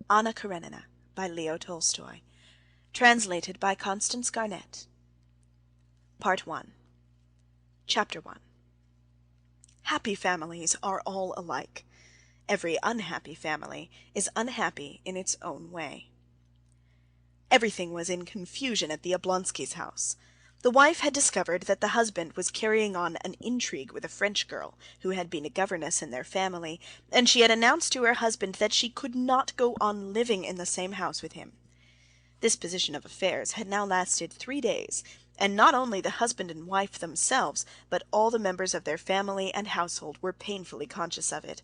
Anna Karenina by Leo Tolstoy. Translated by Constance Garnett. Part 1. Chapter 1. Happy families are all alike. Every unhappy family is unhappy in its own way. Everything was in confusion at the Oblonskys' house. The wife had discovered that the husband was carrying on an intrigue with a French girl who had been a governess in their family, and she had announced to her husband that she could not go on living in the same house with him. This position of affairs had now lasted 3 days, and not only the husband and wife themselves, but all the members of their family and household were painfully conscious of it.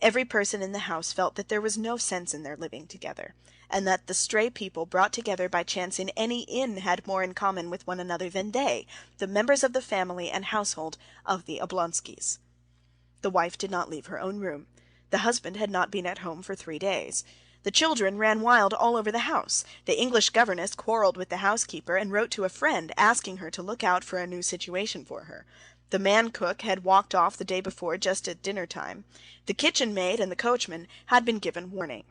Every person in the house felt that there was no sense in their living together, and that the stray people brought together by chance in any inn had more in common with one another than they, the members of the family and household of the Oblonskys. The wife did not leave her own room. The husband had not been at home for 3 days. The children ran wild all over the house. The English governess quarreled with the housekeeper and wrote to a friend asking her to look out for a new situation for her. The man cook had walked off the day before just at dinner time. The kitchen maid and the coachman had been given warning.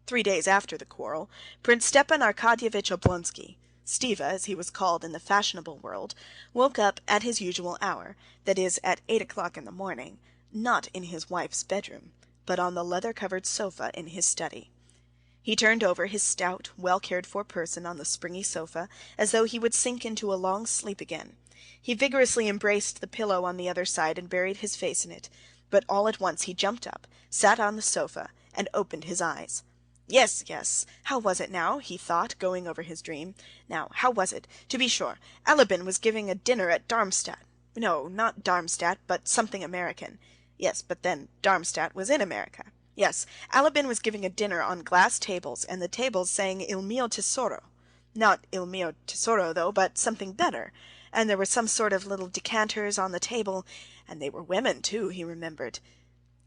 3 days after the quarrel, Prince Stepan Arkadyevitch Oblonsky, Stiva as he was called in the fashionable world, woke up at his usual hour, that is, at 8 o'clock in the morning, not in his wife's bedroom, but on the leather-covered sofa in his study. He turned over his stout, well-cared-for person on the springy sofa, as though he would sink into a long sleep again. He vigorously embraced the pillow on the other side and buried his face in it, but all at once he jumped up, sat on the sofa, and opened his eyes. Yes, yes, how was it now, he thought, going over his dream. Now, how was it? To be sure, Alabin was giving a dinner at Darmstadt. No, not Darmstadt, but something American. Yes, but then Darmstadt was in America. Yes, Alabin was giving a dinner on glass tables, and the tables sang Il mio tesoro. Not Il mio tesoro, though, but something better. And there were some sort of little decanters on the table, and they were women, too, he remembered.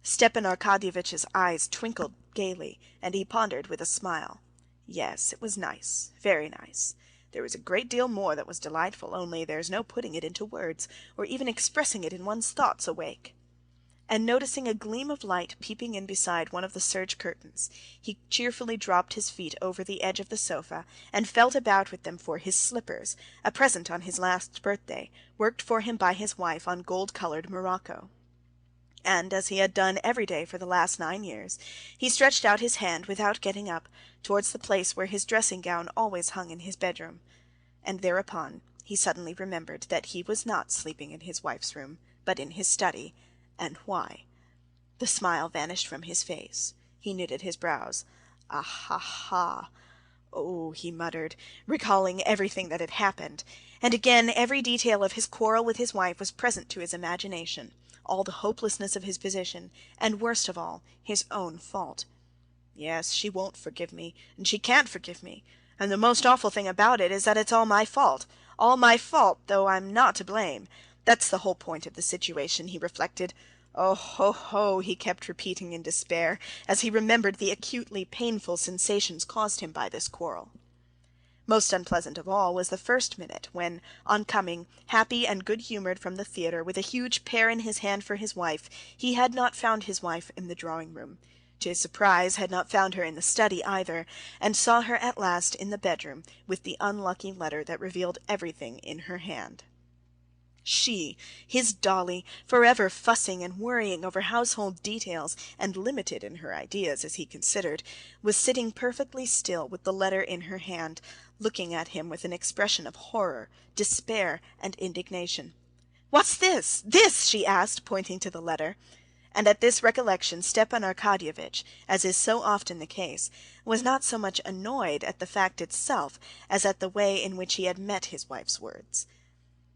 Stepan Arkadyevitch's eyes twinkled gaily, and he pondered with a smile. Yes, it was nice, very nice. There was a great deal more that was delightful, only there's no putting it into words, or even expressing it in one's thoughts awake. And noticing a gleam of light peeping in beside one of the serge curtains, he cheerfully dropped his feet over the edge of the sofa, and felt about with them for his slippers, a present on his last birthday, worked for him by his wife on gold-colored morocco. And, as he had done every day for the last 9 years, he stretched out his hand, without getting up, towards the place where his dressing-gown always hung in his bedroom. And thereupon he suddenly remembered that he was not sleeping in his wife's room, but in his study. And why? The smile vanished from his face. He knitted his brows. Ah ha ha! Oh, he muttered, recalling everything that had happened. And again every detail of his quarrel with his wife was present to his imagination, all the hopelessness of his position, and worst of all, his own fault. Yes, she won't forgive me, and she can't forgive me, and the most awful thing about it is that it's all my fault, though I'm not to blame. That's the whole point of the situation, he reflected. Oh, ho, ho, he kept repeating in despair, as he remembered the acutely painful sensations caused him by this quarrel. Most unpleasant of all was the first minute, when, on coming, happy and good-humoured from the theatre, with a huge pear in his hand for his wife, he had not found his wife in the drawing-room. To his surprise, had not found her in the study either, and saw her at last in the bedroom, with the unlucky letter that revealed everything in her hand. She, his Dolly, forever fussing and worrying over household details, and limited in her ideas, as he considered, was sitting perfectly still with the letter in her hand, looking at him with an expression of horror, despair, and indignation. "What's this? This?" she asked, pointing to the letter. And at this recollection Stepan Arkadyevitch, as is so often the case, was not so much annoyed at the fact itself as at the way in which he had met his wife's words.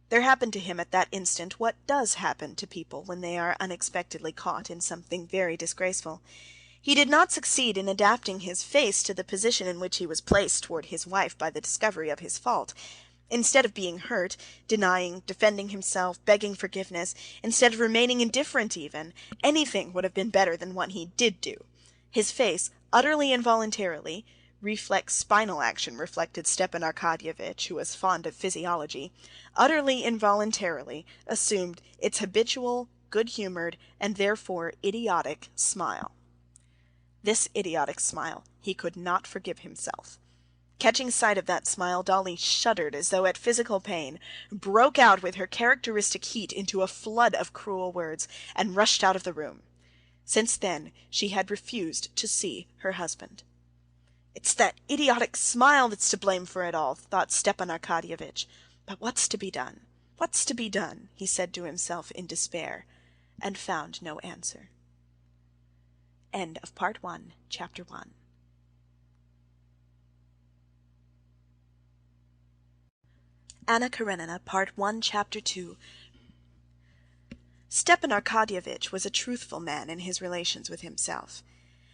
There happened to him at that instant what does happen to people when they are unexpectedly caught in something very disgraceful. He did not succeed in adapting his face to the position in which he was placed toward his wife by the discovery of his fault. Instead of being hurt, denying, defending himself, begging forgiveness, instead of remaining indifferent even, anything would have been better than what he did do. His face, utterly involuntarily, reflex spinal action reflected Stepan Arkadyevitch, who was fond of physiology, utterly involuntarily assumed its habitual, good-humoured, and therefore idiotic smile. This idiotic smile he could not forgive himself. Catching sight of that smile, Dolly shuddered as though at physical pain, broke out with her characteristic heat into a flood of cruel words, and rushed out of the room. Since then she had refused to see her husband. "It's that idiotic smile that's to blame for it all," thought Stepan Arkadyevitch. "But what's to be done? What's to be done?" he said to himself in despair, and found no answer. End of Part 1, Chapter 1. Anna Karenina, Part 1, Chapter 2. Stepan Arkadyevitch was a truthful man in his relations with himself.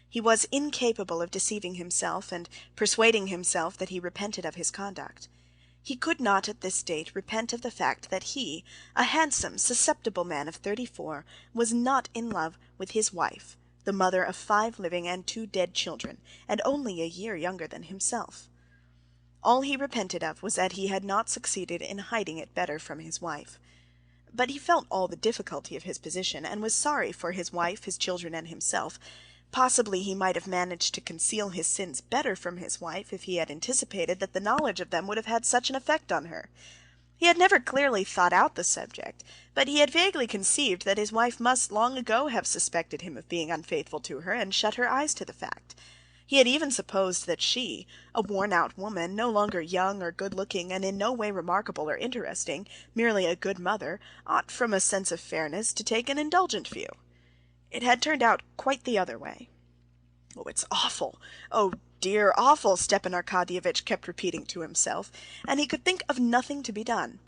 He was incapable of deceiving himself and persuading himself that he repented of his conduct. He could not at this date repent of the fact that he, a handsome, susceptible man of 34, was not in love with his wife, the mother of 5 living and 2 dead children, and only a year younger than himself. All he repented of was that he had not succeeded in hiding it better from his wife. But he felt all the difficulty of his position, and was sorry for his wife, his children, and himself. Possibly he might have managed to conceal his sins better from his wife if he had anticipated that the knowledge of them would have had such an effect on her. He had never clearly thought out the subject, but he had vaguely conceived that his wife must long ago have suspected him of being unfaithful to her and shut her eyes to the fact. He had even supposed that she, a worn-out woman, no longer young or good-looking, and in no way remarkable or interesting, merely a good mother, ought from a sense of fairness to take an indulgent view. It had turned out quite the other way. "Oh, it's awful! Oh, dear, awful!" Stepan Arkadyevitch kept repeating to himself, and he could think of nothing to be done.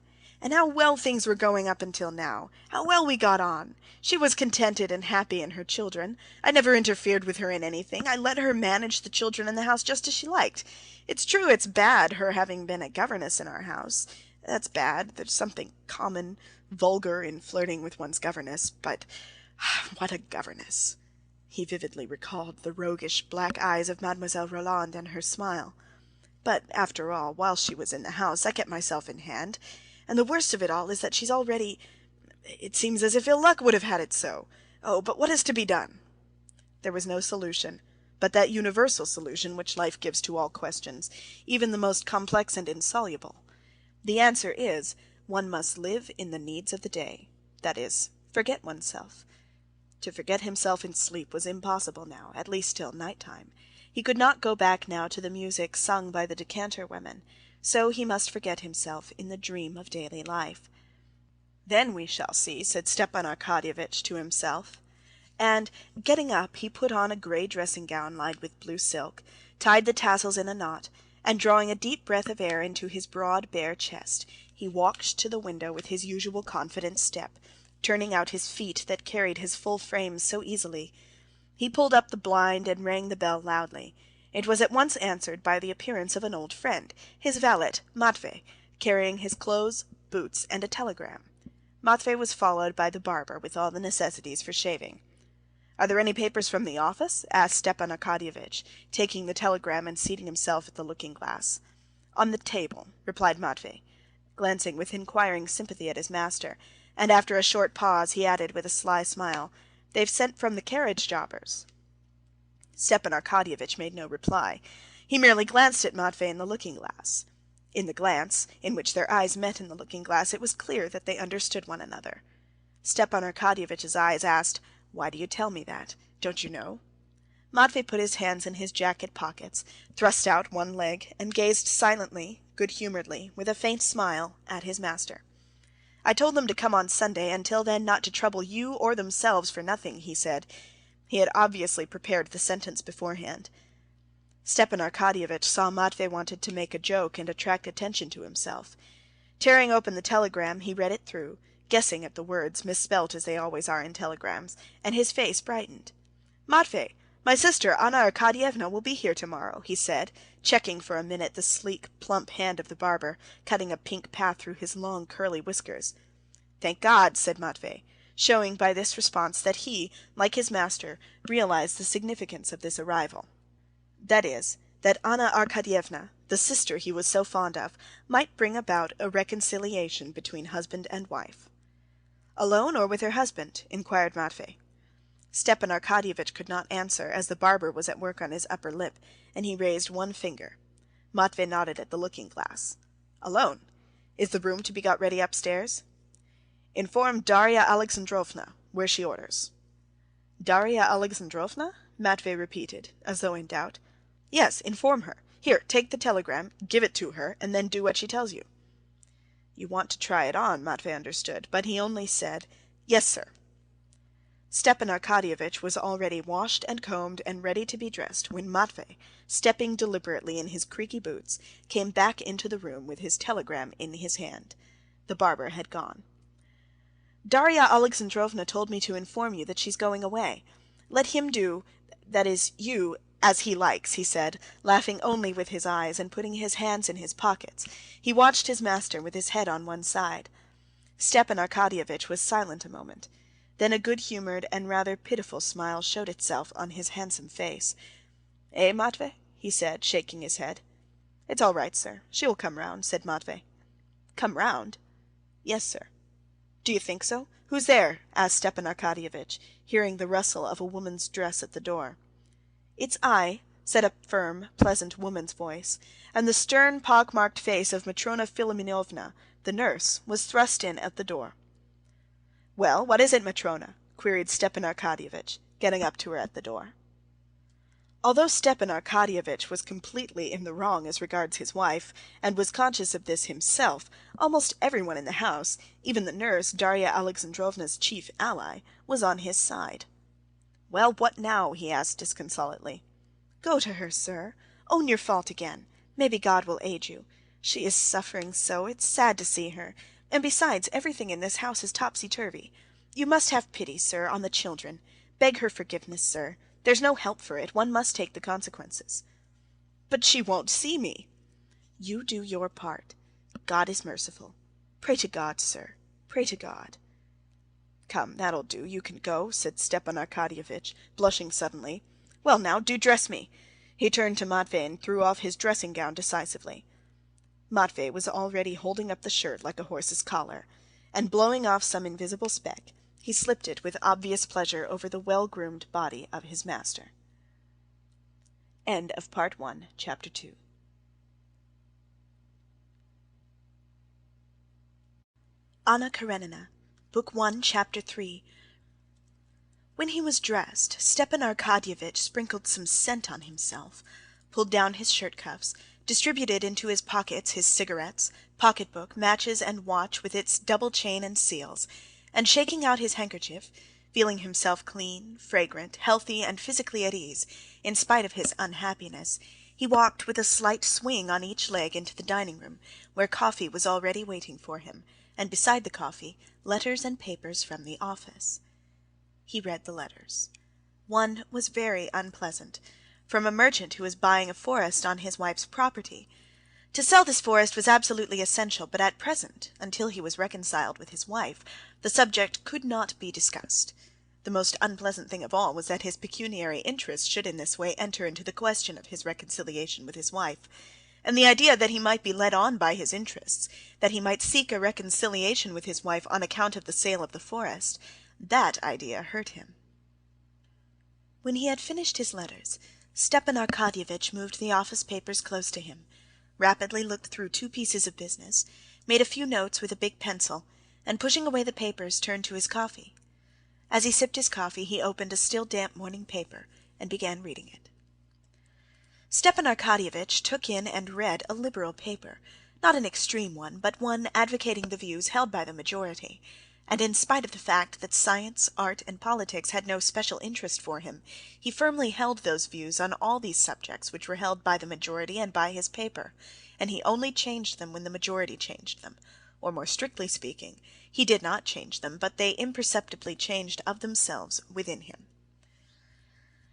And how well things were going up until now! How well we got on! She was contented and happy in her children. I never interfered with her in anything. I let her manage the children and the house just as she liked. It's true it's bad, her having been a governess in our house. That's bad. There's something common, vulgar in flirting with one's governess. But what a governess!" He vividly recalled the roguish black eyes of Mademoiselle Roland and her smile. "But after all, while she was in the house, I kept myself in hand. And the worst of it all is that she's already... It seems as if ill luck would have had it so. Oh, but what is to be done?" There was no solution, but that universal solution which life gives to all questions, even the most complex and insoluble. The answer is, one must live in the needs of the day, that is, forget oneself. To forget himself in sleep was impossible now, at least till night-time. He could not go back now to the music sung by the decanter women, so he must forget himself in the dream of daily life. "Then we shall see," said Stepan Arkadyevitch to himself. And, getting up, he put on a grey dressing-gown lined with blue silk, tied the tassels in a knot, and drawing a deep breath of air into his broad, bare chest, he walked to the window with his usual confident step, turning out his feet that carried his full frame so easily. He pulled up the blind and rang the bell loudly. It was at once answered by the appearance of an old friend, his valet, Matvey, carrying his clothes, boots, and a telegram. Matvey was followed by the barber with all the necessities for shaving. "Are there any papers from the office?" asked Stepan Arkadyevitch, taking the telegram and seating himself at the looking-glass. "On the table," replied Matvey, glancing with inquiring sympathy at his master, and after a short pause he added with a sly smile, "They've sent from the carriage jobbers." Stepan Arkadyevitch made no reply. He merely glanced at Matvey in the looking-glass. In the glance, in which their eyes met in the looking-glass, it was clear that they understood one another. Stepan Arkadyevitch's eyes asked, "Why do you tell me that? Don't you know?" Matvey put his hands in his jacket pockets, thrust out one leg, and gazed silently, good-humoredly, with a faint smile, at his master. "I told them to come on Sunday, and till then not to trouble you or themselves for nothing," he said. He had obviously prepared the sentence beforehand. Stepan Arkadyevitch saw Matvey wanted to make a joke and attract attention to himself. Tearing open the telegram, he read it through, guessing at the words, misspelt as they always are in telegrams, and his face brightened. "Matvey, my sister Anna Arkadyevna will be here tomorrow," he said, checking for a minute the sleek, plump hand of the barber, cutting a pink path through his long, curly whiskers. "Thank God!" said Matvey, showing by this response that he, like his master, realized the significance of this arrival. That is, that Anna Arkadyevna, the sister he was so fond of, might bring about a reconciliation between husband and wife. "Alone or with her husband?" inquired Matvey. Stepan Arkadyevitch could not answer, as the barber was at work on his upper lip, and he raised one finger. Matvey nodded at the looking-glass. "Alone? Is the room to be got ready upstairs?" "Inform Darya Alexandrovna, where she orders." "Darya Alexandrovna?" Matvey repeated, as though in doubt. "Yes, inform her. Here, take the telegram, give it to her, and then do what she tells you." "You want to try it on," Matvey understood, but he only said, "Yes, sir." Stepan Arkadyevitch was already washed and combed and ready to be dressed when Matvey, stepping deliberately in his creaky boots, came back into the room with his telegram in his hand. The barber had gone. "Darya Alexandrovna told me to inform you that she's going away. Let him do, that is, you, as he likes," he said, laughing only with his eyes and putting his hands in his pockets. He watched his master with his head on one side. Stepan Arkadyevitch was silent a moment. Then a good-humored and rather pitiful smile showed itself on his handsome face. "Eh, Matvey?" he said, shaking his head. "It's all right, sir. She will come round," said Matvey. "Come round?" "Yes, sir." "Do you think so? Who's there?" asked Stepan Arkadyevitch, hearing the rustle of a woman's dress at the door. "It's I," said a firm, pleasant woman's voice, and the stern, pock-marked face of Matrona Philimonovna, the nurse, was thrust in at the door. "Well, what is it, Matrona?" queried Stepan Arkadyevitch, getting up to her at the door. Although Stepan Arkadyevitch was completely in the wrong as regards his wife, and was conscious of this himself, almost everyone in the house, even the nurse, Darya Alexandrovna's chief ally, was on his side. "Well, what now?" he asked disconsolately. "Go to her, sir. Own your fault again. Maybe God will aid you. She is suffering so, it's sad to see her. And besides, everything in this house is topsy-turvy. You must have pity, sir, on the children. Beg her forgiveness, sir. There's no help for it. One must take the consequences." "But she won't see me." "You do your part. God is merciful. Pray to God, sir. Pray to God." "Come, that'll do. You can go," said Stepan Arkadyevitch, blushing suddenly. "Well, now, do dress me." He turned to Matvey and threw off his dressing-gown decisively. Matvey was already holding up the shirt like a horse's collar, and blowing off some invisible speck, he slipped it with obvious pleasure over the well-groomed body of his master. End of Part 1, Chapter 2. Anna Karenina, Book 1, Chapter 3. When he was dressed, Stepan Arkadyevitch sprinkled some scent on himself, pulled down his shirt-cuffs, distributed into his pockets his cigarettes, pocket-book, matches, and watch with its double chain and seals, and shaking out his handkerchief, feeling himself clean, fragrant, healthy, and physically at ease, in spite of his unhappiness, he walked with a slight swing on each leg into the dining-room, where coffee was already waiting for him, and beside the coffee, letters and papers from the office. He read the letters. One was very unpleasant, from a merchant who was buying a forest on his wife's property. To sell this forest was absolutely essential, but at present, until he was reconciled with his wife, the subject could not be discussed. The most unpleasant thing of all was that his pecuniary interest should in this way enter into the question of his reconciliation with his wife, and the idea that he might be led on by his interests, that he might seek a reconciliation with his wife on account of the sale of the forest, that idea hurt him. When he had finished his letters, Stepan Arkadyevitch moved the office papers close to him, rapidly looked through 2 pieces of business, made a few notes with a big pencil, and pushing away the papers, turned to his coffee. As he sipped his coffee, he opened a still damp morning paper and began reading it. Stepan Arkadyevitch took in and read a liberal paper, not an extreme one, but one advocating the views held by the majority, and in spite of the fact that science, art, and politics had no special interest for him, he firmly held those views on all these subjects which were held by the majority and by his paper, and he only changed them when the majority changed them, or more strictly speaking, he did not change them, but they imperceptibly changed of themselves within him.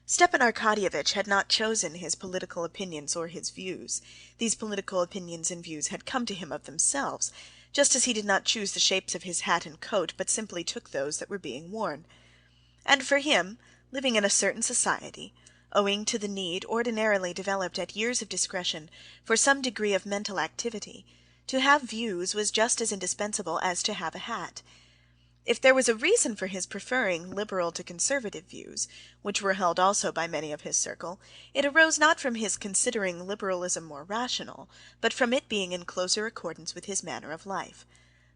Stepan Arkadyevitch had not chosen his political opinions or his views. These political opinions and views had come to him of themselves, just as he did not choose the shapes of his hat and coat, but simply took those that were being worn. And for him, living in a certain society, owing to the need ordinarily developed at years of discretion for some degree of mental activity, to have views was just as indispensable as to have a hat. If there was a reason for his preferring liberal to conservative views, which were held also by many of his circle, it arose not from his considering liberalism more rational, but from it being in closer accordance with his manner of life.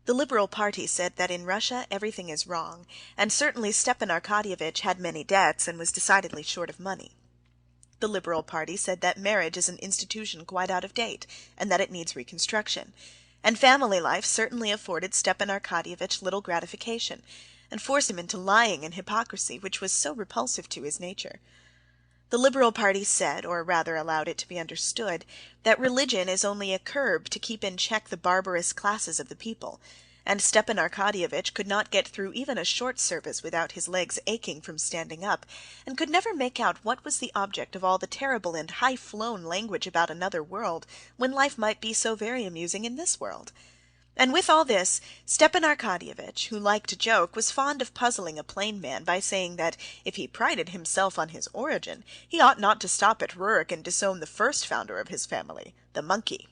The liberal party said that in Russia everything is wrong, and certainly Stepan Arkadyevitch had many debts and was decidedly short of money. The liberal party said that marriage is an institution quite out of date, and that it needs reconstruction. And family life certainly afforded Stepan Arkadyevitch little gratification, and forced him into lying and hypocrisy, which was so repulsive to his nature. The liberal party said, or rather allowed it to be understood, that religion is only a curb to keep in check the barbarous classes of the people, and Stepan Arkadyevitch could not get through even a short service without his legs aching from standing up, and could never make out what was the object of all the terrible and high-flown language about another world, when life might be so very amusing in this world. And with all this, Stepan Arkadyevitch, who liked a joke, was fond of puzzling a plain man by saying that if he prided himself on his origin, he ought not to stop at Rurik and disown the first founder of his family, the monkey.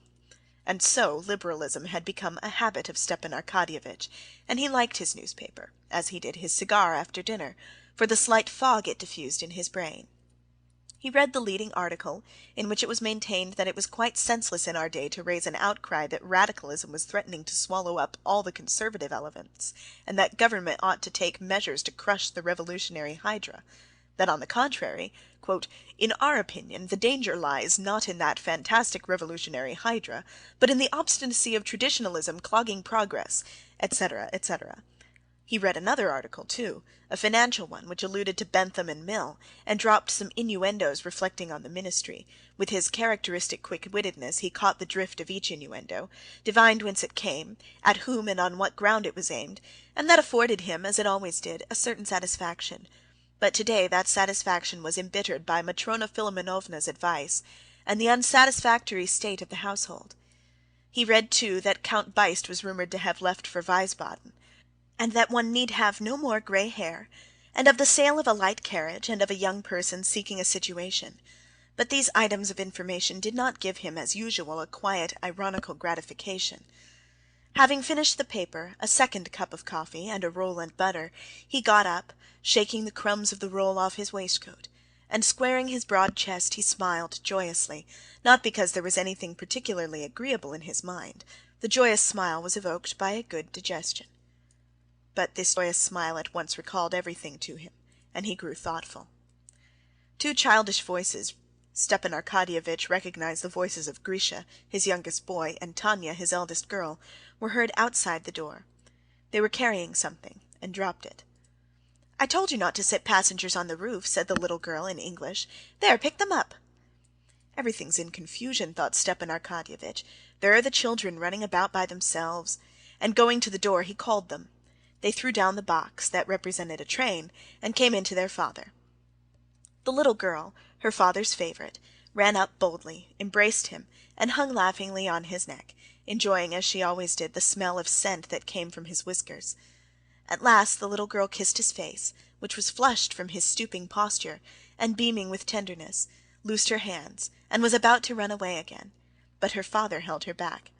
And so liberalism had become a habit of Stepan Arkadyevitch, and he liked his newspaper, as he did his cigar after dinner, for the slight fog it diffused in his brain. He read the leading article, in which it was maintained that it was quite senseless in our day to raise an outcry that radicalism was threatening to swallow up all the conservative elements, and that government ought to take measures to crush the revolutionary hydra; that on the contrary, "in our opinion the danger lies not in that fantastic revolutionary hydra, but in the obstinacy of traditionalism clogging progress," etc., etc. He read another article too, a financial one, which alluded to Bentham and Mill, and dropped some innuendos reflecting on the ministry. With his characteristic quick-wittedness he caught the drift of each innuendo, divined whence it came, at whom and on what ground it was aimed, and that afforded him, as it always did, a certain satisfaction. But today that satisfaction was embittered by Matrona Philimonovna's advice, and the unsatisfactory state of the household. He read too that Count Beist was rumoured to have left for Wiesbaden, and that one need have no more grey hair, and of the sale of a light carriage, and of a young person seeking a situation. But these items of information did not give him as usual a quiet, ironical gratification. Having finished the paper, a second cup of coffee, and a roll and butter, he got up, shaking the crumbs of the roll off his waistcoat, and squaring his broad chest he smiled joyously, not because there was anything particularly agreeable in his mind. The joyous smile was evoked by a good digestion. But this joyous smile at once recalled everything to him, and he grew thoughtful. Two childish voices, Stepan Arkadyevitch recognized the voices of Grisha, his youngest boy, and Tanya, his eldest girl, were heard outside the door. They were carrying something, and dropped it. "I told you not to sit passengers on the roof," said the little girl in English. "There, pick them up." "Everything's in confusion," thought Stepan Arkadyevitch. "There are the children running about by themselves." And going to the door, he called them. They threw down the box, that represented a train, and came in to their father. The little girl, her father's favourite, ran up boldly, embraced him, and hung laughingly on his neck, enjoying as she always did the smell of scent that came from his whiskers. At last the little girl kissed his face, which was flushed from his stooping posture, and beaming with tenderness, loosed her hands, and was about to run away again, but her father held her back.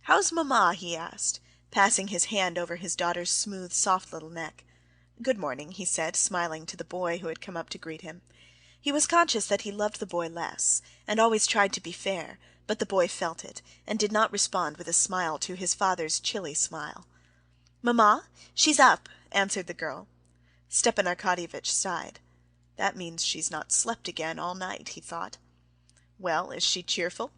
"How's mamma?" he asked, passing his hand over his daughter's smooth, soft little neck. "Good morning," he said, smiling to the boy who had come up to greet him. He was conscious that he loved the boy less, and always tried to be fair, but the boy felt it, and did not respond with a smile to his father's chilly smile. "Mamma, she's up," answered the girl. Stepan Arkadyevitch sighed. "That means she's not slept again all night," he thought. "Well, is she cheerful?"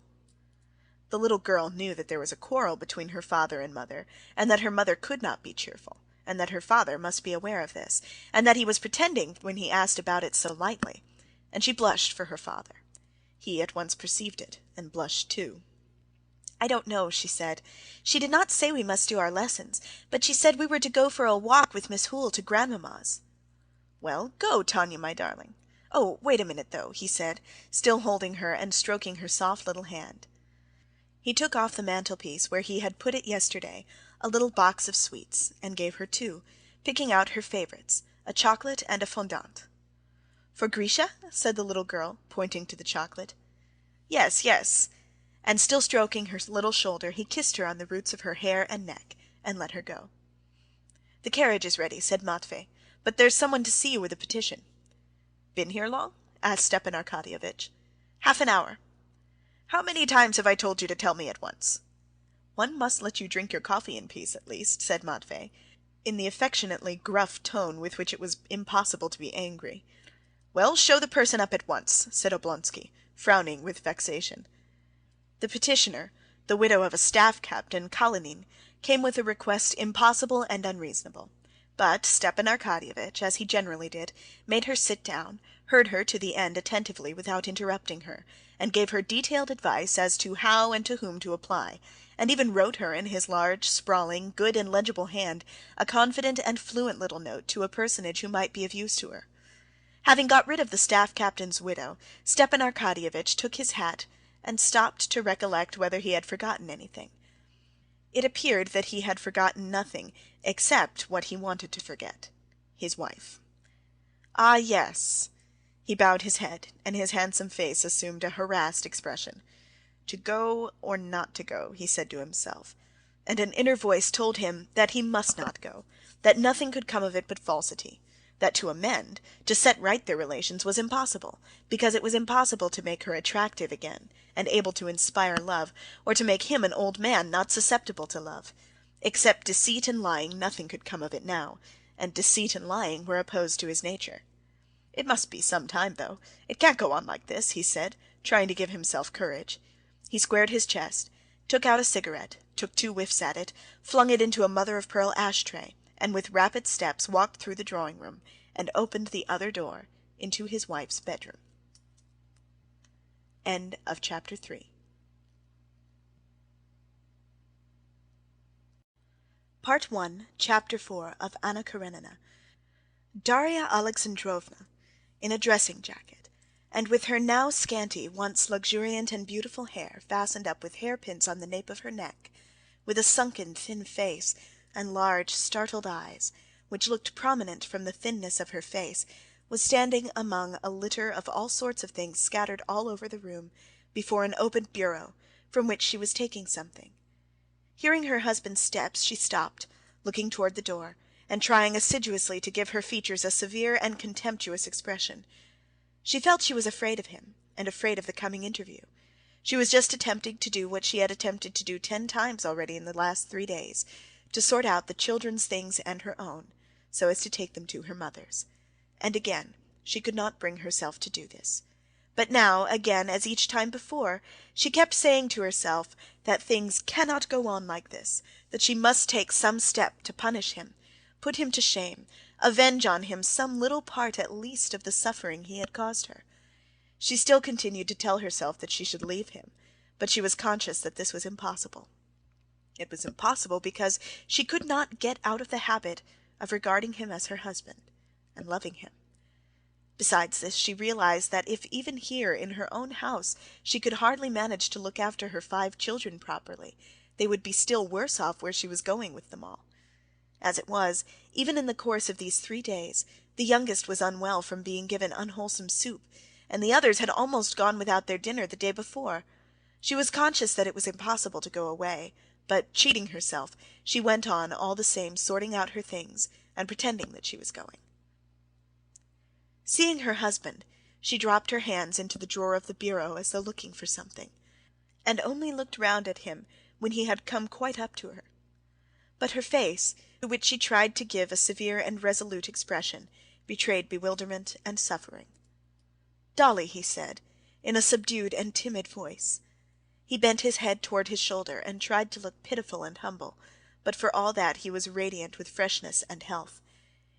The little girl knew that there was a quarrel between her father and mother, and that her mother could not be cheerful, and that her father must be aware of this, and that he was pretending when he asked about it so lightly, and she blushed for her father. He at once perceived it, and blushed too. "I don't know," she said. "She did not say we must do our lessons, but she said we were to go for a walk with Miss Hoole to grandmamma's." "Well, go, Tanya, my darling. Oh, wait a minute, though," he said, still holding her and stroking her soft little hand. He took off the mantelpiece, where he had put it yesterday, a little box of sweets, and gave her two, picking out her favourites, a chocolate and a fondant. "For Grisha?" said the little girl, pointing to the chocolate. "Yes, yes." And still stroking her little shoulder, he kissed her on the roots of her hair and neck, and let her go. "The carriage is ready," said Matvey, "but there's someone to see you with a petition." "Been here long?" asked Stepan Arkadyevitch. "Half an hour." "How many times have I told you to tell me at once?" "One must let you drink your coffee in peace, at least," said Matvey, in the affectionately gruff tone with which it was impossible to be angry. "Well, show the person up at once," said Oblonsky, frowning with vexation. The petitioner, the widow of a staff captain, Karenina, came with a request impossible and unreasonable; but Stepan Arkadyevitch, as he generally did, made her sit down, heard her to the end attentively without interrupting her, and gave her detailed advice as to how and to whom to apply, and even wrote her in his large, sprawling, good and legible hand a confident and fluent little note to a personage who might be of use to her. Having got rid of the staff captain's widow, Stepan Arkadyevitch took his hat and stopped to recollect whether he had forgotten anything. It appeared that he had forgotten nothing except what he wanted to forget: his wife. "Ah, yes." He bowed his head, and his handsome face assumed a harassed expression. "To go or not to go," he said to himself, and an inner voice told him that he must not go, that nothing could come of it but falsity, that to amend, to set right their relations, was impossible, because it was impossible to make her attractive again and able to inspire love, or to make him an old man not susceptible to love. Except deceit and lying, nothing could come of it now, and deceit and lying were opposed to his nature. "It must be some time, though. It can't go on like this," he said, trying to give himself courage. He squared his chest, took out a cigarette, took 2 whiffs at it, flung it into a mother-of-pearl ash-tray, and with rapid steps walked through the drawing-room, and opened the other door into his wife's bedroom. End of chapter 3. Part 1, Chapter 4 of Anna Karenina. Darya Alexandrovna, in a dressing jacket, and with her now scanty, once luxuriant and beautiful hair fastened up with hairpins on the nape of her neck, with a sunken, thin face, and large, startled eyes, which looked prominent from the thinness of her face, was standing among a litter of all sorts of things scattered all over the room, before an open bureau, from which she was taking something. Hearing her husband's steps, she stopped, looking toward the door, and trying assiduously to give her features a severe and contemptuous expression. She felt she was afraid of him, and afraid of the coming interview. She was just attempting to do what she had attempted to do 10 times already in the last 3 days, to sort out the children's things and her own, so as to take them to her mother's. And again she could not bring herself to do this. But now, again, as each time before, she kept saying to herself that things cannot go on like this, that she must take some step to punish him, put him to shame, avenge on him some little part at least of the suffering he had caused her. She still continued to tell herself that she should leave him, but she was conscious that this was impossible. It was impossible because she could not get out of the habit of regarding him as her husband and loving him. Besides this, she realized that if even here in her own house she could hardly manage to look after her 5 children properly, they would be still worse off where she was going with them all. As it was, even in the course of these 3 days, the youngest was unwell from being given unwholesome soup, and the others had almost gone without their dinner the day before. She was conscious that it was impossible to go away, but, cheating herself, she went on all the same sorting out her things and pretending that she was going. Seeing her husband, she dropped her hands into the drawer of the bureau as though looking for something, and only looked round at him when he had come quite up to her. But her face, to which she tried to give a severe and resolute expression, betrayed bewilderment and suffering. "Dolly," he said, in a subdued and timid voice. He bent his head toward his shoulder and tried to look pitiful and humble, but for all that he was radiant with freshness and health.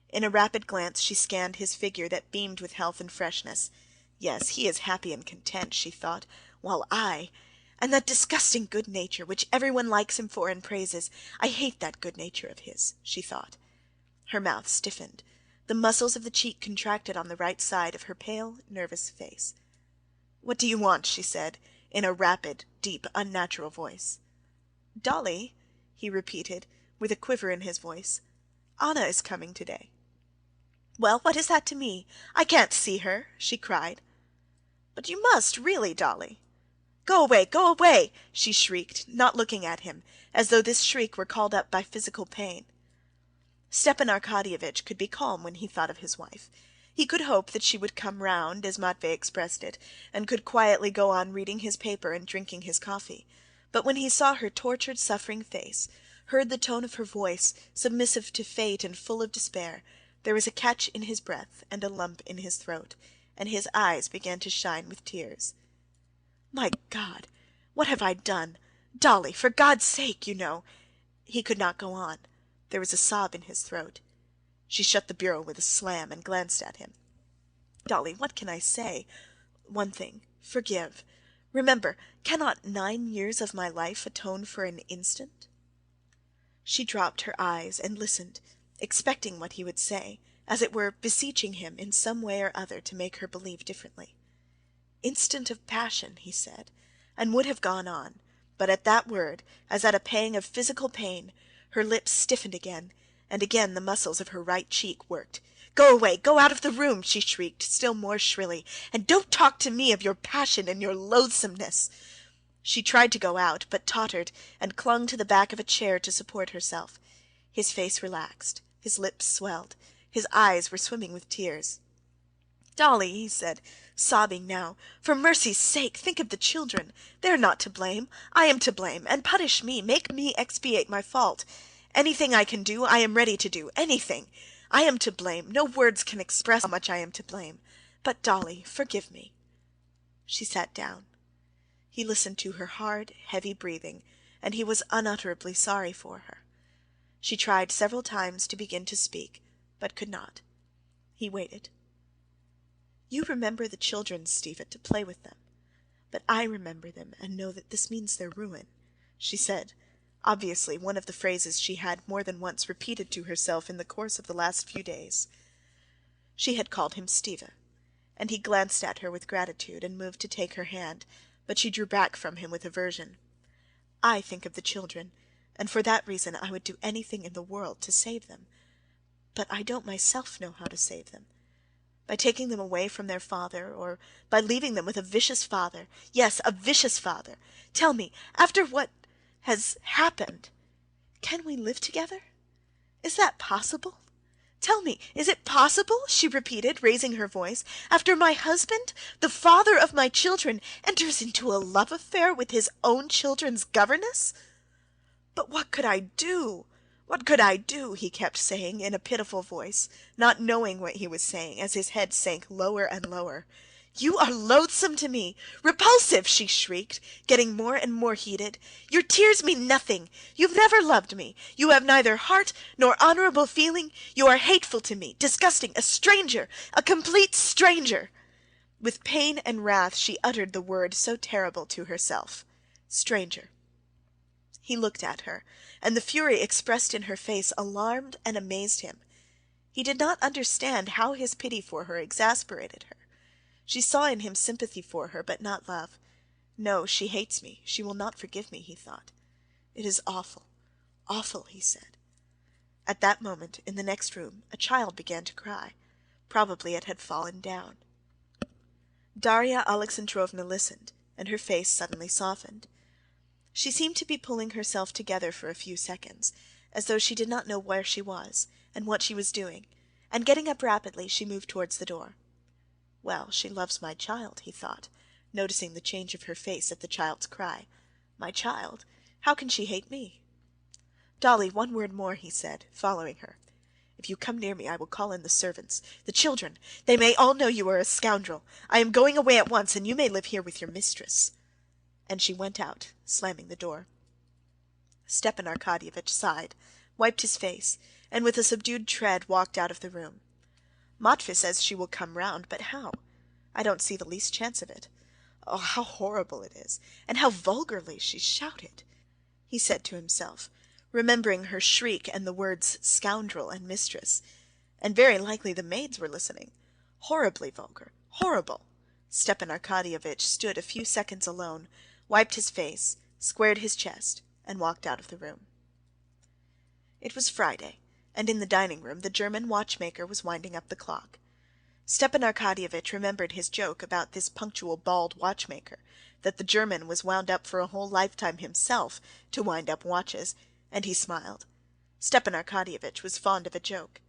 In a rapid glance she scanned his figure that beamed with health and freshness. "Yes, he is happy and content," she thought, "while and that disgusting good nature, which everyone likes him for and praises, I hate that good nature of his," she thought. Her mouth stiffened. The muscles of the cheek contracted on the right side of her pale, nervous face. "What do you want?" she said, in a rapid, deep, unnatural voice. "Dolly," he repeated, with a quiver in his voice, "Anna is coming today." "Well, what is that to me? I can't see her!" she cried. "But you must, really, Dolly." "Go away!" she shrieked, not looking at him, as though this shriek were called up by physical pain. Stepan Arkadyevitch could be calm when he thought of his wife. He could hope that she would come round, as Matvey expressed it, and could quietly go on reading his paper and drinking his coffee. But when he saw her tortured, suffering face, heard the tone of her voice, submissive to fate and full of despair, there was a catch in his breath and a lump in his throat, and his eyes began to shine with tears. "My God, what have I done? Dolly, for God's sake, you know...." He could not go on. There was a sob in his throat. She shut the bureau with a slam and glanced at him. "Dolly, what can I say? One thing, forgive. Remember, cannot 9 years of my life atone for an instant?" She dropped her eyes and listened, expecting what he would say, as it were beseeching him in some way or other to make her believe differently. "Instant of passion," he said, and would have gone on, but at that word, as at a pang of physical pain, her lips stiffened again, and again the muscles of her right cheek worked. "Go away, go out of the room!" she shrieked, still more shrilly, "and don't talk to me of your passion and your loathsomeness!" She tried to go out, but tottered and clung to the back of a chair to support herself. His face relaxed, his lips swelled, his eyes were swimming with tears. "Dolly," he said, sobbing now, "for mercy's sake, think of the children. They are not to blame. I am to blame, and punish me, make me expiate my fault. Anything I can do, I am ready to do, anything. I am to blame, no words can express how much I am to blame. But, Dolly, forgive me." She sat down. He listened to her hard, heavy breathing, and he was unutterably sorry for her. She tried several times to begin to speak, but could not. He waited. "You remember the children, Stiva, to play with them. But I remember them and know that this means their ruin," she said, obviously one of the phrases she had more than once repeated to herself in the course of the last few days. She had called him Stiva, and he glanced at her with gratitude and moved to take her hand, but she drew back from him with aversion. "I think of the children, and for that reason I would do anything in the world to save them. But I don't myself know how to save them. By taking them away from their father, or by leaving them with a vicious father. Yes, a vicious father. Tell me, after what has happened, can we live together? Is that possible? Tell me, is it possible?" she repeated, raising her voice. "After my husband, the father of my children, enters into a love affair with his own children's governess? But what could I do? What could I do?" he kept saying in a pitiful voice, not knowing what he was saying, as his head sank lower and lower. "You are loathsome to me, repulsive!" she shrieked, getting more and more heated. "Your tears mean nothing. You've never loved me. You have neither heart nor honorable feeling. You are hateful to me, disgusting, a stranger, a complete stranger." With pain and wrath she uttered the word so terrible to herself, stranger. He looked at her, and the fury expressed in her face alarmed and amazed him. He did not understand how his pity for her exasperated her. She saw in him sympathy for her, but not love. "No, she hates me, she will not forgive me," he thought. "It is awful, awful," he said. At that moment, in the next room, a child began to cry. Probably it had fallen down. Darya Alexandrovna listened, and her face suddenly softened. She seemed to be pulling herself together for a few seconds, as though she did not know where she was, and what she was doing, and getting up rapidly, she moved towards the door. "Well, she loves my child," he thought, noticing the change of her face at the child's cry. "My child? How can she hate me?" "Dolly, one word more," he said, following her. "If you come near me, I will call in the servants, the children. They may all know you are a scoundrel. I am going away at once, and you may live here with your mistress." And she went out, slamming the door. Stepan Arkadyevitch sighed, wiped his face, and with a subdued tread walked out of the room. "Matvey says she will come round, but how? I don't see the least chance of it. Oh, how horrible it is, and how vulgarly she shouted!" he said to himself, remembering her shriek and the words scoundrel and mistress. And very likely the maids were listening. Horribly vulgar, horrible! Stepan Arkadyevitch stood a few seconds alone, wiped his face, squared his chest, and walked out of the room. It was Friday, and in the dining room the German watchmaker was winding up the clock. Stepan Arkadyevitch remembered his joke about this punctual bald watchmaker, that the German was wound up for a whole lifetime himself to wind up watches, and he smiled. Stepan Arkadyevitch was fond of a joke.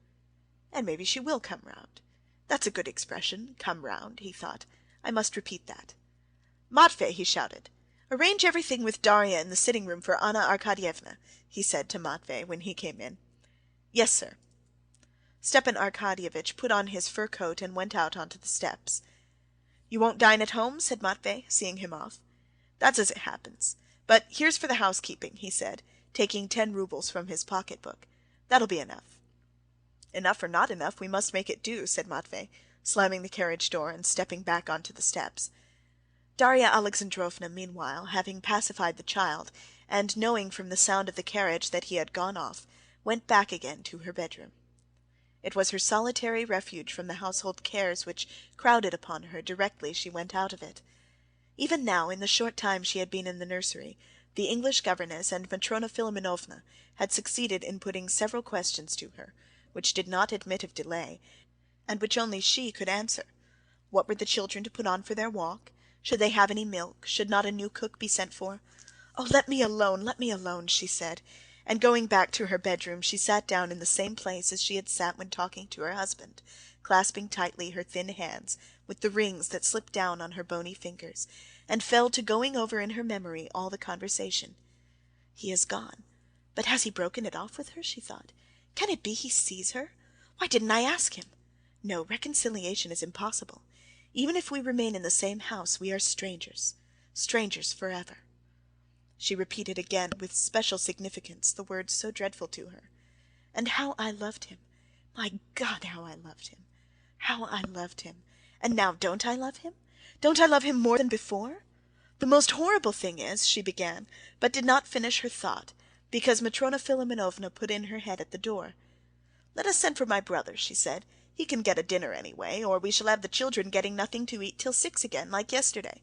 "And maybe she will come round. That's a good expression, 'come round,'" he thought. "I must repeat that. Matvey," he shouted, "arrange everything with Darya in the sitting-room for Anna Arkadyevna," he said to Matvey when he came in. "Yes, sir." Stepan Arkadyevitch put on his fur coat and went out onto the steps. "You won't dine at home?" said Matvey, seeing him off. "That's as it happens. But here's for the housekeeping," he said, taking 10 roubles from his pocket-book. "That'll be enough." "Enough or not enough, we must make it do," said Matvey, slamming the carriage door and stepping back onto the steps. Darya Alexandrovna, meanwhile, having pacified the child, and knowing from the sound of the carriage that he had gone off, went back again to her bedroom. It was her solitary refuge from the household cares which crowded upon her directly she went out of it. Even now, in the short time she had been in the nursery, the English governess and Matrona Philimonovna had succeeded in putting several questions to her, which did not admit of delay, and which only she could answer. What were the children to put on for their walk? Should they have any milk? Should not a new cook be sent for? "Oh, let me alone," she said, and going back to her bedroom, she sat down in the same place as she had sat when talking to her husband, clasping tightly her thin hands with the rings that slipped down on her bony fingers, and fell to going over in her memory all the conversation. "He is gone, but has he broken it off with her?" she thought. "Can it be he sees her? Why didn't I ask him? No, reconciliation is impossible. Even if we remain in the same house, we are strangers, strangers forever." She repeated again with special significance the words so dreadful to her. "And how I loved him! My God, how I loved him! How I loved him! And now don't I love him? Don't I love him more than before? The most horrible thing is," she began, but did not finish her thought, because Matrona Philimonovna put in her head at the door. "Let us send for my brother," she said. "He can get a dinner anyway, or we shall have the children getting nothing to eat till 6 again, like yesterday."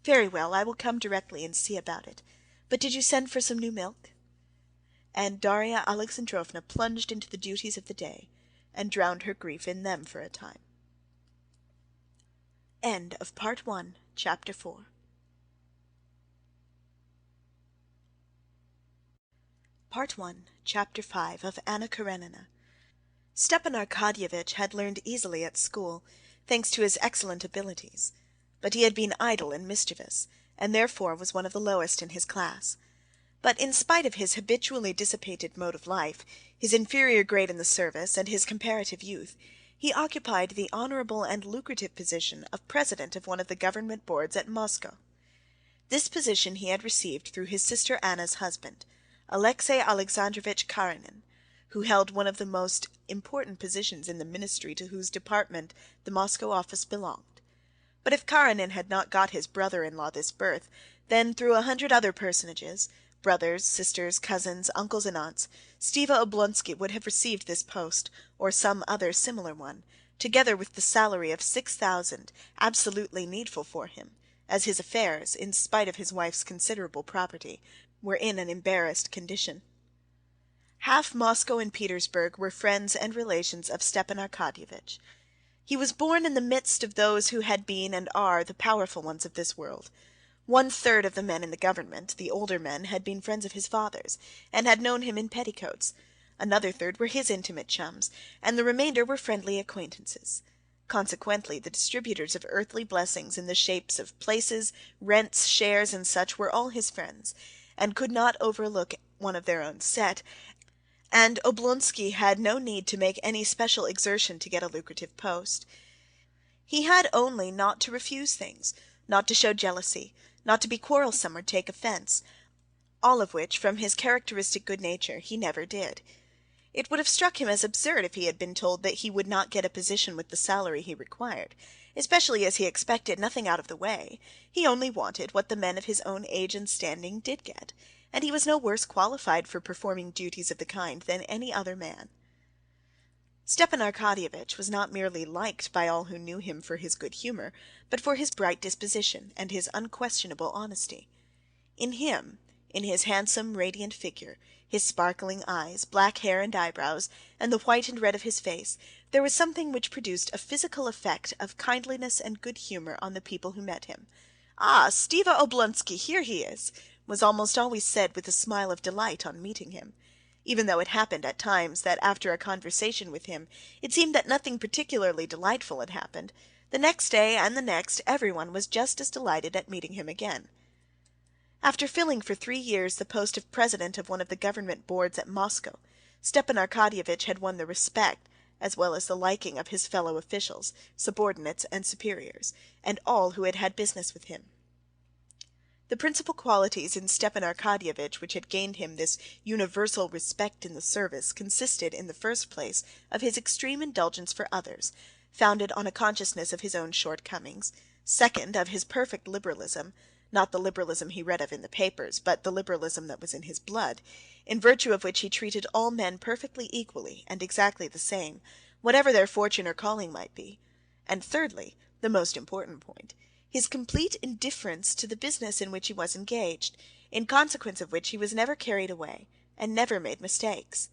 "Very well, I will come directly and see about it. But did you send for some new milk?" And Darya Alexandrovna plunged into the duties of the day, and drowned her grief in them for a time. End of Part 1, Chapter 4. Part 1, Chapter 5 of Anna Karenina. Stepan Arkadyevitch had learned easily at school, thanks to his excellent abilities, but he had been idle and mischievous, and therefore was one of the lowest in his class. But in spite of his habitually dissipated mode of life, his inferior grade in the service, and his comparative youth, he occupied the honorable and lucrative position of president of one of the government boards at Moscow. This position he had received through his sister Anna's husband, Alexei Alexandrovitch Karenin, who held one of the most important positions in the ministry to whose department the Moscow office belonged. But if Karenin had not got his brother-in-law this berth, then through 100 other personages, brothers, sisters, cousins, uncles, and aunts, Stiva Oblonsky would have received this post, or some other similar one, together with the salary of 6,000, absolutely needful for him, as his affairs, in spite of his wife's considerable property, were in an embarrassed condition. Half Moscow and Petersburg were friends and relations of Stepan Arkadyevitch. He was born in the midst of those who had been and are the powerful ones of this world. 1/3 of the men in the government, the older men, had been friends of his father's, and had known him in petticoats. Another third were his intimate chums, and the remainder were friendly acquaintances. Consequently, the distributors of earthly blessings in the shapes of places, rents, shares, and such were all his friends, and could not overlook one of their own set, and Oblonsky had no need to make any special exertion to get a lucrative post. He had only not to refuse things, not to show jealousy, not to be quarrelsome or take offense, all of which, from his characteristic good nature, he never did. It would have struck him as absurd if he had been told that he would not get a position with the salary he required, especially as he expected nothing out of the way. He only wanted what the men of his own age and standing did get, and he was no worse qualified for performing duties of the kind than any other man. Stepan Arkadyevitch was not merely liked by all who knew him for his good humor, but for his bright disposition and his unquestionable honesty. In him, in his handsome, radiant figure, his sparkling eyes, black hair and eyebrows, and the white and red of his face, there was something which produced a physical effect of kindliness and good humor on the people who met him. "Ah, Stiva Oblonsky, here he is!" was almost always said with a smile of delight on meeting him. even though it happened at times that after a conversation with him it seemed that nothing particularly delightful had happened, the next day and the next everyone was just as delighted at meeting him again. After filling for 3 years the post of president of one of the government boards at Moscow, Stepan Arkadyevitch had won the respect, as well as the liking of his fellow officials, subordinates, and superiors, and all who had had business with him. The principal qualities in Stepan Arkadyevitch which had gained him this universal respect in the service consisted, in the first place, of his extreme indulgence for others, founded on a consciousness of his own shortcomings; second, of his perfect liberalism, not the liberalism he read of in the papers, but the liberalism that was in his blood, in virtue of which he treated all men perfectly equally and exactly the same, whatever their fortune or calling might be; and thirdly, the most important point, his complete indifference to the business in which he was engaged, in consequence of which he was never carried away, and never made mistakes.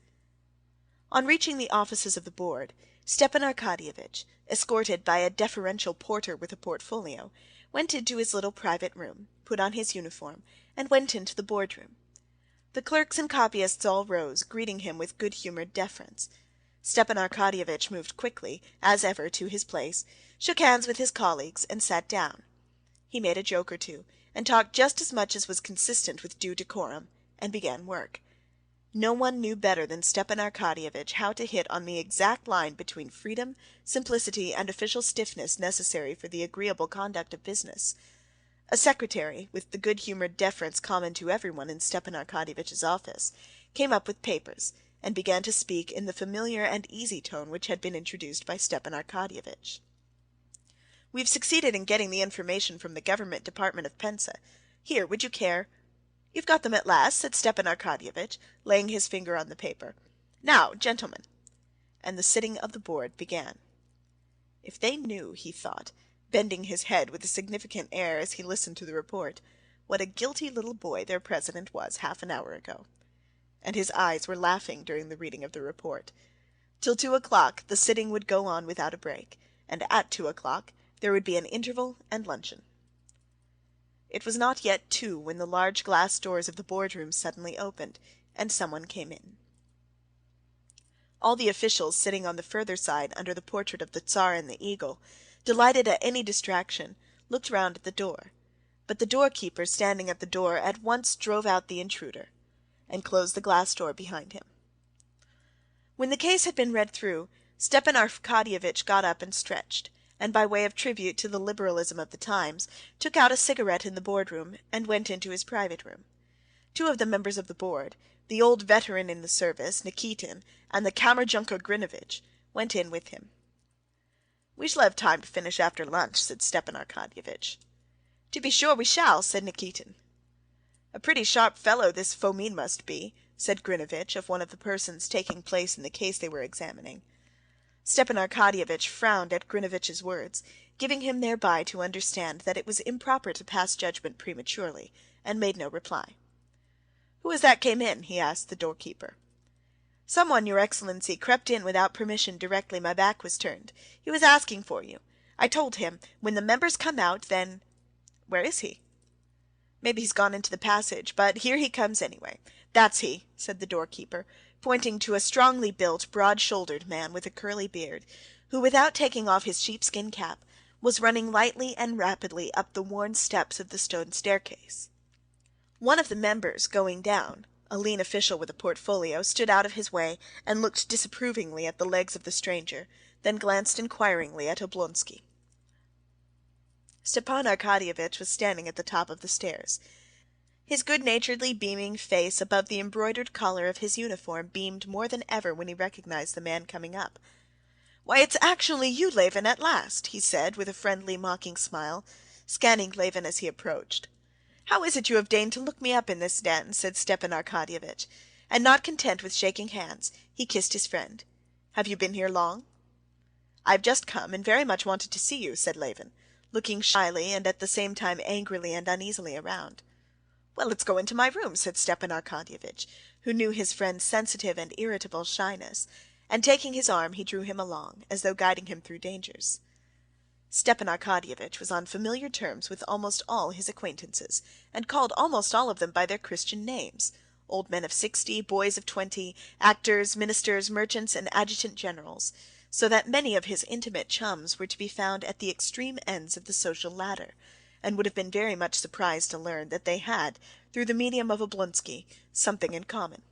On reaching the offices of the board, Stepan Arkadyevitch, escorted by a deferential porter with a portfolio, went into his little private room, put on his uniform, and went into the boardroom. The clerks and copyists all rose, greeting him with good-humored deference. Stepan Arkadyevitch moved quickly, as ever, to his place, shook hands with his colleagues, and sat down. He made a joke or two, and talked just as much as was consistent with due decorum, and began work. No one knew better than Stepan Arkadyevitch how to hit on the exact line between freedom, simplicity, and official stiffness necessary for the agreeable conduct of business. A secretary, with the good-humored deference common to everyone in Stepan Arkadyevitch's office, came up with papers, and began to speak in the familiar and easy tone which had been introduced by Stepan Arkadyevitch. "We've succeeded in getting the information from the government department of Pensa. Here, would you care?" "You've got them at last," said Stepan Arkadyevitch, laying his finger on the paper. "Now, gentlemen." And the sitting of the board began. If they knew, he thought, bending his head with a significant air as he listened to the report, what a guilty little boy their president was half an hour ago. And his eyes were laughing during the reading of the report. Till 2 o'clock the sitting would go on without a break, and at 2 o'clock there would be an interval and luncheon. It was not yet 2 when the large glass doors of the boardroom suddenly opened, and someone came in. All the officials sitting on the further side under the portrait of the Tsar and the eagle, delighted at any distraction, looked round at the door, but the doorkeeper standing at the door at once drove out the intruder, and closed the glass door behind him. When the case had been read through, Stepan Arkadyevitch got up and stretched, and by way of tribute to the liberalism of the times, took out a cigarette in the boardroom and went into his private room. 2 of the members of the board, the old veteran in the service, Nikitin, and the Kammerjunker Grinovitch, went in with him. "We shall have time to finish after lunch," said Stepan Arkadyevitch. "To be sure we shall," said Nikitin. "A pretty sharp fellow this Fomin must be," said Grinovitch of one of the persons taking place in the case they were examining. Stepan Arkadyevitch frowned at Grinovitch's words, giving him thereby to understand that it was improper to pass judgment prematurely, and made no reply. "Who was that came in?" he asked the doorkeeper. "Someone, your excellency, crept in without permission directly my back was turned. He was asking for you. I told him, when the members come out, then—" "Where is he?" "Maybe he's gone into the passage, but here he comes anyway. That's he," said the doorkeeper, pointing to a strongly built, broad-shouldered man with a curly beard, who, without taking off his sheepskin cap, was running lightly and rapidly up the worn steps of the stone staircase. One of the members, going down, a lean official with a portfolio, stood out of his way and looked disapprovingly at the legs of the stranger, then glanced inquiringly at Oblonsky. Stepan Arkadyevitch was standing at the top of the stairs. His good-naturedly beaming face above the embroidered collar of his uniform beamed more than ever when he recognized the man coming up. "Why, it's actually you, Levin, at last!" he said with a friendly, mocking smile, scanning Levin as he approached. "How is it you have deigned to look me up in this den?" said Stepan Arkadyevitch, and not content with shaking hands, he kissed his friend. "Have you been here long?" "I've just come, and very much wanted to see you," said Levin, looking shyly and at the same time angrily and uneasily around. "Well, let's go into my room," said Stepan Arkadyevitch, who knew his friend's sensitive and irritable shyness, and taking his arm he drew him along, as though guiding him through dangers. Stepan Arkadyevitch was on familiar terms with almost all his acquaintances, and called almost all of them by their Christian names, old men of 60, boys of 20, actors, ministers, merchants, and adjutant generals, so that many of his intimate chums were to be found at the extreme ends of the social ladder, and would have been very much surprised to learn that they had, through the medium of Oblonsky, something in common.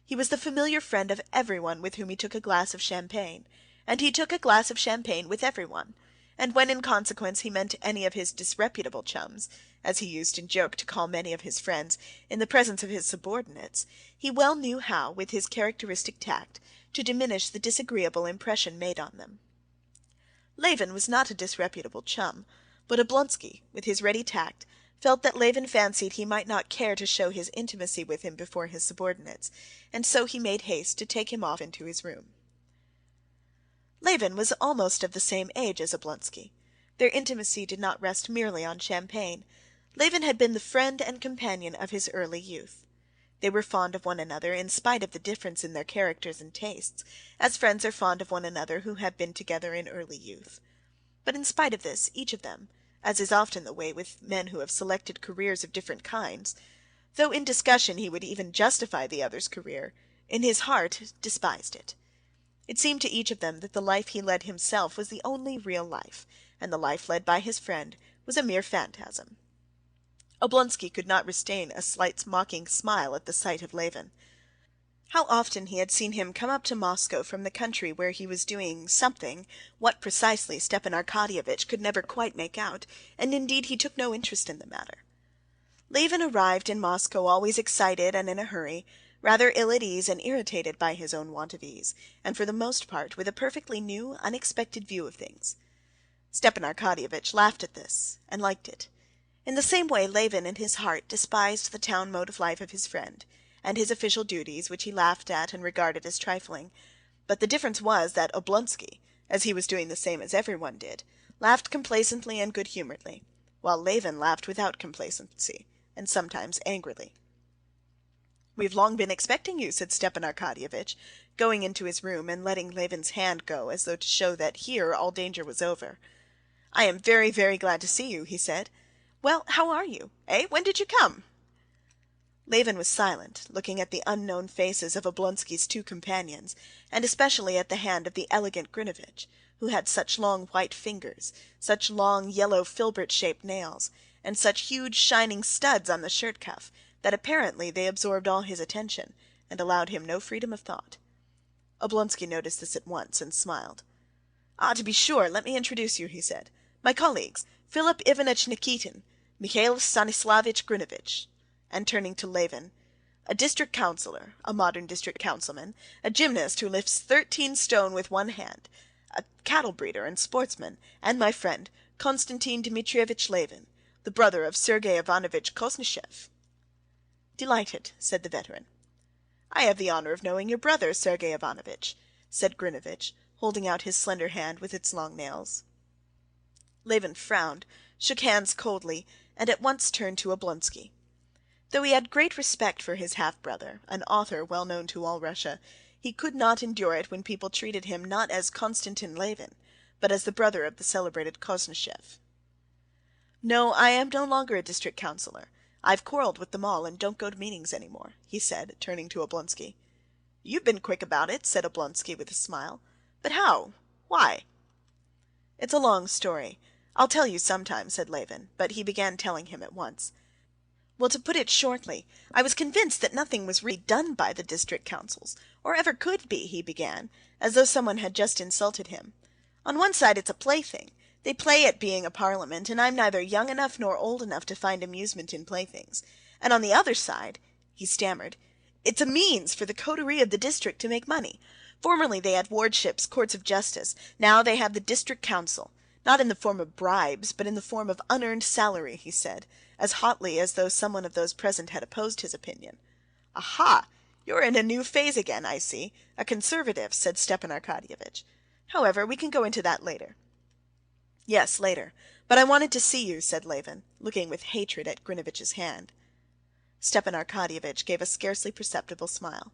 He was the familiar friend of every one with whom he took a glass of champagne, and he took a glass of champagne with every one, and when in consequence he met any of his disreputable chums, as he used in joke to call many of his friends, in the presence of his subordinates, he well knew how, with his characteristic tact, to diminish the disagreeable impression made on them. Levin was not a disreputable chum, but Oblonsky, with his ready tact, felt that Levin fancied he might not care to show his intimacy with him before his subordinates, and so he made haste to take him off into his room. Levin was almost of the same age as Oblonsky. Their intimacy did not rest merely on champagne. Levin had been the friend and companion of his early youth. They were fond of one another in spite of the difference in their characters and tastes, as friends are fond of one another who have been together in early youth. But in spite of this, each of them, as is often the way with men who have selected careers of different kinds, though in discussion he would even justify the other's career, in his heart despised it. It seemed to each of them that the life he led himself was the only real life, and the life led by his friend was a mere phantasm. Oblonsky could not restrain a slight mocking smile at the sight of Levin. How often he had seen him come up to Moscow from the country where he was doing something, what precisely Stepan Arkadyevitch could never quite make out, and indeed he took no interest in the matter. Levin arrived in Moscow always excited and in a hurry, rather ill at ease and irritated by his own want of ease, and for the most part with a perfectly new, unexpected view of things. Stepan Arkadyevitch laughed at this, and liked it. In the same way Levin in his heart despised the town mode of life of his friend, and his official duties, which he laughed at and regarded as trifling. But the difference was that Oblonsky, as he was doing the same as everyone did, laughed complacently and good-humoredly, while Levin laughed without complacency, and sometimes angrily. "We've long been expecting you," said Stepan Arkadyevitch, going into his room and letting Levin's hand go as though to show that here all danger was over. "I am very, very glad to see you," he said. "Well, how are you? Eh? When did you come?" Levin was silent, looking at the unknown faces of Oblonsky's two companions, and especially at the hand of the elegant Grinevitch, who had such long white fingers, such long yellow filbert-shaped nails, and such huge shining studs on the shirt cuff, that apparently they absorbed all his attention, and allowed him no freedom of thought. Oblonsky noticed this at once, and smiled. "Ah, to be sure, let me introduce you," he said. "My colleagues, Philip Ivanitch Nikitin, Mikhail Stanislavitch Grinevitch," and turning to Levin, "a district councillor, a modern district councilman, a gymnast who lifts 13 stone with one hand, a cattle breeder and sportsman, and my friend, Konstantin Dmitrievitch Levin, the brother of Sergey Ivanovitch Koznishev." "Delighted," said the veteran. "I have the honor of knowing your brother, Sergey Ivanovitch," said Grinevitch, holding out his slender hand with its long nails. Levin frowned, shook hands coldly, and at once turned to Oblonsky. Though he had great respect for his half-brother, an author well known to all Russia, he could not endure it when people treated him not as Konstantin Levin, but as the brother of the celebrated Koznishev. "No, I am no longer a district councillor. I've quarreled with them all and don't go to meetings any more," he said, turning to Oblonsky. "You've been quick about it," said Oblonsky with a smile. "But how? Why?" "It's a long story. I'll tell you sometime," said Levin, but he began telling him at once. "Well, to put it shortly, I was convinced that nothing was really done by the district councils, or ever could be," he began, as though someone had just insulted him. "On one side it's a plaything. They play at being a parliament, and I'm neither young enough nor old enough to find amusement in playthings. And on the other side," he stammered, "it's a means for the coterie of the district to make money. Formerly they had wardships, courts of justice. Now they have the district council. Not in the form of bribes, but in the form of unearned salary," he said, as hotly as though someone of those present had opposed his opinion. "Aha! You're in a new phase again, I see. A conservative," said Stepan Arkadyevitch. "However, we can go into that later." "Yes, later. But I wanted to see you," said Levin, looking with hatred at Grinevitch's hand. Stepan Arkadyevitch gave a scarcely perceptible smile.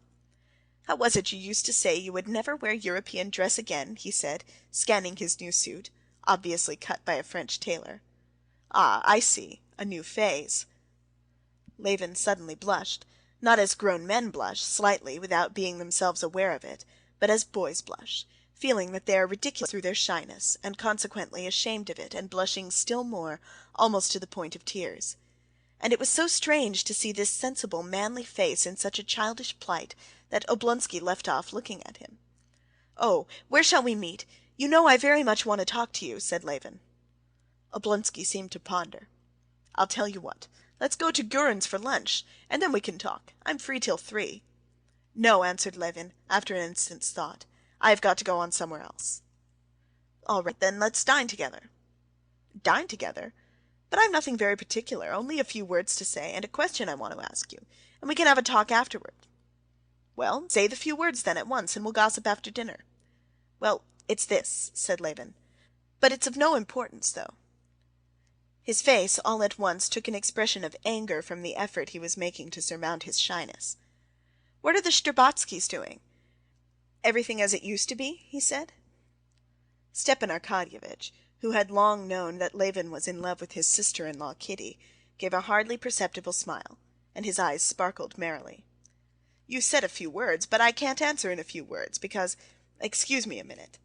"How was it you used to say you would never wear European dress again?" he said, scanning his new suit, obviously cut by a French tailor. "Ah, I see. A new phase." Levin suddenly blushed, Not as grown men blush, slightly, without being themselves aware of it, but as boys blush, feeling that they are ridiculous through their shyness, and consequently ashamed of it, and blushing still more, almost to the point of tears. And it was so strange to see this sensible, manly face in such a childish plight that Oblonsky left off looking at him. "Oh, where shall we meet? You know I very much want to talk to you," said Levin. Oblonsky seemed to ponder. "I'll tell you what. Let's go to Gurin's for lunch, and then we can talk. I'm free till 3. "No," answered Levin, after an instant's thought. "I have got to go on somewhere else." "All right, then let's dine together." "Dine together? But I've nothing very particular, only a few words to say, and a question I want to ask you, and we can have a talk afterward." "Well, say the few words then at once, and we'll gossip after dinner." "Well, it's this," said Levin. "But it's of no importance, though." His face all at once took an expression of anger from the effort he was making to surmount his shyness. "What are the Shtcherbatskys doing?" "Everything as it used to be," he said. Stepan Arkadyevitch, who had long known that Levin was in love with his sister-in-law Kitty, gave a hardly perceptible smile, and his eyes sparkled merrily. "You said a few words, but I can't answer in a few words, because... Excuse me a minute."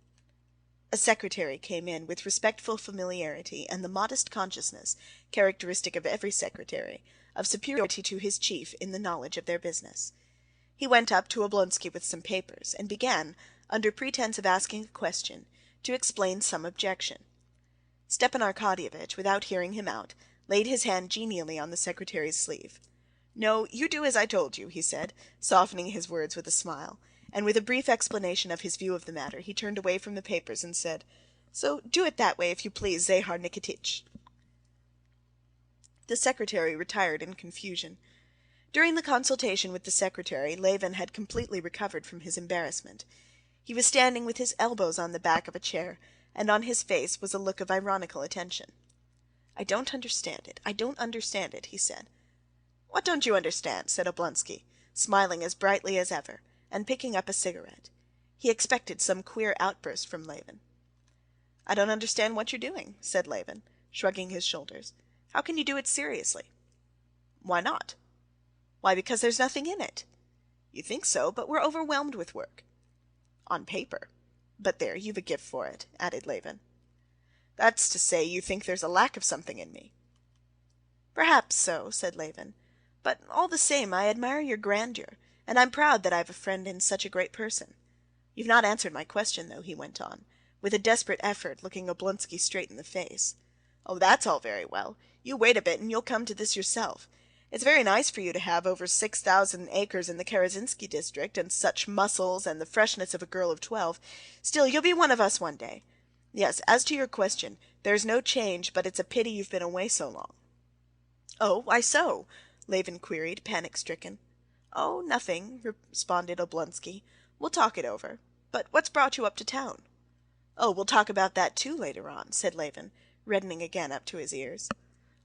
A secretary came in with respectful familiarity and the modest consciousness, characteristic of every secretary, of superiority to his chief in the knowledge of their business. He went up to Oblonsky with some papers, and began, under pretense of asking a question, to explain some objection. Stepan Arkadyevitch, without hearing him out, laid his hand genially on the secretary's sleeve. "No, you do as I told you," he said, softening his words with a smile, and with a brief explanation of his view of the matter, he turned away from the papers and said, "So do it that way, if you please, Zahar Nikititch." The secretary retired in confusion. During the consultation with the secretary, Levin had completely recovered from his embarrassment. He was standing with his elbows on the back of a chair, and on his face was a look of ironical attention. "I don't understand it, I don't understand it," he said. "What don't you understand?" said Oblonsky, smiling as brightly as ever, and picking up a cigarette. He expected some queer outburst from Levin. "I don't understand what you're doing," said Levin, shrugging his shoulders. "How can you do it seriously?" "Why not?" "Why, because there's nothing in it." "You think so, but we're overwhelmed with work." "On paper. But there, you've a gift for it," added Levin. "That's to say, you think there's a lack of something in me." "Perhaps so," said Levin. "But all the same, I admire your grandeur, and I'm proud that I've a friend in such a great person. You've not answered my question, though," he went on, with a desperate effort, looking Oblonsky straight in the face. "Oh, that's all very well. You wait a bit, and you'll come to this yourself. It's very nice for you to have over 6,000 acres in the Karazinsky district, and such muscles, and the freshness of a girl of 12. Still, you'll be one of us one day. Yes, as to your question, there's no change, but it's a pity you've been away so long." "Oh, why so?" Levin queried, panic-stricken. "Oh, nothing," responded Oblonsky. "We'll talk it over. But what's brought you up to town?" "Oh, we'll talk about that too later on," said Levin, reddening again up to his ears.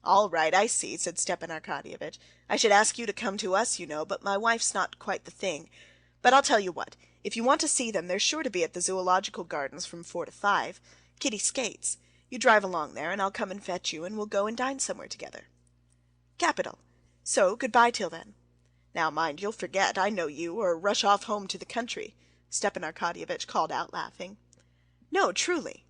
"All right, I see," said Stepan Arkadyevitch. "I should ask you to come to us, you know, but my wife's not quite the thing. But I'll tell you what, if you want to see them, they're sure to be at the Zoological Gardens from 4 to 5. Kitty skates. You drive along there, and I'll come and fetch you, and we'll go and dine somewhere together." "Capital. So good-bye till then." "Now mind, you'll forget, I know you, or rush off home to the country," Stepan Arkadyevitch called out, laughing. "No, truly."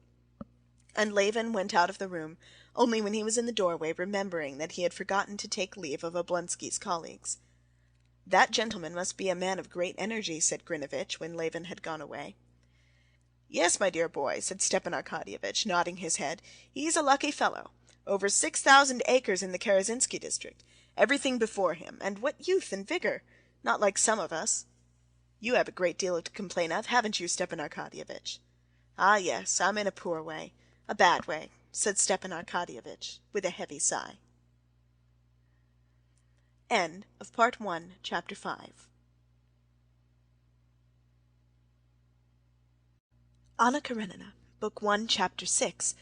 And Levin went out of the room, only when he was in the doorway remembering that he had forgotten to take leave of Oblonsky's colleagues. "That gentleman must be a man of great energy," said Grinevitch, when Levin had gone away. "Yes, my dear boy," said Stepan Arkadyevitch, nodding his head. "He's a lucky fellow. Over 6,000 acres in the Karazinsky district. Everything before him, and what youth and vigor! Not like some of us. You have a great deal to complain of, haven't you, Stepan Arkadyevitch?" "Ah, yes, I'm in a poor way, a bad way," said Stepan Arkadyevitch, with a heavy sigh. End of Part 1, Chapter 5. Anna Karenina, Book 1, Chapter 6.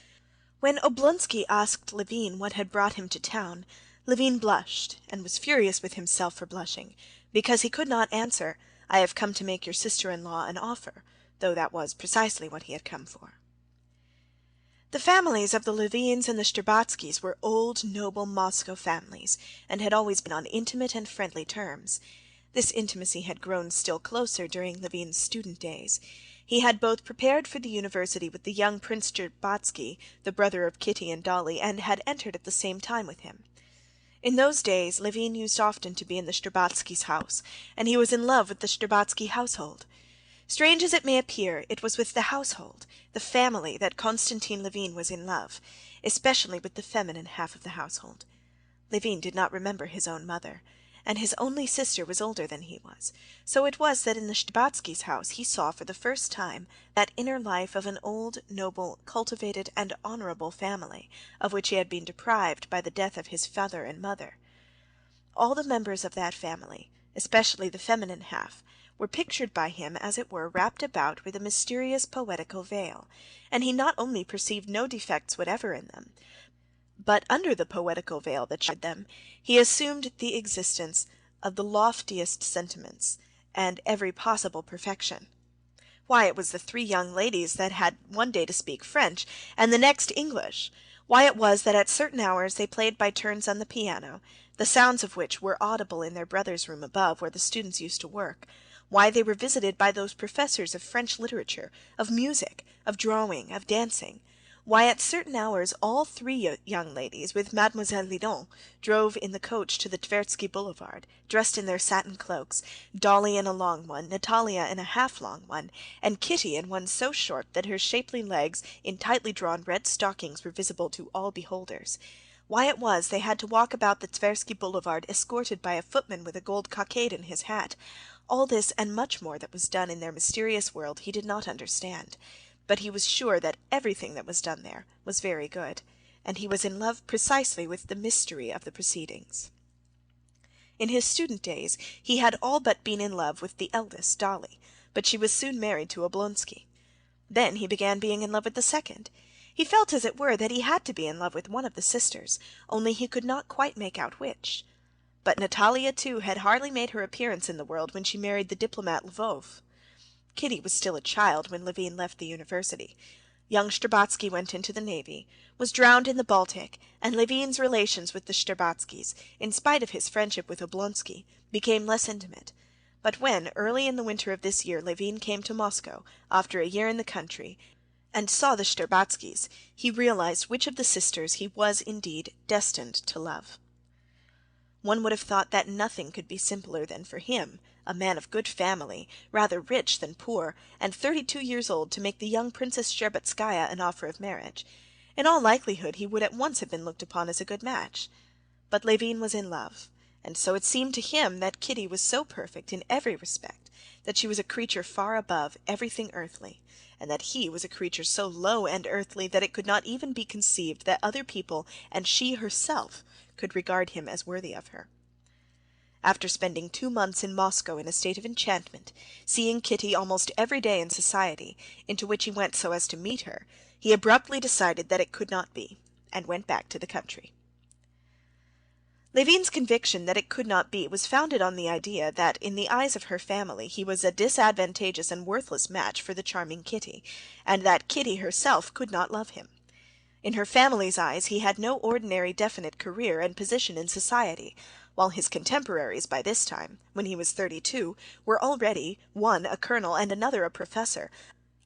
When Oblonsky asked Levin what had brought him to town, Levin blushed, and was furious with himself for blushing, because he could not answer, "I have come to make your sister-in-law an offer," though that was precisely what he had come for. The families of the Levins and the Shtcherbatskys were old, noble Moscow families, and had always been on intimate and friendly terms. This intimacy had grown still closer during Levin's student days. He had both prepared for the university with the young Prince Shtcherbatsky, the brother of Kitty and Dolly, and had entered at the same time with him. In those days Levin used often to be in the Shtcherbatskys' house, and he was in love with the Shtcherbatsky household. Strange as it may appear, it was with the household, the family, that Konstantin Levin was in love, especially with the feminine half of the household. Levin did not remember his own mother, and his only sister was older than he was, so it was that in the Shtcherbatskys' house he saw for the first time that inner life of an old, noble, cultivated, and honorable family, of which he had been deprived by the death of his father and mother. All the members of that family, especially the feminine half, were pictured by him, as it were, wrapped about with a mysterious poetical veil, and he not only perceived no defects whatever in them, but under the poetical veil that shrouded them, he assumed the existence of the loftiest sentiments and every possible perfection. Why, it was the three young ladies that had one day to speak French, and the next English. Why, it was that at certain hours they played by turns on the piano, the sounds of which were audible in their brother's room above, where the students used to work. Why, they were visited by those professors of French literature, of music, of drawing, of dancing. Why, at certain hours all three young ladies, with Mademoiselle Lidon, drove in the coach to the Tversky Boulevard, dressed in their satin cloaks, Dolly in a long one, Natalia in a half-long one, and Kitty in one so short that her shapely legs in tightly drawn red stockings were visible to all beholders. Why it was they had to walk about the Tversky Boulevard escorted by a footman with a gold cockade in his hat. All this and much more that was done in their mysterious world he did not understand, but he was sure that everything that was done there was very good, and he was in love precisely with the mystery of the proceedings. In his student days he had all but been in love with the eldest, Dolly, but she was soon married to Oblonsky. Then he began being in love with the second. He felt, as it were, that he had to be in love with one of the sisters, only he could not quite make out which. But Natalia, too, had hardly made her appearance in the world when she married the diplomat Lvov. Kitty was still a child when Levin left the university. Young Shtcherbatsky went into the navy, was drowned in the Baltic, and Levin's relations with the Shtcherbatskys, in spite of his friendship with Oblonsky, became less intimate. But when, early in the winter of this year, Levin came to Moscow, after a year in the country, and saw the Shtcherbatskys, he realized which of the sisters he was indeed destined to love. One would have thought that nothing could be simpler than for him, a man of good family, rather rich than poor, and 32 years old, to make the young Princess Shtcherbatskaya an offer of marriage. In all likelihood he would at once have been looked upon as a good match. But Levin was in love, and so it seemed to him that Kitty was so perfect in every respect, that she was a creature far above everything earthly, and that he was a creature so low and earthly that it could not even be conceived that other people and she herself could regard him as worthy of her. After spending 2 months in Moscow in a state of enchantment, seeing Kitty almost every day in society, into which he went so as to meet her, he abruptly decided that it could not be, and went back to the country. Levin's conviction that it could not be was founded on the idea that, in the eyes of her family, he was a disadvantageous and worthless match for the charming Kitty, and that Kitty herself could not love him. In her family's eyes he had no ordinary definite career and position in society, while his contemporaries by this time, when he was 32, were already one a colonel and another a professor,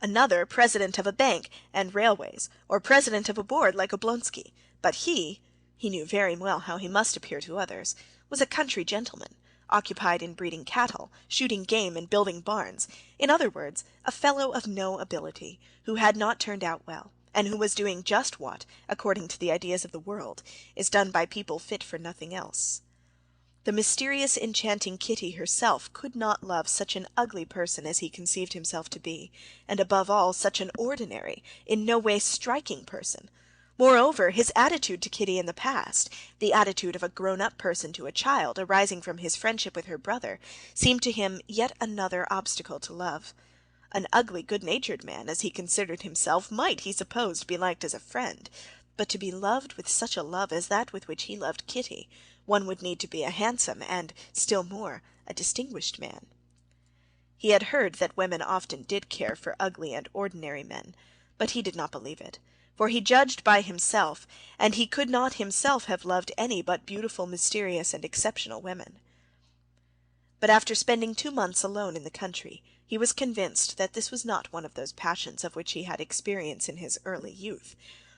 another president of a bank and railways, or president of a board like Oblonsky. But he knew very well how he must appear to others, was a country gentleman, occupied in breeding cattle, shooting game, and building barns, in other words, a fellow of no ability, who had not turned out well, and who was doing just what, according to the ideas of the world, is done by people fit for nothing else. The mysterious, enchanting Kitty herself could not love such an ugly person as he conceived himself to be, and above all such an ordinary, in no way striking person. Moreover, his attitude to Kitty in the past, the attitude of a grown-up person to a child, arising from his friendship with her brother, seemed to him yet another obstacle to love. An ugly, good-natured man, as he considered himself, might, he supposed, be liked as a friend, but to be loved with such a love as that with which he loved Kitty, one would need to be a handsome and, still more, a distinguished man. He had heard that women often did care for ugly and ordinary men, but he did not believe it, for he judged by himself, and he could not himself have loved any but beautiful, mysterious, and exceptional women. but after spending 2 months alone in the country, he was convinced that this was not one of those passions of which he had experience in his early youth,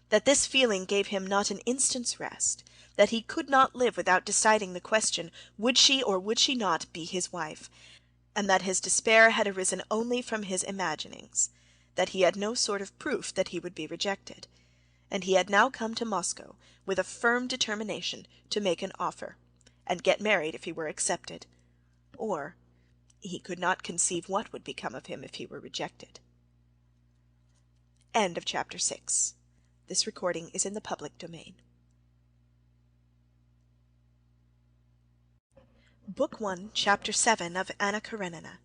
that this feeling gave him not an instant's rest, that he could not live without deciding the question, would she or would she not be his wife, and that his despair had arisen only from his imaginings, that he had no sort of proof that he would be rejected, and he had now come to Moscow with a firm determination to make an offer, and get married if he were accepted, or he could not conceive what would become of him if he were rejected. End of chapter 6. This recording is in the public domain. Book 1, Chapter 7 of Anna Karenina.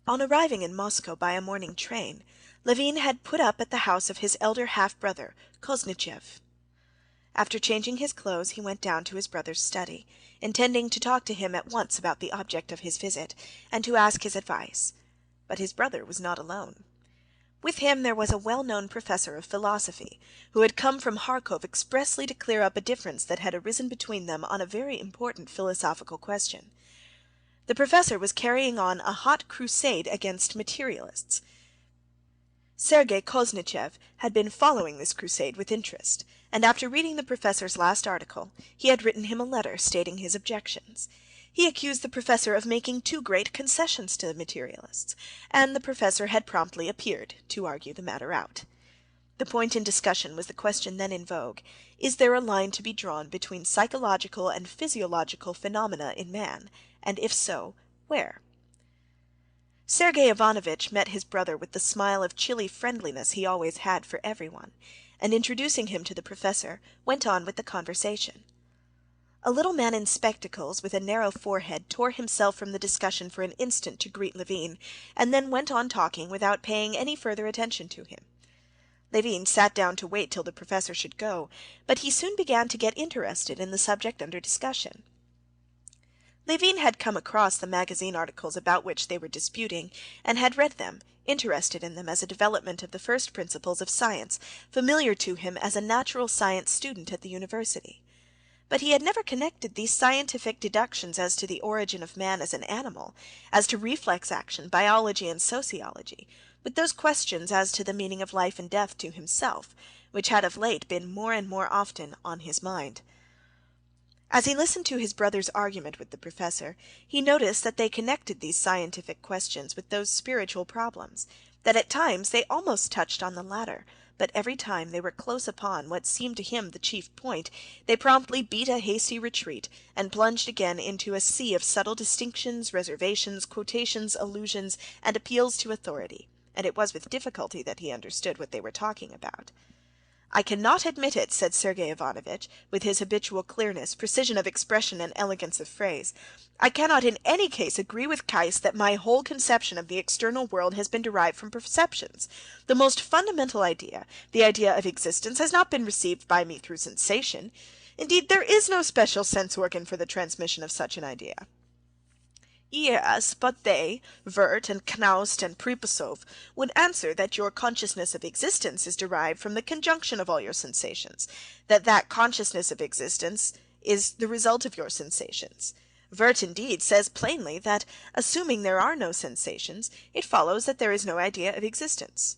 On arriving in Moscow by a morning train, Levin had put up at the house of his elder half-brother, Koznishev. After changing his clothes, he went down to his brother's study, intending to talk to him at once about the object of his visit, and to ask his advice. But his brother was not alone. With him there was a well-known professor of philosophy, who had come from Kharkov expressly to clear up a difference that had arisen between them on a very important philosophical question. The professor was carrying on a hot crusade against materialists. Sergei Koznishev had been following this crusade with interest, and after reading the professor's last article, he had written him a letter stating his objections. He accused the professor of making too great concessions to the materialists, and the professor had promptly appeared to argue the matter out. The point in discussion was the question then in vogue: is there a line to be drawn between psychological and physiological phenomena in man, and if so, where? Sergey Ivanovitch met his brother with the smile of chilly friendliness he always had for everyone, and introducing him to the professor, went on with the conversation. A little man in spectacles with a narrow forehead tore himself from the discussion for an instant to greet Levin, and then went on talking without paying any further attention to him. Levin sat down to wait till the professor should go, but he soon began to get interested in the subject under discussion. Levin had come across the magazine articles about which they were disputing, and had read them, interested in them as a development of the first principles of science, familiar to him as a natural science student at the university. But he had never connected these scientific deductions as to the origin of man as an animal, as to reflex action, biology, and sociology, with those questions as to the meaning of life and death to himself, which had of late been more and more often on his mind. As he listened to his brother's argument with the professor, he noticed that they connected these scientific questions with those spiritual problems, that at times they almost touched on the latter, but every time they were close upon what seemed to him the chief point, they promptly beat a hasty retreat and plunged again into a sea of subtle distinctions, reservations, quotations, allusions, and appeals to authority, and it was with difficulty that he understood what they were talking about. "I cannot admit it," said Sergey Ivanovitch, with his habitual clearness, precision of expression, and elegance of phrase. "I cannot in any case agree with Kais that my whole conception of the external world has been derived from perceptions. The most fundamental idea, the idea of existence, has not been received by me through sensation. Indeed, there is no special sense organ for the transmission of such an idea." "Yes, but they, Wert and Knaust and Pripasov, would answer that your consciousness of existence is derived from the conjunction of all your sensations, that consciousness of existence is the result of your sensations. Wert, indeed, says plainly that, assuming there are no sensations, it follows that there is no idea of existence."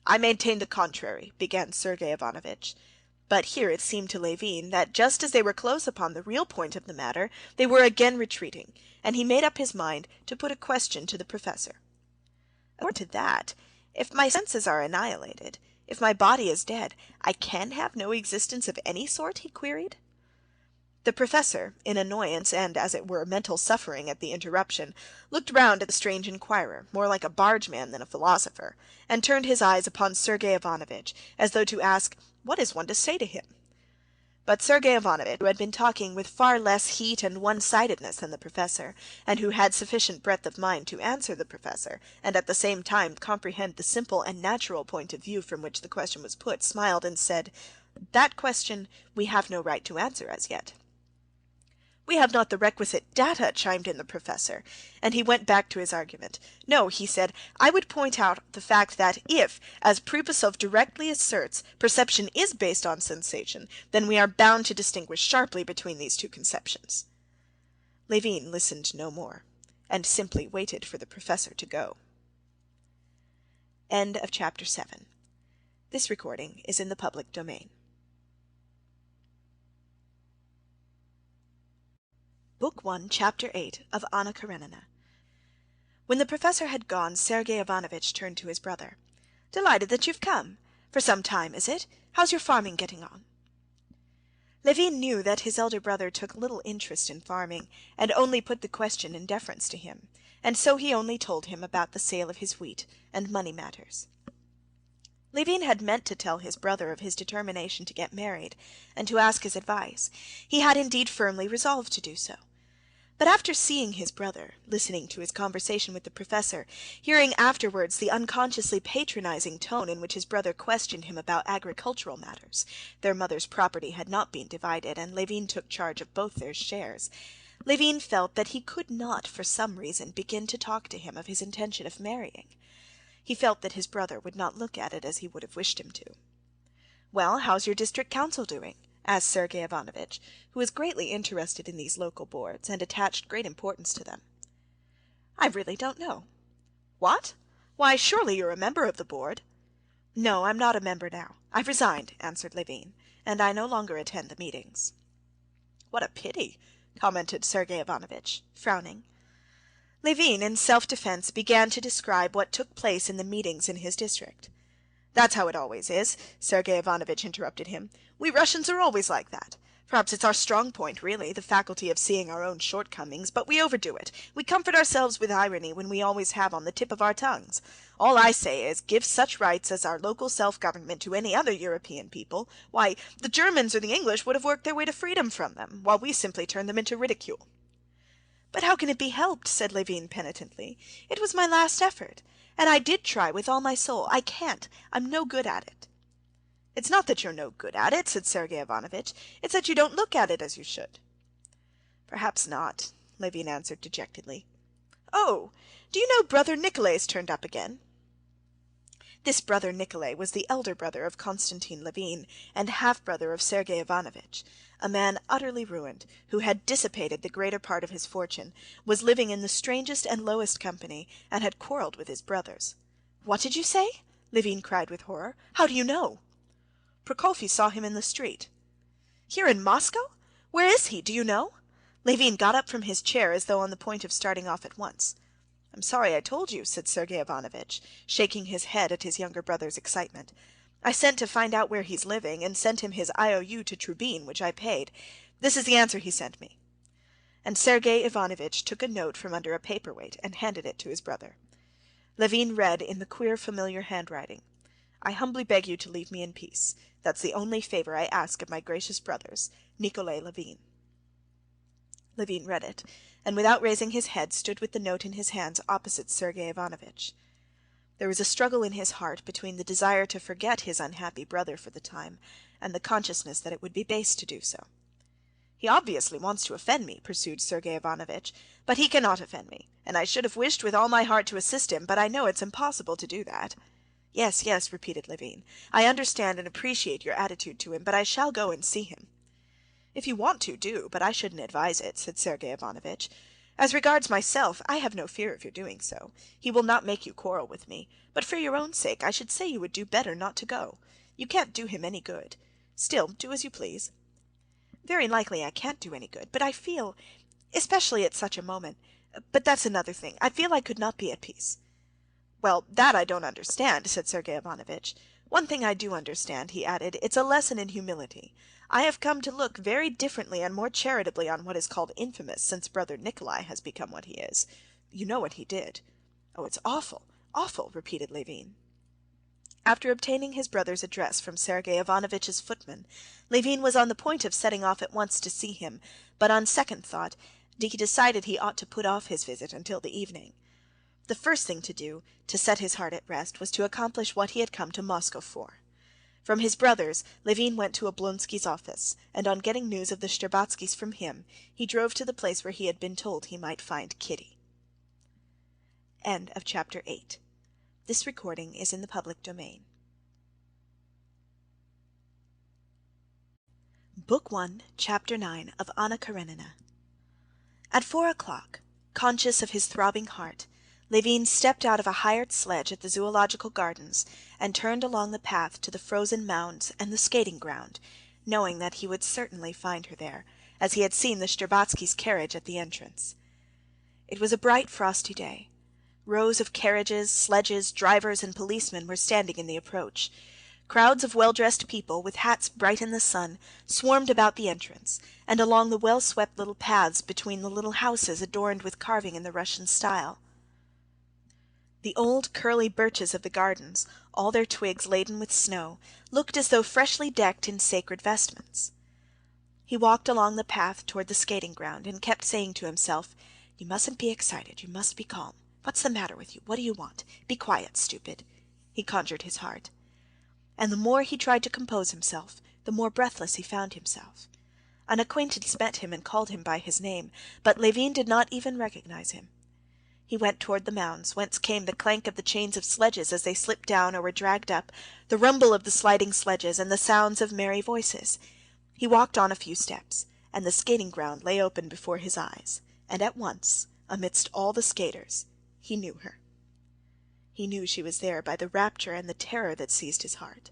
"I maintain the contrary," began Sergey Ivanovitch. But here it seemed to Levin that just as they were close upon the real point of the matter, they were again retreating, and he made up his mind to put a question to the professor. "According to that, if my senses are annihilated, if my body is dead, I can have no existence of any sort?" he queried. The professor, in annoyance and, as it were, mental suffering at the interruption, looked round at the strange inquirer, more like a bargeman than a philosopher, and turned his eyes upon Sergey Ivanovitch, as though to ask, "What is one to say to him?" But Sergey Ivanovitch, who had been talking with far less heat and one-sidedness than the professor, and who had sufficient breadth of mind to answer the professor, and at the same time comprehend the simple and natural point of view from which the question was put, smiled and said, "That question we have no right to answer as yet." "We have not the requisite data," chimed in the professor, and he went back to his argument. "No," he said, "I would point out the fact that if, as Pripasov directly asserts, perception is based on sensation, then we are bound to distinguish sharply between these two conceptions." Levin listened no more. and simply waited for the professor to go. End of chapter 7. This recording is in the public domain. Book 1, Chapter 8 of Anna Karenina. When the professor had gone, Sergey Ivanovitch turned to his brother. "Delighted that you've come. For some time, is it? How's your farming getting on?" Levin knew that his elder brother took little interest in farming, and only put the question in deference to him, and so he only told him about the sale of his wheat and money matters. Levin had meant to tell his brother of his determination to get married, and to ask his advice. He had indeed firmly resolved to do so. But after seeing his brother, listening to his conversation with the professor, hearing afterwards the unconsciously patronizing tone in which his brother questioned him about agricultural matters (their mother's property had not been divided, and Levin took charge of both their shares), Levin felt that he could not, for some reason, begin to talk to him of his intention of marrying. He felt that his brother would not look at it as he would have wished him to. "Well, how's your district council doing?" asked Sergey Ivanovitch, who was greatly interested in these local boards, and attached great importance to them. "I really don't know." "What? Why, surely you're a member of the board?" "No, I'm not a member now. I've resigned," answered Levin, "and I no longer attend the meetings." "What a pity," commented Sergey Ivanovitch, frowning. Levin, in self-defense, began to describe what took place in the meetings in his district. "That's how it always is," Sergey Ivanovitch interrupted him. "We Russians are always like that. Perhaps it's our strong point, really, the faculty of seeing our own shortcomings, but we overdo it. We comfort ourselves with irony when we always have on the tip of our tongues. All I say is, give such rights as our local self-government to any other European people. Why, the Germans or the English would have worked their way to freedom from them, while we simply turn them into ridicule." "But how can it be helped?" said Levin penitently. "It was my last effort. And I did try with all my soul. I can't. I'm no good at it." "It's not that you're no good at it," said Sergey Ivanovitch. "It's that you don't look at it as you should." "Perhaps not," Levin answered dejectedly. "Oh, do you know brother Nikolai's turned up again?" This brother Nikolai was the elder brother of Konstantin Levin, and half-brother of Sergey Ivanovitch, a man utterly ruined, who had dissipated the greater part of his fortune, was living in the strangest and lowest company, and had quarreled with his brothers. "What did you say?" Levin cried with horror. "How do you know?" "Prokofy saw him in the street." "Here in Moscow? Where is he? Do you know?" Levin got up from his chair as though on the point of starting off at once. "I'm sorry I told you," said Sergey Ivanovitch, shaking his head at his younger brother's excitement. "I sent to find out where he's living, and sent him his IOU to Trubin, which I paid. This is the answer he sent me." And Sergey Ivanovitch took a note from under a paperweight and handed it to his brother. Levin read in the queer familiar handwriting: "I humbly beg you to leave me in peace. That's the only favor I ask of my gracious brothers. Nikolai Levin." Levin read it, and without raising his head stood with the note in his hands opposite Sergey Ivanovitch. There was a struggle in his heart between the desire to forget his unhappy brother for the time, and the consciousness that it would be base to do so. "He obviously wants to offend me," pursued Sergey Ivanovitch, "but he cannot offend me, and I should have wished with all my heart to assist him, but I know it's impossible to do that." "Yes, yes," repeated Levin. "I understand and appreciate your attitude to him, but I shall go and see him." "If you want to, do, but I shouldn't advise it," said Sergey Ivanovitch. "As regards myself, I have no fear of your doing so. He will not make you quarrel with me, but for your own sake I should say you would do better not to go. You can't do him any good. Still, do as you please." "Very likely I can't do any good, but I feel, especially at such a moment, but that's another thing, I feel I could not be at peace." "Well, that I don't understand," said Sergey Ivanovitch. "One thing I do understand," he added, "it's a lesson in humility. I have come to look very differently and more charitably on what is called infamous since brother Nikolai has become what he is. You know what he did." "Oh, it's awful, awful," repeated Levin. After obtaining his brother's address from Sergey Ivanovitch's footman, Levin was on the point of setting off at once to see him, but on second thought he decided he ought to put off his visit until the evening. The first thing to do, to set his heart at rest, was to accomplish what he had come to Moscow for. From his brothers, Levin went to Oblonsky's office, and on getting news of the Shtcherbatskys from him, he drove to the place where he had been told he might find Kitty. End of chapter 8. This recording is in the public domain. Book 1, Chapter 9 of Anna Karenina. At 4 o'clock, Conscious of his throbbing heart, Levin stepped out of a hired sledge at the Zoological Gardens and turned along the path to the frozen mounds and the skating ground, knowing that he would certainly find her there, as he had seen the Shtcherbatskys' carriage at the entrance. It was a bright, frosty day. Rows of carriages, sledges, drivers, and policemen were standing in the approach. Crowds of well-dressed people, with hats bright in the sun, swarmed about the entrance, and along the well-swept little paths between the little houses adorned with carving in the Russian style. The old curly birches of the gardens, all their twigs laden with snow, looked as though freshly decked in sacred vestments. He walked along the path toward the skating ground, and kept saying to himself, "You mustn't be excited, you must be calm. What's the matter with you? What do you want? Be quiet, stupid," he conjured his heart. And the more he tried to compose himself, the more breathless he found himself. An acquaintance met him and called him by his name, but Levin did not even recognize him. He went toward the mounds, whence came the clank of the chains of sledges as they slipped down or were dragged up, the rumble of the sliding sledges, and the sounds of merry voices. He walked on a few steps, and the skating ground lay open before his eyes, and at once, amidst all the skaters, he knew her. He knew she was there by the rapture and the terror that seized his heart.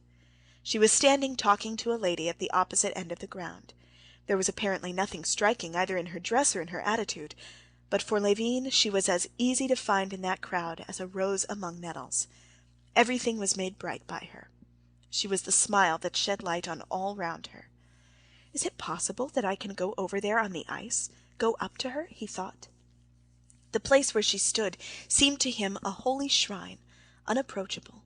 She was standing talking to a lady at the opposite end of the ground. There was apparently nothing striking either in her dress or in her attitude, but for Levin she was as easy to find in that crowd as a rose among nettles. Everything was made bright by her. She was the smile that shed light on all round her. "Is it possible that I can go over there on the ice, go up to her?" he thought. The place where she stood seemed to him a holy shrine, unapproachable,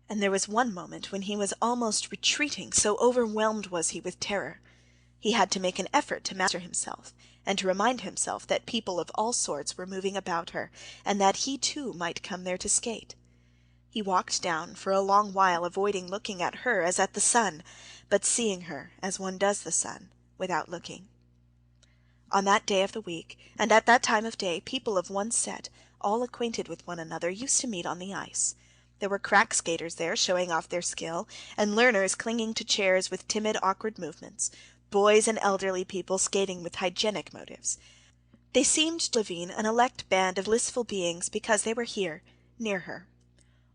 and there was one moment when he was almost retreating, so overwhelmed was he with terror. He had to make an effort to master himself, and to remind himself that people of all sorts were moving about her, and that he too might come there to skate. He walked down, for a long while avoiding looking at her as at the sun, but seeing her as one does the sun, without looking. On that day of the week, and at that time of day, people of one set, all acquainted with one another, used to meet on the ice. There were crack skaters there, showing off their skill, and learners clinging to chairs with timid, awkward movements, boys and elderly people skating with hygienic motives. They seemed to Levin an elect band of blissful beings because they were here, near her.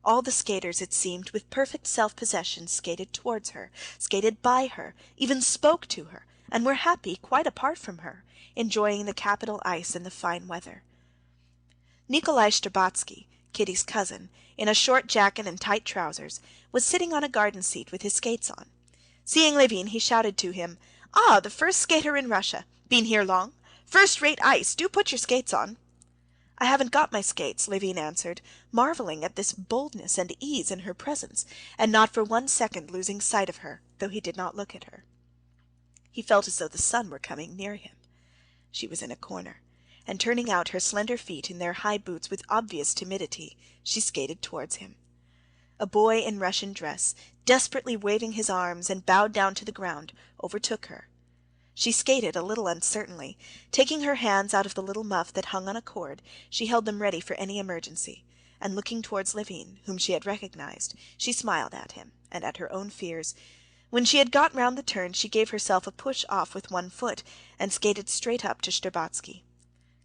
All the skaters, it seemed, with perfect self-possession, skated towards her, skated by her, even spoke to her, and were happy quite apart from her, enjoying the capital ice and the fine weather. Nikolai Shtcherbatsky, Kitty's cousin, in a short jacket and tight trousers, was sitting on a garden seat with his skates on. Seeing Levin, he shouted to him, "Ah, the first skater in Russia! Been here long? First-rate ice! Do put your skates on!" "I haven't got my skates," Levin answered, marveling at this boldness and ease in her presence, and not for one second losing sight of her, though he did not look at her. He felt as though the sun were coming near him. She was in a corner, and turning out her slender feet in their high boots with obvious timidity, she skated towards him. A boy in Russian dress, desperately waving his arms and bowed down to the ground, overtook her. She skated a little uncertainly. Taking her hands out of the little muff that hung on a cord, she held them ready for any emergency, and looking towards Levin, whom she had recognized, she smiled at him and at her own fears. When she had got round the turn, she gave herself a push off with one foot, and skated straight up to Shtcherbatsky.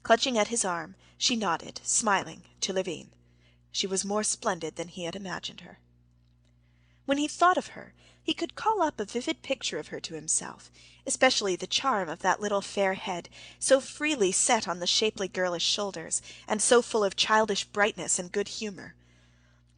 Clutching at his arm, she nodded, smiling, to Levin. She was more splendid than he had imagined her. When he thought of her, he could call up a vivid picture of her to himself, especially the charm of that little fair head, so freely set on the shapely girlish shoulders, and so full of childish brightness and good humor.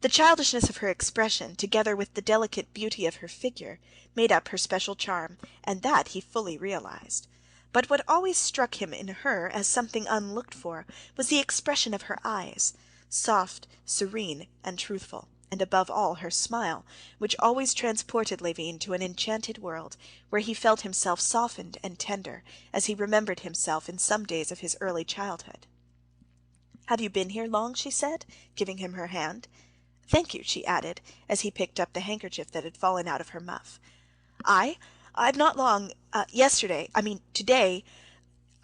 The childishness of her expression, together with the delicate beauty of her figure, made up her special charm, and that he fully realized. But what always struck him in her as something unlooked for was the expression of her eyes, soft, serene, and truthful, and above all her smile, which always transported Levin to an enchanted world, where he felt himself softened and tender, as he remembered himself in some days of his early childhood. "Have you been here long?" she said, giving him her hand. "Thank you," she added, as he picked up the handkerchief that had fallen out of her muff. "I've not long, today,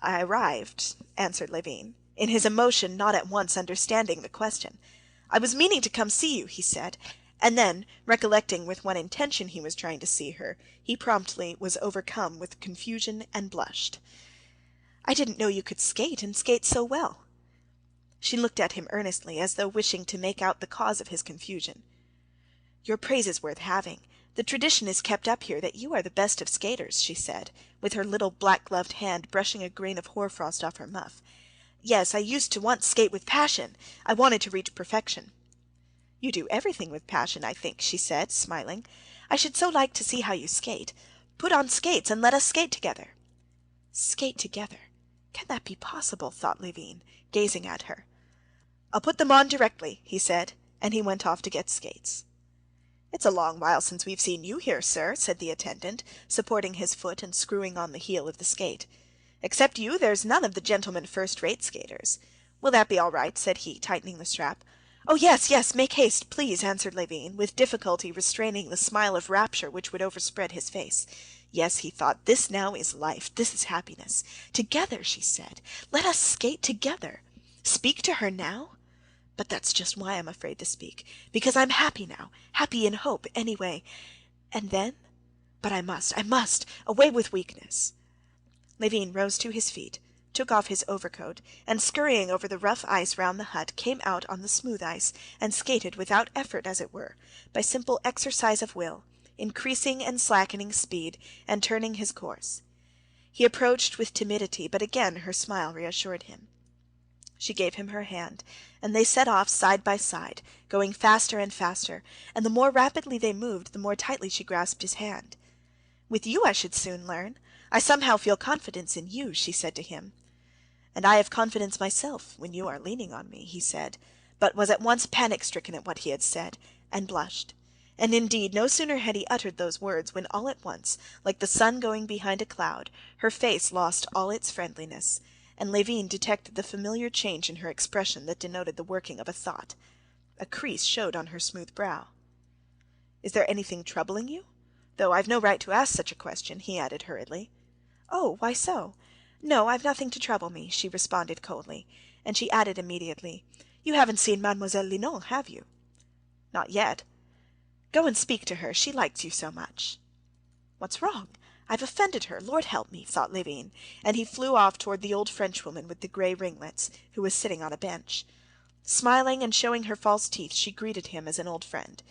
I arrived," answered Levin, in his emotion not at once understanding the question. "I was meaning to come see you," he said, and then, recollecting with what intention he was trying to see her, he promptly was overcome with confusion and blushed. I didn't know you could skate, and skate so well." She looked at him earnestly, as though wishing to make out the cause of his confusion. "Your praise is worth having. The tradition is kept up here that you are the best of skaters," she said, with her little black-gloved hand brushing a grain of hoarfrost off her muff. "Yes, I used to once skate with passion. I wanted to reach perfection." "You do everything with passion, I think," she said, smiling. "I should so like to see how you skate. Put on skates and let us skate together." Skate together! Can that be possible? Thought Levin, gazing at her. "I'll put them on directly," he said, and he went off to get skates. "It's a long while since we've seen you here, sir," said the attendant, supporting his foot and screwing on the heel of the skate. "Except you, there's none of the gentlemen first-rate skaters. Will that be all right?" said he, tightening the strap. "Oh, yes, yes, make haste, please," answered Levin, with difficulty restraining the smile of rapture which would overspread his face. Yes, he thought, this now is life, this is happiness. "Together," she said. "Let us skate together. Speak to her now? But that's just why I'm afraid to speak, because I'm happy now, happy in hope, anyway. And then? But I must, away with weakness." Levin rose to his feet, took off his overcoat, and scurrying over the rough ice round the hut, came out on the smooth ice, and skated without effort, as it were, by simple exercise of will, increasing and slackening speed, and turning his course. He approached with timidity, but again her smile reassured him. She gave him her hand, and they set off side by side, going faster and faster, and the more rapidly they moved, the more tightly she grasped his hand. "With you I should soon learn. I somehow feel confidence in you," she said to him. "And I have confidence myself when you are leaning on me," he said, but was at once panic-stricken at what he had said, and blushed. And indeed, no sooner had he uttered those words when all at once, like the sun going behind a cloud, her face lost all its friendliness, and Levin detected the familiar change in her expression that denoted the working of a thought. A crease showed on her smooth brow. "Is there anything troubling you? Though I've no right to ask such a question," he added hurriedly. "Oh, why so? No, I've nothing to trouble me," she responded coldly, and she added immediately, "You haven't seen Mademoiselle Linon, have you?" "Not yet." "Go and speak to her. She likes you so much." "What's wrong? I've offended her. Lord help me," thought Levin, and he flew off toward the old Frenchwoman with the gray ringlets, who was sitting on a bench. Smiling and showing her false teeth, she greeted him as an old friend.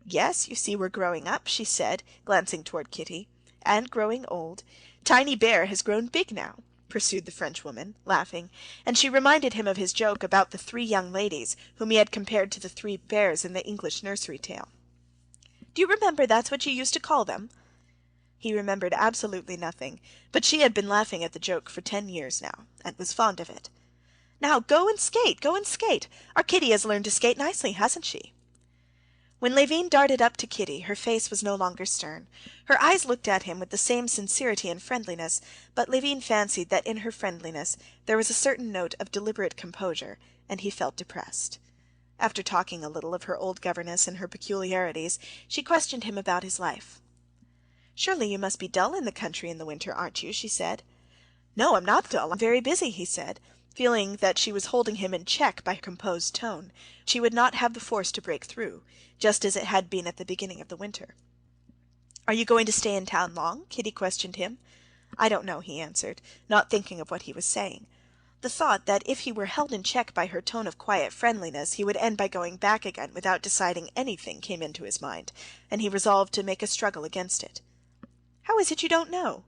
"Yes, you see we're growing up," she said, glancing toward Kitty, "and growing old. Tiny Bear has grown big now," pursued the Frenchwoman, laughing, and she reminded him of his joke about the three young ladies, whom he had compared to the three bears in the English nursery tale. "Do you remember that's what you used to call them?" He remembered absolutely nothing, but she had been laughing at the joke for 10 years now, and was fond of it. "Now go and skate, go and skate. Our Kitty has learned to skate nicely, hasn't she?" When Levin darted up to Kitty, her face was no longer stern. Her eyes looked at him with the same sincerity and friendliness, but Levin fancied that in her friendliness there was a certain note of deliberate composure, and he felt depressed. After talking a little of her old governess and her peculiarities, she questioned him about his life. "Surely you must be dull in the country in the winter, aren't you?" she said. "No, I'm not dull. I'm very busy," he said, feeling that she was holding him in check by her composed tone. She would not have the force to break through, just as it had been at the beginning of the winter. "Are you going to stay in town long?" Kitty questioned him. "I don't know," he answered, not thinking of what he was saying. The thought that if he were held in check by her tone of quiet friendliness, he would end by going back again without deciding anything came into his mind, and he resolved to make a struggle against it. "How is it you don't know?"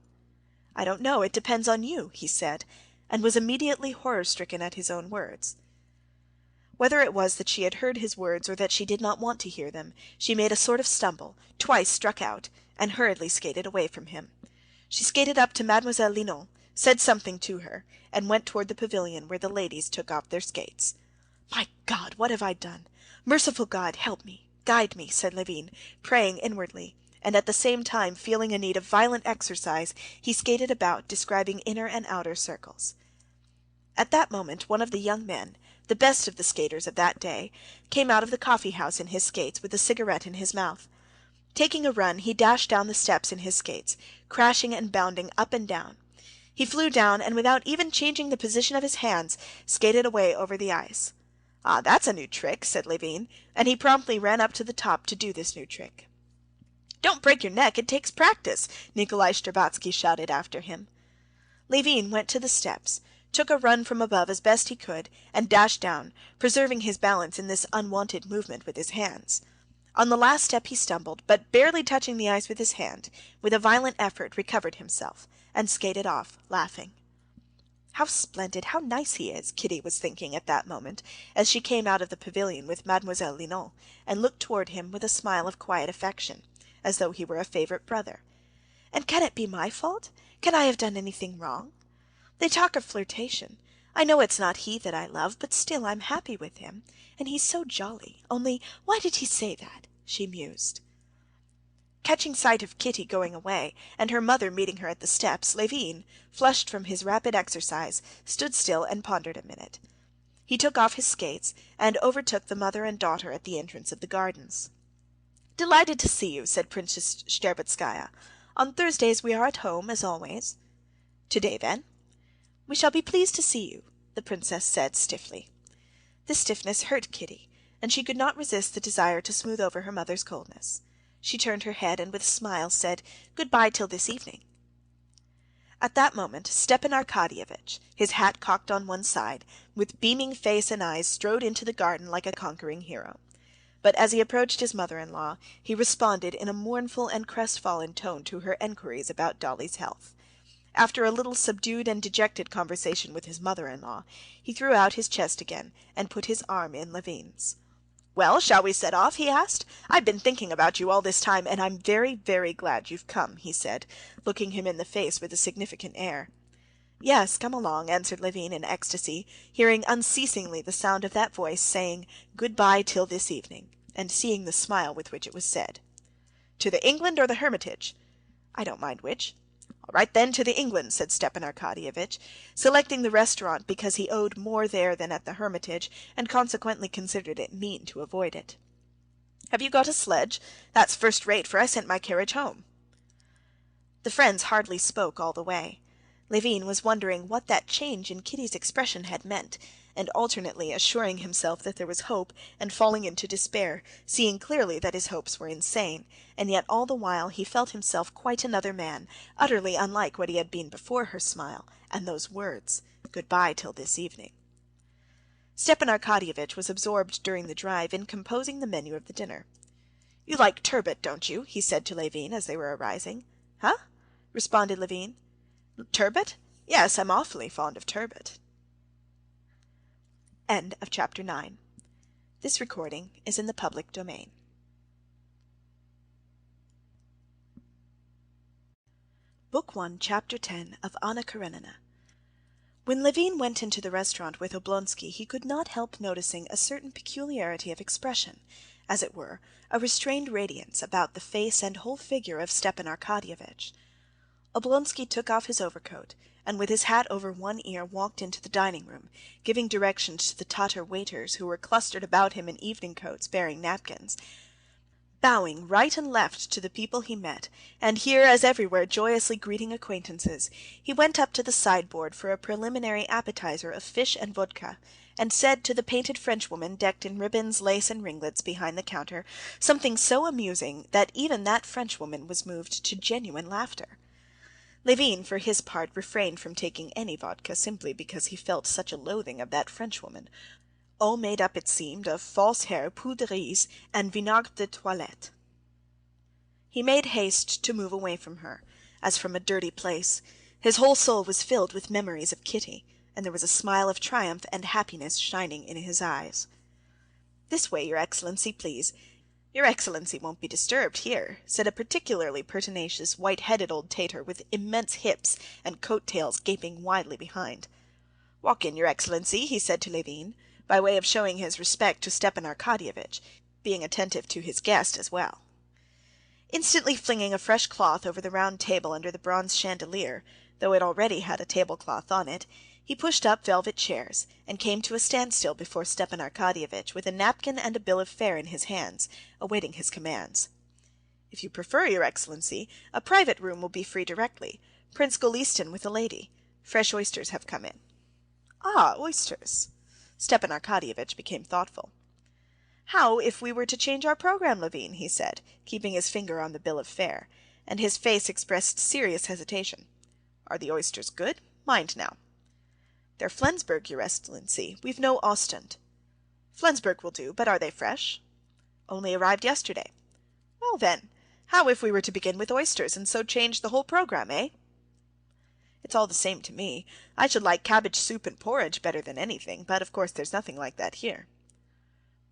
"I don't know. It depends on you," he said, and was immediately horror-stricken at his own words. Whether it was that she had heard his words or that she did not want to hear them, she made a sort of stumble, twice struck out, and hurriedly skated away from him. She skated up to Mademoiselle Linon, said something to her, and went toward the pavilion where the ladies took off their skates. "My God, what have I done? Merciful God, help me, guide me," said Levin, praying inwardly, and at the same time feeling a need of violent exercise, he skated about, describing inner and outer circles. At that moment one of the young men, the best of the skaters of that day, came out of the coffee-house in his skates with a cigarette in his mouth. Taking a run, he dashed down the steps in his skates, crashing and bounding up and down. He flew down, and without even changing the position of his hands, skated away over the ice. "Ah, that's a new trick," said Levin, and he promptly ran up to the top to do this new trick. "Don't break your neck, it takes practice," Nikolai Shtcherbatsky shouted after him. Levin went to the steps, took a run from above as best he could, and dashed down, preserving his balance in this unwonted movement with his hands. On the last step he stumbled, but barely touching the ice with his hand, with a violent effort recovered himself, and skated off, laughing. "How splendid, how nice he is!" Kitty was thinking at that moment, as she came out of the pavilion with Mademoiselle Linon, and looked toward him with a smile of quiet affection, as though he were a favorite brother. "And can it be my fault? Can I have done anything wrong? They talk of flirtation. I know it's not he that I love, but still I'm happy with him, and he's so jolly. Only, why did he say that?" she mused. Catching sight of Kitty going away, and her mother meeting her at the steps, Levin, flushed from his rapid exercise, stood still and pondered a minute. He took off his skates, and overtook the mother and daughter at the entrance of the gardens. "Delighted to see you," said Princess Shtcherbatskaya. "On Thursdays we are at home, as always." "Today, then?" "We shall be pleased to see you," the princess said stiffly. This stiffness hurt Kitty, and she could not resist the desire to smooth over her mother's coldness. She turned her head, and with a smile said, "Good-bye till this evening." At that moment Stepan Arkadyevitch, his hat cocked on one side, with beaming face and eyes, strode into the garden like a conquering hero. But as he approached his mother-in-law, he responded in a mournful and crestfallen tone to her enquiries about Dolly's health. After a little subdued and dejected conversation with his mother-in-law, he threw out his chest again and put his arm in Levin's. "Well, shall we set off?" he asked. "I've been thinking about you all this time, and I'm very, very glad you've come," he said, looking him in the face with a significant air. "Yes, come along," answered Levin in ecstasy, hearing unceasingly the sound of that voice saying, "Good-bye till this evening," and seeing the smile with which it was said. "To the England or the Hermitage?" "I don't mind which." "All right, then, to the England," said Stepan Arkadyevitch, selecting the restaurant because he owed more there than at the Hermitage, and consequently considered it mean to avoid it. "Have you got a sledge? That's first rate, for I sent my carriage home." The friends hardly spoke all the way. Levin was wondering what that change in Kitty's expression had meant, and alternately assuring himself that there was hope, and falling into despair, seeing clearly that his hopes were insane, and yet all the while he felt himself quite another man, utterly unlike what he had been before her smile, and those words, "Good-bye till this evening." Stepan Arkadyevitch was absorbed during the drive in composing the menu of the dinner. "You like turbot, don't you?" he said to Levin as they were arising. "Huh?" responded Levin. "Turbot? Yes, I'm awfully fond of turbot." End of chapter 9. This recording is in the public domain. Book 1, Chapter 10 of Anna Karenina. When Levin went into the restaurant with Oblonsky, he could not help noticing a certain peculiarity of expression, as it were, a restrained radiance about the face and whole figure of Stepan Arkadyevitch. Oblonsky took off his overcoat, and with his hat over one ear walked into the dining-room, giving directions to the Tatar waiters who were clustered about him in evening coats bearing napkins, bowing right and left to the people he met, and here as everywhere joyously greeting acquaintances. He went up to the sideboard for a preliminary appetizer of fish and vodka, and said to the painted Frenchwoman decked in ribbons, lace, and ringlets behind the counter something so amusing that even that Frenchwoman was moved to genuine laughter. Levin, for his part, refrained from taking any vodka simply because he felt such a loathing of that Frenchwoman, all made up, it seemed, of false hair, poudre de riz, and vinaigre de toilette. He made haste to move away from her, as from a dirty place. His whole soul was filled with memories of Kitty, and there was a smile of triumph and happiness shining in his eyes. "This way, your Excellency, please. Your Excellency won't be disturbed here," said a particularly pertinacious, white-headed old Tatar with immense hips and coat-tails gaping widely behind. "Walk in, your Excellency," he said to Levin, by way of showing his respect to Stepan Arkadyevitch, being attentive to his guest as well. Instantly flinging a fresh cloth over the round table under the bronze chandelier, though it already had a tablecloth on it, he pushed up velvet chairs, and came to a standstill before Stepan Arkadyevitch with a napkin and a bill of fare in his hands, awaiting his commands. "If you prefer, your Excellency, a private room will be free directly. Prince Golistin with a lady. Fresh oysters have come in." "Ah, oysters." Stepan Arkadyevitch became thoughtful. "How if we were to change our program, Levin?" he said, keeping his finger on the bill of fare, and his face expressed serious hesitation. "Are the oysters good?" Mind now." "They're Flensburg, your Excellency. We've no Ostend." "Flensburg will do. But are they fresh?" "Only arrived yesterday." "Well, then, how if we were to begin with oysters, and so change the whole programme, eh?" "It's all the same to me. I should like cabbage soup and porridge better than anything, but of course there's nothing like that here."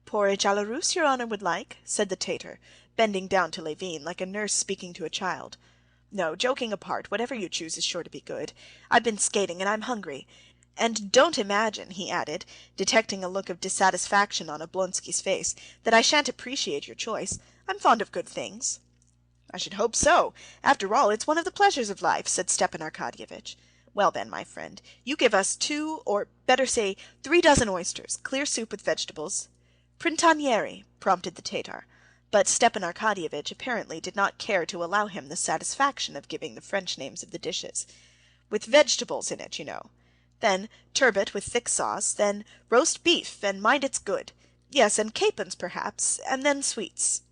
"Porridge à la Russe your honour would like?" said the Tatar, bending down to Levin, like a nurse speaking to a child. "No, joking apart, whatever you choose is sure to be good. I've been skating, and I'm hungry. And don't imagine," he added, detecting a look of dissatisfaction on Oblonsky's face, "that I shan't appreciate your choice. I'm fond of good things." "I should hope so. After all, it's one of the pleasures of life," said Stepan Arkadyevitch. "Well, then, my friend, you give us 2, or better say 3 dozen oysters, clear soup with vegetables." "Printanieri," prompted the Tatar, but Stepan Arkadyevitch apparently did not care to allow him the satisfaction of giving the French names of the dishes. "With vegetables in it, you know. Then turbot with thick sauce, then roast beef, and mind it's good. Yes, and capons perhaps, and then sweets."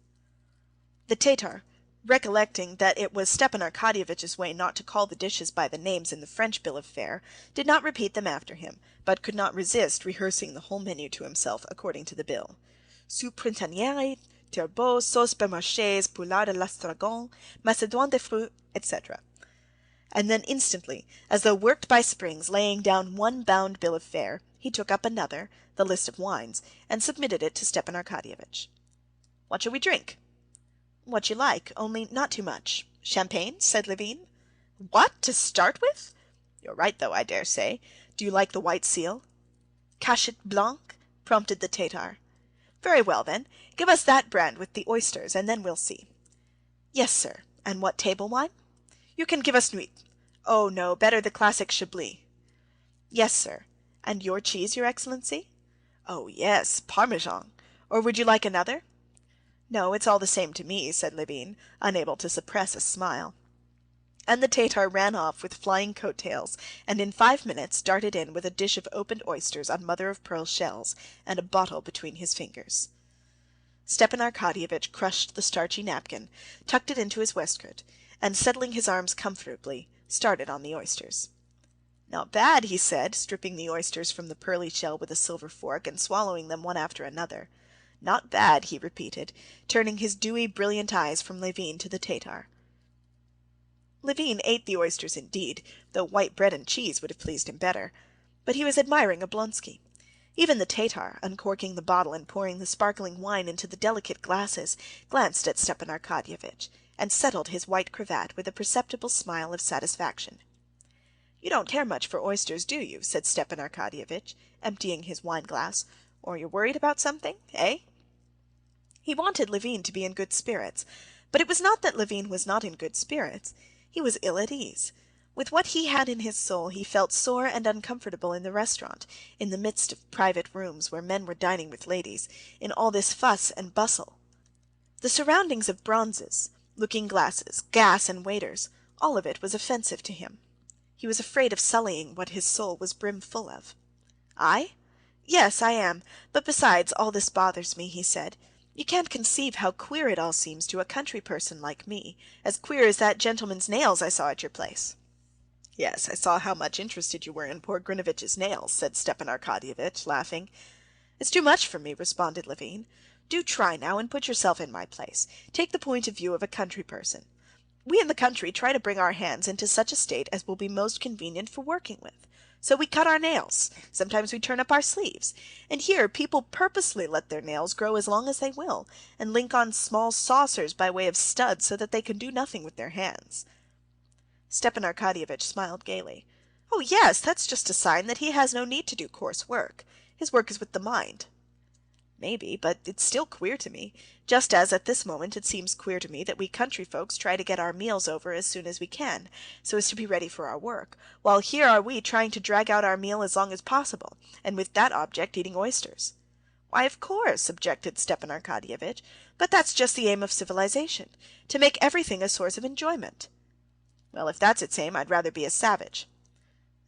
The Tatar, recollecting that it was Stepan Arkadyevitch's way not to call the dishes by the names in the French bill of fare, did not repeat them after him, but could not resist rehearsing the whole menu to himself according to the bill. "Soupe printanière, turbot, sauce bermarchese, poulard à l'estragon, macédoine de fruits," etc. And then instantly, as though worked by springs, laying down one bound bill of fare, he took up another, the list of wines, and submitted it to Stepan Arkadyevitch. "What shall we drink?" "What you like, only not too much. Champagne?" said Levin. "What, to start with? You're right, though, I dare say. Do you like the white seal?" "Cachet blanc?" prompted the Tatar. "Very well, then, give us that brand with the oysters, and then we'll see." "Yes, sir. And what table wine?" "You can give us Nuit. Oh, no, better the classic Chablis." "Yes, sir. And your cheese, your Excellency?" "Oh, yes, Parmesan. Or would you like another?" "No, it's all the same to me," said Levin, unable to suppress a smile. And the Tatar ran off with flying coat-tails, and in 5 minutes darted in with a dish of opened oysters on mother-of-pearl shells, and a bottle between his fingers. Stepan Arkadyevitch crushed the starchy napkin, tucked it into his waistcoat, and settling his arms comfortably, started on the oysters. "Not bad," he said, stripping the oysters from the pearly shell with a silver fork, and swallowing them one after another. "Not bad," he repeated, turning his dewy, brilliant eyes from Levin to the Tatar. Levin ate the oysters indeed, though white bread and cheese would have pleased him better. But he was admiring Oblonsky. Even the Tatar, uncorking the bottle and pouring the sparkling wine into the delicate glasses, glanced at Stepan Arkadyevitch, and settled his white cravat with a perceptible smile of satisfaction. "You don't care much for oysters, do you?" said Stepan Arkadyevitch, emptying his wine-glass. "Or you're worried about something, eh?" He wanted Levin to be in good spirits, but it was not that Levin was not in good spirits. He was ill at ease. With what he had in his soul, he felt sore and uncomfortable in the restaurant, in the midst of private rooms where men were dining with ladies, in all this fuss and bustle. The surroundings of bronzes, looking-glasses, gas, and waiters, all of it was offensive to him. He was afraid of sullying what his soul was brimful of. "I? Yes, I am. But besides, all this bothers me," he said. "You can't conceive how queer it all seems to a country person like me, as queer as that gentleman's nails I saw at your place." "Yes, I saw how much interested you were in poor Grinevitch's nails," said Stepan Arkadyevitch, laughing. "It's too much for me," responded Levin. "Do try now and put yourself in my place. Take the point of view of a country person. We in the country try to bring our hands into such a state as will be most convenient for working with. So we cut our nails, sometimes we turn up our sleeves, and here people purposely let their nails grow as long as they will, and link on small saucers by way of studs so that they can do nothing with their hands." Stepan Arkadyevitch smiled gaily. "Oh, yes, that's just a sign that he has no need to do coarse work. His work is with the mind." "Maybe, but it's still queer to me, just as at this moment it seems queer to me that we country folks try to get our meals over as soon as we can, so as to be ready for our work, while here are we trying to drag out our meal as long as possible, and with that object eating oysters." "Why, of course," objected Stepan Arkadyevitch, "but that's just the aim of civilization, to make everything a source of enjoyment." "Well, if that's its aim, I'd rather be a savage."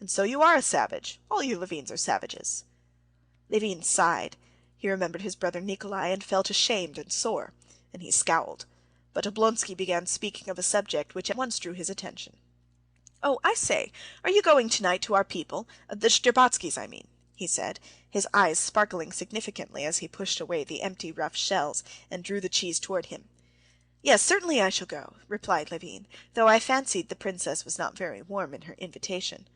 "And so you are a savage. All you Levins are savages." Levin sighed. He remembered his brother Nikolai and felt ashamed and sore, and he scowled. But Oblonsky began speaking of a subject which at once drew his attention. "Oh, I say, are you going tonight to our people, the Shtcherbatskys, I mean?" he said, his eyes sparkling significantly as he pushed away the empty rough shells and drew the cheese toward him. "Yes, certainly I shall go," replied Levin, though I fancied the princess was not very warm in her invitation.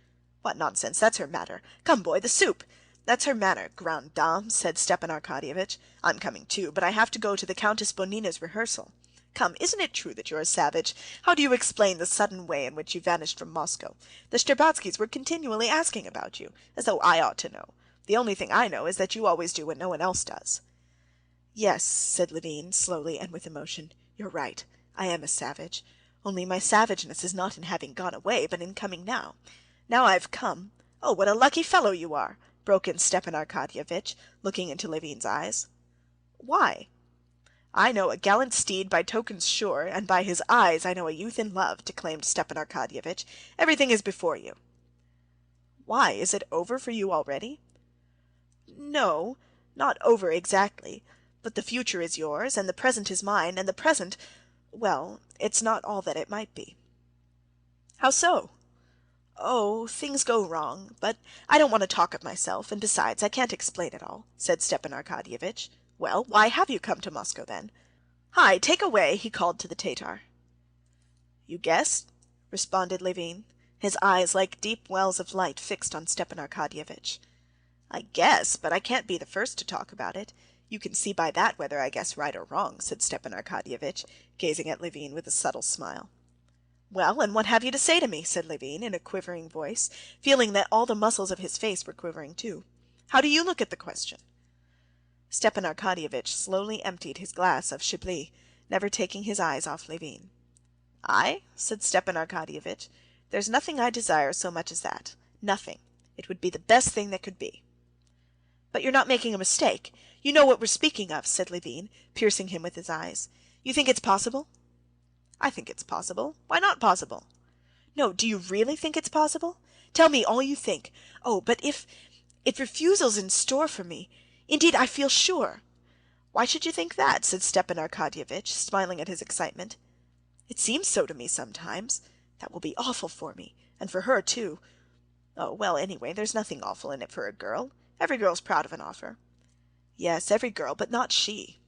"What nonsense! That's her manner. Come, boy, the soup! That's her manner, grande dame," said Stepan Arkadyevitch. "I'm coming too, but I have to go to the Countess Bonina's rehearsal. Come, isn't it true that you're a savage? How do you explain the sudden way in which you vanished from Moscow? The Shtcherbatskys were continually asking about you, as though I ought to know. The only thing I know is that you always do what no one else does." "Yes," said Levin, slowly and with emotion. "You're right. I am a savage. Only my savageness is not in having gone away, but in coming now. Now I've come—" "Oh, what a lucky fellow you are!" broke in Stepan Arkadyevitch, looking into Levin's eyes. "Why?" "I know a gallant steed by tokens sure, and by his eyes I know a youth in love," declaimed Stepan Arkadyevitch. "Everything is before you." "Why, is it over for you already?" "No, not over exactly. But the future is yours, and the present is mine, and the present, well, it's not all that it might be." "How so?" "Oh, things go wrong. But I don't want to talk of myself, and besides, I can't explain it all," said Stepan Arkadyevitch. "Well, why have you come to Moscow then?" "Hi, take away!" he called to the Tatar. "You guess?" responded Levin, his eyes like deep wells of light fixed on Stepan Arkadyevitch. "I guess, but I can't be the first to talk about it. You can see by that whether I guess right or wrong," said Stepan Arkadyevitch, gazing at Levin with a subtle smile. "Well, and what have you to say to me?" said Levin in a quivering voice, feeling that all the muscles of his face were quivering too. "How do you look at the question?" Stepan Arkadyevitch slowly emptied his glass of Chablis, never taking his eyes off Levin. "I?" said Stepan Arkadyevitch. "There's nothing I desire so much as that. Nothing. It would be the best thing that could be." "But you're not making a mistake. You know what we're speaking of," said Levin, piercing him with his eyes. "You think it's possible?" "I think it's possible. Why not possible?" "No, do you really think it's possible? Tell me all you think. Oh, but if refusal's in store for me, indeed I feel sure." "Why should you think that?" said Stepan Arkadyevitch, smiling at his excitement. "It seems so to me sometimes. That will be awful for me, and for her too. Oh, well, anyway, there's nothing awful in it for a girl. Every girl's proud of an offer." "Yes, every girl, but not she."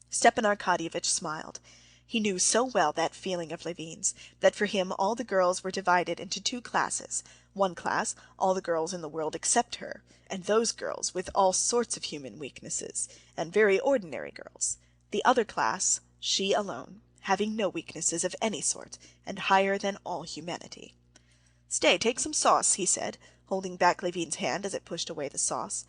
Stepan Arkadyevitch smiled. He knew so well that feeling of Levin's, that for him all the girls were divided into two classes: one class, all the girls in the world except her, and those girls with all sorts of human weaknesses, and very ordinary girls; the other class, she alone, having no weaknesses of any sort, and higher than all humanity. "Stay, take some sauce," he said, holding back Levin's hand as it pushed away the sauce.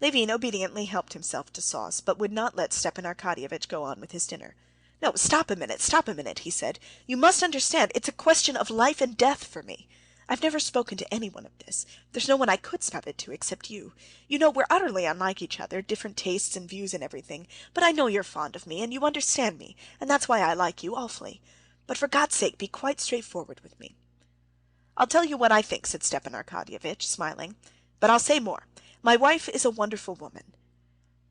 Levin obediently helped himself to sauce, but would not let Stepan Arkadyevitch go on with his dinner. "No, stop a minute," he said. "You must understand, it's a question of life and death for me. I've never spoken to anyone of this. There's no one I could speak it to except you. You know, we're utterly unlike each other, different tastes and views and everything, but I know you're fond of me, and you understand me, and that's why I like you awfully. But for God's sake, be quite straightforward with me." "I'll tell you what I think," said Stepan Arkadyevitch, smiling. "But I'll say more. My wife is a wonderful woman."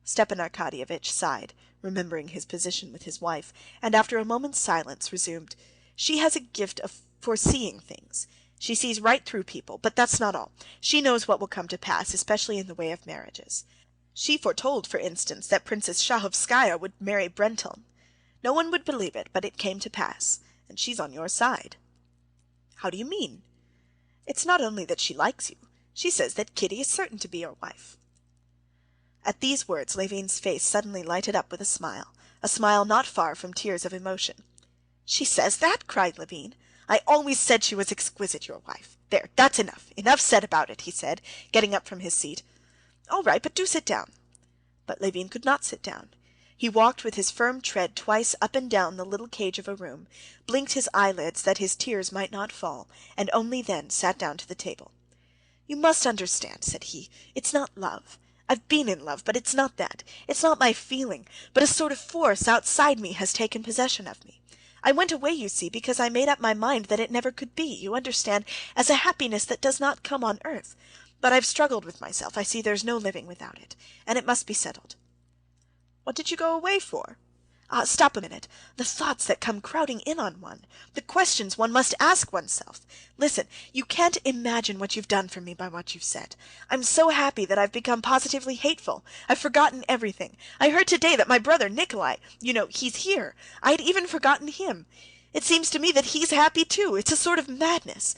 Stepan Arkadyevitch sighed, remembering his position with his wife, and after a moment's silence resumed: "She has a gift of foreseeing things. She sees right through people, but that's not all. She knows what will come to pass, especially in the way of marriages. She foretold, for instance, that Princess Shahovskaya would marry Brenteln. No one would believe it, but it came to pass, and she's on your side." "How do you mean?" "It's not only that she likes you. She says that Kitty is certain to be your wife." At these words Levin's face suddenly lighted up with a smile not far from tears of emotion. "She says that?" cried Levin. "I always said she was exquisite, your wife. There, that's enough. Enough said about it," he said, getting up from his seat. "All right, but do sit down." But Levin could not sit down. He walked with his firm tread twice up and down the little cage of a room, blinked his eyelids that his tears might not fall, and only then sat down to the table. "You must understand," said he, "it's not love. I've been in love, but it's not that. It's not my feeling, but a sort of force outside me has taken possession of me. I went away, you see, because I made up my mind that it never could be, you understand, as a happiness that does not come on earth. But I've struggled with myself, I see there's no living without it, and it must be settled." "What did you go away for?" Ah, stop a minute. The thoughts that come crowding in on one, the questions one must ask oneself. Listen, you can't imagine what you've done for me by what you've said. I'm so happy that I've become positively hateful. I've forgotten everything. I heard today that my brother Nikolai, he's here. I had even forgotten him. It seems to me that he's happy too. It's a sort of madness.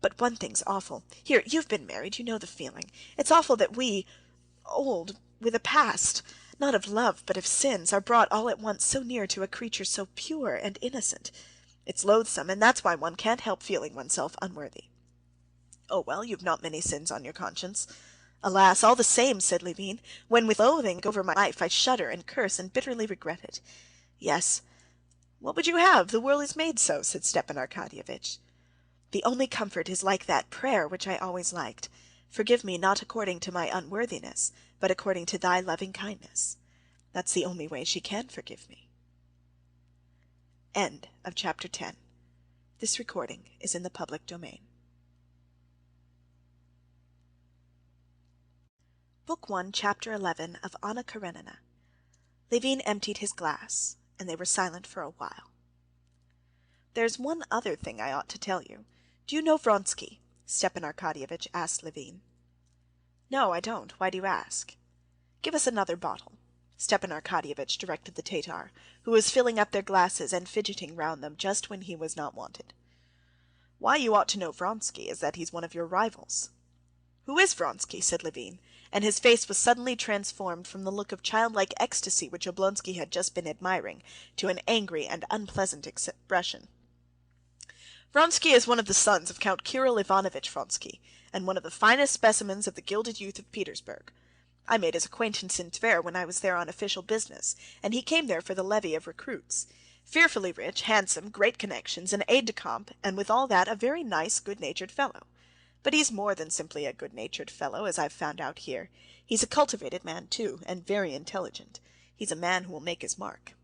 But one thing's awful. Here, you've been married, you know the feeling. It's awful that we, old, with a past, not of love, but of sins, are brought all at once so near to a creature so pure and innocent. It's loathsome, and that's why one can't help feeling oneself unworthy. Oh, well, you've not many sins on your conscience. Alas, all the same, said Levin, when with loathing over my life I shudder and curse and bitterly regret it. Yes. What would you have? The world is made so, said Stepan Arkadyevitch. The only comfort is like that prayer which I always liked. Forgive me not according to my unworthiness, but according to thy loving kindness. That's the only way she can forgive me. End of chapter 10. This recording is in the public domain. Book 1, Chapter 11 of Anna Karenina. Levin emptied his glass, and they were silent for a while. There's one other thing I ought to tell you. Do you know Vronsky? Stepan Arkadyevitch asked Levin. No, I don't. Why do you ask? Give us another bottle. Stepan Arkadyevitch directed the Tatar, who was filling up their glasses and fidgeting round them just when he was not wanted. Why you ought to know Vronsky is that he's one of your rivals. Who is Vronsky? Said Levin, and his face was suddenly transformed from the look of childlike ecstasy which Oblonsky had just been admiring to an angry and unpleasant expression. Vronsky is one of the sons of Count Kirill Ivanovitch Vronsky, and one of the finest specimens of the gilded youth of Petersburg. I made his acquaintance in Tver when I was there on official business, and he came there for the levy of recruits. Fearfully rich, handsome, great connections, an aide-de-camp, and with all that a very nice, good-natured fellow. But he's more than simply a good-natured fellow, as I've found out here. He's a cultivated man, too, and very intelligent. He's a man who will make his mark.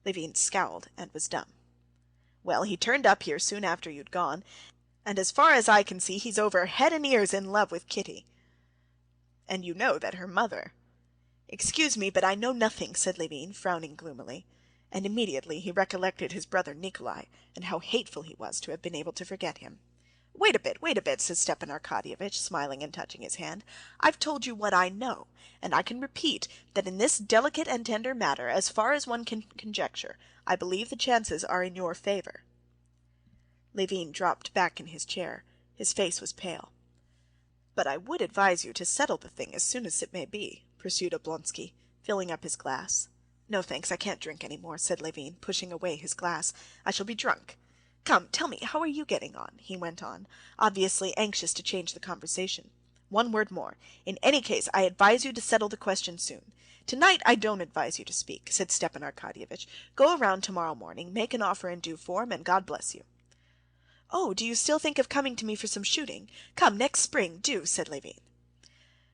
Levin scowled and was dumb. Well, he turned up here soon after you'd gone, and as far as I can see, he's over head and ears in love with Kitty. And you know that her mother... Excuse me, but I know nothing, said Levin, frowning gloomily, and immediately he recollected his brother Nikolai, and how hateful he was to have been able to forget him. Wait a bit, said Stepan Arkadyevitch, smiling and touching his hand. I've told you what I know, and I can repeat that in this delicate and tender matter, as far as one can conjecture, I believe the chances are in your favor. Levin dropped back in his chair. His face was pale. But I would advise you to settle the thing as soon as it may be, pursued Oblonsky, filling up his glass. No, thanks, I can't drink any more, said Levin, pushing away his glass. I shall be drunk. Come, tell me, how are you getting on? He went on, obviously anxious to change the conversation. One word more. In any case, I advise you to settle the question soon. Tonight I don't advise you to speak, said Stepan Arkadyevitch. Go around tomorrow morning, make an offer in due form, and God bless you. Oh, do you still think of coming to me for some shooting? Come, next spring, do, said Levin.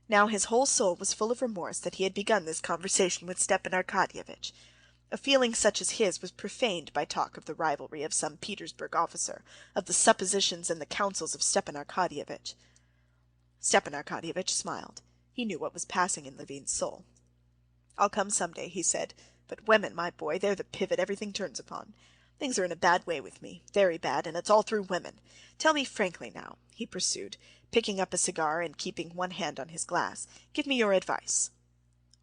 Now his whole soul was full of remorse that he had begun this conversation with Stepan Arkadyevitch. A feeling such as his was profaned by talk of the rivalry of some Petersburg officer, of the suppositions and the counsels of Stepan Arkadyevitch. Stepan Arkadyevitch smiled. He knew what was passing in Levin's soul. I'll come some day, he said, but women, my boy, they're the pivot everything turns upon. Things are in a bad way with me, very bad, and it's all through women. Tell me frankly now, he pursued, picking up a cigar and keeping one hand on his glass. Give me your advice.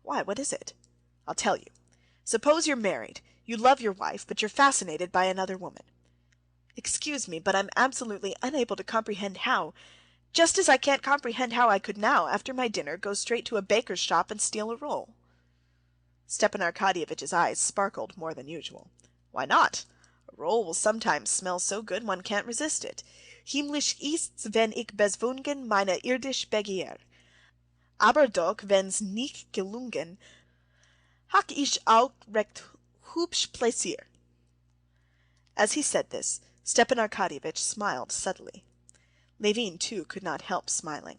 Why, what is it? I'll tell you. Suppose you're married, you love your wife, but you're fascinated by another woman. Excuse me, but I'm absolutely unable to comprehend how, just as I can't comprehend how I could now, after my dinner, go straight to a baker's shop and steal a roll. Stepan Arkadyevitch's eyes sparkled more than usual. Why not? A roll will sometimes smell so good one can't resist it. Himmlisch ist's, wenn ich bezwungen meine irdisch begehr. Aber doch, wenn's nicht gelungen, hab ich auch recht hübsch Plaisir. As he said this, Stepan Arkadyevitch smiled subtly. Levin, too, could not help smiling.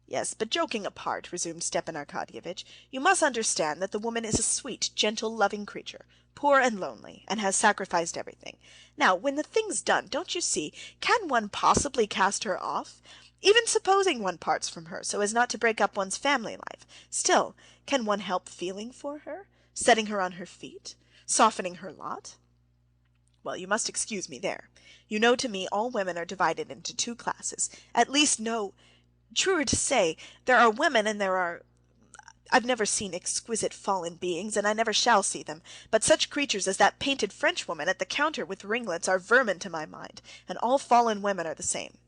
Yes, but joking apart, resumed Stepan Arkadyevitch, you must understand that the woman is a sweet, gentle, loving creature, poor and lonely, and has sacrificed everything. Now, when the thing's done, don't you see, can one possibly cast her off? Even supposing one parts from her so as not to break up one's family life, still, can one help feeling for her? setting her on her feet, softening her lot? Well, you must excuse me there. You know, to me all women are divided into two classes. At least, no, truer to say, there are women and there are... I've never seen exquisite fallen beings, and I never shall see them, but such creatures as that painted Frenchwoman at the counter with ringlets are vermin to my mind, and all fallen women are the same.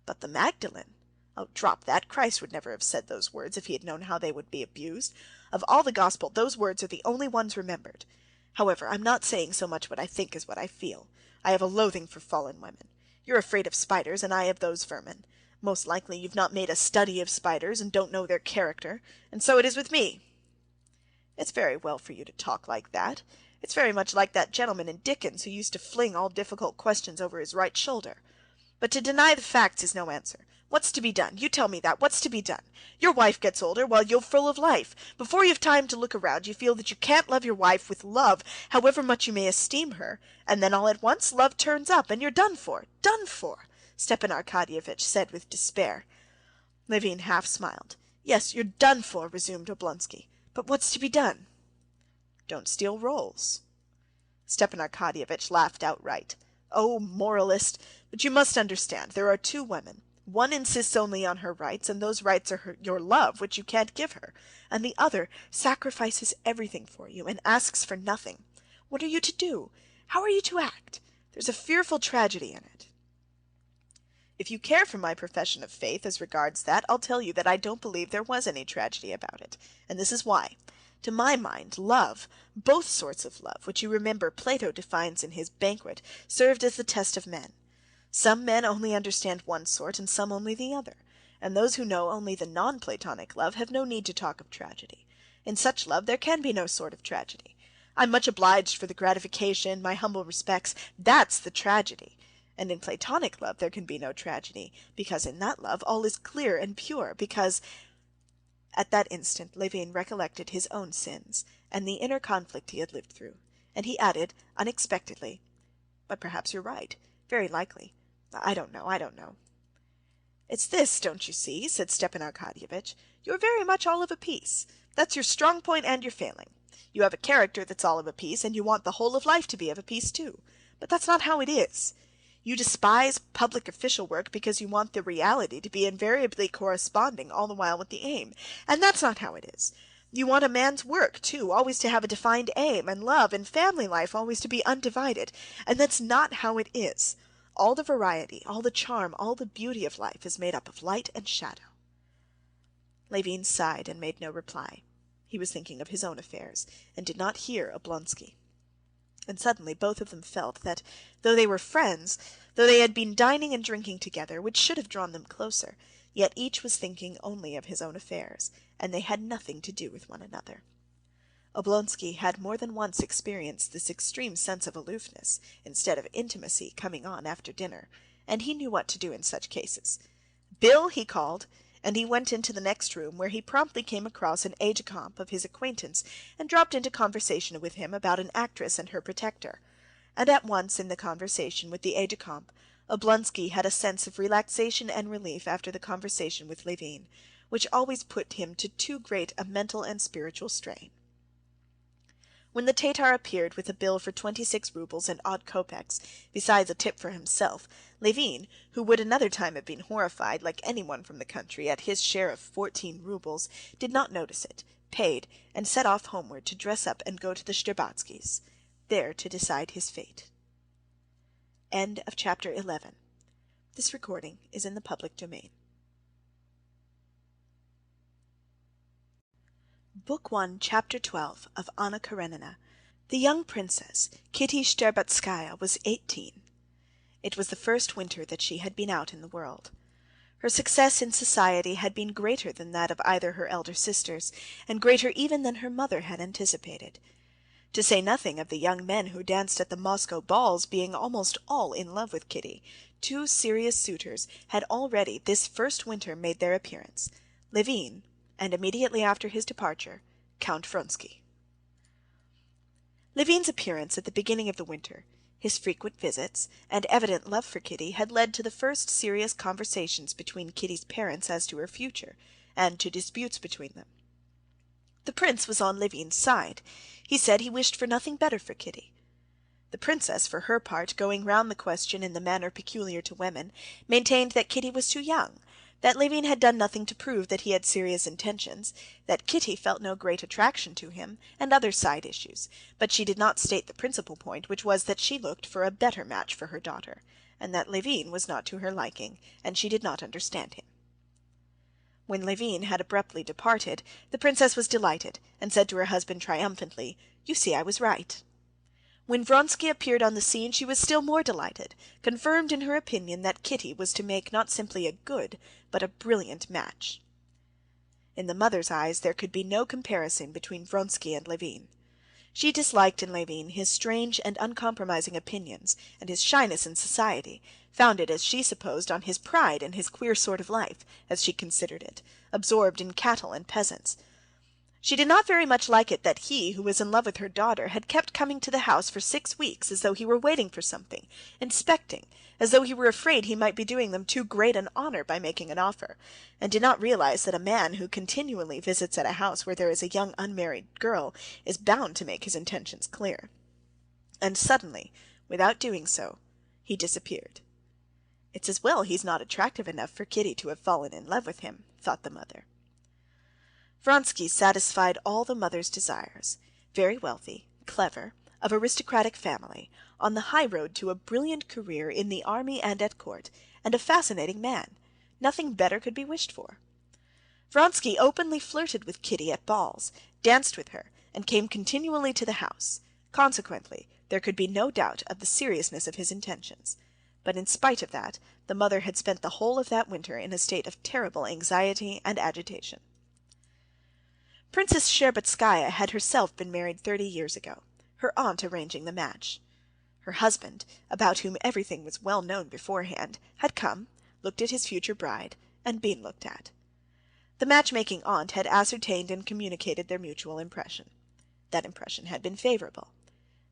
But the Magdalene? Oh, drop that. Christ would never have said those words if he had known how they would be abused. Of all the gospel, those words are the only ones remembered. However, I'm not saying so much what I think as what I feel. I have a loathing for fallen women. You're afraid of spiders, and I of those vermin. Most likely you've not made a study of spiders, and don't know their character, and so it is with me. It's very well for you to talk like that. It's very much like that gentleman in Dickens who used to fling all difficult questions over his right shoulder. But to deny the facts is no answer. What's to be done? You tell me that. What's to be done? Your wife gets older while you're full of life. Before you've time to look around, you feel that you can't love your wife with love, however much you may esteem her, and then all at once love turns up, and you're done for. Done for, Stepan Arkadyevitch said with despair. Levin half smiled. Yes, you're done for, resumed Oblonsky. But what's to be done? Don't steal rolls. Stepan Arkadyevitch laughed outright. Oh, moralist! But you must understand, there are two women. One insists only on her rights, and those rights are your love, which you can't give her, and the other sacrifices everything for you and asks for nothing. What are you to do? How are you to act? There's a fearful tragedy in it. If you care for my profession of faith as regards that, I'll tell you that I don't believe there was any tragedy about it, and this is why. To my mind, love, both sorts of love, which you remember Plato defines in his Banquet, served as the test of men. Some men only understand one sort, and some only the other, and those who know only the non-Platonic love have no need to talk of tragedy. In such love there can be no sort of tragedy. I'm much obliged for the gratification, my humble respects, that's the tragedy. And in Platonic love there can be no tragedy, because in that love all is clear and pure, because... At that instant Levin recollected his own sins, and the inner conflict he had lived through, and he added, unexpectedly, "But perhaps you're right. Very likely. I don't know. It's this, don't you see?" said Stepan Arkadyevitch. "You're very much all of a piece. That's your strong point and your failing. You have a character that's all of a piece, and you want the whole of life to be of a piece too. But that's not how it is. You despise public official work because you want the reality to be invariably corresponding all the while with the aim, and that's not how it is. You want a man's work, too, always to have a defined aim, and love and family life always to be undivided, and that's not how it is. All the variety, all the charm, all the beauty of life is made up of light and shadow." Levin sighed and made no reply. He was thinking of his own affairs, and did not hear Oblonsky. And suddenly both of them felt that, though they were friends, though they had been dining and drinking together, which should have drawn them closer, yet each was thinking only of his own affairs, and they had nothing to do with one another. Oblonsky had more than once experienced this extreme sense of aloofness, instead of intimacy, coming on after dinner, and he knew what to do in such cases. "Bill!" he called, and he went into the next room, where he promptly came across an aide-de-camp of his acquaintance, and dropped into conversation with him about an actress and her protector. And at once, in the conversation with the aide-de-camp, Oblonsky had a sense of relaxation and relief after the conversation with Levin, which always put him to too great a mental and spiritual strain. When the Tatar appeared with a bill for 26 roubles and odd kopecks, besides a tip for himself, Levin, who would another time have been horrified, like anyone from the country, at his share of 14 roubles, did not notice it, paid, and set off homeward to dress up and go to the Shtcherbatskys', there to decide his fate. End of chapter 11. This recording is in the public domain. Book 1, Chapter 12 of Anna Karenina. The young princess, Kitty Shtcherbatskaya, was 18. It was the first winter that she had been out in the world. Her success in society had been greater than that of either her elder sisters, and greater even than her mother had anticipated. To say nothing of the young men who danced at the Moscow balls being almost all in love with Kitty, two serious suitors had already this first winter made their appearance: Levin, and immediately after his departure, Count Vronsky. Levin's appearance at the beginning of the winter, his frequent visits, and evident love for Kitty had led to the first serious conversations between Kitty's parents as to her future, and to disputes between them. The prince was on Levin's side. He said he wished for nothing better for Kitty. The princess, for her part, going round the question in the manner peculiar to women, maintained that Kitty was too young, that Levin had done nothing to prove that he had serious intentions, that Kitty felt no great attraction to him, and other side issues, but she did not state the principal point, which was that she looked for a better match for her daughter, and that Levin was not to her liking, and she did not understand him. When Levin had abruptly departed, the princess was delighted, and said to her husband triumphantly, "You see I was right." When Vronsky appeared on the scene, she was still more delighted, confirmed in her opinion that Kitty was to make not simply a good, but a brilliant match. In the mother's eyes there could be no comparison between Vronsky and Levin. She disliked in Levin his strange and uncompromising opinions, and his shyness in society, founded, as she supposed, on his pride and his queer sort of life, as she considered it, absorbed in cattle and peasants. She did not very much like it that he, who was in love with her daughter, had kept coming to the house for 6 weeks as though he were waiting for something, inspecting, as though he were afraid he might be doing them too great an honor by making an offer, and did not realize that a man who continually visits at a house where there is a young unmarried girl is bound to make his intentions clear. And suddenly, without doing so, he disappeared. "It's as well he's not attractive enough for Kitty to have fallen in love with him," thought the mother. Vronsky satisfied all the mother's desires. Very wealthy, clever, of aristocratic family, on the high road to a brilliant career in the army and at court, and a fascinating man. Nothing better could be wished for. Vronsky openly flirted with Kitty at balls, danced with her, and came continually to the house. Consequently, there could be no doubt of the seriousness of his intentions. But in spite of that, the mother had spent the whole of that winter in a state of terrible anxiety and agitation. Princess Shtcherbatskaya had herself been married 30 years ago, her aunt arranging the match. Her husband, about whom everything was well known beforehand, had come, looked at his future bride, and been looked at. The matchmaking aunt had ascertained and communicated their mutual impression. That impression had been favorable.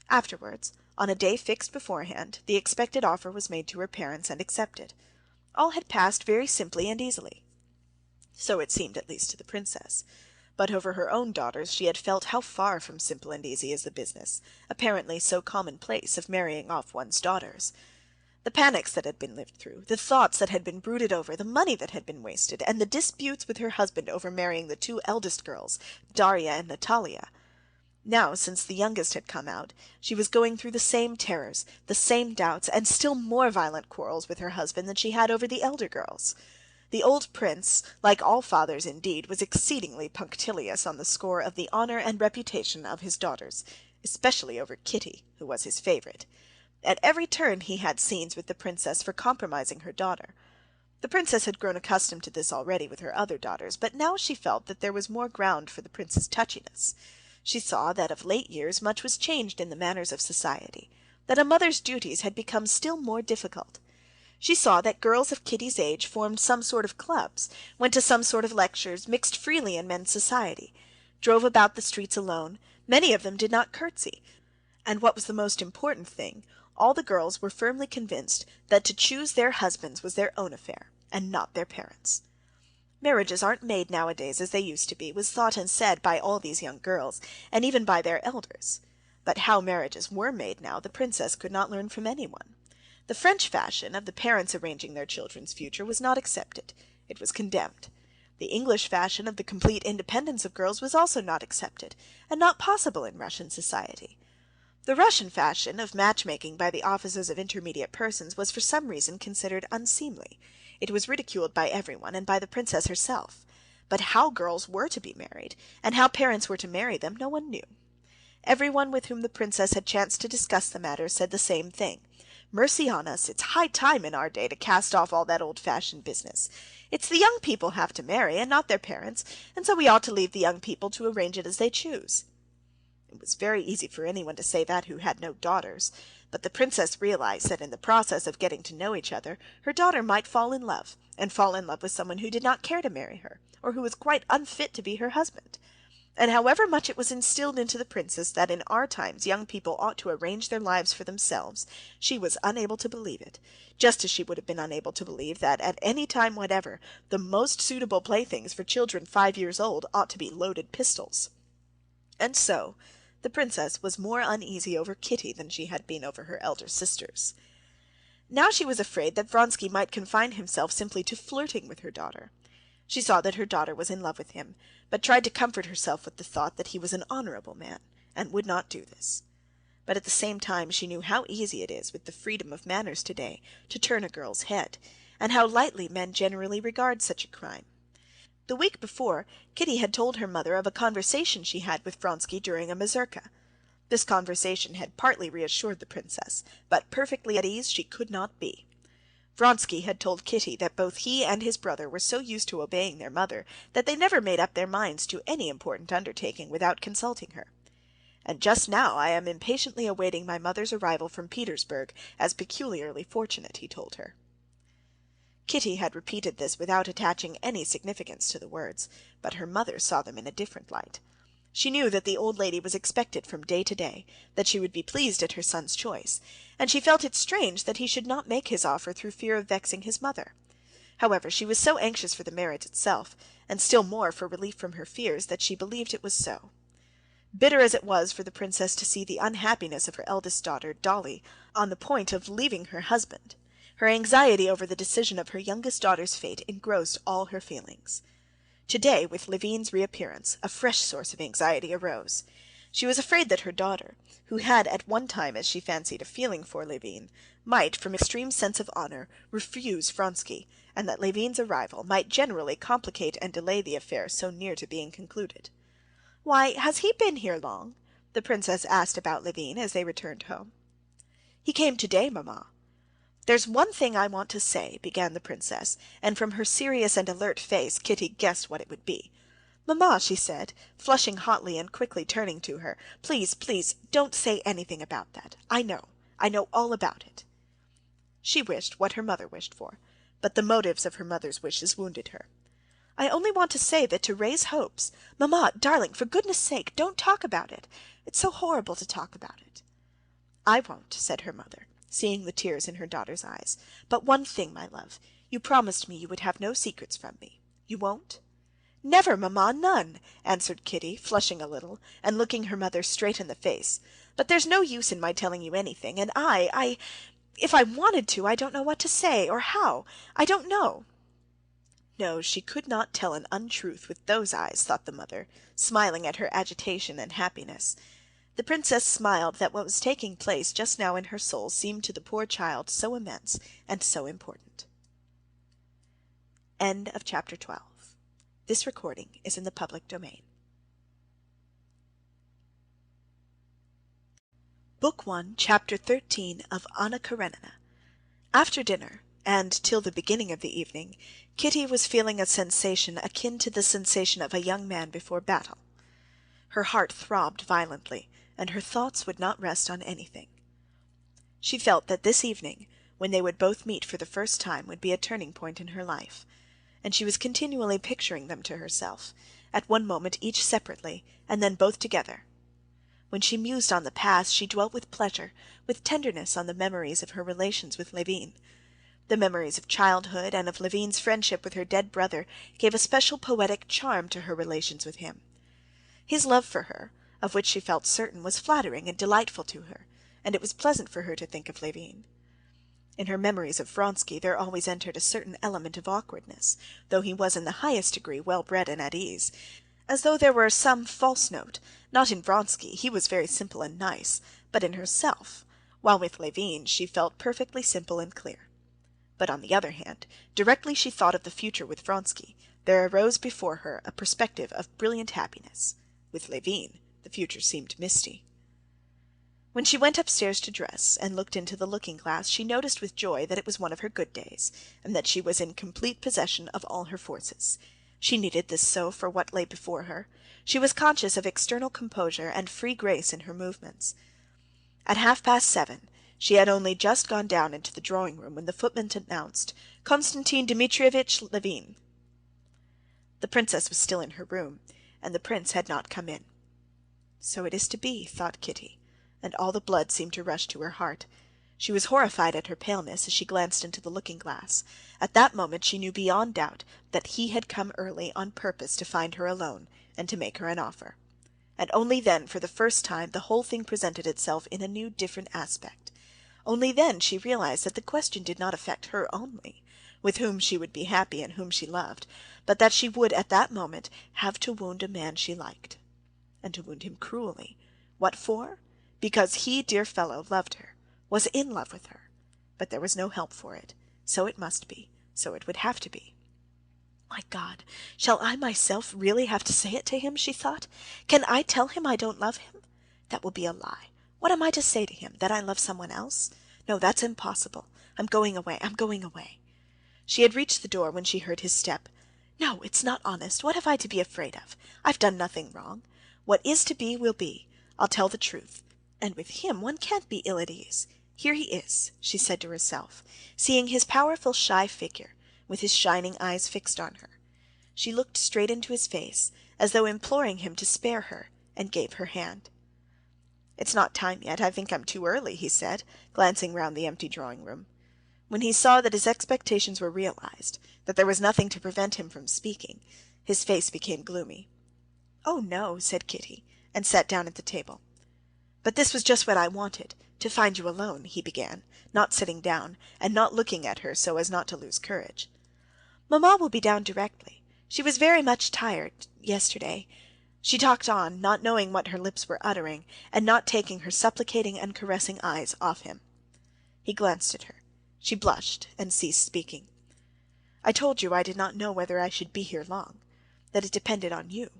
Afterwards, on a day fixed beforehand, the expected offer was made to her parents and accepted. All had passed very simply and easily. So it seemed at least to the princess. But over her own daughters she had felt how far from simple and easy is the business, apparently so commonplace, of marrying off one's daughters. The panics that had been lived through, the thoughts that had been brooded over, the money that had been wasted, and the disputes with her husband over marrying the 2 eldest girls, Darya and Natalia. Now, since the youngest had come out, she was going through the same terrors, the same doubts, and still more violent quarrels with her husband than she had over the elder girls. The old prince, like all fathers indeed, was exceedingly punctilious on the score of the honor and reputation of his daughters, especially over Kitty, who was his favorite. At every turn he had scenes with the princess for compromising her daughter. The princess had grown accustomed to this already with her other daughters, but now she felt that there was more ground for the prince's touchiness. She saw that of late years much was changed in the manners of society, that a mother's duties had become still more difficult. She saw that girls of Kitty's age formed some sort of clubs, went to some sort of lectures, mixed freely in men's society, drove about the streets alone. Many of them did not curtsy, and what was the most important thing, all the girls were firmly convinced that to choose their husbands was their own affair, and not their parents'. Marriages aren't made nowadays as they used to be, was thought and said by all these young girls, and even by their elders. But how marriages were made now, the princess could not learn from anyone. The French fashion of the parents arranging their children's future was not accepted. It was condemned. The English fashion of the complete independence of girls was also not accepted, and not possible in Russian society. The Russian fashion of matchmaking by the offices of intermediate persons was for some reason considered unseemly. It was ridiculed by everyone, and by the princess herself. But how girls were to be married, and how parents were to marry them, no one knew. Everyone with whom the princess had chanced to discuss the matter said the same thing. "Mercy on us, it's high time in our day to cast off all that old-fashioned business. It's the young people have to marry, and not their parents, and so we ought to leave the young people to arrange it as they choose." It was very easy for anyone to say that who had no daughters, but the princess realized that in the process of getting to know each other, her daughter might fall in love, and fall in love with someone who did not care to marry her, or who was quite unfit to be her husband. And however much it was instilled into the princess that in our times young people ought to arrange their lives for themselves, she was unable to believe it, just as she would have been unable to believe that at any time whatever the most suitable playthings for children 5 years old ought to be loaded pistols. And so the princess was more uneasy over Kitty than she had been over her elder sisters. Now she was afraid that Vronsky might confine himself simply to flirting with her daughter. She saw that her daughter was in love with him, but tried to comfort herself with the thought that he was an honorable man, and would not do this. But at the same time she knew how easy it is with the freedom of manners today to turn a girl's head, and how lightly men generally regard such a crime. The week before, Kitty had told her mother of a conversation she had with Vronsky during a mazurka. This conversation had partly reassured the princess, but perfectly at ease she could not be. Vronsky had told Kitty that both he and his brother were so used to obeying their mother that they never made up their minds to any important undertaking without consulting her. "And just now I am impatiently awaiting my mother's arrival from Petersburg as peculiarly fortunate," he told her. Kitty had repeated this without attaching any significance to the words, but her mother saw them in a different light. She knew that the old lady was expected from day to day, that she would be pleased at her son's choice, and she felt it strange that he should not make his offer through fear of vexing his mother. However, she was so anxious for the marriage itself, and still more for relief from her fears, that she believed it was so. Bitter as it was for the princess to see the unhappiness of her eldest daughter, Dolly, on the point of leaving her husband, her anxiety over the decision of her youngest daughter's fate engrossed all her feelings. Today, with Levin's reappearance, a fresh source of anxiety arose. She was afraid that her daughter, who had at one time, as she fancied, a feeling for Levin, might, from extreme sense of honor, refuse Vronsky, and that Levin's arrival might generally complicate and delay the affair so near to being concluded. "Why, has he been here long?" the princess asked about Levin as they returned home. "He came today, mamma." "There's one thing I want to say," began the princess, and from her serious and alert face Kitty guessed what it would be. "Mamma," she said, flushing hotly and quickly turning to her, "please, please, don't say anything about that. I know all about it." She wished what her mother wished for, but the motives of her mother's wishes wounded her. "I only want to say that to raise hopes—" "Mamma, darling, for goodness' sake, don't talk about it. It's so horrible to talk about it." "I won't," said her mother, seeing the tears in her daughter's eyes. "But one thing, my love, you promised me you would have no secrets from me. You won't?" "Never, mamma, none," answered Kitty, flushing a little, and looking her mother straight in the face. "But there's no use in my telling you anything, and if I wanted to, I don't know what to say, or how. I don't know." No, she could not tell an untruth with those eyes, thought the mother, smiling at her agitation and happiness. The princess smiled that what was taking place just now in her soul seemed to the poor child so immense and so important. End of chapter 12. This recording is in the public domain. Book 1, Chapter 13 of Anna Karenina. After dinner, and till the beginning of the evening, Kitty was feeling a sensation akin to the sensation of a young man before battle. Her heart throbbed violently, and her thoughts would not rest on anything. She felt that this evening, when they would both meet for the first time, would be a turning point in her life, and she was continually picturing them to herself, at one moment each separately, and then both together. When she mused on the past, she dwelt with pleasure, with tenderness on the memories of her relations with Levin. The memories of childhood and of Levin's friendship with her dead brother gave a special poetic charm to her relations with him. His love for her, of which she felt certain, was flattering and delightful to her, and it was pleasant for her to think of Levin. In her memories of Vronsky there always entered a certain element of awkwardness, though he was in the highest degree well-bred and at ease, as though there were some false note, not in Vronsky, he was very simple and nice, but in herself, while with Levin she felt perfectly simple and clear. But on the other hand, directly she thought of the future with Vronsky, there arose before her a perspective of brilliant happiness. With Levin, the future seemed misty. When she went upstairs to dress and looked into the looking-glass, she noticed with joy that it was one of her good days, and that she was in complete possession of all her forces. She needed this so for what lay before her. She was conscious of external composure and free grace in her movements. At 7:30, she had only just gone down into the drawing-room when the footman announced, "Konstantin Dmitrievitch Levin." The princess was still in her room, and the prince had not come in. So it is to be, thought Kitty, and all the blood seemed to rush to her heart. She was horrified at her paleness as she glanced into the looking-glass. At that moment she knew beyond doubt that he had come early on purpose to find her alone and to make her an offer. And only then, for the first time, the whole thing presented itself in a new, different aspect. Only then she realized that the question did not affect her only, with whom she would be happy and whom she loved, but that she would at that moment have to wound a man she liked, and to wound him cruelly. What for? Because he, dear fellow, loved her, was in love with her. But there was no help for it. So it must be. So it would have to be. My God, shall I myself really have to say it to him, she thought. Can I tell him I don't love him? That will be a lie. What am I to say to him? That I love someone else? No, that's impossible. I'm going away. I'm going away. She had reached the door when she heard his step. No, it's not honest. What have I to be afraid of? I've done nothing wrong. What is to be will be. I'll tell the truth. And with him one can't be ill at ease. Here he is, she said to herself, seeing his powerful, shy figure, with his shining eyes fixed on her. She looked straight into his face, as though imploring him to spare her, and gave her hand. "It's not time yet. I think I'm too early," he said, glancing round the empty drawing-room. When he saw that his expectations were realized, that there was nothing to prevent him from speaking, his face became gloomy. "Oh, no," said Kitty, and sat down at the table. "But this was just what I wanted, to find you alone," he began, not sitting down, and not looking at her so as not to lose courage. "Mamma will be down directly. She was very much tired yesterday." She talked on, not knowing what her lips were uttering, and not taking her supplicating and caressing eyes off him. He glanced at her. She blushed and ceased speaking. "I told you I did not know whether I should be here long, that it depended on you."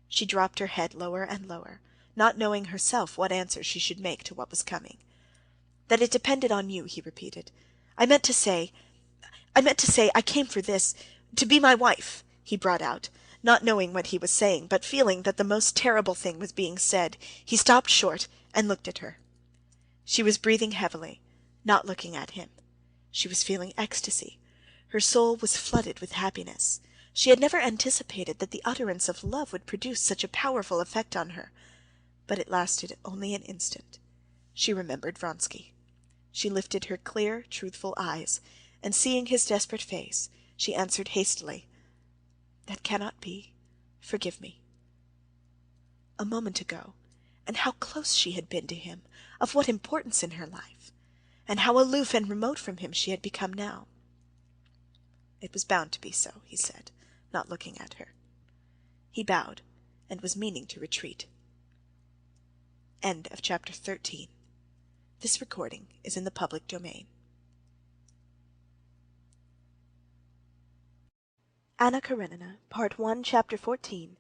She dropped her head lower and lower, not knowing herself what answer she should make to what was coming. "That it depended on you," he repeated. I meant to say, I came for this, to be my wife," he brought out, not knowing what he was saying, but feeling that the most terrible thing was being said. He stopped short and looked at her. She was breathing heavily, not looking at him. She was feeling ecstasy. Her soul was flooded with happiness. She had never anticipated that the utterance of love would produce such a powerful effect on her. But it lasted only an instant. She remembered Vronsky. She lifted her clear, truthful eyes, and seeing his desperate face, she answered hastily, "That cannot be. Forgive me." A moment ago, and how close she had been to him, of what importance in her life, and how aloof and remote from him she had become now. "It was bound to be so," he said, not looking at her. He bowed, and was meaning to retreat. End of chapter 13. This recording is in the public domain. Anna Karenina, Part 1, Chapter 14.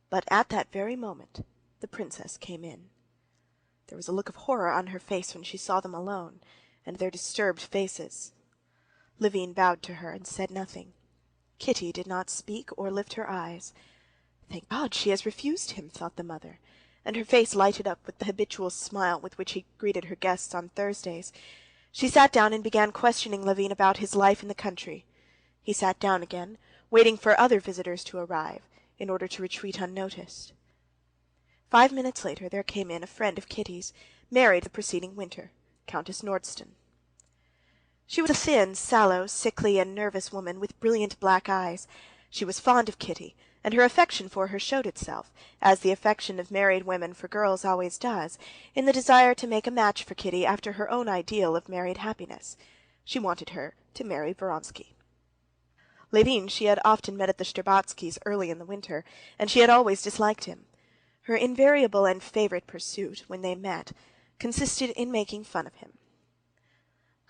But at that very moment the princess came in. There was a look of horror on her face when she saw them alone, and their disturbed faces. Levin bowed to her and said nothing. Kitty did not speak or lift her eyes. "Thank God she has refused him," thought the mother, and her face lighted up with the habitual smile with which he greeted her guests on Thursdays. She sat down and began questioning Levin about his life in the country. He sat down again, waiting for other visitors to arrive, in order to retreat unnoticed. 5 minutes later there came in a friend of Kitty's, married the preceding winter, Countess Nordston. She was a thin, sallow, sickly, and nervous woman with brilliant black eyes. She was fond of Kitty, and her affection for her showed itself, as the affection of married women for girls always does, in the desire to make a match for Kitty after her own ideal of married happiness. She wanted her to marry Vronsky. Levin she had often met at the Shtcherbatskys' early in the winter, and she had always disliked him. Her invariable and favorite pursuit, when they met, consisted in making fun of him.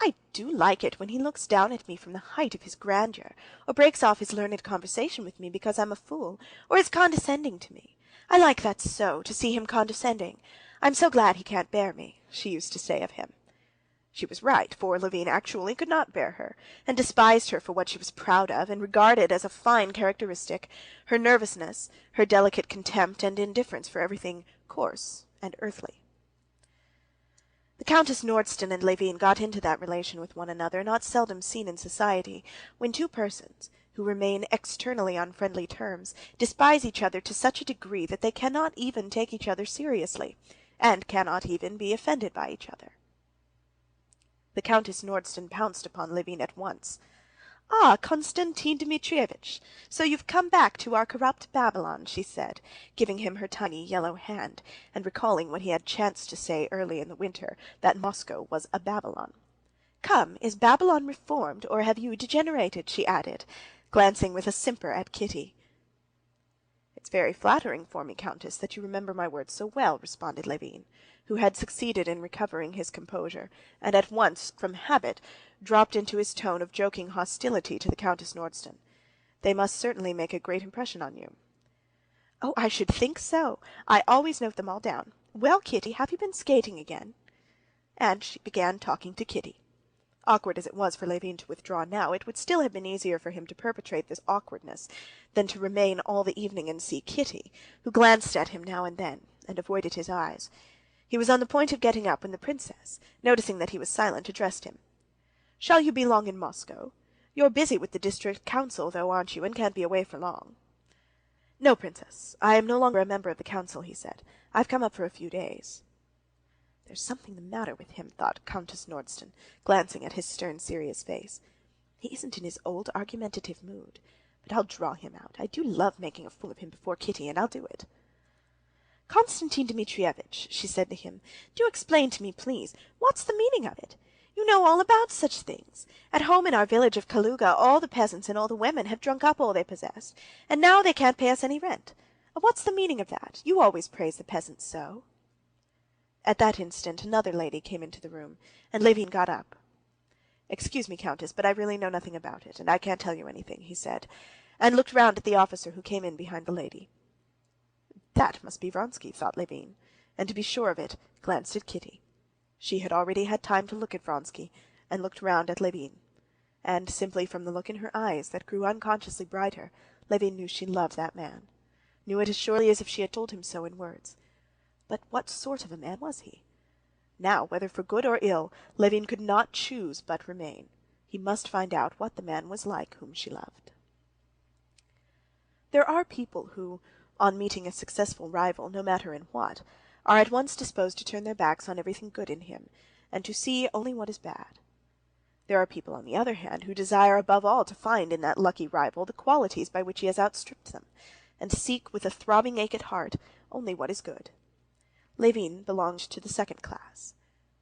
"I do like it when he looks down at me from the height of his grandeur, or breaks off his learned conversation with me because I'm a fool, or is condescending to me. I like that so, to see him condescending. I'm so glad he can't bear me," she used to say of him. She was right, for Levin actually could not bear her, and despised her for what she was proud of and regarded as a fine characteristic, her nervousness, her delicate contempt and indifference for everything coarse and earthly. The Countess Nordston and Levin got into that relation with one another not seldom seen in society, when two persons, who remain externally on friendly terms, despise each other to such a degree that they cannot even take each other seriously, and cannot even be offended by each other. The Countess Nordston pounced upon Levin at once. "Ah, Konstantin Dmitrievitch, so you've come back to our corrupt Babylon," she said, giving him her tiny yellow hand, and recalling what he had chanced to say early in the winter, that Moscow was a Babylon. "Come, is Babylon reformed, or have you degenerated?" she added, glancing with a simper at Kitty. "It's very flattering for me, Countess, that you remember my words so well," responded Levin, who had succeeded in recovering his composure, and at once, from habit, dropped into his tone of joking hostility to the Countess Nordston. "They must certainly make a great impression on you." "Oh, I should think so! I always note them all down. Well, Kitty, have you been skating again?" And she began talking to Kitty. Awkward as it was for Levin to withdraw now, it would still have been easier for him to perpetrate this awkwardness than to remain all the evening and see Kitty, who glanced at him now and then, and avoided his eyes. He was on the point of getting up when the princess, noticing that he was silent, addressed him. "Shall you be long in Moscow? You're busy with the district council, though, aren't you, and can't be away for long?" "No, princess, I am no longer a member of the council," he said. "I've come up for a few days." "There's something the matter with him," thought Countess Nordston, glancing at his stern, serious face. "He isn't in his old argumentative mood. But I'll draw him out. I do love making a fool of him before Kitty, and I'll do it." "Konstantin Dmitrievitch," she said to him, "do explain to me, please, what's the meaning of it? You know all about such things. At home in our village of Kaluga, all the peasants and all the women have drunk up all they possessed, and now they can't pay us any rent. What's the meaning of that? You always praise the peasants so." At that instant another lady came into the room, and Levin got up. "Excuse me, Countess, but I really know nothing about it, and I can't tell you anything," he said, and looked round at the officer who came in behind the lady. That must be Vronsky, thought Levin, and to be sure of it, glanced at Kitty. She had already had time to look at Vronsky, and looked round at Levin, and simply from the look in her eyes that grew unconsciously brighter, Levin knew she loved that man, knew it as surely as if she had told him so in words. But what sort of a man was he? Now, whether for good or ill, Levin could not choose but remain. He must find out what the man was like whom she loved. There are people who, on meeting a successful rival, no matter in what, are at once disposed to turn their backs on everything good in him, and to see only what is bad. There are people, on the other hand, who desire above all to find in that lucky rival the qualities by which he has outstripped them, and seek with a throbbing ache at heart only what is good. Levin belonged to the second class,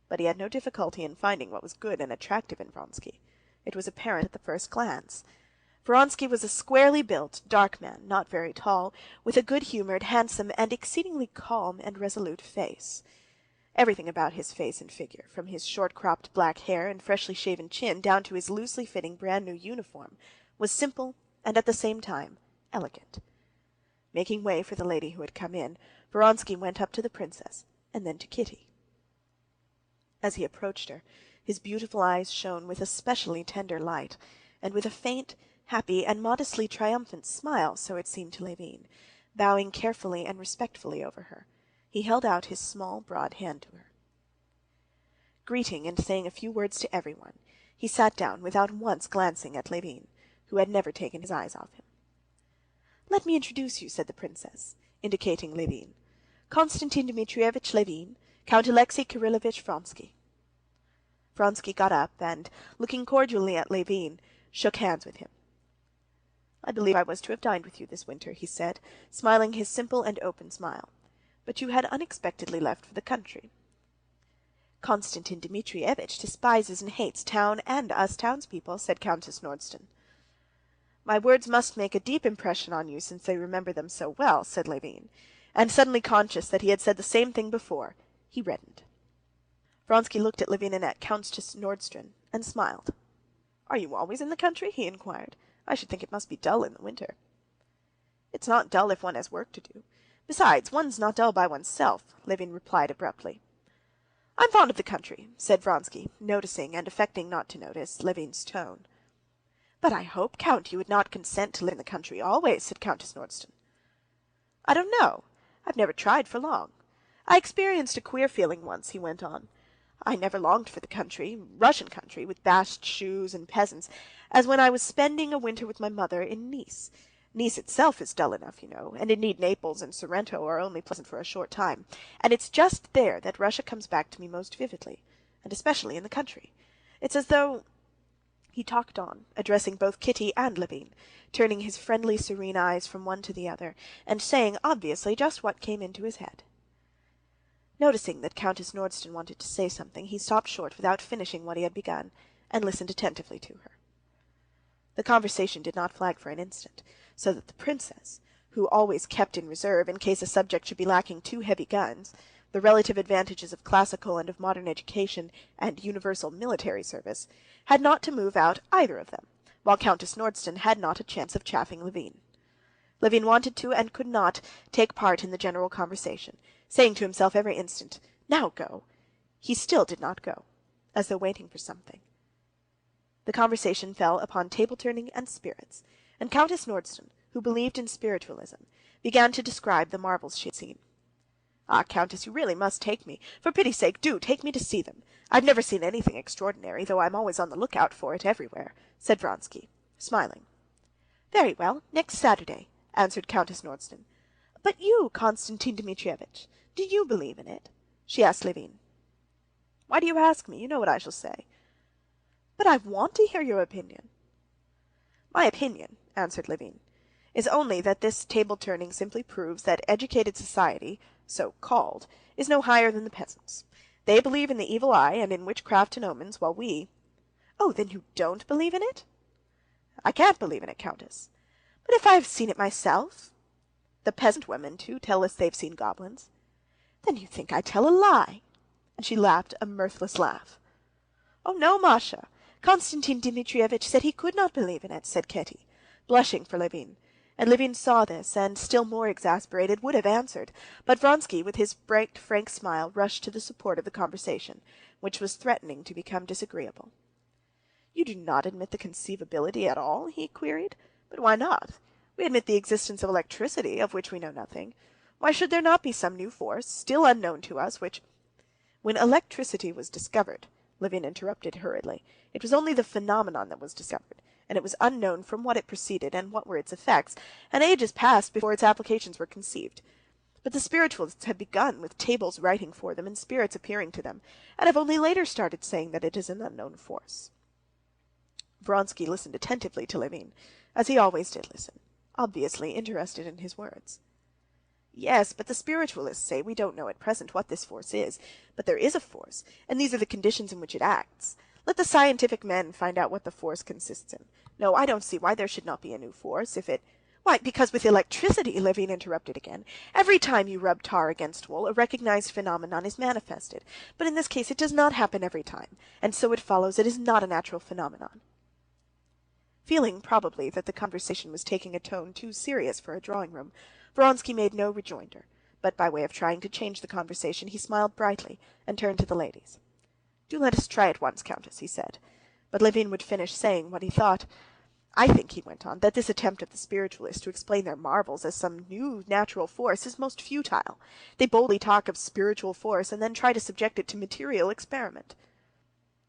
but he had no difficulty in finding what was good and attractive in Vronsky. It was apparent at the first glance. Vronsky was a squarely built, dark man, not very tall, with a good-humored, handsome, and exceedingly calm and resolute face. Everything about his face and figure, from his short-cropped black hair and freshly shaven chin down to his loosely fitting brand-new uniform, was simple and at the same time elegant. Making way for the lady who had come in, Vronsky went up to the princess and then to Kitty. As he approached her, his beautiful eyes shone with a specially tender light, and with a faint, happy, and modestly triumphant smile, so it seemed to Levin, bowing carefully and respectfully over her, he held out his small, broad hand to her. Greeting and saying a few words to everyone, he sat down without once glancing at Levin, who had never taken his eyes off him. "Let me introduce you," said the princess, indicating Levin. "Konstantin Dmitrievitch Levin, Count Alexei Kirillovich Vronsky." Vronsky got up, and, looking cordially at Levin, shook hands with him. "I believe I was to have dined with you this winter," he said, smiling his simple and open smile. "But you had unexpectedly left for the country." "Konstantin Dmitrievitch despises and hates town and us townspeople," said Countess Nordston. "My words must make a deep impression on you, since they remember them so well," said Levin, and suddenly conscious that he had said the same thing before, he reddened. Vronsky looked at Levin and at Countess Nordston and smiled. "Are you always in the country?" he inquired. "I should think it must be dull in the winter." "It's not dull if one has work to do. Besides, one's not dull by oneself," Levin replied abruptly. "I'm fond of the country," said Vronsky, noticing and affecting not to notice Levin's tone. "But I hope, Count, you would not consent to live in the country always," said Countess Nordston. "I don't know. I've never tried for long. I experienced a queer feeling once," he went on. "I never longed for the country, Russian country, with bast shoes and peasants, as when I was spending a winter with my mother in Nice. Nice itself is dull enough, you know, and indeed Naples and Sorrento are only pleasant for a short time, and it's just there that Russia comes back to me most vividly, and especially in the country. It's as though He talked on, addressing both Kitty and Levin, turning his friendly, serene eyes from one to the other, and saying obviously just what came into his head. Noticing that Countess Nordston wanted to say something, he stopped short without finishing what he had begun, and listened attentively to her. The conversation did not flag for an instant, so that the princess, who always kept in reserve in case a subject should be lacking two heavy guns, the relative advantages of classical and of modern education and universal military service, had not to move out either of them, while Countess Nordston had not a chance of chaffing Levin. Levin wanted to and could not take part in the general conversation, saying to himself every instant, "Now go." He still did not go, as though waiting for something. The conversation fell upon table-turning and spirits, and Countess Nordston, who believed in spiritualism, began to describe the marvels she had seen. "Ah, Countess, you really must take me. For pity's sake, do take me to see them. I've never seen anything extraordinary, though I'm always on the lookout for it everywhere," said Vronsky, smiling. "Very well, next Saturday," answered Countess Nordston. "But you, Konstantin Dmitrievitch, do you believe in it?" she asked Levin. "Why do you ask me? You know what I shall say." "But I want to hear your opinion." "My opinion," answered Levin, "is only that this table-turning simply proves that educated society, so-called, is no higher than the peasants. They believe in the evil eye and in witchcraft and omens, while we—" "Oh, then you don't believe in it?" "I can't believe in it, Countess." "But if I have seen it myself?" "The peasant women, too, tell us they've seen goblins." "Then you think I tell a lie?" And she laughed a mirthless laugh. "Oh, no, Masha. Konstantin Dmitrievitch said he could not believe in it," said Kitty, blushing for Levin, and Levin saw this, and, still more exasperated, would have answered, but Vronsky, with his bright, frank smile, rushed to the support of the conversation, which was threatening to become disagreeable. "You do not admit the conceivability at all?" he queried. "But why not? We admit the existence of electricity, of which we know nothing. Why should there not be some new force, still unknown to us, which—" "When electricity was discovered," Levin interrupted hurriedly, "it was only the phenomenon that was discovered, and it was unknown from what it proceeded and what were its effects, and ages passed before its applications were conceived. But the spiritualists have begun with tables writing for them and spirits appearing to them, and have only later started saying that it is an unknown force." Vronsky listened attentively to Levin, as he always did listen, obviously interested in his words. "Yes, but the spiritualists say we don't know at present what this force is, but there is a force, and these are the conditions in which it acts. Let the scientific men find out what the force consists in. No, I don't see why there should not be a new force, if it—" "Why, because with electricity," Levin interrupted again, "every time you rub tar against wool, a recognized phenomenon is manifested. But in this case it does not happen every time, and so it follows it is not a natural phenomenon." Feeling probably that the conversation was taking a tone too serious for a drawing-room, Vronsky made no rejoinder, but by way of trying to change the conversation, he smiled brightly and turned to the ladies. "Do let us try at once, Countess," he said. But Levin would finish saying what he thought. "I think," he went on, "that this attempt of the spiritualists to explain their marvels as some new natural force is most futile. They boldly talk of spiritual force and then try to subject it to material experiment."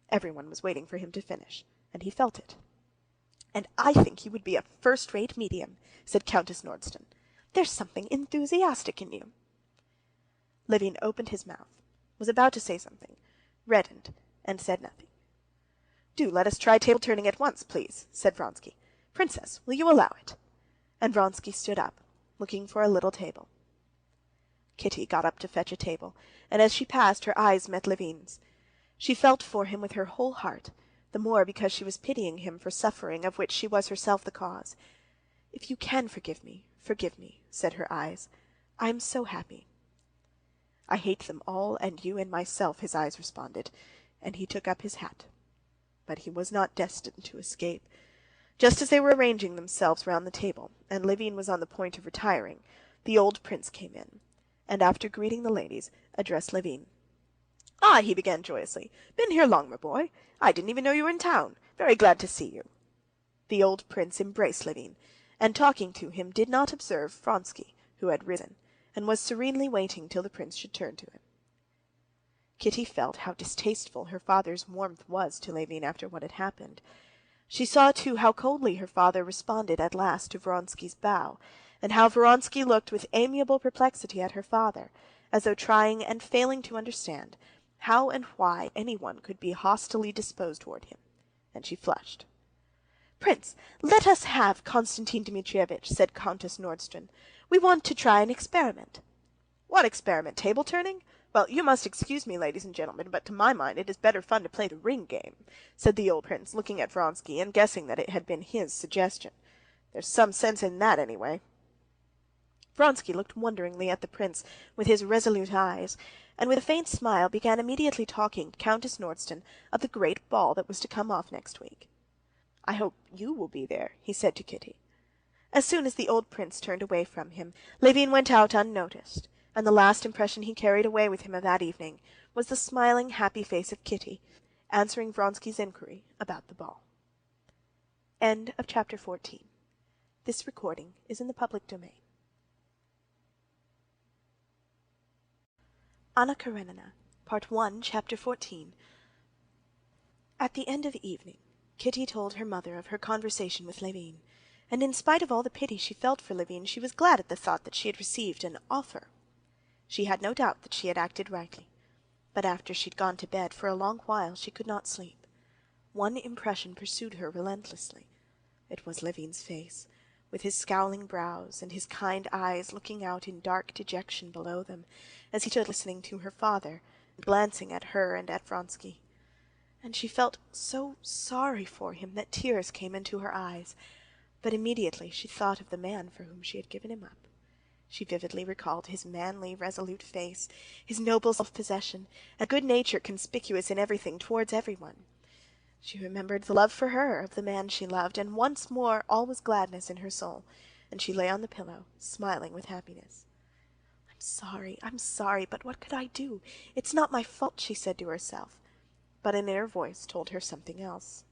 Everyone was waiting for him to finish, and he felt it. "And I think you would be a first-rate medium," said Countess Nordston. "There's something enthusiastic in you." Levin opened his mouth, was about to say something, reddened, and said nothing. "Do let us try table-turning at once, please," said Vronsky. "Princess, will you allow it?" And Vronsky stood up, looking for a little table. Kitty got up to fetch a table, and as she passed, her eyes met Levin's. She felt for him with her whole heart, the more because she was pitying him for suffering of which she was herself the cause. "If you can forgive me, said her eyes. "I am so happy." "I hate them all, and you and myself," his eyes responded, and he took up his hat. But he was not destined to escape. Just as they were arranging themselves round the table, and Levin was on the point of retiring, the old prince came in, and after greeting the ladies, addressed Levin. "Ah," he began joyously, "been here long, my boy? I didn't even know you were in town. Very glad to see you." The old prince embraced Levin, and talking to him did not observe Vronsky, who had risen, and was serenely waiting till the prince should turn to him. Kitty felt how distasteful her father's warmth was to Levin after what had happened. She saw too how coldly her father responded at last to Vronsky's bow, and how Vronsky looked with amiable perplexity at her father, as though trying and failing to understand how and why anyone could be hostilely disposed toward him, and she flushed. "Prince, let us have Konstantin Dmitrievitch," said Countess Nordston. "We want to try an experiment." "What experiment? Table turning? Well, you must excuse me, ladies and gentlemen, but to my mind it is better fun to play the ring game," said the old prince, looking at Vronsky and guessing that it had been his suggestion. "There's some sense in that, anyway." Vronsky looked wonderingly at the prince with his resolute eyes, and with a faint smile began immediately talking to Countess Nordston of the great ball that was to come off next week. "I hope you will be there," he said to Kitty. As soon as the old prince turned away from him, Levin went out unnoticed, and the last impression he carried away with him of that evening was the smiling, happy face of Kitty, answering Vronsky's inquiry about the ball. End of chapter 14. This recording is in the public domain. Anna Karenina, Part 1, Chapter 14. At the end of the evening, Kitty told her mother of her conversation with Levin, and in spite of all the pity she felt for Levin, she was glad at the thought that she had received an offer. She had no doubt that she had acted rightly, but after she'd gone to bed for a long while she could not sleep. One impression pursued her relentlessly. It was Levin's face, with his scowling brows and his kind eyes looking out in dark dejection below them, as he stood listening to her father, and glancing at her and at Vronsky. And she felt so sorry for him that tears came into her eyes, but immediately she thought of the man for whom she had given him up. She vividly recalled his manly, resolute face, his noble self-possession, and good nature conspicuous in everything towards everyone. She remembered the love for her of the man she loved, and once more all was gladness in her soul, and she lay on the pillow, smiling with happiness. I'm sorry, but what could I do? It's not my fault," she said to herself, but an inner voice told her something else.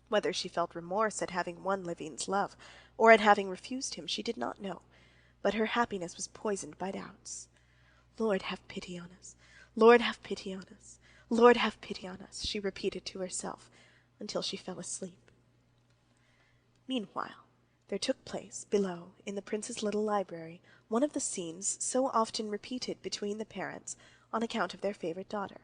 Whether she felt remorse at having won Levin's love, or at having refused him, she did not know, but her happiness was poisoned by doubts. "Lord, have pity on us! Lord, have pity on us! Lord, have pity on us!" she repeated to herself until she fell asleep. Meanwhile, there took place, below, in the prince's little library, one of the scenes so often repeated between the parents on account of their favorite daughter.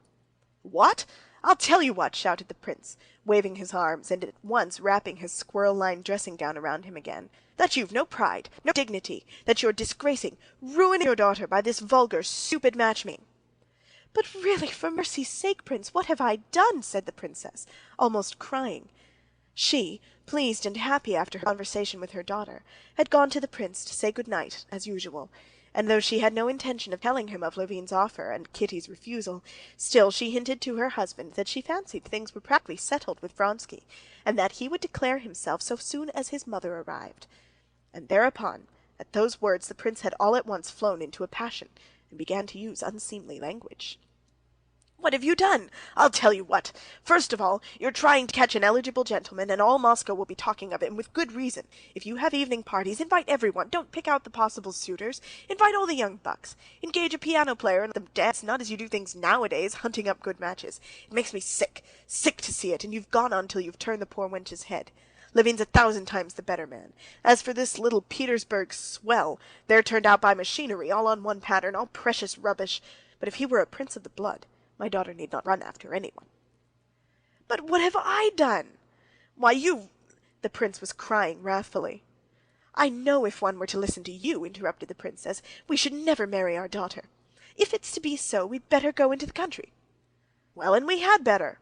"What? I'll tell you what!" shouted the prince, waving his arms and at once wrapping his squirrel-lined dressing-gown around him again. "That you've no pride, no dignity, that you're disgracing, ruining your daughter by this vulgar, stupid match-making." "But really, for mercy's sake, prince, what have I done?" said the princess, almost crying. She, pleased and happy after her conversation with her daughter, had gone to the prince to say good night, as usual, and though she had no intention of telling him of Levin's offer and Kitty's refusal, still she hinted to her husband that she fancied things were practically settled with Vronsky, and that he would declare himself so soon as his mother arrived. And thereupon, at those words, the prince had all at once flown into a passion, and began to use unseemly language. "What have you done? I'll tell you what. First of all, you're trying to catch an eligible gentleman, and all Moscow will be talking of it, and with good reason. If you have evening parties, invite everyone. Don't pick out the possible suitors. Invite all the young bucks. Engage a piano player and let them dance, not as you do things nowadays, hunting up good matches. It makes me sick, sick to see it, and you've gone on till you've turned the poor wench's head. Levin's 1,000 times the better man. As for this little Petersburg swell, they're turned out by machinery, all on one pattern, all precious rubbish. But if he were a prince of the blood, my daughter need not run after anyone." "But what have I done?" "Why, you—" The prince was crying wrathfully. "I know if one were to listen to you," interrupted the princess, "we should never marry our daughter. If it's to be so, we'd better go into the country." "Well, and we had better."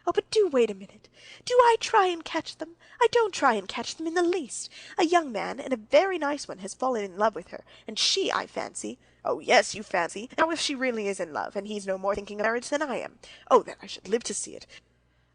"Oh, but do wait a minute. Do I try and catch them? I don't try and catch them in the least. A young man, and a very nice one, has fallen in love with her, and she, I fancy—" "Oh, yes, you fancy. Now, if she really is in love, and he's no more thinking of marriage than I am, oh, then I should live to see it.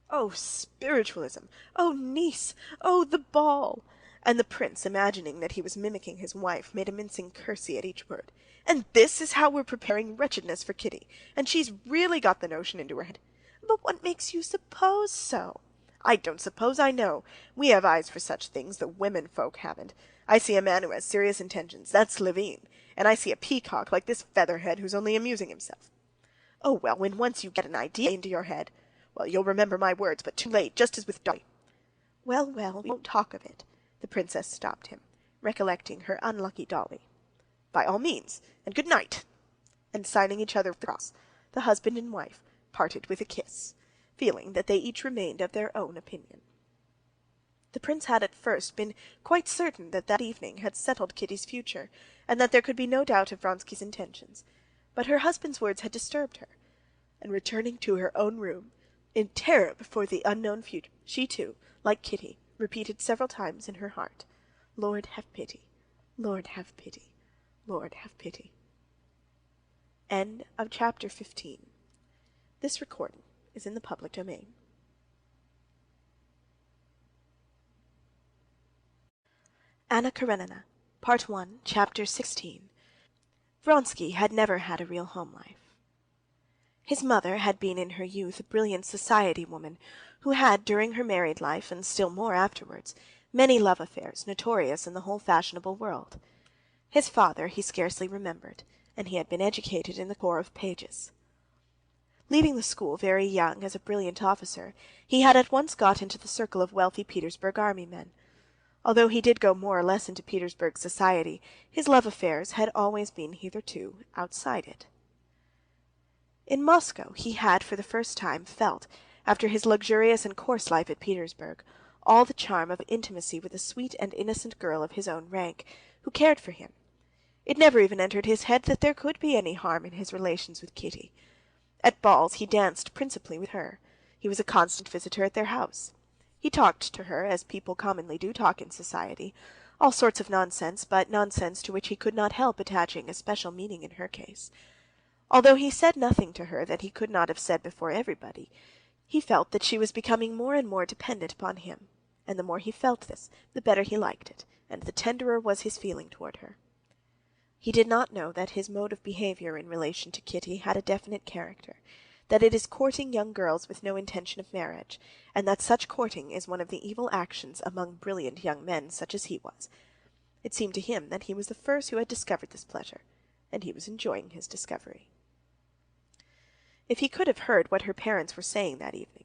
Oh, spiritualism! Oh, Nice! Oh, the ball!" And the prince, imagining that he was mimicking his wife, made a mincing curtsy at each word. "And this is how we're preparing wretchedness for Kitty, and she's really got the notion into her head." "But what makes you suppose so?" "I don't suppose, I know. We have eyes for such things, the women folk haven't. I see a man who has serious intentions, that's Levin, and I see a peacock like this featherhead who's only amusing himself." "Oh, well, when once you get an idea into your head—" "Well, you'll remember my words, but too late, just as with Dolly." "Well, well, we won't talk of it." The princess stopped him, recollecting her unlucky Dolly. "By all means, and good night." And signing each other with the cross, the husband and wife parted with a kiss, feeling that they each remained of their own opinion. The prince had at first been quite certain that that evening had settled Kitty's future, and that there could be no doubt of Vronsky's intentions. But her husband's words had disturbed her, and returning to her own room, in terror before the unknown future, she too, like Kitty, repeated several times in her heart, "Lord, have pity! Lord, have pity! Lord, have pity!" End of chapter 15. This recording is in the public domain. Anna Karenina, Part 1, Chapter 16. Vronsky had never had a real home life. His mother had been in her youth a brilliant society woman, who had, during her married life, and still more afterwards, many love affairs notorious in the whole fashionable world. His father he scarcely remembered, and he had been educated in the corps of pages. Leaving the school very young as a brilliant officer, he had at once got into the circle of wealthy Petersburg army men. Although he did go more or less into Petersburg society, his love affairs had always been hitherto outside it. In Moscow he had for the first time felt, after his luxurious and coarse life at Petersburg, all the charm of intimacy with a sweet and innocent girl of his own rank, who cared for him. It never even entered his head that there could be any harm in his relations with Kitty. At balls he danced principally with her. He was a constant visitor at their house. He talked to her, as people commonly do talk in society, all sorts of nonsense, but nonsense to which he could not help attaching a special meaning in her case. Although he said nothing to her that he could not have said before everybody, he felt that she was becoming more and more dependent upon him, and the more he felt this, the better he liked it, and the tenderer was his feeling toward her. He did not know that his mode of behavior in relation to Kitty had a definite character, that it is courting young girls with no intention of marriage, and that such courting is one of the evil actions among brilliant young men such as he was. It seemed to him that he was the first who had discovered this pleasure, and he was enjoying his discovery. If he could have heard what her parents were saying that evening,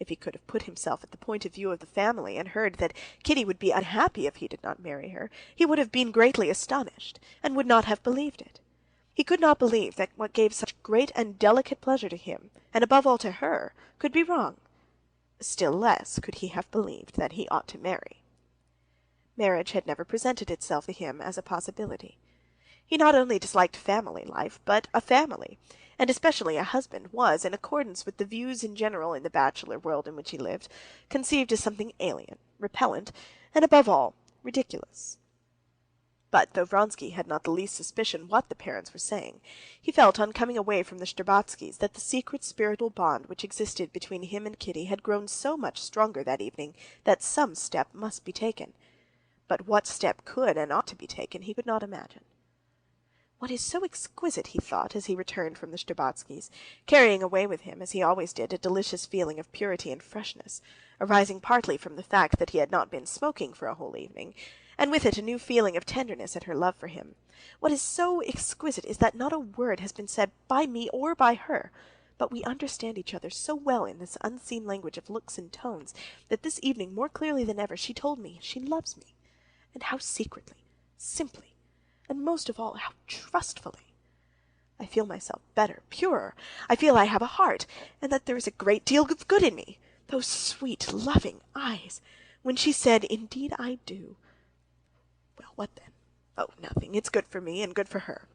if he could have put himself at the point of view of the family and heard that Kitty would be unhappy if he did not marry her, he would have been greatly astonished, and would not have believed it. He could not believe that what gave such great and delicate pleasure to him, and above all to her, could be wrong. Still less could he have believed that he ought to marry. Marriage had never presented itself to him as a possibility. He not only disliked family life, but a family, and especially a husband, was, in accordance with the views in general in the bachelor world in which he lived, conceived as something alien, repellent, and above all, ridiculous. But though Vronsky had not the least suspicion what the parents were saying, he felt on coming away from the Shtcherbatskys that the secret spiritual bond which existed between him and Kitty had grown so much stronger that evening that some step must be taken. But what step could and ought to be taken he could not imagine. What is so exquisite, he thought, as he returned from the Shtcherbatskys, carrying away with him, as he always did, a delicious feeling of purity and freshness, arising partly from the fact that he had not been smoking for a whole evening, and with it a new feeling of tenderness at her love for him. What is so exquisite is that not a word has been said by me or by her, but we understand each other so well in this unseen language of looks and tones that this evening more clearly than ever she told me she loves me, and how secretly, simply, and most of all, how trustfully. I feel myself better, purer. I feel I have a heart, and that there is a great deal of good in me. Those sweet, loving eyes, when she said, "Indeed I do." Well, what then? Oh, nothing. It's good for me and good for her.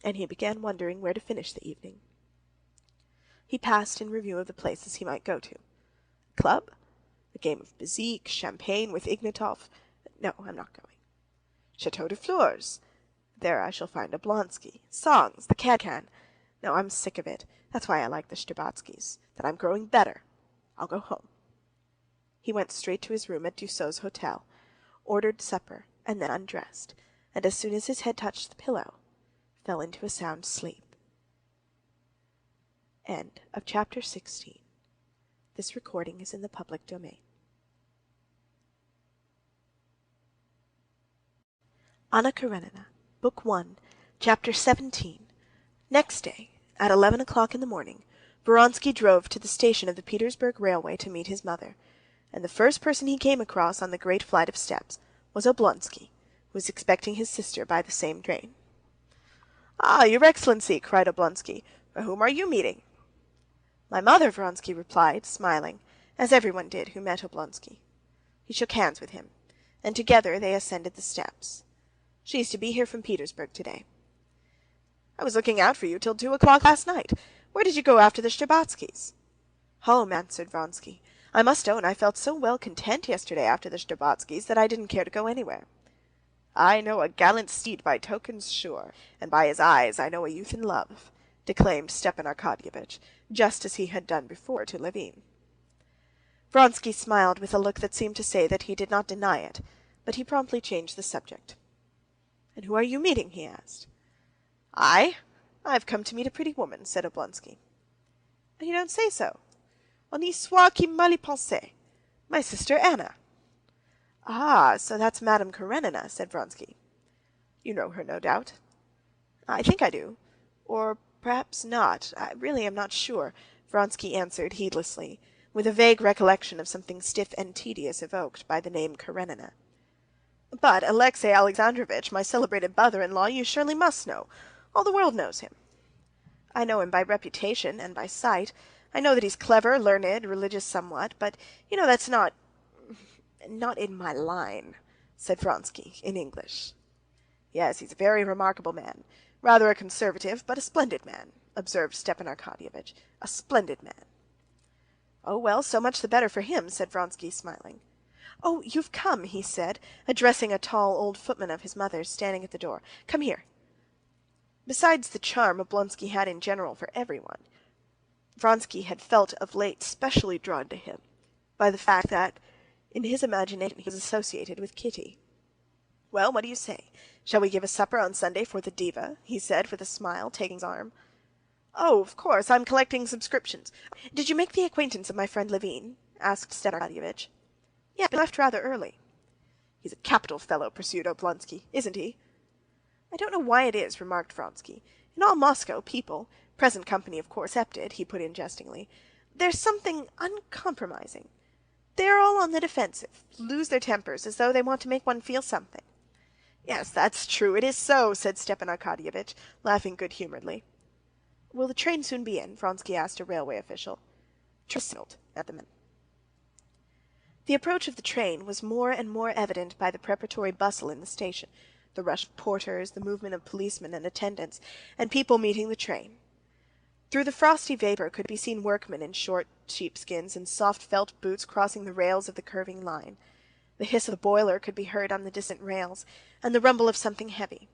And he began wondering where to finish the evening. He passed in review of the places he might go to. A club? A game of bezique, champagne with Ignatov? No, I'm not going. Chateau de Fleurs? There I shall find Oblonsky. Songs, the can-can. No, I'm sick of it. That's why I like the Shtcherbatskys. That I'm growing better. I'll go home. He went straight to his room at Dussault's hotel, ordered supper, and then undressed, and as soon as his head touched the pillow, fell into a sound sleep. End of chapter 16. This recording is in the public domain. Anna Karenina, Book 1, Chapter 17. Next day, at 11 o'clock in the morning, Vronsky drove to the station of the Petersburg Railway to meet his mother, and the first person he came across on the great flight of steps was Oblonsky, who was expecting his sister by the same train. "Ah, your Excellency!" cried Oblonsky. "Whom are you meeting?" "My mother," Vronsky replied, smiling, as everyone did who met Oblonsky. He He shook hands with him, and together they ascended the steps. "She's to be here from Petersburg today." "I was looking out for you till 2 o'clock last night. Where did you go after the Shtcherbatskys?" "Home," answered Vronsky. "I must own I felt so well content yesterday after the Shtcherbatskys that I didn't care to go anywhere." "I know a gallant steed by tokens sure, and by his eyes I know a youth in love," declaimed Stepan Arkadyevitch, just as he had done before to Levin. Vronsky smiled with a look that seemed to say that he did not deny it, but he promptly changed the subject. "And who are you meeting?" he asked. "I've come to meet a pretty woman," said Oblonsky. "You don't say so. On y soit qui mal y pense. My sister Anna." "Ah, so that's Madame Karenina," said Vronsky. "You know her, no doubt." "I think I do. Or perhaps not. I really am not sure," Vronsky answered heedlessly, with a vague recollection of something stiff and tedious evoked by the name Karenina. "But Alexey Alexandrovitch, my celebrated brother-in-law, you surely must know. All the world knows him." "I know him by reputation and by sight. I know that he's clever, learned, religious somewhat, but you know that's not in my line," said Vronsky in English. "Yes, he's a very remarkable man. Rather a conservative, but a splendid man," observed Stepan Arkadyevitch. "A splendid man." "Oh, well, so much the better for him," said Vronsky, smiling. "Oh, you've come," he said, addressing a tall old footman of his mother's standing at the door. "Come here." Besides the charm Oblonsky had in general for everyone, Vronsky had felt of late specially drawn to him by the fact that in his imagination he was associated with Kitty. "Well, what do you say? Shall we give a supper on Sunday for the diva?" he said with a smile, taking his arm. "Oh, of course, I'm collecting subscriptions. Did you make the acquaintance of my friend Levin?" asked Stepan Arkadyevitch. "Yeah, he left rather early." "He's a capital fellow," pursued Oblonsky, "isn't he?" "I don't know why it is," remarked Vronsky. "In all Moscow people, present company of course excepted," he put in jestingly, "there's something uncompromising. They are all on the defensive, lose their tempers as though they want to make one feel something." "Yes, that's true, it is so," said Stepan Arkadyevitch, laughing good-humoredly. "Will the train soon be in?" Vronsky asked a railway official. "Signaled," at the man. The approach of the train was more and more evident by the preparatory bustle in the station, the rush of porters, the movement of policemen and attendants, and people meeting the train. Through the frosty vapor could be seen workmen in short sheepskins and soft felt boots crossing the rails of the curving line. The hiss of the boiler could be heard on the distant rails, and the rumble of something heavy.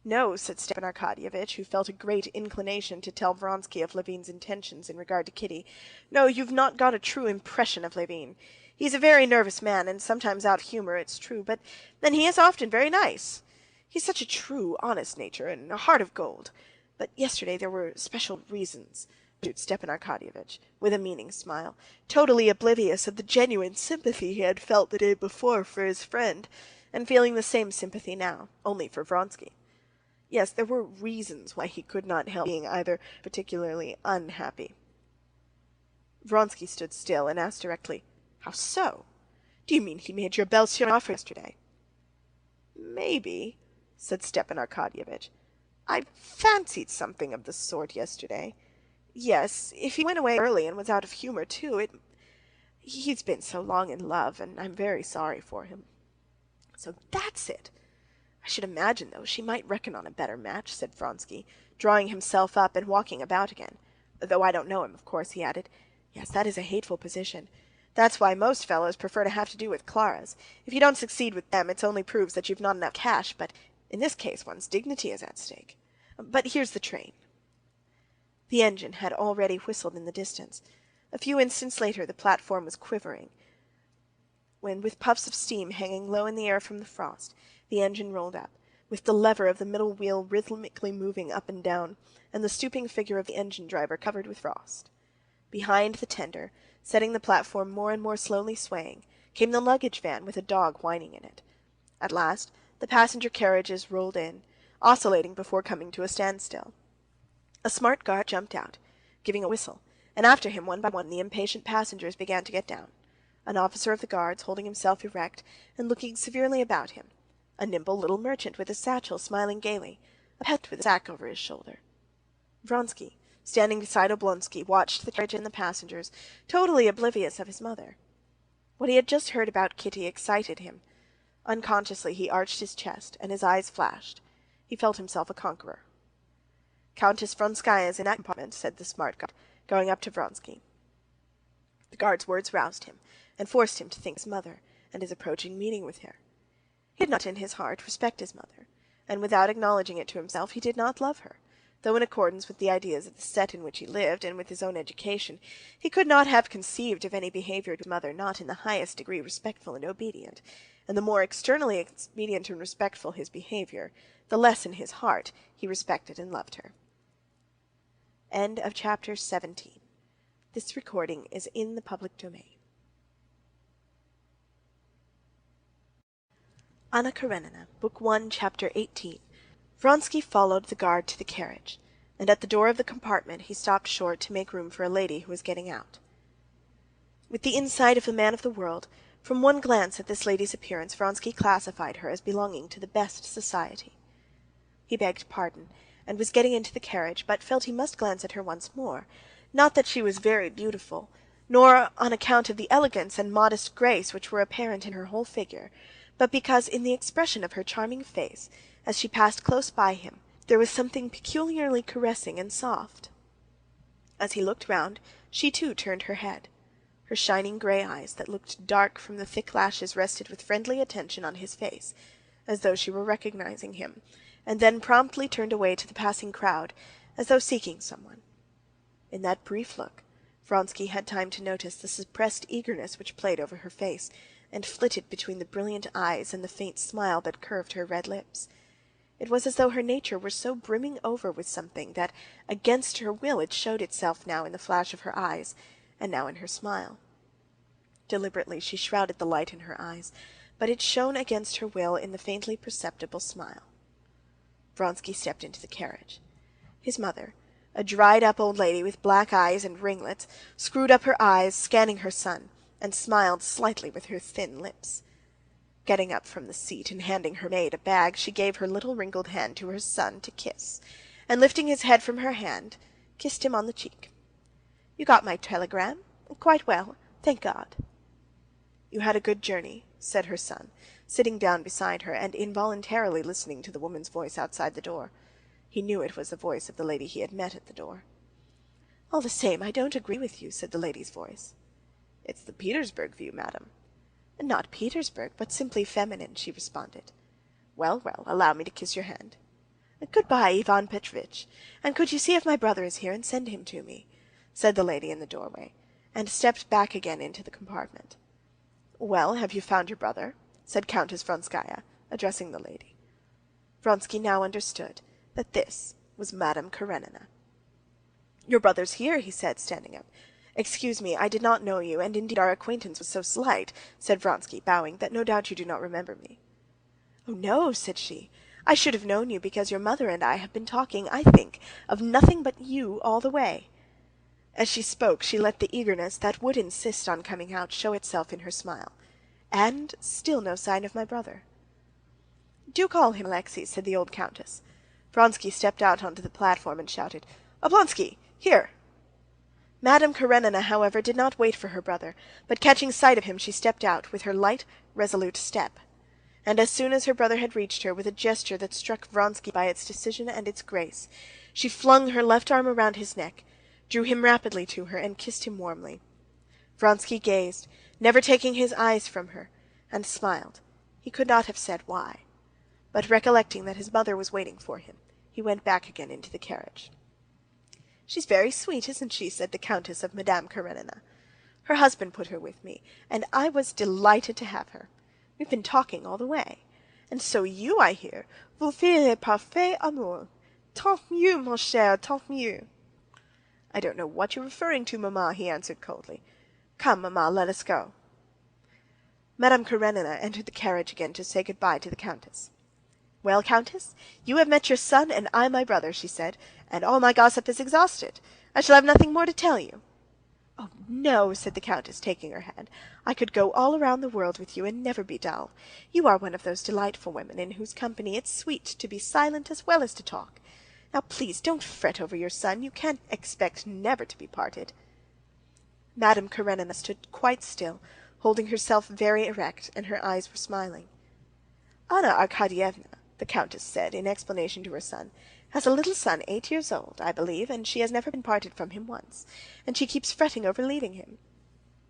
"No," said Stepan Arkadyevitch, who felt a great inclination to tell Vronsky of Levin's intentions in regard to Kitty. "No, you've not got a true impression of Levin. He's a very nervous man, and sometimes out of humor, it's true, but then he is often very nice. He's such a true, honest nature, and a heart of gold. But yesterday there were special reasons," pursued Stepan Arkadyevitch, with a meaning smile, totally oblivious of the genuine sympathy he had felt the day before for his friend, and feeling the same sympathy now, only for Vronsky. Yes, there were reasons why he could not help being either particularly unhappy. Vronsky stood still and asked directly, "How so? Do you mean he made your belle-sœur an offer yesterday?" "Maybe," said Stepan Arkadyevitch. "I fancied something of the sort yesterday. Yes, if he went away early and was out of humor too, he's been so long in love, and I'm very sorry for him." "So that's it! I should imagine, though, she might reckon on a better match," said Vronsky, drawing himself up and walking about again. "Though I don't know him, of course," he added. "Yes, that is a hateful position. That's why most fellows prefer to have to do with Claras. If you don't succeed with them, it only proves that you've not enough cash, but in this case one's dignity is at stake. But here's the train." The engine had already whistled in the distance. A few instants later the platform was quivering, when with puffs of steam hanging low in the air from the frost, the engine rolled up, with the lever of the middle wheel rhythmically moving up and down, and the stooping figure of the engine driver covered with frost. Behind the tender, setting the platform more and more slowly swaying, came the luggage van with a dog whining in it. At last the passenger carriages rolled in, oscillating before coming to a standstill. A smart guard jumped out, giving a whistle, and after him one by one the impatient passengers began to get down. An officer of the guards, holding himself erect and looking severely about him, a nimble little merchant with a satchel smiling gaily, a peasant with a sack over his shoulder. Vronsky, standing beside Oblonsky, watched the carriage and the passengers, totally oblivious of his mother. What he had just heard about Kitty excited him. Unconsciously he arched his chest, and his eyes flashed. He felt himself a conqueror. "Countess Vronskaya is in that compartment," said the smart guard, going up to Vronsky. The guard's words roused him, and forced him to think of his mother, and his approaching meeting with her. He did not in his heart respect his mother, and without acknowledging it to himself he did not love her, though in accordance with the ideas of the set in which he lived, and with his own education, he could not have conceived of any behavior to his mother not in the highest degree respectful and obedient, and the more externally obedient and respectful his behavior, the less in his heart he respected and loved her. End of chapter 17. This recording is in the public domain. Anna Karenina, Book 1, Chapter 18. Vronsky followed the guard to the carriage, and at the door of the compartment he stopped short to make room for a lady who was getting out. With the insight of a man of the world, from one glance at this lady's appearance Vronsky classified her as belonging to the best society. He begged pardon, and was getting into the carriage, but felt he must glance at her once more, not that she was very beautiful, nor on account of the elegance and modest grace which were apparent in her whole figure, but because in the expression of her charming face, as she passed close by him, there was something peculiarly caressing and soft. As he looked round, she too turned her head. Her shining gray eyes, that looked dark from the thick lashes, rested with friendly attention on his face, as though she were recognizing him, and then promptly turned away to the passing crowd, as though seeking someone. In that brief look, Vronsky had time to notice the suppressed eagerness which played over her face, and flitted between the brilliant eyes and the faint smile that curved her red lips. It was as though her nature were so brimming over with something that, against her will, it showed itself now in the flash of her eyes, and now in her smile. Deliberately she shrouded the light in her eyes, but it shone against her will in the faintly perceptible smile. Vronsky stepped into the carriage. His mother, a dried-up old lady with black eyes and ringlets, screwed up her eyes, scanning her son, and smiled slightly with her thin lips. Getting up from the seat and handing her maid a bag, she gave her little wrinkled hand to her son to kiss, and lifting his head from her hand, kissed him on the cheek. "You got my telegram? Quite well, thank God." "You had a good journey," said her son, sitting down beside her and involuntarily listening to the woman's voice outside the door. He knew it was the voice of the lady he had met at the door. "All the same, I don't agree with you," said the lady's voice. "It's the Petersburg view, madam." "Not Petersburg, but simply feminine," she responded. "Well, well, allow me to kiss your hand." "Good-bye, Ivan Petrovitch, and could you see if my brother is here and send him to me?" said the lady in the doorway, and stepped back again into the compartment. "Well, have you found your brother?" said Countess Vronskaya, addressing the lady. Vronsky now understood that this was Madame Karenina. "Your brother's here," he said, standing up. "Excuse me, I did not know you, and indeed our acquaintance was so slight," said Vronsky, bowing, "that no doubt you do not remember me." "Oh, no," said she. "I should have known you because your mother and I have been talking, I think, of nothing but you all the way." As she spoke, she let the eagerness that would insist on coming out show itself in her smile. "And still no sign of my brother." "Do call him, Alexei," said the old countess. Vronsky stepped out onto the platform and shouted, "Oblonsky, here!" Madame Karenina, however, did not wait for her brother, but catching sight of him, she stepped out with her light, resolute step. And as soon as her brother had reached her, with a gesture that struck Vronsky by its decision and its grace, she flung her left arm around his neck, drew him rapidly to her, and kissed him warmly. Vronsky gazed, never taking his eyes from her, and smiled. He could not have said why. But recollecting that his mother was waiting for him, he went back again into the carriage. "She's very sweet, isn't she?" said the countess of Madame Karenina. "Her husband put her with me, and I was delighted to have her. We've been talking all the way. And so you, I hear, vous faites le parfait amour. Tant mieux, mon cher, tant mieux." "I don't know what you're referring to, mamma," he answered coldly. "Come, mamma, let us go." Madame Karenina entered the carriage again to say good-bye to the countess. "Well, countess, you have met your son and I my brother," she said, "and all my gossip is exhausted. I shall have nothing more to tell you." "Oh, no," said the countess, taking her hand. "I could go all around the world with you and never be dull. You are one of those delightful women in whose company it's sweet to be silent as well as to talk. Now, please, don't fret over your son. You can't expect never to be parted." Madame Karenina stood quite still, holding herself very erect, and her eyes were smiling. "Anna Arkadyevna," the countess said in explanation to her son, "has a little son 8 years old, I believe, and she has never been parted from him once, and she keeps fretting over leaving him."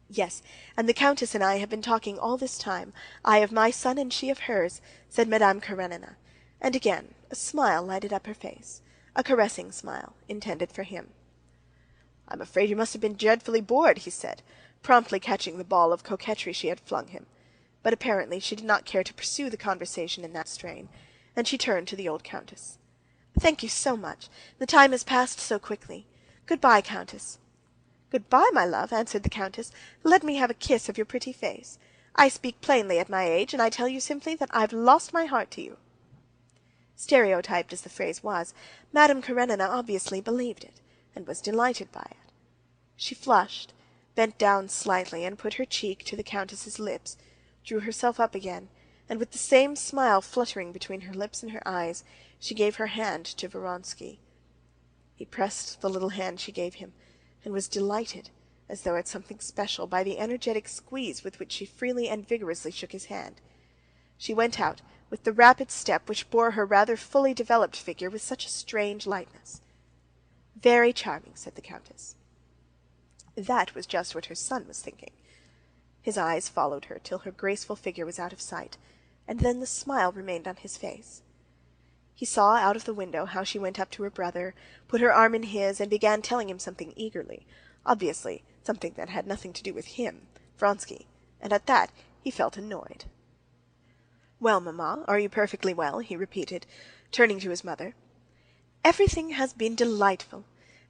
"Yes, and the countess and I have been talking all this time, I of my son and she of hers," said Madame Karenina, and again a smile lighted up her face, a caressing smile intended for him. "I'm afraid you must have been dreadfully bored," he said, promptly catching the ball of coquetry she had flung him. But apparently she did not care to pursue the conversation in that strain, and she turned to the old countess. "Thank you so much. The time has passed so quickly. Good-bye, countess." "Good-bye, my love," answered the countess. "Let me have a kiss of your pretty face. I speak plainly at my age, and I tell you simply that I've lost my heart to you." Stereotyped as the phrase was, Madame Karenina obviously believed it, and was delighted by it. She flushed, bent down slightly, and put her cheek to the countess's lips, drew herself up again, and with the same smile fluttering between her lips and her eyes, she gave her hand to Vronsky. He pressed the little hand she gave him, and was delighted, as though at something special, by the energetic squeeze with which she freely and vigorously shook his hand. She went out, with the rapid step which bore her rather fully developed figure with such a strange lightness. "Very charming," said the countess. That was just what her son was thinking. His eyes followed her till her graceful figure was out of sight, and then the smile remained on his face. He saw out of the window how she went up to her brother, put her arm in his, and began telling him something eagerly, obviously something that had nothing to do with him, Vronsky, and at that he felt annoyed. "Well, mamma, are you perfectly well?" he repeated, turning to his mother. "Everything has been delightful.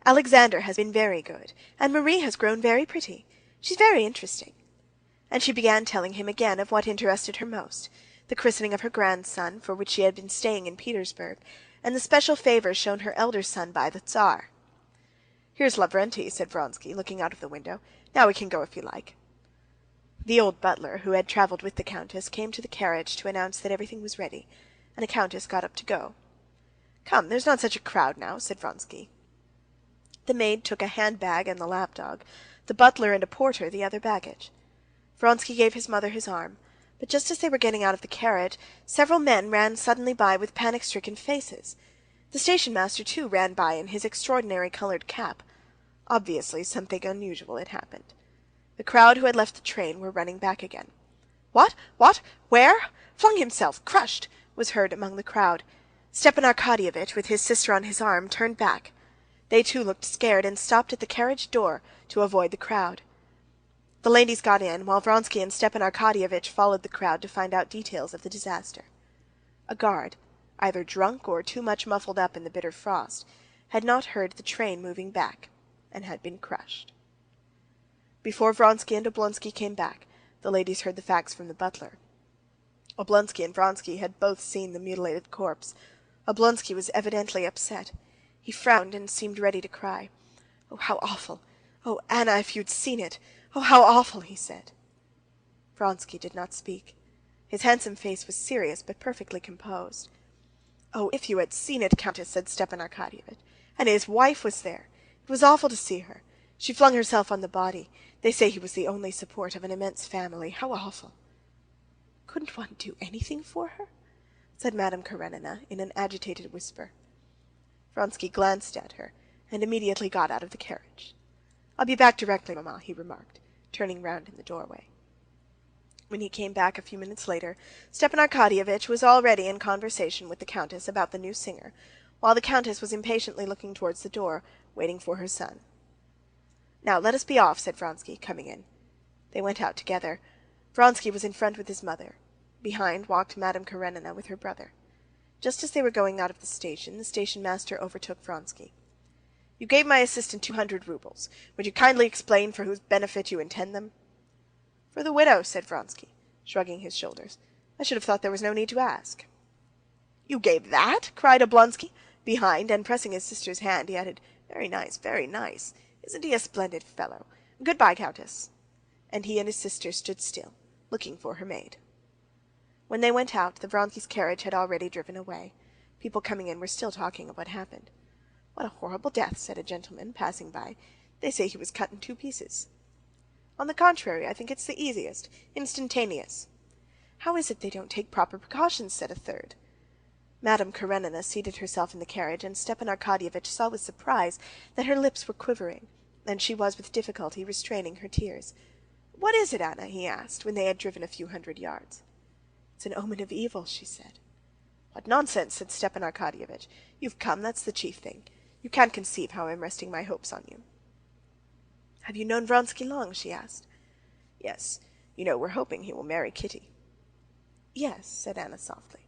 Alexander has been very good, and Marie has grown very pretty. She's very interesting." And she began telling him again of what interested her most, the christening of her grandson, for which she had been staying in Petersburg, and the special favor shown her elder son by the Tsar. "Here's Lavrenty," said Vronsky, looking out of the window. "Now we can go if you like." The old butler, who had traveled with the countess, came to the carriage to announce that everything was ready, and the countess got up to go. "Come, there's not such a crowd now," said Vronsky. The maid took a handbag and the lapdog, the butler and a porter the other baggage. Vronsky gave his mother his arm, but just as they were getting out of the carriage, several men ran suddenly by with panic-stricken faces. The station-master too ran by in his extraordinary colored cap. Obviously something unusual had happened. The crowd who had left the train were running back again. "What? What? Where? Flung himself, crushed!" was heard among the crowd. Stepan Arkadyevitch, with his sister on his arm, turned back. They too looked scared and stopped at the carriage door to avoid the crowd. The ladies got in, while Vronsky and Stepan Arkadyevitch followed the crowd to find out details of the disaster. A guard, either drunk or too much muffled up in the bitter frost, had not heard the train moving back, and had been crushed. Before Vronsky and Oblonsky came back, the ladies heard the facts from the butler. Oblonsky and Vronsky had both seen the mutilated corpse. Oblonsky was evidently upset. He frowned and seemed ready to cry. "Oh, how awful! Oh, Anna, if you'd seen it! Oh, how awful!" he said. Vronsky did not speak. His handsome face was serious but perfectly composed. "Oh, if you had seen it, countess," said Stepan Arkadyevitch. "And his wife was there. It was awful to see her. She flung herself on the body. They say he was the only support of an immense family. How awful!" "Couldn't one do anything for her?" said Madame Karenina in an agitated whisper. Vronsky glanced at her, and immediately got out of the carriage. "I'll be back directly, mamma," he remarked, turning round in the doorway. When he came back a few minutes later, Stepan Arkadyevitch was already in conversation with the countess about the new singer, while the countess was impatiently looking towards the door, waiting for her son. "Now let us be off," said Vronsky, coming in. They went out together. Vronsky was in front with his mother. Behind walked Madame Karenina with her brother. Just as they were going out of the station-master overtook Vronsky. "You gave my assistant 200 roubles. Would you kindly explain for whose benefit you intend them?" "For the widow," said Vronsky, shrugging his shoulders. "I should have thought there was no need to ask." "You gave that?" cried Oblonsky, behind, and pressing his sister's hand, he added, "Very nice, very nice. Isn't he a splendid fellow? Good-bye, countess." And he and his sister stood still, looking for her maid. When they went out, the Vronsky's carriage had already driven away. People coming in were still talking of what happened. "What a horrible death," said a gentleman, passing by. "They say he was cut in 2 pieces." On the contrary, I think it's the easiest, instantaneous." "How is it they don't take proper precautions?" said a third. Madame Karenina seated herself in the carriage, and Stepan Arkadyevitch saw with surprise that her lips were quivering, and she was with difficulty restraining her tears. "What is it, Anna?" he asked, when they had driven a few hundred yards. "It's an omen of evil," she said. "What nonsense!" said Stepan Arkadyevitch. "You've come, that's the chief thing. You can't conceive how I'm resting my hopes on you." "Have you known Vronsky long?" she asked. "Yes. You know, we're hoping he will marry Kitty." "Yes," said Anna softly.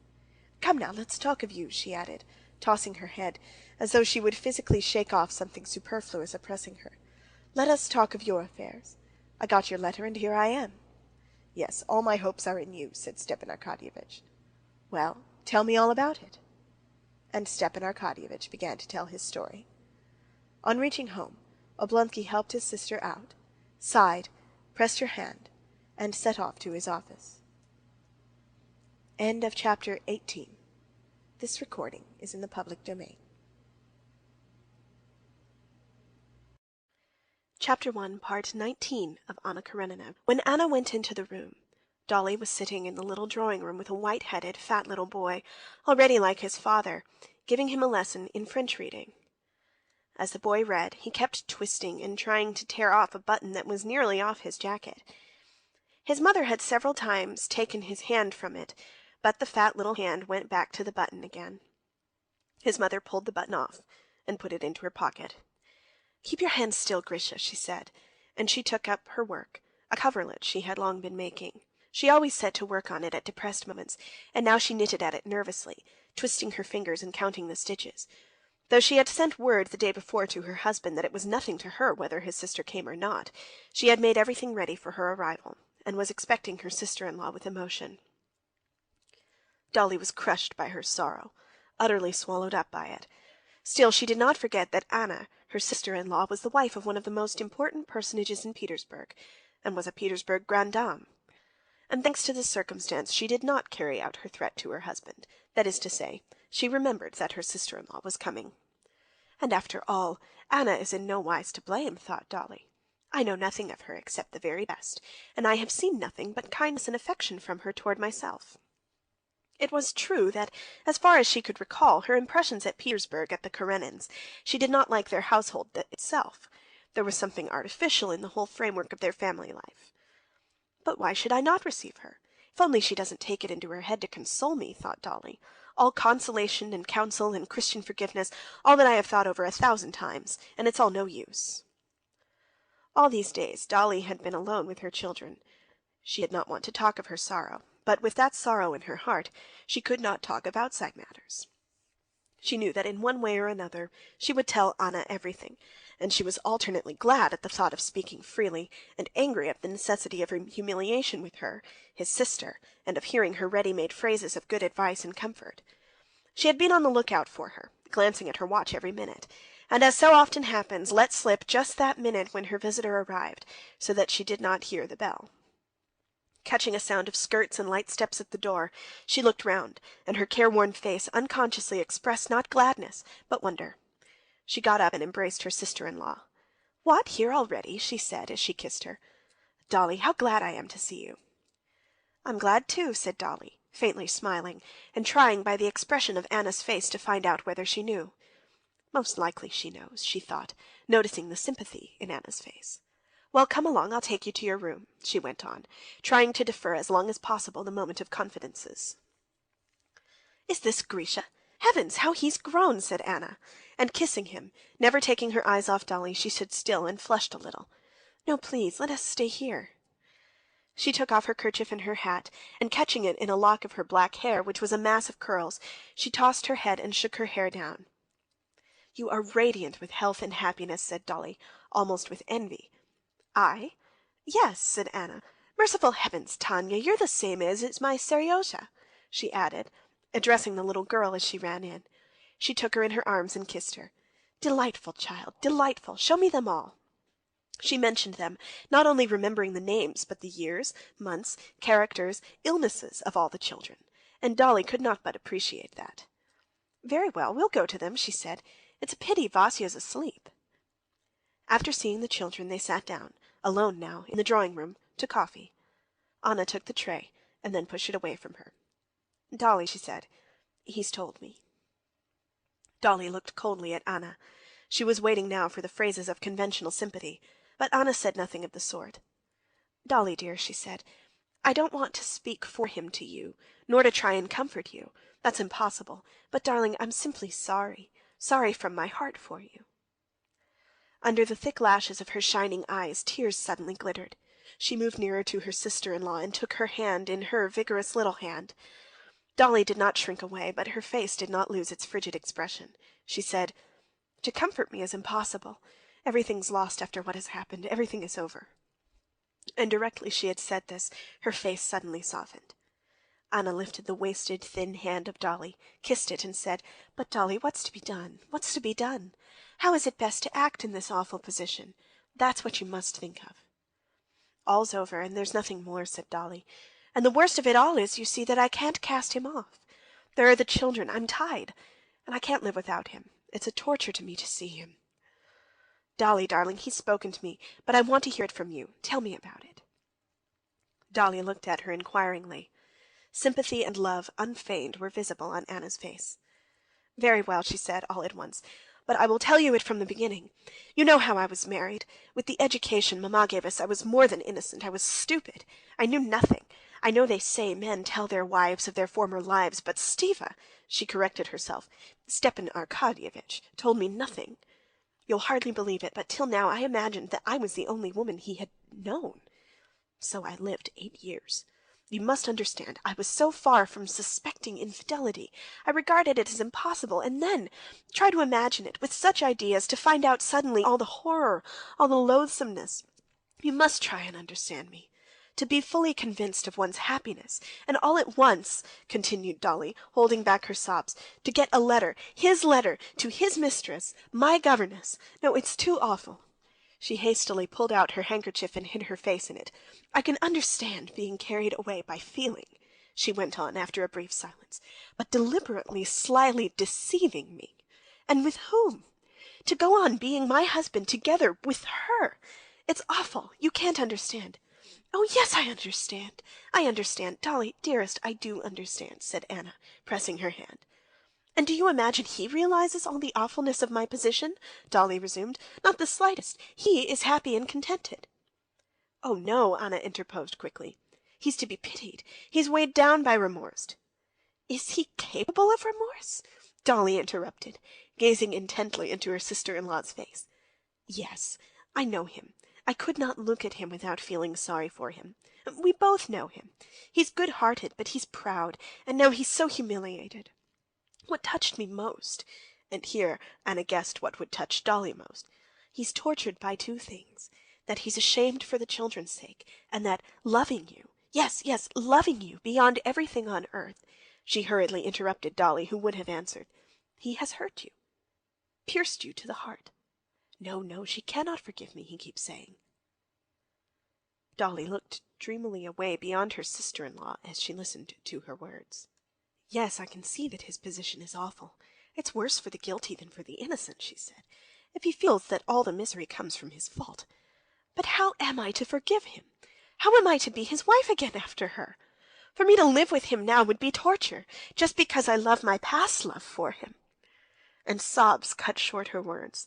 "Come now, let's talk of you," she added, tossing her head, as though she would physically shake off something superfluous oppressing her. "Let us talk of your affairs. I got your letter, and here I am." "Yes, all my hopes are in you," said Stepan Arkadyevitch. "Well, tell me all about it." And Stepan Arkadyevitch began to tell his story. On reaching home, Oblonsky helped his sister out, sighed, pressed her hand, and set off to his office. End of chapter 18. This recording is in the public domain. Chapter 1, Part 19 of Anna Karenina. When Anna went into the room, Dolly was sitting in the little drawing-room with a white-headed, fat little boy, already like his father, giving him a lesson in French reading. As the boy read, he kept twisting and trying to tear off a button that was nearly off his jacket. His mother had several times taken his hand from it, but the fat little hand went back to the button again. His mother pulled the button off and put it into her pocket. "Keep your hand still, Grisha," she said, and she took up her work, a coverlet she had long been making. She always set to work on it at depressed moments, and now she knitted at it nervously, twisting her fingers and counting the stitches. Though she had sent word the day before to her husband that it was nothing to her whether his sister came or not, she had made everything ready for her arrival, and was expecting her sister-in-law with emotion. Dolly was crushed by her sorrow, utterly swallowed up by it. Still, she did not forget that Anna, her sister-in-law, was the wife of one of the most important personages in Petersburg, and was a Petersburg grande dame. And thanks to this circumstance, she did not carry out her threat to her husband. That is to say, she remembered that her sister-in-law was coming. "And after all, Anna is in no wise to blame," thought Dolly. "I know nothing of her except the very best, and I have seen nothing but kindness and affection from her toward myself." It was true that, as far as she could recall her impressions at Petersburg at the Karenins, she did not like their household itself. There was something artificial in the whole framework of their family life. "But why should I not receive her? If only she doesn't take it into her head to console me," thought Dolly. "All consolation and counsel and Christian forgiveness, all that I have thought over 1,000 times, and it's all no use." All these days Dolly had been alone with her children. She did not want to talk of her sorrow, but with that sorrow in her heart, she could not talk of outside matters. She knew that in one way or another she would tell Anna everything, and she was alternately glad at the thought of speaking freely, and angry at the necessity of humiliation with her, his sister, and of hearing her ready-made phrases of good advice and comfort. She had been on the lookout for her, glancing at her watch every minute, and as so often happens, let slip just that minute when her visitor arrived, so that she did not hear the bell. Catching a sound of skirts and light steps at the door, she looked round, and her careworn face unconsciously expressed not gladness, but wonder. She got up and embraced her sister-in-law. "What, here already?" she said as she kissed her. "Dolly, how glad I am to see you." "I'm glad too," said Dolly, faintly smiling, and trying by the expression of Anna's face to find out whether she knew. Most likely she knows, she thought, noticing the sympathy in Anna's face. "Well, come along, I'll take you to your room," she went on, trying to defer as long as possible the moment of confidences. "Is this Grisha? Heavens, how he's grown!" said Anna, and kissing him, never taking her eyes off Dolly, she stood still and flushed a little. "No, please, let us stay here." She took off her kerchief and her hat, and catching it in a lock of her black hair, which was a mass of curls, she tossed her head and shook her hair down. "You are radiant with health and happiness," said Dolly, almost with envy. "I?" "Yes," said Anna. "Merciful heavens, Tanya, you're the same age as my Seryozha," she added, addressing the little girl as she ran in. She took her in her arms and kissed her. "Delightful child, delightful! Show me them all." She mentioned them, not only remembering the names, but the years, months, characters, illnesses of all the children, and Dolly could not but appreciate that. "Very well, we'll go to them," she said. "It's a pity Vasya's asleep." After seeing the children, they sat down, alone now, in the drawing-room, to coffee. Anna took the tray, and then pushed it away from her. "Dolly," she said, "he's told me." Dolly looked coldly at Anna. She was waiting now for the phrases of conventional sympathy, but Anna said nothing of the sort. "Dolly, dear," she said, "I don't want to speak for him to you, nor to try and comfort you. That's impossible. But, darling, I'm simply sorry. Sorry from my heart for you." Under the thick lashes of her shining eyes tears suddenly glittered. She moved nearer to her sister-in-law and took her hand in her vigorous little hand. Dolly did not shrink away, but her face did not lose its frigid expression. She said, "To comfort me is impossible. Everything's lost after what has happened. Everything is over." And directly she had said this, her face suddenly softened. Anna lifted the wasted, thin hand of Dolly, kissed it, and said, "But, Dolly, what's to be done? What's to be done? How is it best to act in this awful position? That's what you must think of." "All's over, and there's nothing more," said Dolly. "And the worst of it all is, you see, that I can't cast him off. There are the children. I'm tied, and I can't live without him. It's a torture to me to see him." "Dolly, darling, he's spoken to me, but I want to hear it from you. Tell me about it." Dolly looked at her inquiringly. Sympathy and love, unfeigned, were visible on Anna's face. "Very well," she said, all at once, "but I will tell you it from the beginning. You know how I was married. With the education mamma gave us, I was more than innocent. I was stupid. I knew nothing. I know they say men tell their wives of their former lives, but Stiva," she corrected herself, "Stepan Arkadyevitch, told me nothing. You'll hardly believe it, but till now I imagined that I was the only woman he had known. So I lived 8 years. You must understand, I was so far from suspecting infidelity. I regarded it as impossible, and then try to imagine it, with such ideas, to find out suddenly all the horror, all the loathsomeness. You must try and understand me. To be fully convinced of one's happiness, and all at once," continued Dolly, holding back her sobs, "to get a letter, his letter, to his mistress, my governess. No, it's too awful." She hastily pulled out her handkerchief and hid her face in it. "I can understand being carried away by feeling," she went on after a brief silence, "but deliberately, slyly deceiving me. And with whom? To go on being my husband together with her. It's awful. You can't understand." "Oh, yes, I understand. I understand. Dolly, dearest, I do understand," said Anna, pressing her hand. "And do you imagine he realizes all the awfulness of my position?" Dolly resumed. "Not the slightest. He is happy and contented." "Oh, no," Anna interposed quickly. "He's to be pitied. He's weighed down by remorse." "Is he capable of remorse?" Dolly interrupted, gazing intently into her sister-in-law's face. "Yes, I know him. I could not look at him without feeling sorry for him. We both know him. He's good-hearted, but he's proud, and now he's so humiliated. What touched me most," and here Anna guessed what would touch Dolly most, "he's tortured by 2 things: that he's ashamed for the children's sake, and that loving you, yes, yes, loving you beyond everything on earth," she hurriedly interrupted Dolly, who would have answered, "he has hurt you, pierced you to the heart. No, no, she cannot forgive me, he keeps saying." Dolly looked dreamily away beyond her sister-in-law as she listened to her words. "Yes, I can see that his position is awful. It's worse for the guilty than for the innocent," she said, "if he feels that all the misery comes from his fault. But how am I to forgive him? How am I to be his wife again after her? For me to live with him now would be torture, just because I love my past love for him." And sobs cut short her words.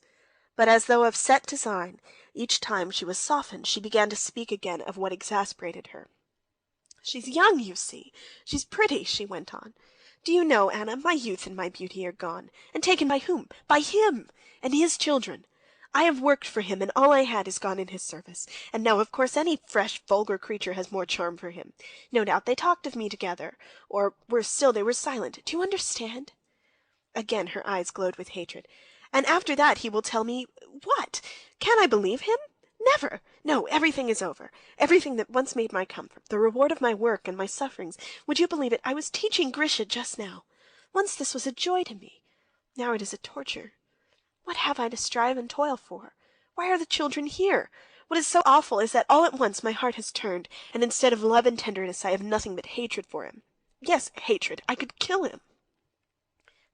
But as though of set design, each time she was softened, she began to speak again of what exasperated her. "She's young, you see. She's pretty," she went on. "Do you know, Anna, my youth and my beauty are gone, and taken by whom? By him and his children. I have worked for him, and all I had is gone in his service. And now, of course, any fresh, vulgar creature has more charm for him. No doubt they talked of me together, or, worse still, they were silent. Do you understand?" Again her eyes glowed with hatred. "And after that he will tell me what? Can I believe him? Never! No, everything is over. Everything that once made my comfort, the reward of my work and my sufferings. Would you believe it? I was teaching Grisha just now. Once this was a joy to me. Now it is a torture. What have I to strive and toil for? Why are the children here? What is so awful is that all at once my heart has turned, and instead of love and tenderness I have nothing but hatred for him. Yes, hatred. I could kill him."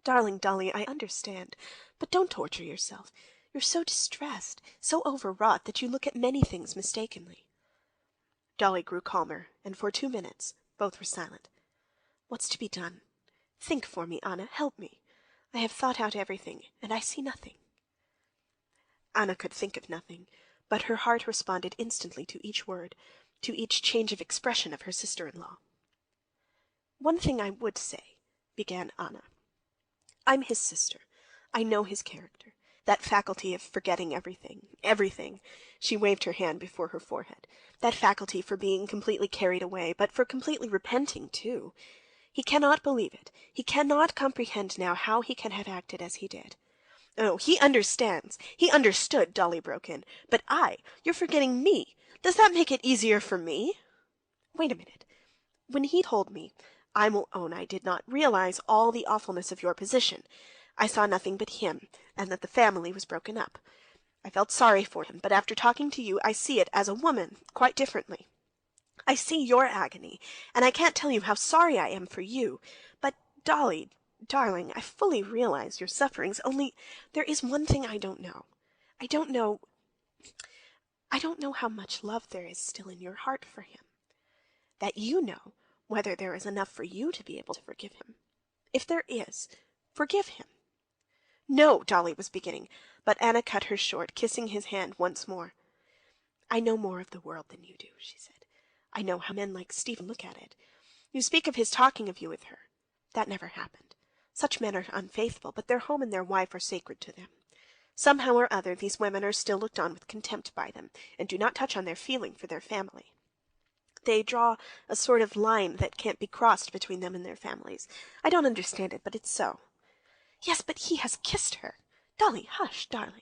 "Darling Dolly, I understand, but don't torture yourself. You're so distressed, so overwrought, that you look at many things mistakenly." Dolly grew calmer, and for 2 minutes both were silent. "What's to be done? Think for me, Anna. Help me. I have thought out everything, and I see nothing." Anna could think of nothing, but her heart responded instantly to each word, to each change of expression of her sister-in-law. "One thing I would say," began Anna. "I'm his sister. I know his character. That faculty of forgetting everything, everything," she waved her hand before her forehead, "that faculty for being completely carried away, but for completely repenting too. He cannot believe it. He cannot comprehend now how he can have acted as he did." "Oh, he understands. He understood," Dolly broke in. "But you're forgetting me. Does that make it easier for me?" "Wait a minute. When he told me, I will own I did not realize all the awfulness of your position. I saw nothing but him, and that the family was broken up. I felt sorry for him, but after talking to you, I see it as a woman quite differently. I see your agony, and I can't tell you how sorry I am for you. But, Dolly, darling, I fully realize your sufferings, only there is one thing I don't know. I don't know how much love there is still in your heart for him. That you know whether there is enough for you to be able to forgive him. If there is, forgive him." "No," Dolly was beginning, but Anna cut her short, kissing his hand once more. "I know more of the world than you do," she said. "I know how men like Stephen look at it. You speak of his talking of you with her. That never happened. Such men are unfaithful, but their home and their wife are sacred to them. Somehow or other these women are still looked on with contempt by them, and do not touch on their feeling for their family. They draw a sort of line that can't be crossed between them and their families. I don't understand it, but it's so." "Yes, but he has kissed her. Dolly, hush, darling.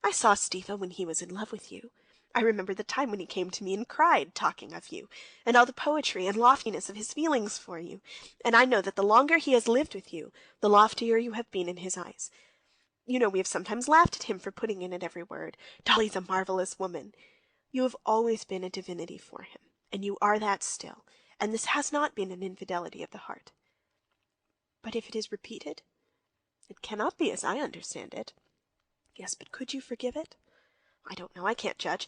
I saw Stiva when he was in love with you. I remember the time when he came to me and cried, talking of you, and all the poetry and loftiness of his feelings for you. And I know that the longer he has lived with you, the loftier you have been in his eyes. You know we have sometimes laughed at him for putting in at every word. Dolly's a marvelous woman. You have always been a divinity for him, and you are that still, and this has not been an infidelity of the heart. But if it is repeated? It cannot be, as I understand it." "Yes, but could you forgive it?" "I don't know. I can't judge."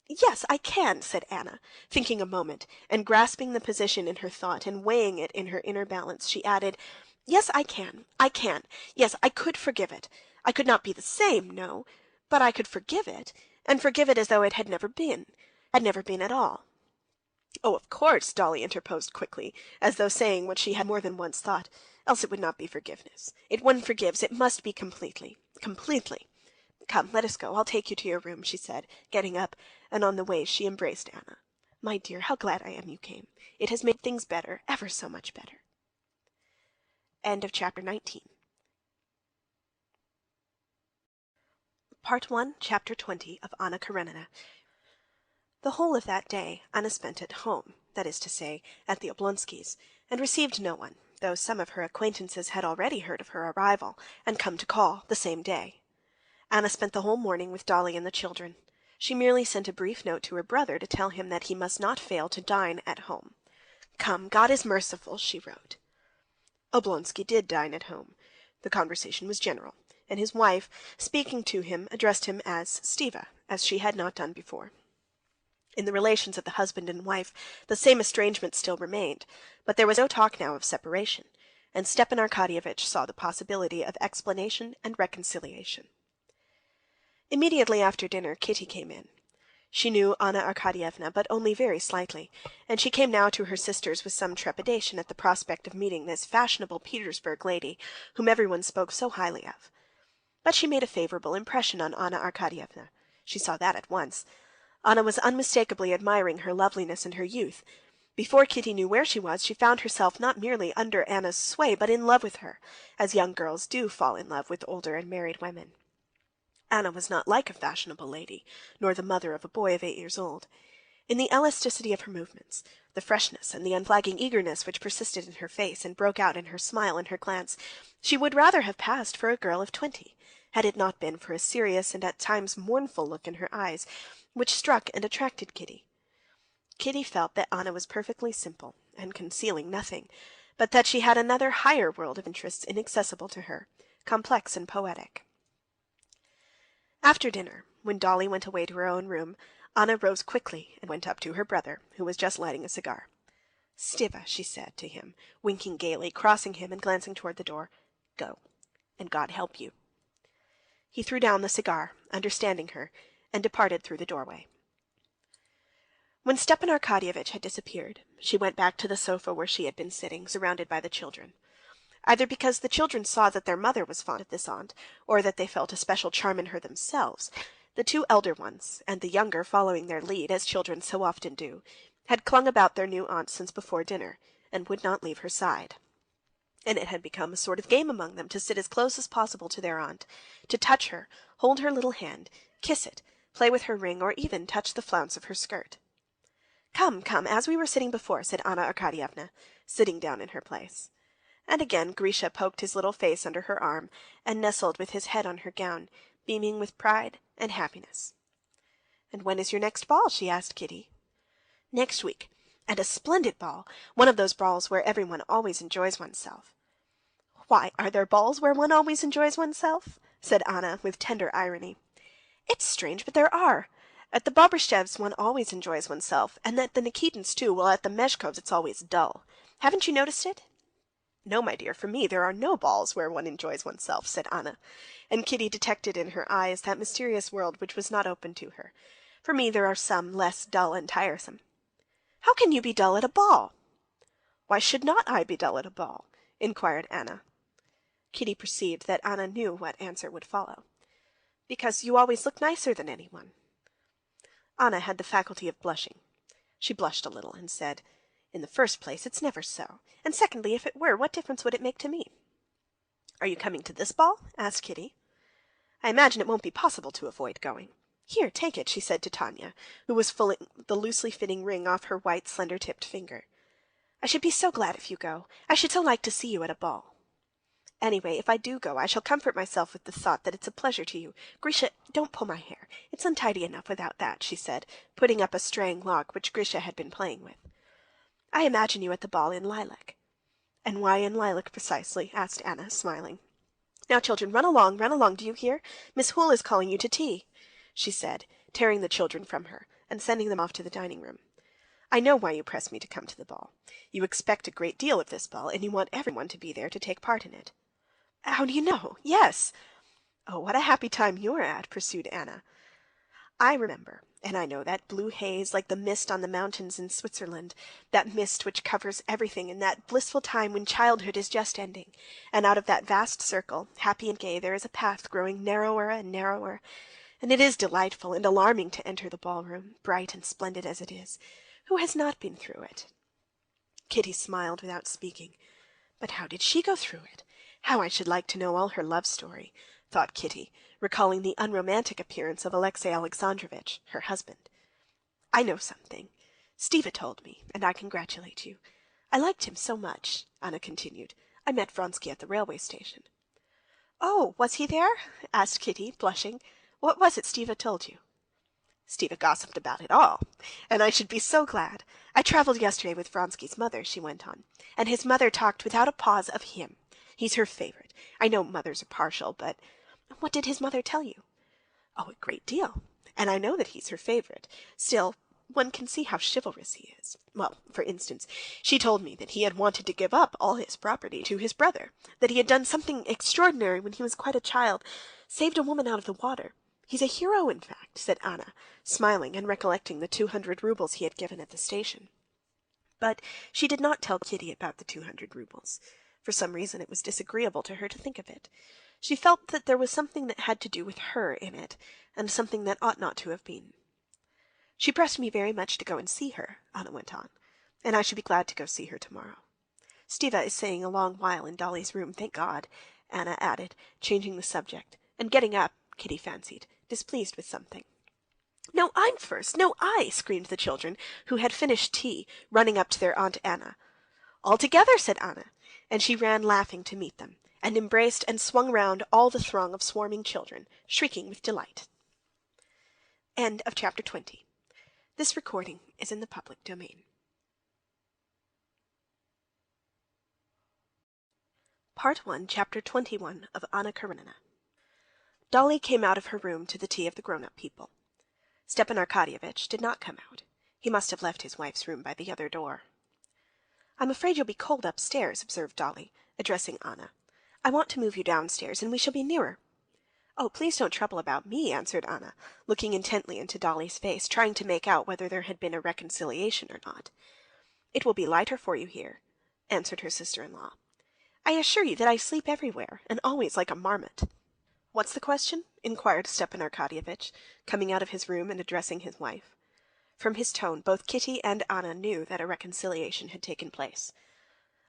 "Yes, I can," said Anna, thinking a moment, and grasping the position in her thought and weighing it in her inner balance, she added, "Yes, I can. I can. Yes, I could forgive it. I could not be the same, no, but I could forgive it, and forgive it as though it had never been at all." "Oh, of course," Dolly interposed quickly, as though saying what she had more than once thought, "else it would not be forgiveness. If one forgives, it must be completely, completely. Come, let us go. I'll take you to your room," she said, getting up, and on the way she embraced Anna. "My dear, how glad I am you came. It has made things better, ever so much better." End of chapter 19. Part 1, Chapter 20 of Anna Karenina. The whole of that day Anna spent at home, that is to say, at the Oblonskys', and received no one, though some of her acquaintances had already heard of her arrival, and come to call the same day. Anna spent the whole morning with Dolly and the children. She merely sent a brief note to her brother to tell him that he must not fail to dine at home. "Come, God is merciful," she wrote. Oblonsky did dine at home. The conversation was general, and his wife, speaking to him, addressed him as Stiva, as she had not done before. In the relations of the husband and wife the same estrangement still remained, but there was no talk now of separation, and Stepan Arkadyevitch saw the possibility of explanation and reconciliation. Immediately after dinner Kitty came in. She knew Anna Arkadyevna, but only very slightly, and she came now to her sisters with some trepidation at the prospect of meeting this fashionable Petersburg lady, whom everyone spoke so highly of. But she made a favorable impression on Anna Arkadyevna. She saw that at once. Anna was unmistakably admiring her loveliness and her youth. Before Kitty knew where she was, she found herself not merely under Anna's sway, but in love with her, as young girls do fall in love with older and married women. Anna was not like a fashionable lady, nor the mother of a boy of 8 years old. In the elasticity of her movements, the freshness and the unflagging eagerness which persisted in her face and broke out in her smile and her glance, she would rather have passed for a girl of 20, had it not been for a serious and at times mournful look in her eyes, which struck and attracted Kitty. Kitty felt that Anna was perfectly simple and concealing nothing, but that she had another higher world of interests inaccessible to her, complex and poetic. After dinner, when Dolly went away to her own room, Anna rose quickly and went up to her brother, who was just lighting a cigar. "Stiva," she said to him, winking gaily, crossing him and glancing toward the door, "go, and God help you." He threw down the cigar, understanding her, and departed through the doorway. When Stepan Arkadyevitch had disappeared, she went back to the sofa where she had been sitting, surrounded by the children. Either because the children saw that their mother was fond of this aunt, or that they felt a special charm in her themselves, the two elder ones, and the younger following their lead, as children so often do, had clung about their new aunt since before dinner, and would not leave her side. And it had become a sort of game among them to sit as close as possible to their aunt, to touch her, hold her little hand, kiss it, play with her ring, or even touch the flounce of her skirt. "Come, come, as we were sitting before," said Anna Arkadyevna, sitting down in her place. And again Grisha poked his little face under her arm, and nestled with his head on her gown, beaming with pride and happiness. "And when is your next ball?" she asked Kitty. "Next week, and a splendid ball, one of those balls where everyone always enjoys oneself." "Why, are there balls where one always enjoys oneself?" said Anna with tender irony. "It's strange, but there are. At the Bobrishevs' one always enjoys oneself, and at the Nikitins' too, while at the Mezhkovs' it's always dull. Haven't you noticed it?" "No, my dear, for me there are no balls where one enjoys oneself," said Anna, and Kitty detected in her eyes that mysterious world which was not open to her. "For me there are some less dull and tiresome." "How can you be dull at a ball?" "Why should not I be dull at a ball?" inquired Anna. Kitty perceived that Anna knew what answer would follow. "Because you always look nicer than anyone." Anna had the faculty of blushing. She blushed a little and said, "In the first place, it's never so, and secondly, if it were, what difference would it make to me?" "Are you coming to this ball?" asked Kitty. "I imagine it won't be possible to avoid going. Here, take it," she said to Tanya, who was pulling the loosely fitting ring off her white, slender-tipped finger. "I should be so glad if you go. I should so like to see you at a ball." "Anyway, if I do go, I shall comfort myself with the thought that it's a pleasure to you. Grisha, don't pull my hair. It's untidy enough without that," she said, putting up a straying lock which Grisha had been playing with. "I imagine you at the ball in lilac." "And why in lilac precisely?" asked Anna, smiling. "Now, children, run along, do you hear? Miss Hoole is calling you to tea," she said, tearing the children from her, and sending them off to the dining room. "I know why you press me to come to the ball. You expect a great deal of this ball, and you want everyone to be there to take part in it." "How do you know? Yes." "Oh, what a happy time you're at," pursued Anna. "I remember, and I know that blue haze like the mist on the mountains in Switzerland, that mist which covers everything in that blissful time when childhood is just ending, and out of that vast circle, happy and gay, there is a path growing narrower and narrower, and it is delightful and alarming to enter the ballroom, bright and splendid as it is. Who has not been through it?" Kitty smiled without speaking. But how did she go through it? How I should like to know all her love story, thought Kitty, recalling the unromantic appearance of Alexey Alexandrovitch, her husband. "I know something. Stiva told me, and I congratulate you. I liked him so much," Anna continued. "I met Vronsky at the railway station." "Oh, was he there?" asked Kitty, blushing. "What was it Stiva told you?" "Stiva gossiped about it all, and I should be so glad. I traveled yesterday with Vronsky's mother," she went on, "and his mother talked without a pause of him. He's her favorite. I know mothers are partial, but—" "What did his mother tell you?" "Oh, a great deal, and I know that he's her favorite. Still, one can see how chivalrous he is. Well, for instance, she told me that he had wanted to give up all his property to his brother, that he had done something extraordinary when he was quite a child, saved a woman out of the water. He's a hero, in fact," said Anna, smiling and recollecting the 200 roubles he had given at the station. But she did not tell Kitty about the 200 roubles. For some reason it was disagreeable to her to think of it. She felt that there was something that had to do with her in it, and something that ought not to have been. "She pressed me very much to go and see her," Anna went on, "and I should be glad to go see her tomorrow. Stiva is staying a long while in Dolly's room, thank God," Anna added, changing the subject, and getting up, Kitty fancied, displeased with something. "No, I'm first! No, I!" screamed the children, who had finished tea, running up to their Aunt Anna. "All together!" said Anna, and she ran laughing to meet them, and embraced and swung round all the throng of swarming children, shrieking with delight. End of chapter 20. This recording is in the public domain. Part 1, Chapter 21 of Anna Karenina. Dolly came out of her room to the tea of the grown-up people. Stepan Arkadyevitch did not come out. He must have left his wife's room by the other door. "I'm afraid you'll be cold upstairs," observed Dolly, addressing Anna. "I want to move you downstairs, and we shall be nearer." "Oh, please don't trouble about me," answered Anna, looking intently into Dolly's face, trying to make out whether there had been a reconciliation or not. "It will be lighter for you here," answered her sister-in-law. "I assure you that I sleep everywhere, and always like a marmot." "What's the question?" inquired Stepan Arkadyevitch, coming out of his room and addressing his wife. From his tone, both Kitty and Anna knew that a reconciliation had taken place.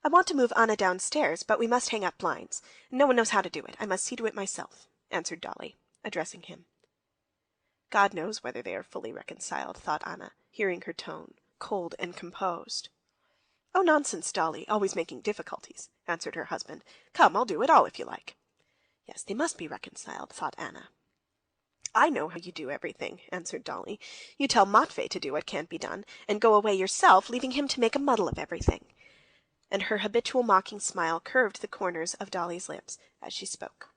"I want to move Anna downstairs, but we must hang up blinds. No one knows how to do it. I must see to it myself," answered Dolly, addressing him. God knows whether they are fully reconciled, thought Anna, hearing her tone, cold and composed. "Oh, nonsense, Dolly, always making difficulties," answered her husband. "Come, I'll do it all if you like." "Yes, they must be reconciled," thought Anna. "I know how you do everything," answered Dolly. "You tell Matvey to do what can't be done, and go away yourself, leaving him to make a muddle of everything." And her habitual mocking smile curved the corners of Dolly's lips as she spoke.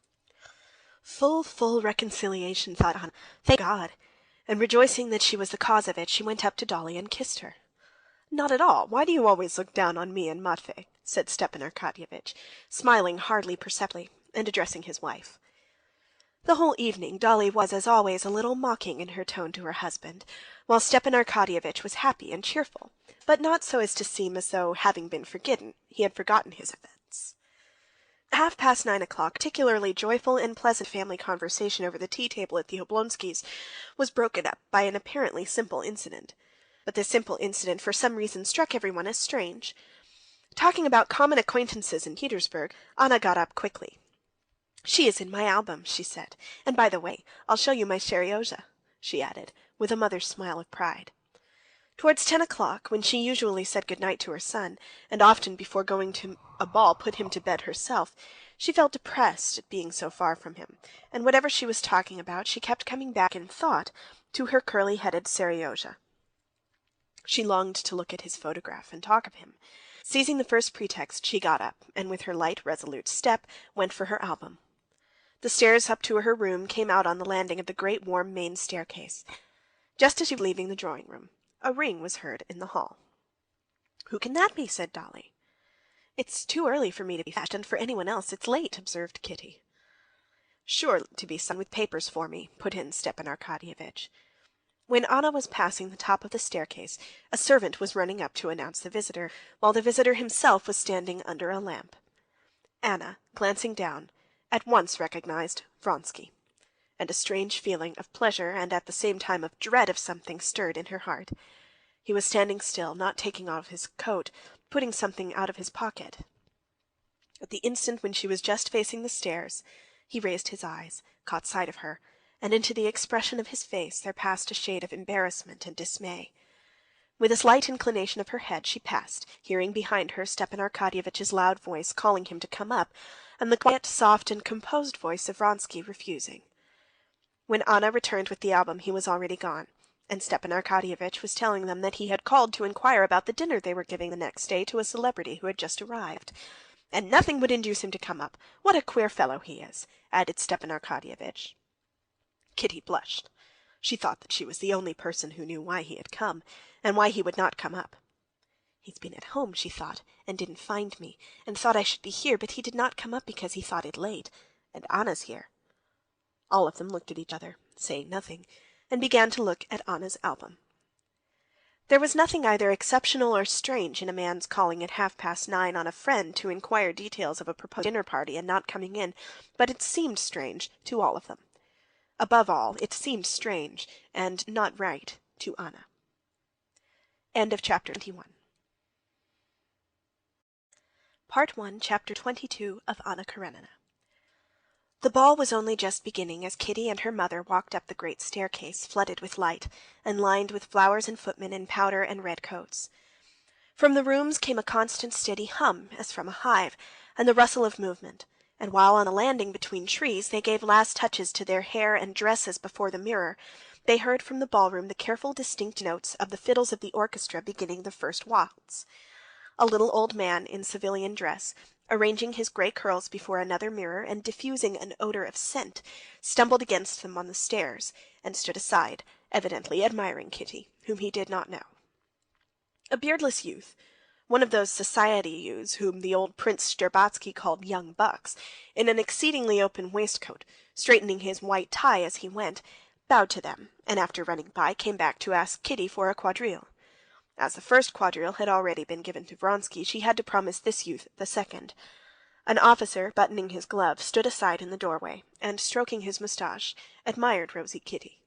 Full reconciliation, thought Anna. Thank God! And rejoicing that she was the cause of it, she went up to Dolly and kissed her. "Not at all. Why do you always look down on me and Matvey?" said Stepan Arkadyevitch, smiling hardly perceptibly, and addressing his wife. The whole evening Dolly was, as always, a little mocking in her tone to her husband, while Stepan Arkadyevitch was happy and cheerful, but not so as to seem as though, having been forgiven, he had forgotten his offense. 9:30, particularly joyful and pleasant family conversation over the tea-table at the Oblonskys' was broken up by an apparently simple incident. But this simple incident for some reason struck everyone as strange. Talking about common acquaintances in Petersburg, Anna got up quickly. "She is in my album," she said. "And by the way, I'll show you my Seryozha," she added, with a mother's smile of pride. Towards 10 o'clock, when she usually said good night to her son, and often before going to a ball put him to bed herself, she felt depressed at being so far from him, and whatever she was talking about, she kept coming back in thought to her curly-headed Seryozha. She longed to look at his photograph and talk of him. Seizing the first pretext, she got up, and with her light, resolute step, went for her album. The stairs up to her room came out on the landing of the great warm main staircase. Just as she was leaving the drawing-room, a ring was heard in the hall. "Who can that be?" said Dolly. "It's too early for me to be fetched, and for anyone else it's late," observed Kitty. "Sure to be someone with papers for me," put in Stepan Arkadyevitch. When Anna was passing the top of the staircase, a servant was running up to announce the visitor, while the visitor himself was standing under a lamp. Anna, glancing down, at once recognized Vronsky, and a strange feeling of pleasure and at the same time of dread of something stirred in her heart. He was standing still, not taking off his coat, putting something out of his pocket. At the instant when she was just facing the stairs, he raised his eyes, caught sight of her, and into the expression of his face there passed a shade of embarrassment and dismay. With a slight inclination of her head she passed, hearing behind her Stepan Arkadyevitch's loud voice calling him to come up, and the quiet, soft, and composed voice of Vronsky refusing. When Anna returned with the album he was already gone, and Stepan Arkadyevitch was telling them that he had called to inquire about the dinner they were giving the next day to a celebrity who had just arrived. "And nothing would induce him to come up. What a queer fellow he is," added Stepan Arkadyevitch. Kitty blushed. She thought that she was the only person who knew why he had come, and why he would not come up. "He's been at home," she thought, "and didn't find me, and thought I should be here, but he did not come up because he thought it late. And Anna's here." All of them looked at each other, saying nothing, and began to look at Anna's album. There was nothing either exceptional or strange in a man's calling at 9:30 on a friend to inquire details of a proposed dinner party and not coming in, but it seemed strange to all of them. Above all, it seemed strange and not right to Anna. End of chapter 21. Part 1, Chapter 22 of Anna Karenina. The ball was only just beginning as Kitty and her mother walked up the great staircase, flooded with light, and lined with flowers and footmen in powder and red coats. From the rooms came a constant steady hum, as from a hive, and the rustle of movement, and while on the landing between trees they gave last touches to their hair and dresses before the mirror, they heard from the ballroom the careful distinct notes of the fiddles of the orchestra beginning the first waltz. A little old man in civilian dress, arranging his grey curls before another mirror and diffusing an odour of scent, stumbled against them on the stairs, and stood aside, evidently admiring Kitty, whom he did not know. A beardless youth, one of those society youths whom the old Prince Shtcherbatsky called young bucks, in an exceedingly open waistcoat, straightening his white tie as he went, bowed to them, and after running by, came back to ask Kitty for a quadrille. As the first quadrille had already been given to Vronsky, she had to promise this youth the second. An officer, buttoning his glove, stood aside in the doorway, and, stroking his moustache, admired rosy Kitty.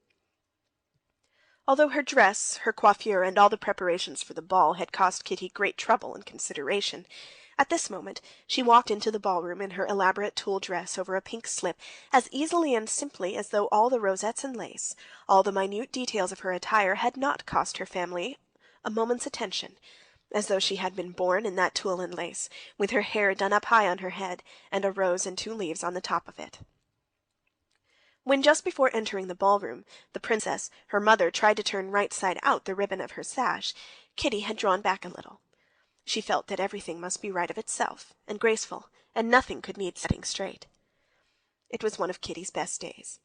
Although her dress, her coiffure, and all the preparations for the ball had cost Kitty great trouble and consideration, at this moment she walked into the ballroom in her elaborate tulle dress over a pink slip as easily and simply as though all the rosettes and lace, all the minute details of her attire had not cost her family a moment's attention, as though she had been born in that tulle and lace, with her hair done up high on her head, and a rose and 2 leaves on the top of it. When just before entering the ballroom, the princess, her mother, tried to turn right side out the ribbon of her sash, Kitty had drawn back a little. She felt that everything must be right of itself, and graceful, and nothing could need setting straight. It was one of Kitty's best days.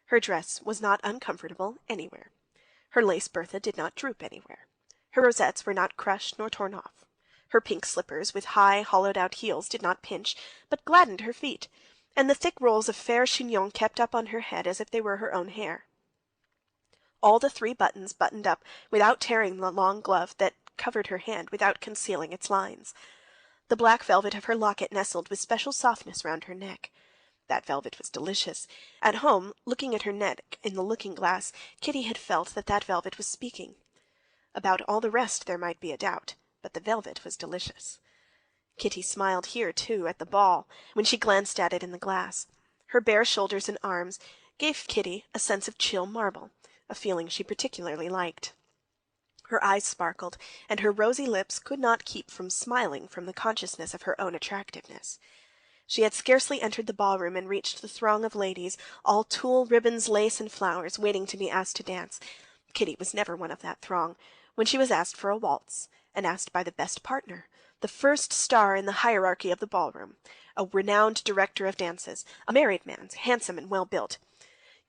Her dress was not uncomfortable anywhere. Her lace bertha did not droop anywhere. Her rosettes were not crushed nor torn off. Her pink slippers with high, hollowed-out heels did not pinch, but gladdened her feet, and the thick rolls of fair chignon kept up on her head as if they were her own hair. All the 3 buttons buttoned up without tearing the long glove that covered her hand without concealing its lines. The black velvet of her locket nestled with special softness round her neck. That velvet was delicious. At home, looking at her neck in the looking-glass, Kitty had felt that that velvet was speaking. About all the rest there might be a doubt, but the velvet was delicious. Kitty smiled here, too, at the ball, when she glanced at it in the glass. Her bare shoulders and arms gave Kitty a sense of chill marble, a feeling she particularly liked. Her eyes sparkled, and her rosy lips could not keep from smiling from the consciousness of her own attractiveness. She had scarcely entered the ballroom and reached the throng of ladies, all tulle, ribbons, lace, and flowers, waiting to be asked to dance. Kitty was never one of that throng, when she was asked for a waltz, and asked by the best partner, the first star in the hierarchy of the ballroom, a renowned director of dances, a married man, handsome and well-built,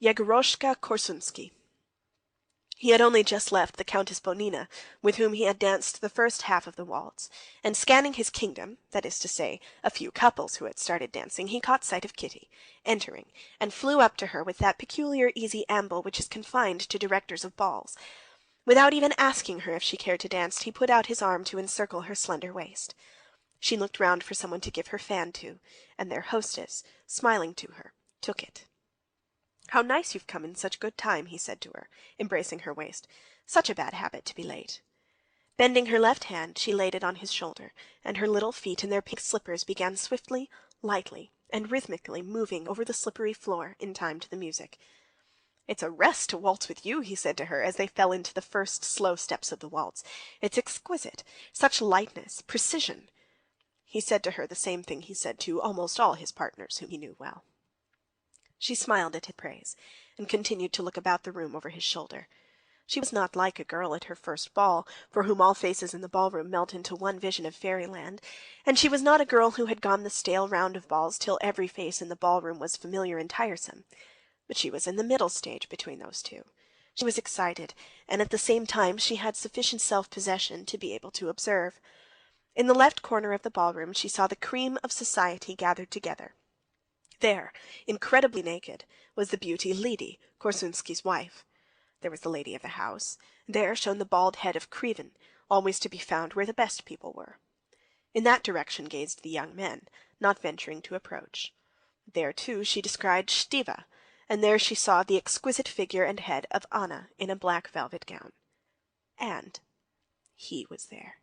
Yegorushka Korsunsky. He had only just left the Countess Bonina, with whom he had danced the first half of the waltz, and scanning his kingdom, that is to say, a few couples who had started dancing, he caught sight of Kitty, entering, and flew up to her with that peculiar easy amble which is confined to directors of balls. Without even asking her if she cared to dance, he put out his arm to encircle her slender waist. She looked round for someone to give her fan to, and their hostess, smiling to her, took it. "How nice you've come in such good time," he said to her, embracing her waist. "Such a bad habit to be late." Bending her left hand, she laid it on his shoulder, and her little feet in their pink slippers began swiftly, lightly, and rhythmically moving over the slippery floor in time to the music. "It's a rest to waltz with you," he said to her as they fell into the first slow steps of the waltz. "It's exquisite. Such lightness, precision." He said to her the same thing he said to almost all his partners whom he knew well. She smiled at his praise, and continued to look about the room over his shoulder. She was not like a girl at her first ball, for whom all faces in the ballroom melt into one vision of fairyland, and she was not a girl who had gone the stale round of balls till every face in the ballroom was familiar and tiresome. But she was in the middle stage between those two. She was excited, and at the same time she had sufficient self-possession to be able to observe. In the left corner of the ballroom she saw the cream of society gathered together. There, incredibly naked, was the beauty Lidi, Korsunsky's wife. There was the lady of the house. There shone the bald head of Krivin, always to be found where the best people were. In that direction gazed the young men, not venturing to approach. There, too, she descried Stiva, and there she saw the exquisite figure and head of Anna in a black velvet gown. And he was there.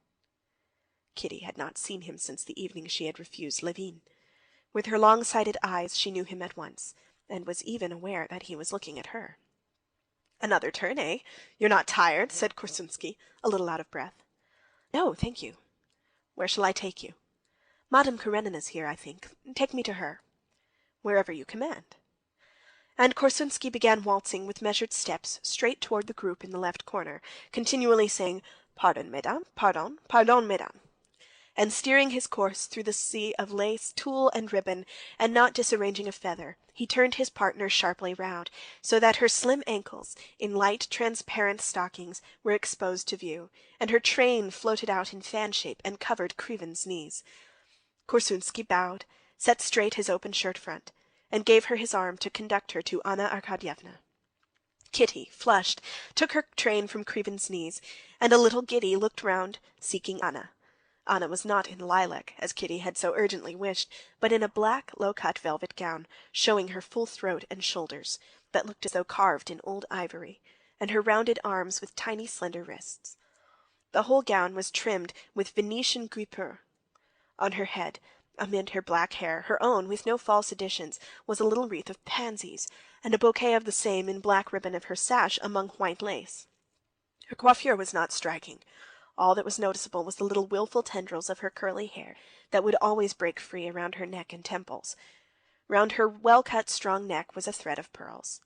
Kitty had not seen him since the evening she had refused Levin. With her long-sighted eyes she knew him at once, and was even aware that he was looking at her. "Another turn, eh? You're not tired?" said Korsunsky, a little out of breath. "No, thank you." "Where shall I take you?" "Madame Karenina's here, I think. Take me to her." "Wherever you command." And Korsunsky began waltzing with measured steps straight toward the group in the left corner, continually saying, "Pardon, mesdames, pardon, pardon, mesdames." and steering his course through the sea of lace, tulle, and ribbon, and not disarranging a feather, he turned his partner sharply round, so that her slim ankles, in light, transparent stockings, were exposed to view, and her train floated out in fan shape and covered Krivin's knees. Korsunsky bowed, set straight his open shirt front, and gave her his arm to conduct her to Anna Arkadyevna. Kitty, flushed, took her train from Krivin's knees, and a little giddy looked round, seeking Anna. Anna was not in lilac, as Kitty had so urgently wished, but in a black, low-cut velvet gown, showing her full throat and shoulders, that looked as though carved in old ivory, and her rounded arms with tiny slender wrists. The whole gown was trimmed with Venetian guipure. On her head, amid her black hair, her own, with no false additions, was a little wreath of pansies, and a bouquet of the same in black ribbon of her sash among white lace. Her coiffure was not striking. All that was noticeable was the little wilful tendrils of her curly hair that would always break free around her neck and temples. Round her well-cut, strong neck was a thread of pearls.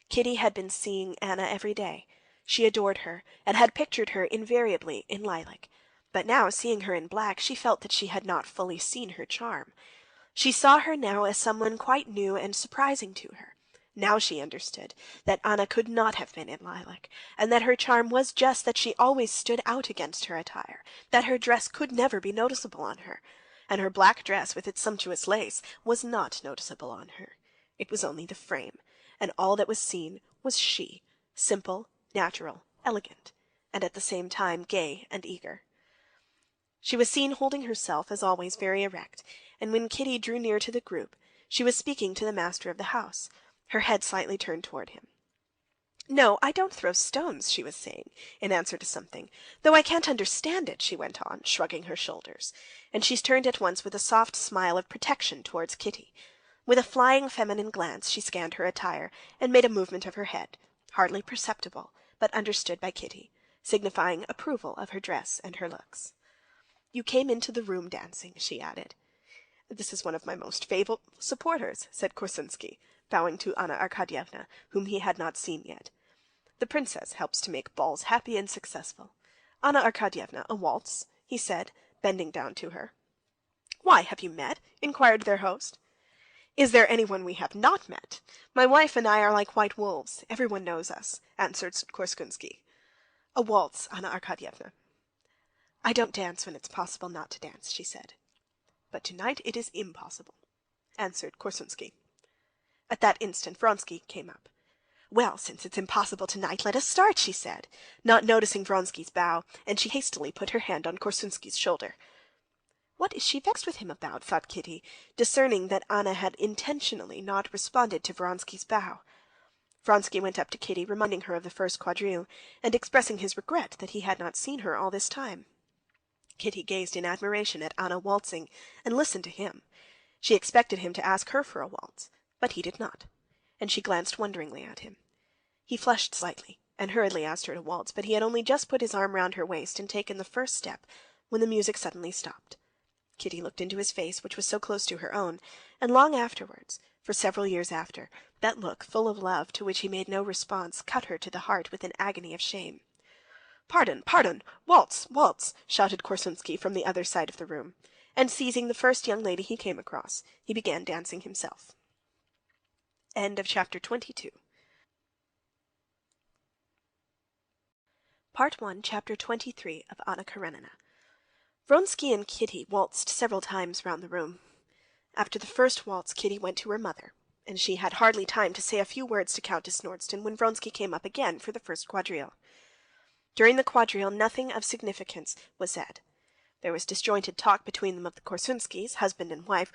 Kitty had been seeing Anna every day. She adored her, and had pictured her invariably in lilac. But now, seeing her in black, she felt that she had not fully seen her charm. She saw her now as someone quite new and surprising to her. Now she understood that Anna could not have been in lilac, and that her charm was just that she always stood out against her attire, that her dress could never be noticeable on her, and her black dress with its sumptuous lace was not noticeable on her. It was only the frame, and all that was seen was she, simple, natural, elegant, and at the same time gay and eager. She was seen holding herself, as always, very erect, and when Kitty drew near to the group, she was speaking to the master of the house, her head slightly turned toward him. "No, I don't throw stones," she was saying, in answer to something, "though I can't understand it," she went on, shrugging her shoulders, and she turned at once with a soft smile of protection towards Kitty. With a flying feminine glance she scanned her attire, and made a movement of her head, hardly perceptible, but understood by Kitty, signifying approval of her dress and her looks. "You came into the room dancing," she added. "This is one of my most faithful supporters," said Korsunsky, bowing to Anna Arkadyevna, whom he had not seen yet. "The princess helps to make balls happy and successful. Anna Arkadyevna, a waltz?" he said, bending down to her. "Why, have you met?" inquired their host. "Is there anyone we have not met? My wife and I are like white wolves. Everyone knows us," answered Korsunsky. "A waltz, Anna Arkadyevna." "I don't dance when it's possible not to dance," she said. "But tonight it is impossible," answered Korsunsky. At that instant Vronsky came up. "Well, since it's impossible tonight, let us start," she said, not noticing Vronsky's bow, and she hastily put her hand on Korsunsky's shoulder. "What is she vexed with him about?" thought Kitty, discerning that Anna had intentionally not responded to Vronsky's bow. Vronsky went up to Kitty, reminding her of the first quadrille, and expressing his regret that he had not seen her all this time. Kitty gazed in admiration at Anna waltzing, and listened to him. She expected him to ask her for a waltz, but he did not, and she glanced wonderingly at him. He flushed slightly, and hurriedly asked her to waltz, but he had only just put his arm round her waist and taken the first step, when the music suddenly stopped. Kitty looked into his face, which was so close to her own, and long afterwards, for several years after, that look, full of love, to which he made no response, cut her to the heart with an agony of shame. "Pardon, pardon! Waltz, waltz!" shouted Korsunsky from the other side of the room, and seizing the first young lady he came across, he began dancing himself. End of chapter 22. Part 1, Chapter 23 of Anna Karenina. Vronsky and Kitty waltzed several times round the room. After the first waltz, Kitty went to her mother, and she had hardly time to say a few words to Countess Nordston when Vronsky came up again for the first quadrille. During the quadrille nothing of significance was said. There was disjointed talk between them of the Korsunskys, husband and wife,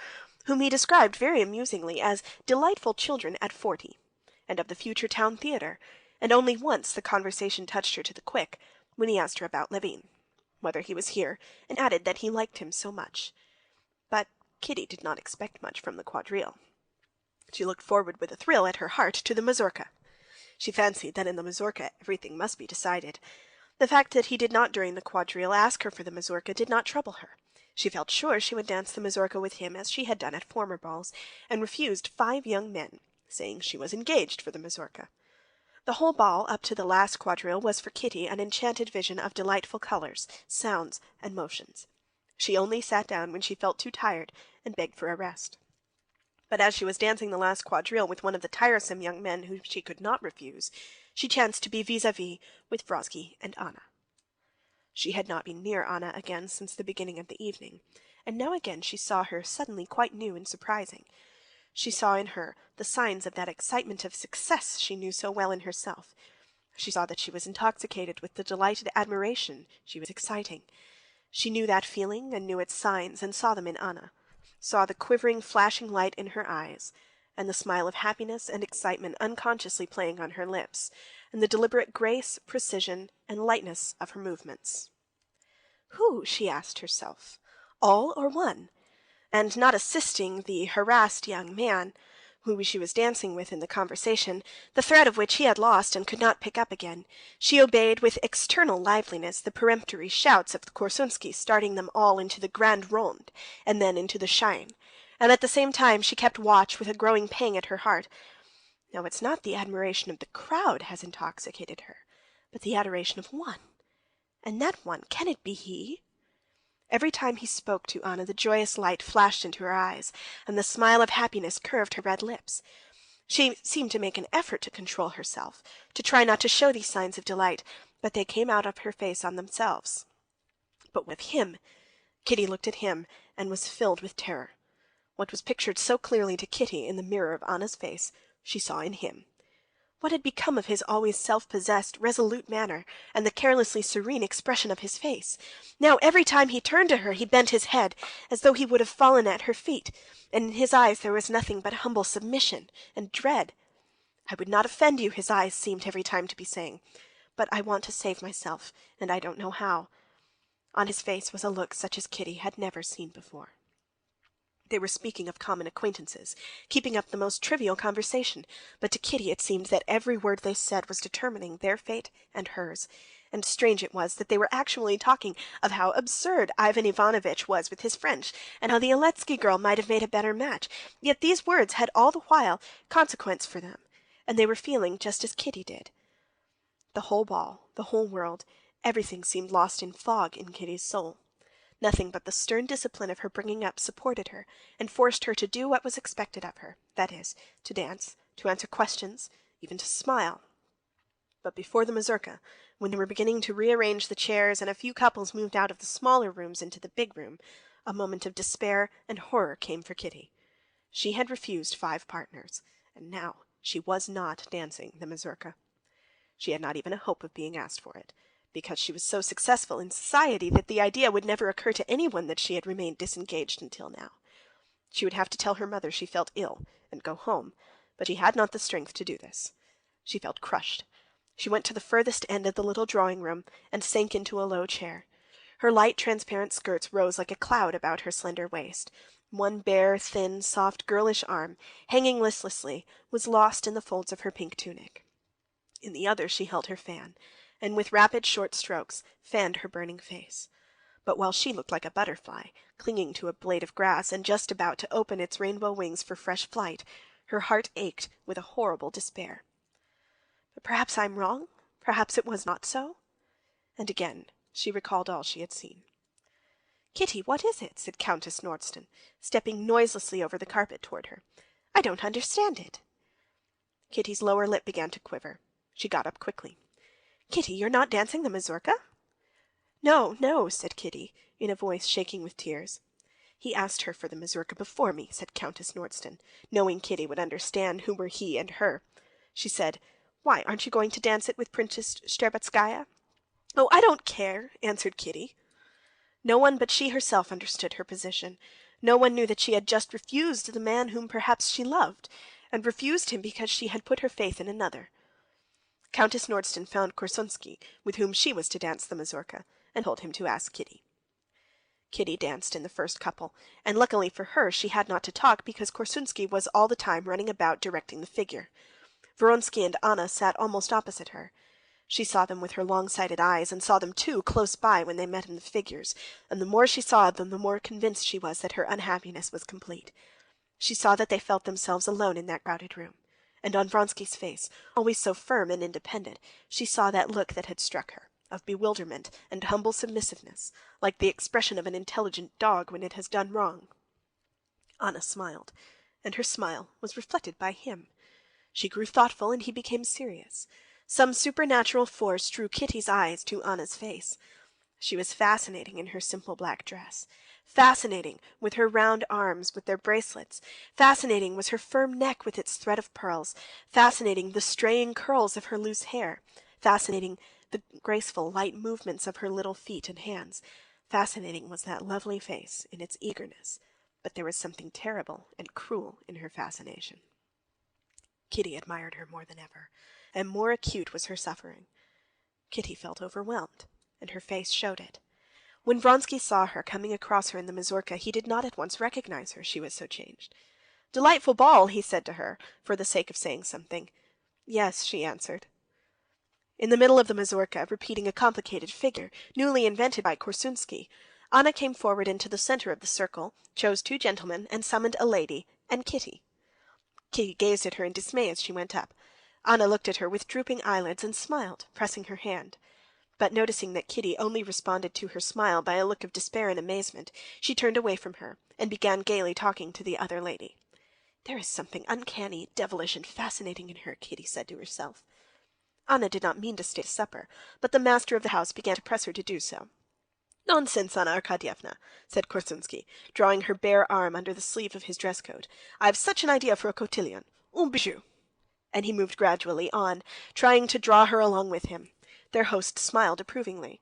whom he described very amusingly as delightful children at 40, and of the future town theater, and only once the conversation touched her to the quick, when he asked her about Levin, whether he was here, and added that he liked him so much. But Kitty did not expect much from the quadrille. She looked forward with a thrill at her heart to the mazurka. She fancied that in the mazurka everything must be decided. The fact that he did not during the quadrille ask her for the mazurka did not trouble her. She felt sure she would dance the mazurka with him as she had done at former balls, and refused 5 young men, saying she was engaged for the mazurka. The whole ball up to the last quadrille was for Kitty an enchanted vision of delightful colors, sounds, and motions. She only sat down when she felt too tired and begged for a rest. But as she was dancing the last quadrille with one of the tiresome young men whom she could not refuse, she chanced to be vis-à-vis with Vronsky and Anna. She had not been near Anna again since the beginning of the evening, and now again she saw her suddenly quite new and surprising. She saw in her the signs of that excitement of success she knew so well in herself. She saw that she was intoxicated with the delighted admiration she was exciting. She knew that feeling and knew its signs, and saw them in Anna, saw the quivering, flashing light in her eyes, and the smile of happiness and excitement unconsciously playing on her lips, and the deliberate grace, precision, and lightness of her movements. Who, she asked herself, all or one? And not assisting the harassed young man who she was dancing with in the conversation, the thread of which he had lost and could not pick up again, she obeyed with external liveliness the peremptory shouts of Korsunsky, starting them all into the grand rond, and then into the shine, and at the same time she kept watch with a growing pang at her heart. No, it's not the admiration of the crowd has intoxicated her, but the adoration of one. And that one, can it be he? Every time he spoke to Anna, the joyous light flashed into her eyes, and the smile of happiness curved her red lips. She seemed to make an effort to control herself, to try not to show these signs of delight, but they came out of her face on themselves. But with him, Kitty looked at him and was filled with terror. What was pictured so clearly to Kitty in the mirror of Anna's face, she saw in him. What had become of his always self-possessed, resolute manner, and the carelessly serene expression of his face? Now every time he turned to her, he bent his head, as though he would have fallen at her feet, and in his eyes there was nothing but humble submission and dread. "I would not offend you," his eyes seemed every time to be saying, "but I want to save myself, and I don't know how." On his face was a look such as Kitty had never seen before. They were speaking of common acquaintances, keeping up the most trivial conversation, but to Kitty it seemed that every word they said was determining their fate and hers, and strange it was that they were actually talking of how absurd Ivan Ivanovitch was with his French, and how the Alexei girl might have made a better match, yet these words had all the while consequence for them, and they were feeling just as Kitty did. The whole ball, the whole world, everything seemed lost in fog in Kitty's soul. Nothing but the stern discipline of her bringing up supported her, and forced her to do what was expected of her, that is, to dance, to answer questions, even to smile. But before the mazurka, when they were beginning to rearrange the chairs and a few couples moved out of the smaller rooms into the big room, a moment of despair and horror came for Kitty. She had refused 5 partners, and now she was not dancing the mazurka. She had not even a hope of being asked for it, because she was so successful in society that the idea would never occur to anyone that she had remained disengaged until now. She would have to tell her mother she felt ill and go home, but she had not the strength to do this. She felt crushed. She went to the furthest end of the little drawing-room and sank into a low chair. Her light, transparent skirts rose like a cloud about her slender waist. One bare, thin, soft, girlish arm, hanging listlessly, was lost in the folds of her pink tunic. In the other she held her fan, and with rapid, short strokes fanned her burning face. But while she looked like a butterfly, clinging to a blade of grass and just about to open its rainbow wings for fresh flight, her heart ached with a horrible despair. But perhaps I'm wrong? Perhaps it was not so? And again she recalled all she had seen. "Kitty, what is it?" said Countess Nordston, stepping noiselessly over the carpet toward her. "I don't understand it." Kitty's lower lip began to quiver. She got up quickly. "Kitty, you're not dancing the mazurka?" "No, no," said Kitty, in a voice shaking with tears. "He asked her for the mazurka before me," said Countess Nordston, knowing Kitty would understand who were he and her. She said, "Why, aren't you going to dance it with Princess Shtcherbatskaya?" "Oh, I don't care," answered Kitty. No one but she herself understood her position. No one knew that she had just refused the man whom perhaps she loved, and refused him because she had put her faith in another. Countess Nordston found Korsunsky, with whom she was to dance the mazurka, and told him to ask Kitty. Kitty danced in the first couple, and luckily for her she had not to talk because Korsunsky was all the time running about directing the figure. Vronsky and Anna sat almost opposite her. She saw them with her long-sighted eyes, and saw them too close by when they met in the figures, and the more she saw of them the more convinced she was that her unhappiness was complete. She saw that they felt themselves alone in that crowded room, and on Vronsky's face, always so firm and independent, she saw that look that had struck her. of bewilderment and humble submissiveness, like the expression of an intelligent dog when it has done wrong. Anna smiled, and her smile was reflected by him. She grew thoughtful, and he became serious. Some supernatural force drew Kitty's eyes to Anna's face. She was fascinating in her simple black dress. Fascinating with her round arms with their bracelets. Fascinating was her firm neck with its thread of pearls. Fascinating the straying curls of her loose hair. Fascinating the graceful, light movements of her little feet and hands. Fascinating was that lovely face in its eagerness, but there was something terrible and cruel in her fascination. Kitty admired her more than ever, and more acute was her suffering. Kitty felt overwhelmed, and her face showed it. When Vronsky saw her coming across her in the mazurka, he did not at once recognize her, she was so changed. "Delightful ball," he said to her, for the sake of saying something. "Yes," she answered. In the middle of the mazurka, repeating a complicated figure, newly invented by Korsunsky, Anna came forward into the center of the circle, chose 2 gentlemen, and summoned a lady, and Kitty. Kitty gazed at her in dismay as she went up. Anna looked at her with drooping eyelids and smiled, pressing her hand. But noticing that Kitty only responded to her smile by a look of despair and amazement, she turned away from her, and began gaily talking to the other lady. "There is something uncanny, devilish, and fascinating in her," Kitty said to herself. Anna did not mean to stay to supper, but the master of the house began to press her to do so. "Nonsense, Anna Arkadyevna," said Korsunsky, drawing her bare arm under the sleeve of his dress coat. "I've such an idea for a cotillion. Un bijou." And he moved gradually on, trying to draw her along with him. Their host smiled approvingly.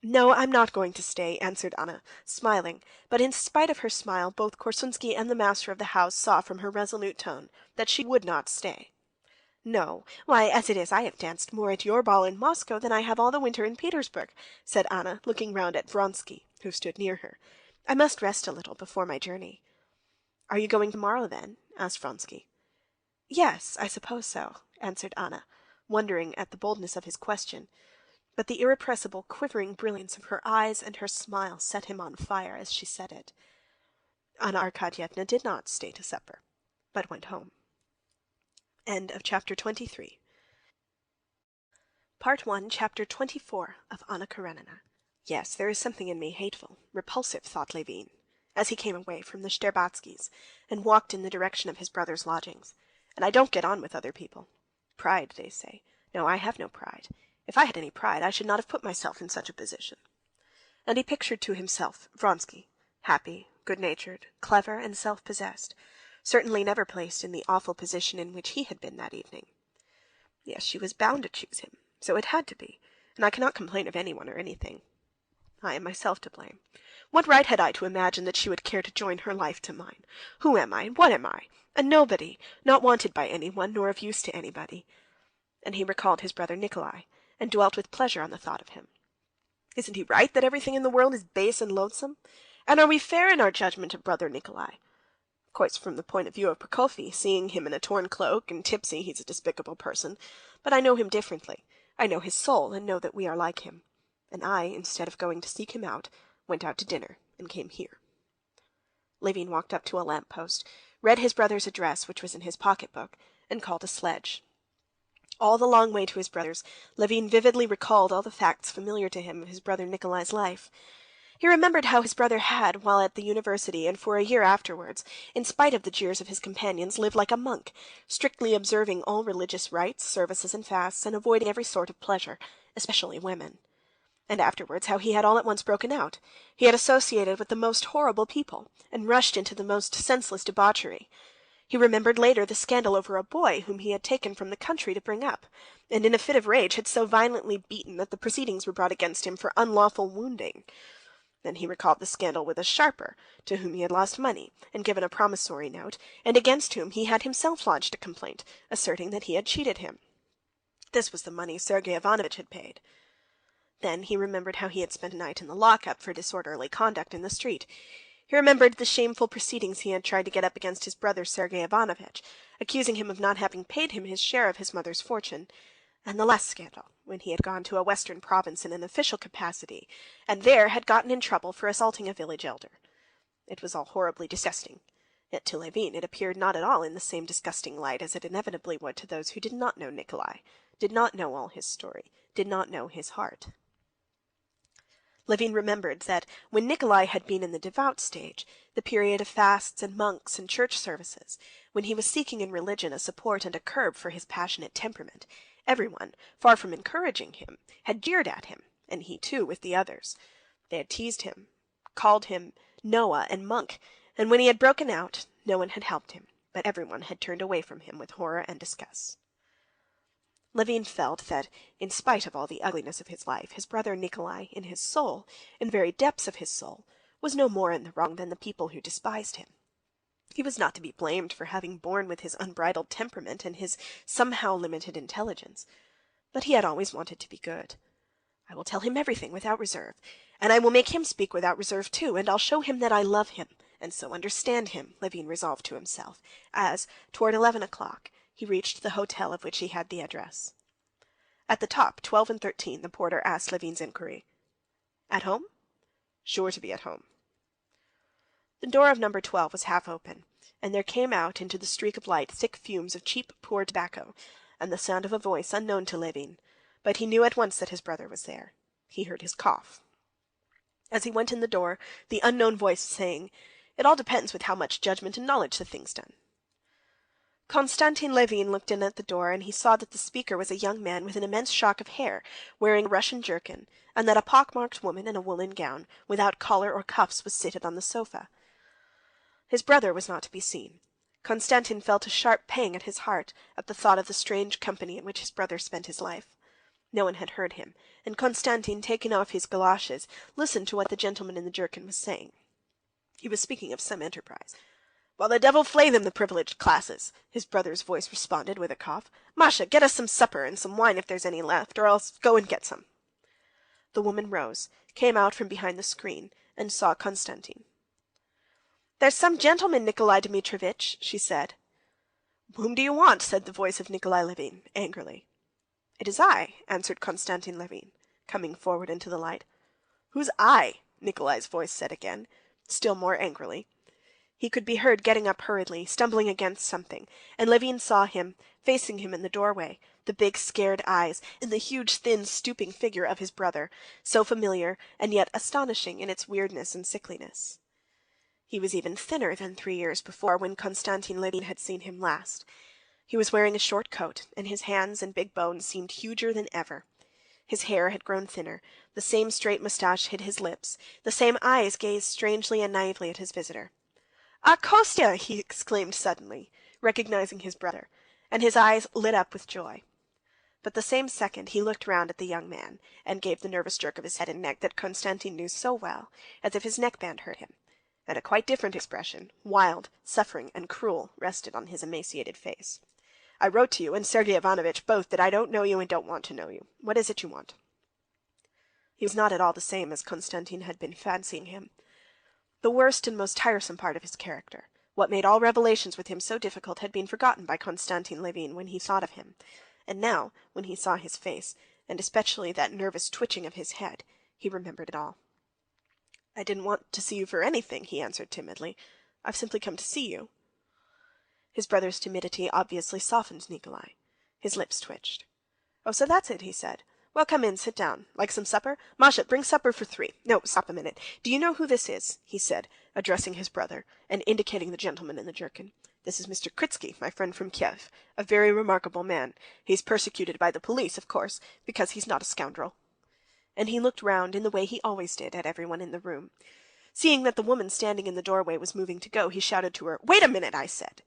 "No, I'm not going to stay," answered Anna, smiling, but in spite of her smile, both Korsunsky and the master of the house saw from her resolute tone that she would not stay. "No, why, as it is, I have danced more at your ball in Moscow than I have all the winter in Petersburg," said Anna, looking round at Vronsky, who stood near her. "I must rest a little before my journey." "Are you going tomorrow, then?" asked Vronsky. "Yes, I suppose so," answered Anna, wondering at the boldness of his question. But the irrepressible, quivering brilliance of her eyes and her smile set him on fire as she said it. Anna Arkadyevna did not stay to supper, but went home. End of chapter 23. Part 1, chapter 24 of Anna Karenina. Yes, there is something in me hateful, repulsive, thought Levin, as he came away from the Shtcherbatskys and walked in the direction of his brother's lodgings. And I don't get on with other people. Pride, they say. No, I have no pride. If I had any pride, I should not have put myself in such a position. And he pictured to himself Vronsky, happy, good-natured, clever, and self-possessed, certainly never placed in the awful position in which he had been that evening. Yes, she was bound to choose him, so it had to be, and I cannot complain of anyone or anything. I am myself to blame. What right had I to imagine that she would care to join her life to mine? Who am I? What am I? A nobody, not wanted by anyone, nor of use to anybody. And he recalled his brother Nikolai, and dwelt with pleasure on the thought of him. Isn't he right that everything in the world is base and loathsome? And are we fair in our judgment of brother Nikolai? Of course, from the point of view of Prokofy, seeing him in a torn cloak and tipsy, he's a despicable person. But I know him differently. I know his soul, and know that we are like him. And I, instead of going to seek him out, went out to dinner and came here. Levin walked up to a lamp-post, read his brother's address, which was in his pocket-book, and called a sledge. All the long way to his brother's, Levin vividly recalled all the facts familiar to him of his brother Nikolai's life. He remembered how his brother had, while at the university and for a year afterwards, in spite of the jeers of his companions, lived like a monk, strictly observing all religious rites, services, and fasts, and avoiding every sort of pleasure, especially women. And afterwards how he had all at once broken out. He had associated with the most horrible people, and rushed into the most senseless debauchery. He remembered later the scandal over a boy whom he had taken from the country to bring up, and in a fit of rage had so violently beaten that the proceedings were brought against him for unlawful wounding. Then he recalled the scandal with a sharper, to whom he had lost money and given a promissory note, and against whom he had himself lodged a complaint, asserting that he had cheated him. This was the money Sergey Ivanovitch had paid. Then he remembered how he had spent a night in the lockup for disorderly conduct in the street. He remembered the shameful proceedings he had tried to get up against his brother Sergey Ivanovitch, accusing him of not having paid him his share of his mother's fortune, and the last scandal, when he had gone to a western province in an official capacity, and there had gotten in trouble for assaulting a village elder. It was all horribly disgusting, yet to Levin it appeared not at all in the same disgusting light as it inevitably would to those who did not know Nikolai, did not know all his story, did not know his heart. Levin remembered that when Nikolai had been in the devout stage, the period of fasts and monks and church services, when he was seeking in religion a support and a curb for his passionate temperament, everyone, far from encouraging him, had jeered at him, and he too with the others. They had teased him, called him ânəə and monk, and when he had broken out, no one had helped him, but everyone had turned away from him with horror and disgust. Levin felt that, in spite of all the ugliness of his life, his brother Nikolai, in his soul, in the very depths of his soul, was no more in the wrong than the people who despised him. He was not to be blamed for having borne with his unbridled temperament and his somehow limited intelligence, but he had always wanted to be good. I will tell him everything without reserve, and I will make him speak without reserve too, and I'll show him that I love him, and so understand him, Levin resolved to himself, as, toward 11 o'clock, he reached the hotel of which he had the address. At the top, 12 and 13, the porter asked Levin's inquiry. "At home?" "Sure to be at home." The door of number 12 was half open, and there came out into the streak of light thick fumes of cheap, poor tobacco, and the sound of a voice unknown to Levin, but he knew at once that his brother was there. He heard his cough. As he went in the door, the unknown voice saying, "It all depends with how much judgment and knowledge the thing's done." Konstantin Levin looked in at the door, and he saw that the speaker was a young man with an immense shock of hair, wearing a Russian jerkin, and that a pock-marked woman in a woolen gown, without collar or cuffs, was seated on the sofa. His brother was not to be seen. Konstantin felt a sharp pang at his heart at the thought of the strange company in which his brother spent his life. No one had heard him, and Konstantin, taking off his galoshes, listened to what the gentleman in the jerkin was saying. He was speaking of some enterprise. "Well, the devil flay them, the privileged classes!" his brother's voice responded with a cough. "Masha, get us some supper and some wine if there's any left, or else go and get some." The woman rose, came out from behind the screen, and saw Konstantin. "There's some gentleman, Nikolai Dmitrovitch," she said. "Whom do you want?" said the voice of Nikolai Levin, angrily. "It is I," answered Konstantin Levin, coming forward into the light. "Who's I?" Nikolai's voice said again, still more angrily. He could be heard getting up hurriedly, stumbling against something, and Levin saw him, facing him in the doorway, the big scared eyes, and the huge thin stooping figure of his brother, so familiar and yet astonishing in its weirdness and sickliness. He was even thinner than 3 years before, when Konstantin Levin had seen him last. He was wearing a short coat, and his hands and big bones seemed huger than ever. His hair had grown thinner, the same straight mustache hid his lips, the same eyes gazed strangely and naively at his visitor. "Ah, Kostya!" he exclaimed suddenly, recognizing his brother, and his eyes lit up with joy. But the same second he looked round at the young man, and gave the nervous jerk of his head and neck that Konstantin knew so well, as if his neckband hurt him, and a quite different expression, wild, suffering, and cruel, rested on his emaciated face. "I wrote to you and Sergey Ivanovitch both that I don't know you and don't want to know you. What is it you want?" He was not at all the same as Konstantin had been fancying him. The worst and most tiresome part of his character, what made all revelations with him so difficult, had been forgotten by Konstantin Levin when he thought of him, and now, when he saw his face, and especially that nervous twitching of his head, he remembered it all. "I didn't want to see you for anything," he answered timidly. "I've simply come to see you." His brother's timidity obviously softened Nikolai. His lips twitched. "Oh, so that's it," he said. "Well, come in, sit down. Like some supper? Masha, bring supper for 3. No, stop a minute. Do you know who this is?" he said, addressing his brother, and indicating the gentleman in the jerkin. "This is Mr. Kritsky, my friend from Kiev, a very remarkable man. He's persecuted by the police, of course, because he's not a scoundrel." And he looked round in the way he always did at everyone in the room. Seeing that the woman standing in the doorway was moving to go, he shouted to her, "Wait a minute, I said!"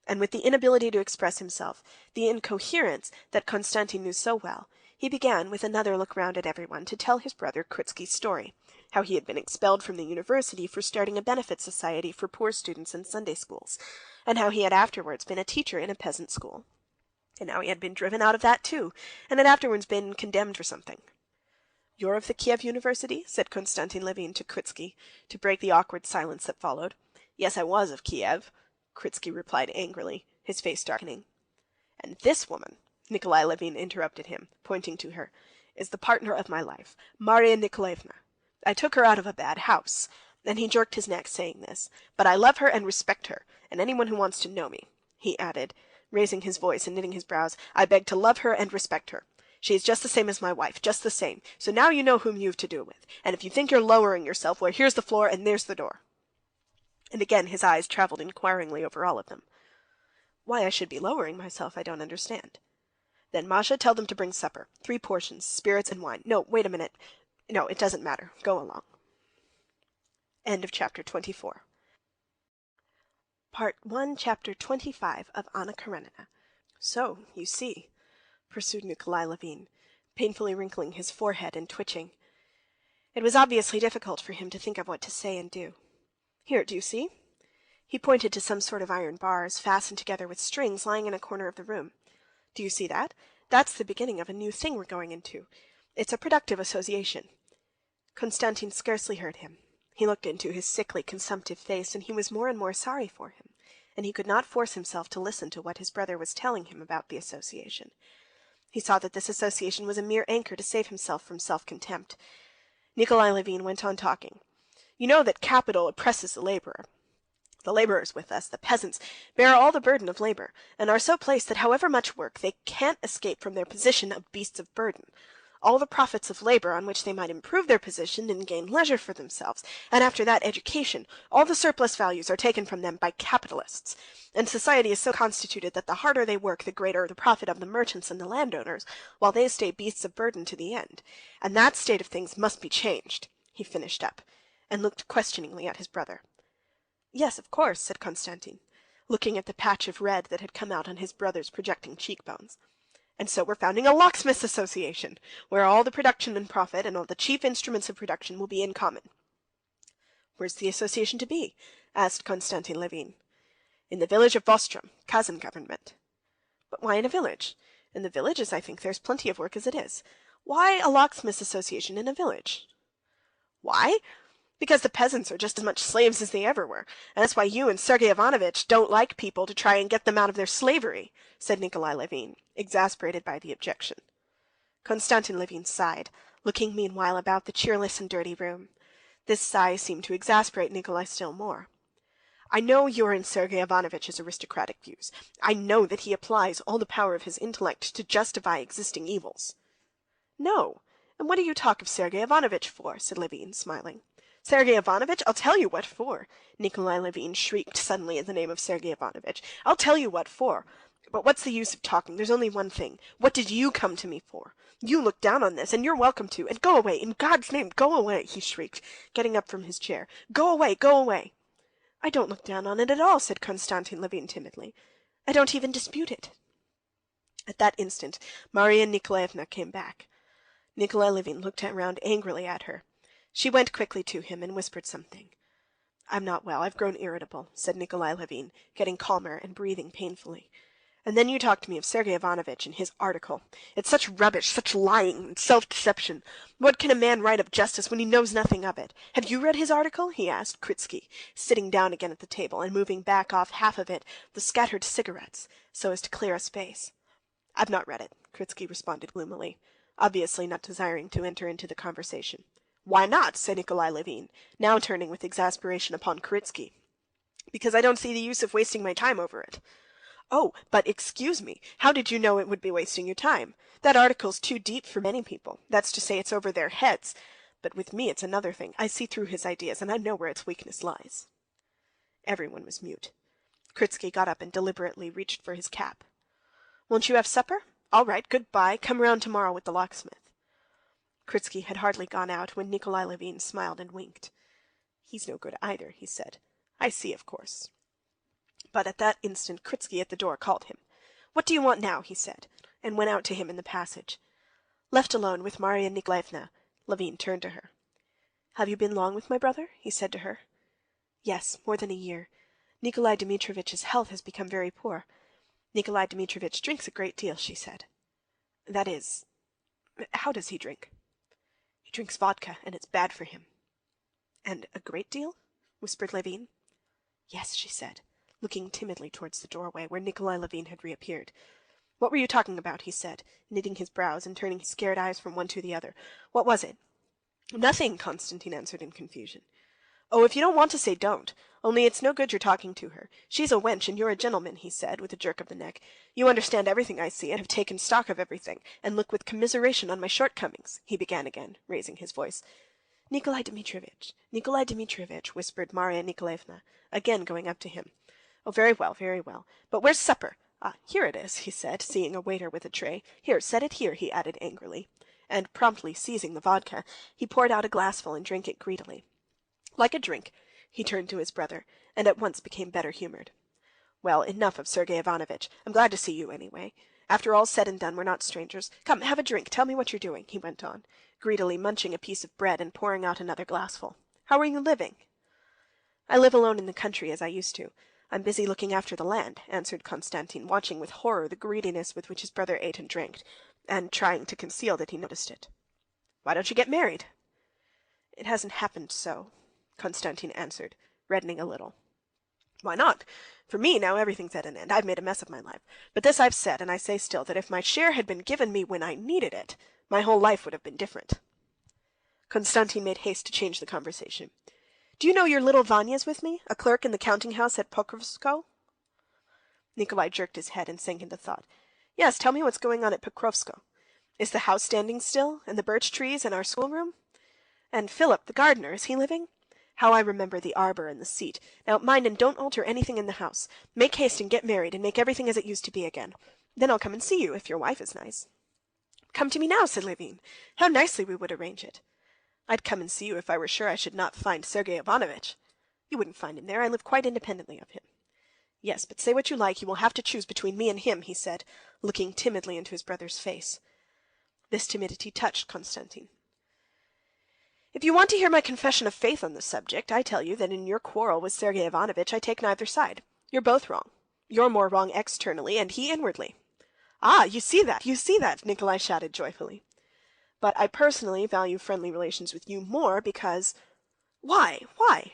And with the inability to express himself, the incoherence that Konstantin knew so well, he began, with another look round at everyone, to tell his brother Kritsky's story, how he had been expelled from the university for starting a benefit society for poor students in Sunday schools, and how he had afterwards been a teacher in a peasant school, and how he had been driven out of that too, and had afterwards been condemned for something. "You're of the Kiev University?" said Konstantin Levin to Kritsky, to break the awkward silence that followed. "Yes, I was of Kiev," Kritsky replied angrily, his face darkening. "And this woman," Nikolai Levin interrupted him, pointing to her, "is the partner of my life, Marya Nikolaevna. I took her out of a bad house," and he jerked his neck saying this, "but I love her and respect her, and anyone who wants to know me," he added, raising his voice and knitting his brows, "I beg to love her and respect her. She is just the same as my wife, just the same. So now you know whom you've to do with. And if you think you're lowering yourself, well, here's the floor and there's the door." And again his eyes traveled inquiringly over all of them. "Why I should be lowering myself, I don't understand." "Then, Masha, tell them to bring supper. 3 portions, spirits and wine. No, wait a minute. No, it doesn't matter. Go along." End of chapter 24. Part 1, chapter 25 of Anna Karenina. "So, you see," pursued Nikolay Levin, painfully wrinkling his forehead and twitching. It was obviously difficult for him to think of what to say and do. "Here, do you see?" He pointed to some sort of iron bars, fastened together with strings, lying in a corner of the room. "Do you see that? That's the beginning of a new thing we're going into. It's a productive association." Konstantin scarcely heard him. He looked into his sickly, consumptive face, and he was more and more sorry for him, and he could not force himself to listen to what his brother was telling him about the association. He saw that this association was a mere anchor to save himself from self-contempt. Nikolay Levin went on talking. "You know that capital oppresses the laborer. The laborers with us, the peasants, bear all the burden of labor, and are so placed that however much work, they can't escape from their position of beasts of burden. All the profits of labor on which they might improve their position and gain leisure for themselves, and after that education, all the surplus values are taken from them by capitalists. And society is so constituted that the harder they work, the greater the profit of the merchants and the landowners, while they stay beasts of burden to the end. And that state of things must be changed," he finished up, and looked questioningly at his brother. "Yes, of course," said Konstantin, looking at the patch of red that had come out on his brother's projecting cheekbones. "And so we're founding a locksmiths' association, where all the production and profit and all the chief instruments of production will be in common." "Where's the association to be?" asked Konstantin Levin. "In the village of Vostrom, Kazan government." "But why in a village? In the villages I think there's plenty of work as it is. Why a locksmiths' association in a village?" "Why? Because the peasants are just as much slaves as they ever were, and that's why you and Sergey Ivanovitch don't like people to try and get them out of their slavery," said Nikolay Levin, exasperated by the objection. Konstantin Levin sighed, looking meanwhile about the cheerless and dirty room. This sigh seemed to exasperate Nikolay still more. "I know you're in Sergey Ivanovitch's aristocratic views. I know that he applies all the power of his intellect to justify existing evils." "No, and what do you talk of Sergey Ivanovitch for?" said Levin, smiling. "Sergey Ivanovitch? I'll tell you what for!" Nikolay Levin shrieked suddenly in the name of Sergey Ivanovitch. "I'll tell you what for! But what's the use of talking? There's only one thing. What did you come to me for? You look down on this, and you're welcome to. And go away, in God's name, go away!" he shrieked, getting up from his chair. "Go away, go away!" "I don't look down on it at all," said Konstantin Levin timidly. "I don't even dispute it." At that instant Marya Nikolaevna came back. Nikolay Levin looked round angrily at her. She went quickly to him and whispered something. "I'm not well. I've grown irritable," said Nikolay Levin, getting calmer and breathing painfully. "And then you talk to me of Sergey Ivanovitch and his article. It's such rubbish, such lying and self-deception. What can a man write of justice when he knows nothing of it? Have you read his article?" he asked Kritsky, sitting down again at the table and moving back off half of it, the scattered cigarettes, so as to clear a space. "I've not read it," Kritsky responded gloomily, obviously not desiring to enter into the conversation. "Why not?" said Nikolay Levin, now turning with exasperation upon Kritsky. "Because I don't see the use of wasting my time over it." "Oh, but excuse me, how did you know it would be wasting your time? That article's too deep for many people. That's to say, it's over their heads. But with me it's another thing. I see through his ideas, and I know where its weakness lies." Everyone was mute. Kritsky got up and deliberately reached for his cap. "Won't you have supper? All right, good-bye. Come round tomorrow with the locksmith." Kritsky had hardly gone out when Nikolay Levin smiled and winked. "He's no good either," he said. "I see, of course." But at that instant Kritsky at the door called him. "What do you want now?" he said, and went out to him in the passage. Left alone with Marya Nikolaevna, Levin turned to her. "Have you been long with my brother?" he said to her. "Yes, more than a year. Nikolay Dmitrovitch's health has become very poor. Nikolay Dmitrovitch drinks a great deal," she said. "That is... how does he drink?" "He drinks vodka, and it's bad for him." "And a great deal?" whispered Levin. "Yes," she said, looking timidly towards the doorway, where Nikolay Levin had reappeared. "What were you talking about?" he said, knitting his brows and turning his scared eyes from one to the other. "What was it?" "Nothing," Konstantin answered in confusion. "Oh, if you don't want to say, don't. Only it's no good your talking to her. She's a wench, and you're a gentleman," he said, with a jerk of the neck. "You understand everything, I see, and have taken stock of everything, and look with commiseration on my shortcomings," he began again, raising his voice. "Nikolai Dmitrievitch," whispered Marya Nikolaevna, again going up to him. "Oh, very well, very well. But where's supper? Ah, here it is," he said, seeing a waiter with a tray. "Here, set it here," he added angrily. And promptly seizing the vodka, he poured out a glassful and drank it greedily. Like a drink, he turned to his brother, and at once became better humored. "Well, enough of Sergey Ivanovitch. I'm glad to see you, anyway. After all's said and done, we're not strangers. Come, have a drink. Tell me what you're doing," he went on, greedily munching a piece of bread and pouring out another glassful. "How are you living?" "I live alone in the country, as I used to. I'm busy looking after the land," answered Konstantin, watching with horror the greediness with which his brother ate and drank, and trying to conceal that he noticed it. "Why don't you get married?" "It hasn't happened so," Konstantin answered, reddening a little. "Why not? For me, now everything's at an end. I've made a mess of my life. But this I've said, and I say still, that if my share had been given me when I needed it, my whole life would have been different." Konstantin made haste to change the conversation. "Do you know your little Vanya's with me, a clerk in the counting house at Pokrovskoe?" Nikolai jerked his head and sank into thought. "Yes, tell me what's going on at Pokrovskoe. Is the house standing still, and the birch trees, and our schoolroom? And Philip, the gardener, is he living? How I remember the arbor and the seat. Now mind and don't alter anything in the house. Make haste and get married, and make everything as it used to be again. Then I'll come and see you, if your wife is nice." "Come to me now," said Levin. "How nicely we would arrange it." "I'd come and see you if I were sure I should not find Sergey Ivanovitch." "You wouldn't find him there. I live quite independently of him." "Yes, but say what you like, you will have to choose between me and him," he said, looking timidly into his brother's face. This timidity touched Konstantin. "If you want to hear my confession of faith on the subject, I tell you that in your quarrel with Sergey Ivanovitch I take neither side. You're both wrong. You're more wrong externally, and he inwardly." "Ah, you see that, you see that!" Nikolai shouted joyfully. "But I personally value friendly relations with you more because—" "Why? Why?"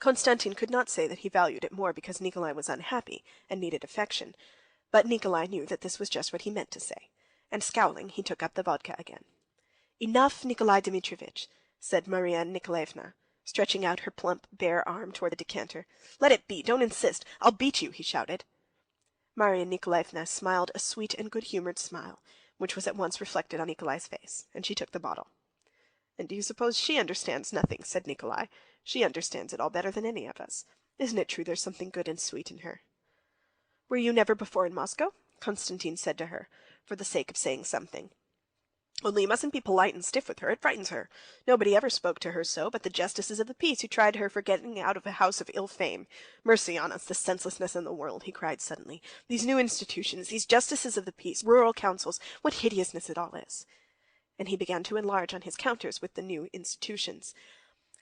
Konstantin could not say that he valued it more because Nikolai was unhappy and needed affection, but Nikolai knew that this was just what he meant to say, and scowling, he took up the vodka again. "Enough, Nikolai Dmitrievitch," said Marya Nikolaevna, stretching out her plump, bare arm toward the decanter. "Let it be, don't insist. I'll beat you," he shouted. Marya Nikolaevna smiled a sweet and good-humored smile, which was at once reflected on Nikolai's face, and she took the bottle. "And do you suppose she understands nothing?" said Nikolai. "She understands it all better than any of us. Isn't it true there's something good and sweet in her?" "Were you never before in Moscow?" Konstantin said to her, for the sake of saying something. "Only you mustn't be polite and stiff with her, it frightens her. Nobody ever spoke to her so, but the justices of the peace who tried her for getting out of a house of ill fame. Mercy on us, the senselessness in the world!" he cried suddenly. "These new institutions, these justices of the peace, rural councils, what hideousness it all is!" And he began to enlarge on his counters with the new institutions.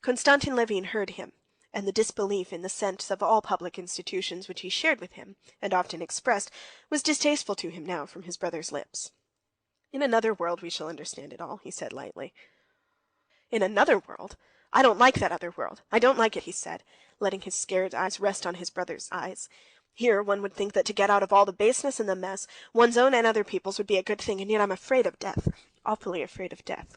Konstantin Levin heard him, and the disbelief in the sense of all public institutions which he shared with him, and often expressed, was distasteful to him now from his brother's lips. "In another world we shall understand it all," he said lightly. "In another world? I don't like that other world. I don't like it," he said, letting his scared eyes rest on his brother's eyes. "Here one would think that to get out of all the baseness and the mess, one's own and other people's would be a good thing, and yet I'm afraid of death, awfully afraid of death."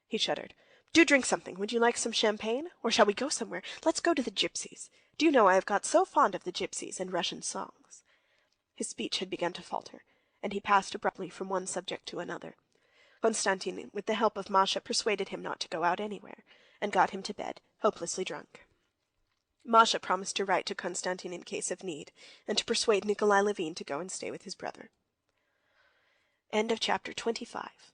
He shuddered. "Do drink something. Would you like some champagne? Or shall we go somewhere? Let's go to the gypsies. Do you know I have got so fond of the gypsies and Russian songs?" His speech had begun to falter, and he passed abruptly from one subject to another. Konstantin, with the help of Masha, persuaded him not to go out anywhere, and got him to bed, hopelessly drunk. Masha promised to write to Konstantin in case of need, and to persuade Nikolai Levin to go and stay with his brother. End of chapter 25.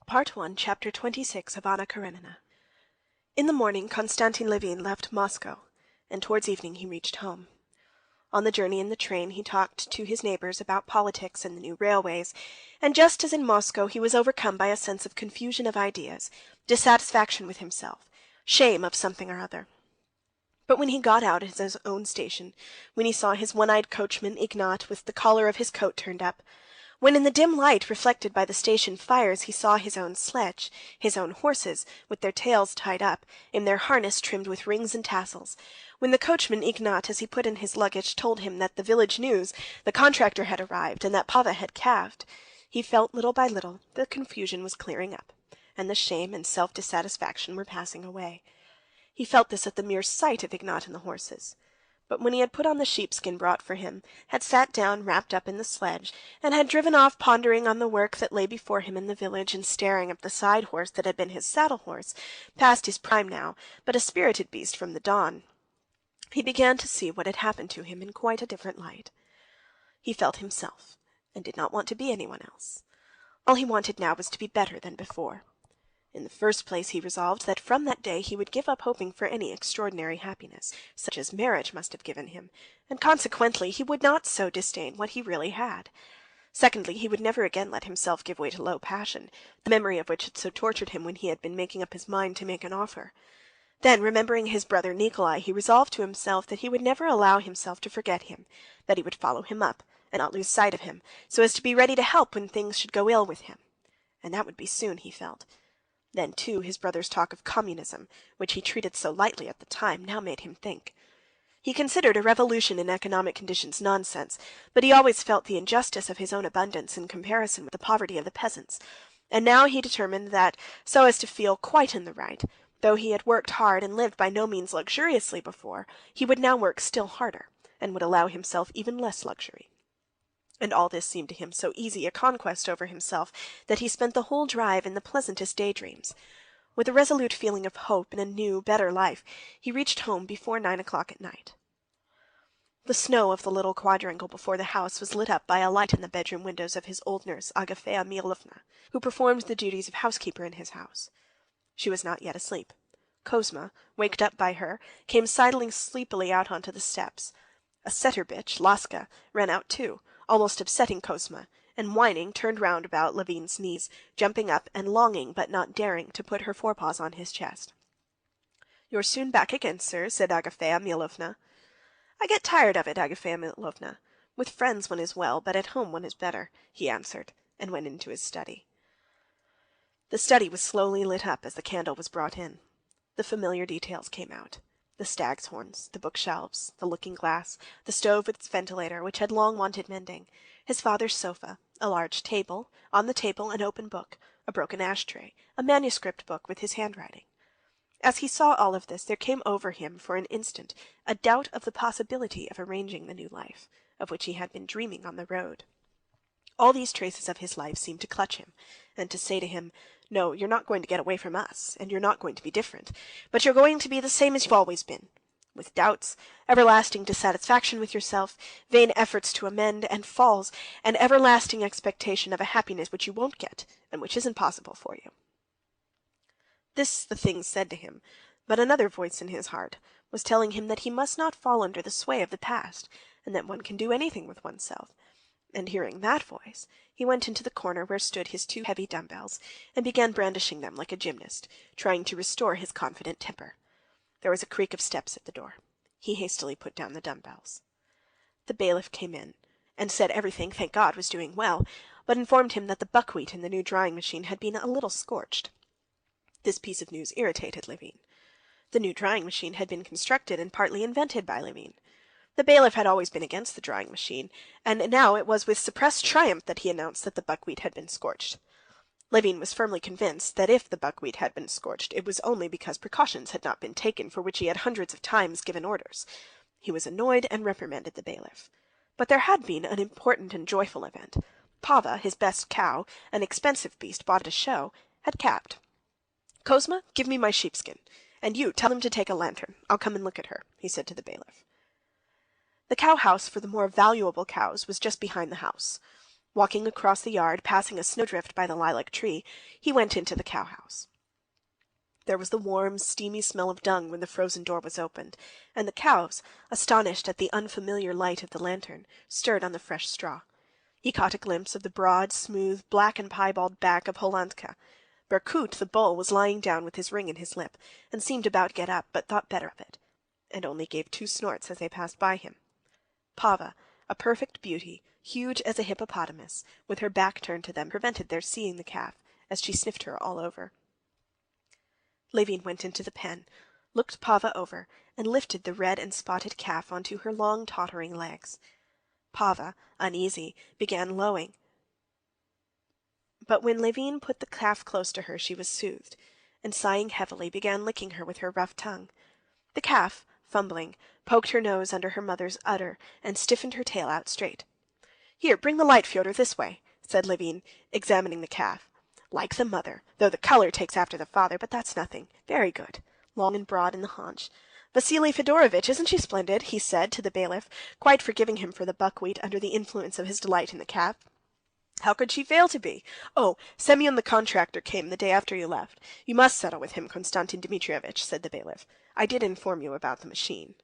Part 1, Chapter 26 of Anna Karenina. In the morning Konstantin Levin left Moscow, and towards evening he reached home. On the journey in the train he talked to his neighbors about politics and the new railways, and just as in Moscow he was overcome by a sense of confusion of ideas, dissatisfaction with himself, shame of something or other. But when he got out at his own station, when he saw his one-eyed coachman Ignat with the collar of his coat turned up, when in the dim light reflected by the station fires he saw his own sledge, his own horses, with their tails tied up, in their harness trimmed with rings and tassels, when the coachman Ignat, as he put in his luggage, told him that the village news, the contractor had arrived, and that Pava had calved, he felt little by little the confusion was clearing up, and the shame and self-dissatisfaction were passing away. He felt this at the mere sight of Ignat and the horses. But when he had put on the sheepskin brought for him, had sat down wrapped up in the sledge, and had driven off pondering on the work that lay before him in the village and staring at the side horse that had been his saddle horse, past his prime now, but a spirited beast from the dawn, he began to see what had happened to him in quite a different light. He felt himself, and did not want to be anyone else. All he wanted now was to be better than before. In the first place, he resolved that from that day he would give up hoping for any extraordinary happiness, such as marriage must have given him, and consequently he would not so disdain what he really had. Secondly, he would never again let himself give way to low passion, the memory of which had so tortured him when he had been making up his mind to make an offer. Then, remembering his brother Nikolai, he resolved to himself that he would never allow himself to forget him, that he would follow him up, and not lose sight of him, so as to be ready to help when things should go ill with him. And that would be soon, he felt. Then, too, his brother's talk of communism, which he treated so lightly at the time, now made him think. He considered a revolution in economic conditions nonsense, but he always felt the injustice of his own abundance in comparison with the poverty of the peasants, and now he determined that, so as to feel quite in the right, though he had worked hard and lived by no means luxuriously before, he would now work still harder, and would allow himself even less luxury. And all this seemed to him so easy a conquest over himself that he spent the whole drive in the pleasantest daydreams. With a resolute feeling of hope and a new, better life, he reached home before 9 o'clock at night. The snow of the little quadrangle before the house was lit up by a light in the bedroom windows of his old nurse, Agafea Mihalovna, who performed the duties of housekeeper in his house. She was not yet asleep. Kozma, waked up by her, came sidling sleepily out onto the steps. A setter bitch, Laska, ran out too, almost upsetting Kozma, and whining turned round about Levin's knees, jumping up and longing but not daring to put her forepaws on his chest. "You're soon back again, sir," said Agafea Mihalovna. "I get tired of it, Agafea Mihalovna. With friends one is well, but at home one is better," he answered, and went into his study. The study was slowly lit up as the candle was brought in. The familiar details came out. The stag's horns, the bookshelves, the looking-glass, the stove with its ventilator, which had long wanted mending, his father's sofa, a large table, on the table an open book, a broken ashtray, a manuscript book with his handwriting. As he saw all of this, there came over him for an instant a doubt of the possibility of arranging the new life, of which he had been dreaming on the road. All these traces of his life seemed to clutch him, and to say to him, "No, you're not going to get away from us, and you're not going to be different, but you're going to be the same as you've always been, with doubts, everlasting dissatisfaction with yourself, vain efforts to amend, and falls, and everlasting expectation of a happiness which you won't get, and which isn't possible for you." This the things said to him, but another voice in his heart was telling him that he must not fall under the sway of the past, and that one can do anything with oneself. And hearing that voice, he went into the corner where stood his 2 heavy dumbbells, and began brandishing them like a gymnast, trying to restore his confident temper. There was a creak of steps at the door. He hastily put down the dumbbells. The bailiff came in, and said everything, thank God, was doing well, but informed him that the buckwheat in the new drying machine had been a little scorched. This piece of news irritated Levin. The new drying machine had been constructed and partly invented by Levin. The bailiff had always been against the drying machine, and now it was with suppressed triumph that he announced that the buckwheat had been scorched. Levin was firmly convinced that if the buckwheat had been scorched, it was only because precautions had not been taken for which he had hundreds of times given orders. He was annoyed and reprimanded the bailiff. But there had been an important and joyful event. Pava, his best cow, an expensive beast bought at a show, had calved. "Kozma, give me my sheepskin, and you tell him to take a lantern. I'll come and look at her," he said to the bailiff. The cow-house for the more valuable cows was just behind the house. Walking across the yard, passing a snowdrift by the lilac tree, he went into the cow-house. There was the warm, steamy smell of dung when the frozen door was opened, and the cows, astonished at the unfamiliar light of the lantern, stirred on the fresh straw. He caught a glimpse of the broad, smooth, black and piebald back of Holantka. Berkut, the bull, was lying down with his ring in his lip, and seemed about to get up, but thought better of it, and only gave 2 snorts as they passed by him. Pava, a perfect beauty, huge as a hippopotamus, with her back turned to them, prevented their seeing the calf, as she sniffed her all over. Levin went into the pen, looked Pava over, and lifted the red and spotted calf onto her long tottering legs. Pava, uneasy, began lowing, but when Levin put the calf close to her, she was soothed, and sighing heavily, began licking her with her rough tongue. The calf, fumbling, poked her nose under her mother's udder and stiffened her tail out straight. "Here, bring the light, Fyodor, this way," said Levin, examining the calf. "Like the mother, though the color takes after the father, but that's nothing. Very good. Long and broad in the haunch. Vasily Fedorovitch, isn't she splendid?" he said to the bailiff, quite forgiving him for the buckwheat under the influence of his delight in the calf. "How could she fail to be? Oh, Semyon the contractor came the day after you left. You must settle with him, Konstantin Dmitrievitch," said the bailiff. "I did inform you about the machine."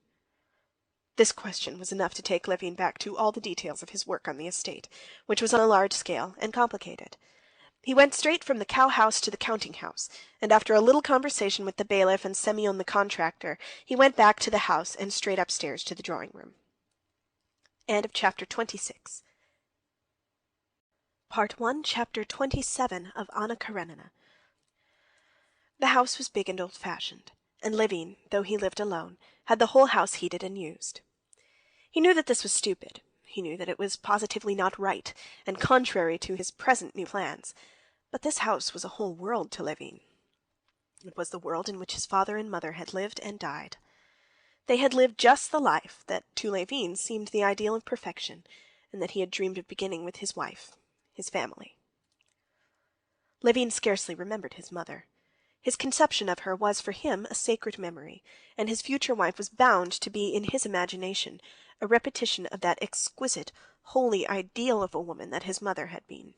This question was enough to take Levin back to all the details of his work on the estate, which was on a large scale and complicated. He went straight from the cow-house to the counting-house, and after a little conversation with the bailiff and Semyon the contractor, he went back to the house and straight upstairs to the drawing-room. End of chapter 26. Part 1, Chapter 27 of Anna Karenina. The house was big and old-fashioned, and Levin, though he lived alone, had the whole house heated and used. He knew that this was stupid. He knew that it was positively not right, and contrary to his present new plans. But this house was a whole world to Levin. It was the world in which his father and mother had lived and died. They had lived just the life that to Levin seemed the ideal of perfection, and that he had dreamed of beginning with his wife, his family. Levin scarcely remembered his mother. His conception of her was for him a sacred memory, and his future wife was bound to be in his imagination a repetition of that exquisite, holy ideal of a woman that his mother had been.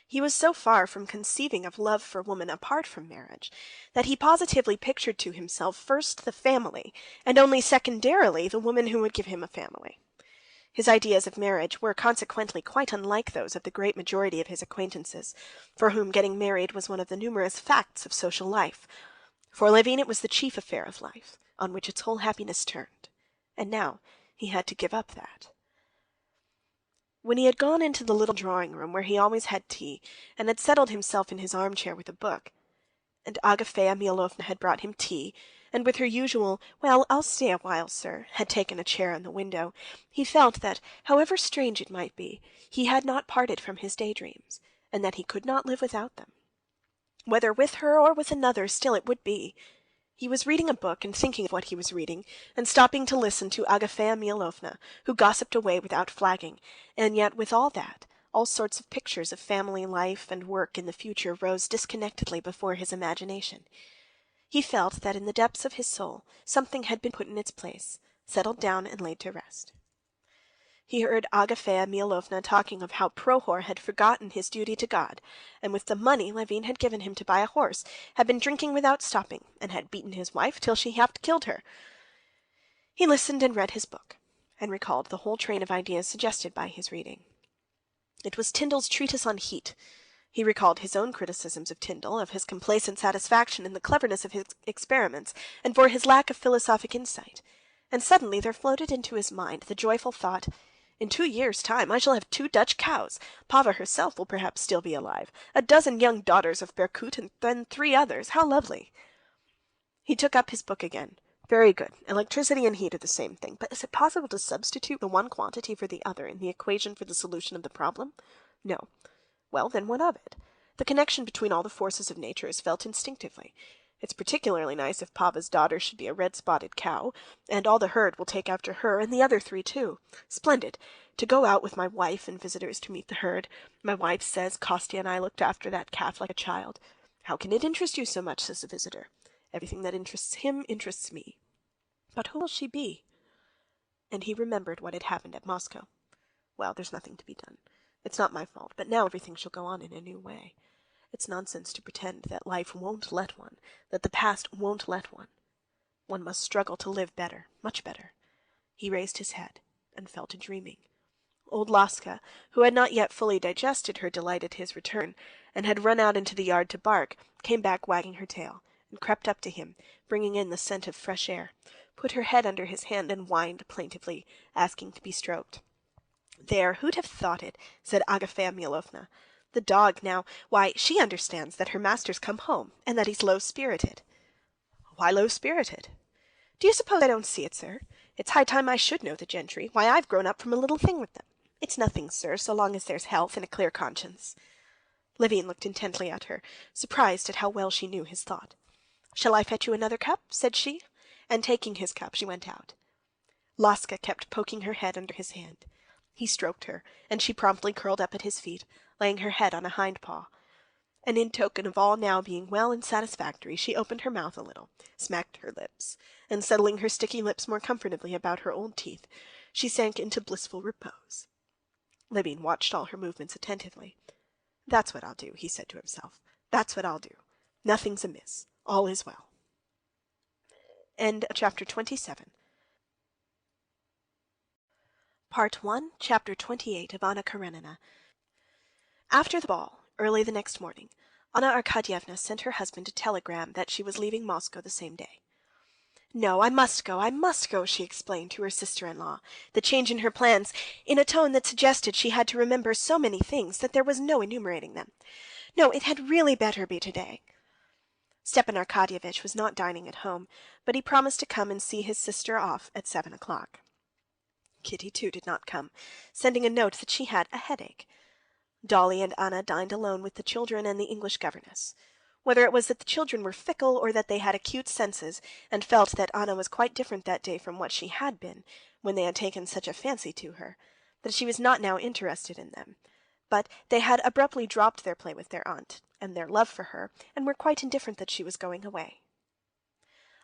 He was so far from conceiving of love for woman apart from marriage, that he positively pictured to himself first the family, and only secondarily the woman who would give him a family. His ideas of marriage were consequently quite unlike those of the great majority of his acquaintances, for whom getting married was one of the numerous facts of social life. For Levin it was the chief affair of life, on which its whole happiness turned, and now he had to give up that. When he had gone into the little drawing-room where he always had tea, and had settled himself in his armchair with a book, and Agafea Mihalovna had brought him tea, and with her usual, "Well, I'll stay a while, sir," had taken a chair in the window, he felt that, however strange it might be, he had not parted from his daydreams, and that he could not live without them. Whether with her or with another, still it would be. He was reading a book and thinking of what he was reading, and stopping to listen to Agafea Mihalovna, who gossiped away without flagging, and yet with all that, all sorts of pictures of family life and work in the future rose disconnectedly before his imagination. He felt that in the depths of his soul something had been put in its place, settled down and laid to rest. He heard Agafea Mihalovna talking of how Prohor had forgotten his duty to God, and with the money Levin had given him to buy a horse, had been drinking without stopping, and had beaten his wife till she half killed her. He listened and read his book, and recalled the whole train of ideas suggested by his reading. It was Tyndall's treatise on heat. He recalled his own criticisms of Tyndall, of his complacent satisfaction in the cleverness of his experiments, and for his lack of philosophic insight. And suddenly there floated into his mind the joyful thought, "In 2 years' time I shall have 2 Dutch cows. Pava herself will perhaps still be alive, a dozen young daughters of Berkut, and then 3 others. How lovely!" He took up his book again. "Very good. Electricity and heat are the same thing. But is it possible to substitute the one quantity for the other in the equation for the solution of the problem? No. Well, then what of it? The connection between all the forces of nature is felt instinctively. It's particularly nice if Pava's daughter should be a red-spotted cow, and all the herd will take after her, and the other 3 too. Splendid! To go out with my wife and visitors to meet the herd. My wife says Kostya and I looked after that calf like a child. 'How can it interest you so much?' says the visitor. 'Everything that interests him interests me.' But who will she be?" And he remembered what had happened at Moscow. "Well, there's nothing to be done. It's not my fault, but now everything shall go on in a new way. It's nonsense to pretend that life won't let one, that the past won't let one. One must struggle to live better, much better." He raised his head and fell to dreaming. Old Laska, who had not yet fully digested her delight at his return, and had run out into the yard to bark, came back wagging her tail, and crept up to him, bringing in the scent of fresh air, put her head under his hand and whined plaintively, asking to be stroked. "There, who'd have thought it?" said Agafea Mihalovna. "The dog now, why, she understands that her master's come home, and that he's low-spirited." "Why low-spirited?" "Do you suppose I don't see it, sir? It's high time I should know the gentry. Why, I've grown up from a little thing with them. It's nothing, sir, so long as there's health and a clear conscience." Levin looked intently at her, surprised at how well she knew his thought. "Shall I fetch you another cup?" said she, and taking his cup, she went out. Laska kept poking her head under his hand. He stroked her, and she promptly curled up at his feet, laying her head on a hind paw. And in token of all now being well and satisfactory, she opened her mouth a little, smacked her lips, and settling her sticky lips more comfortably about her old teeth, she sank into blissful repose. Levin watched all her movements attentively. "That's what I'll do," he said to himself. "That's what I'll do. Nothing's amiss. All is well." End of chapter 27. Part 1, Chapter 28 of Anna Karenina. After the ball, early the next morning, Anna Arkadyevna sent her husband a telegram that she was leaving Moscow the same day. "No, I must go," she explained to her sister-in-law, the change in her plans in a tone that suggested she had to remember so many things that there was no enumerating them. "No, it had really better be today." Stepan Arkadyevitch was not dining at home, but he promised to come and see his sister off at 7 o'clock. Kitty, too, did not come, sending a note that she had a headache. Dolly and Anna dined alone with the children and the English governess. Whether it was that the children were fickle or that they had acute senses and felt that Anna was quite different that day from what she had been when they had taken such a fancy to her, that she was not now interested in them, but they had abruptly dropped their play with their aunt and their love for her, and were quite indifferent that she was going away.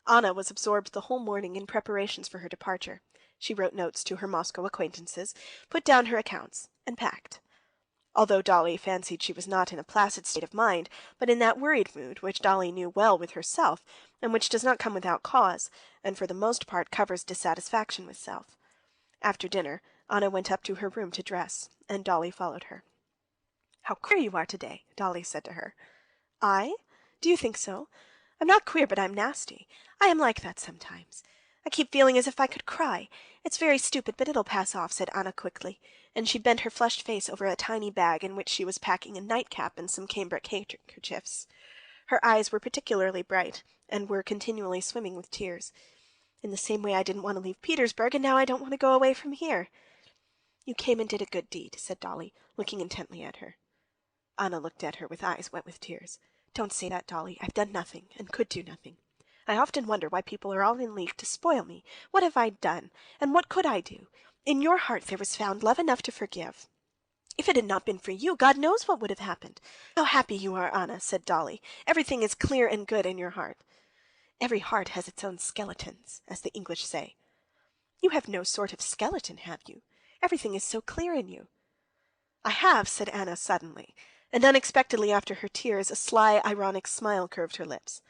Anna was absorbed the whole morning in preparations for her departure. She wrote notes to her Moscow acquaintances, put down her accounts, and packed. Although Dolly fancied she was not in a placid state of mind, but in that worried mood which Dolly knew well with herself, and which does not come without cause, and for the most part covers dissatisfaction with self. After dinner, Anna went up to her room to dress, and Dolly followed her. "How queer you are today," Dolly said to her. "I? Do you think so? I'm not queer, but I'm nasty. I am like that sometimes. I keep feeling as if I could cry. It's very stupid, but it'll pass off," said Anna quickly, and she bent her flushed face over a tiny bag in which she was packing a nightcap and some cambric handkerchiefs. Her eyes were particularly bright, and were continually swimming with tears. "In the same way I didn't want to leave Petersburg, and now I don't want to go away from here." "You came and did a good deed," said Dolly, looking intently at her. Anna looked at her with eyes wet with tears. "Don't say that, Dolly. I've done nothing, and could do nothing. I often wonder why people are all in league to spoil me. What have I done? And what could I do? In your heart there was found love enough to forgive. If it had not been for you, God knows what would have happened. How happy you are, Anna," said Dolly. "Everything is clear and good in your heart." "Every heart has its own skeletons, as the English say." "You have no sort of skeleton, have you? Everything is so clear in you." "I have," said Anna suddenly, and unexpectedly after her tears a sly, ironic smile curved her lips.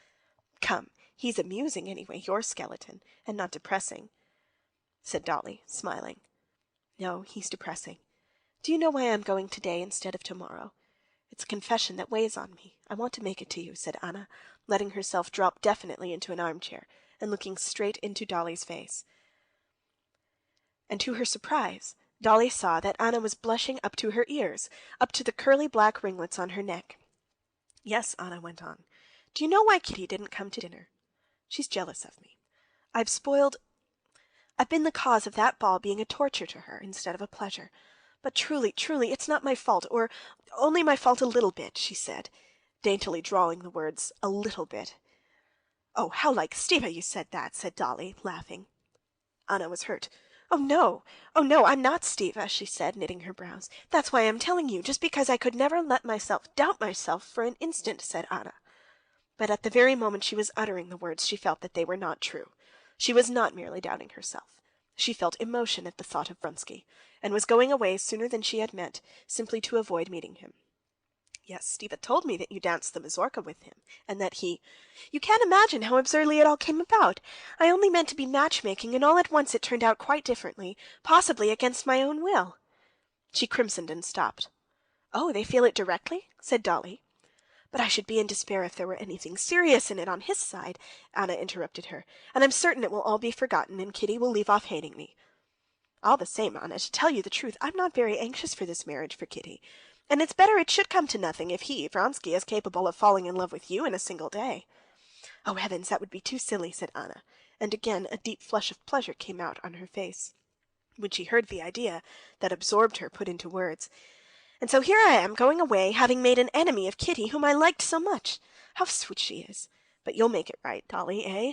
"Come, he's amusing anyway, your skeleton, and not depressing," said Dolly, smiling. "No, he's depressing. Do you know why I'm going today instead of tomorrow? It's a confession that weighs on me. I want to make it to you," said Anna, letting herself drop definitely into an armchair and looking straight into Dolly's face. And to her surprise, Dolly saw that Anna was blushing up to her ears, up to the curly black ringlets on her neck. "Yes," Anna went on. "Do you know why Kitty didn't come to dinner? She's jealous of me. I've been the cause of that ball being a torture to her instead of a pleasure. But truly, truly, it's not my fault, or only my fault a little bit," she said, daintily drawling the words "a little bit." "Oh, how like Stiva you said that," said Dolly, laughing. Anna was hurt. Oh no, I'm not Stiva," she said, knitting her brows. "That's why I'm telling you, just because I could never let myself doubt myself for an instant," said Anna. But at the very moment she was uttering the words she felt that they were not true. She was not merely doubting herself. She felt emotion at the thought of Vronsky, and was going away sooner than she had meant, simply to avoid meeting him. "Yes, Stiva told me that you danced the mazurka with him, and that he... You can't imagine how absurdly it all came about. I only meant to be matchmaking, and all at once it turned out quite differently, possibly against my own will." She crimsoned and stopped. "Oh, they feel it directly?" said Dolly. "But I should be in despair if there were anything serious in it on his side," Anna interrupted her, "and I'm certain it will all be forgotten, and Kitty will leave off hating me. All the same, Anna, to tell you the truth, I'm not very anxious for this marriage for Kitty, and it's better it should come to nothing if he, Vronsky, is capable of falling in love with you in a single day." "Oh, heavens, that would be too silly," said Anna, and again a deep flush of pleasure came out on her face, when she heard the idea that absorbed her put into words. "And so here I am going away, having made an enemy of Kitty, whom I liked so much. How sweet she is! But you'll make it right, Dolly, eh?"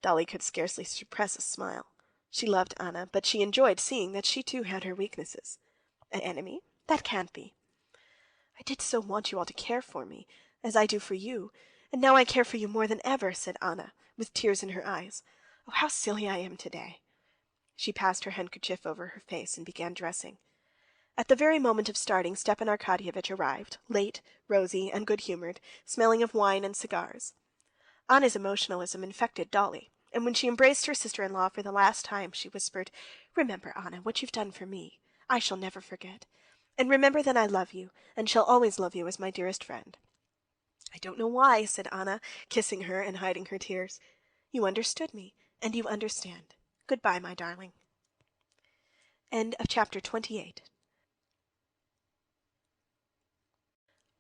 Dolly could scarcely suppress a smile. She loved Anna, but she enjoyed seeing that she too had her weaknesses. "An enemy? That can't be." "I did so want you all to care for me, as I do for you, and now I care for you more than ever," said Anna, with tears in her eyes. "Oh, how silly I am today!" She passed her handkerchief over her face and began dressing. At the very moment of starting, Stepan Arkadyevitch arrived, late, rosy, and good-humored, smelling of wine and cigars. Anna's emotionalism infected Dolly, and when she embraced her sister-in-law for the last time, she whispered, "Remember, Anna, what you've done for me. I shall never forget. And remember that I love you, and shall always love you as my dearest friend." "I don't know why," said Anna, kissing her and hiding her tears. "You understood me, and you understand. Goodbye, my darling." End of chapter 28.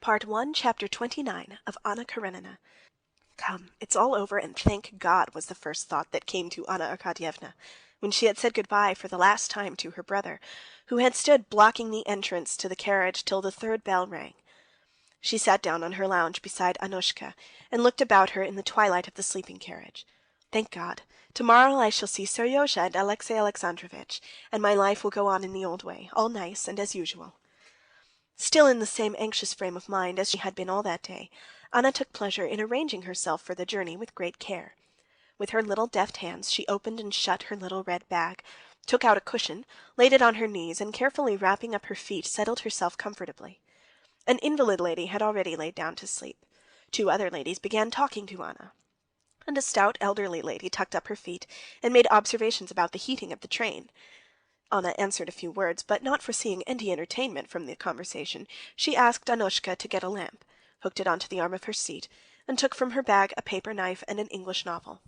Part 1, Chapter 29 of Anna Karenina. "Come, it's all over, and thank God," was the first thought that came to Anna Arkadyevna, when she had said goodbye for the last time to her brother, who had stood blocking the entrance to the carriage till the third bell rang. She sat down on her lounge beside Annushka, and looked about her in the twilight of the sleeping carriage. "Thank God! Tomorrow I shall see Seryozha and Alexey Alexandrovitch, and my life will go on in the old way, all nice and as usual." Still in the same anxious frame of mind as she had been all that day, Anna took pleasure in arranging herself for the journey with great care. With her little deft hands she opened and shut her little red bag, took out a cushion, laid it on her knees, and carefully wrapping up her feet, settled herself comfortably. An invalid lady had already laid down to sleep. Two other ladies began talking to Anna, and a stout elderly lady tucked up her feet and made observations about the heating of the train. Anna answered a few words, but not foreseeing any entertainment from the conversation, she asked Annushka to get a lamp, hooked it onto the arm of her seat, and took from her bag a paper knife and an English novel.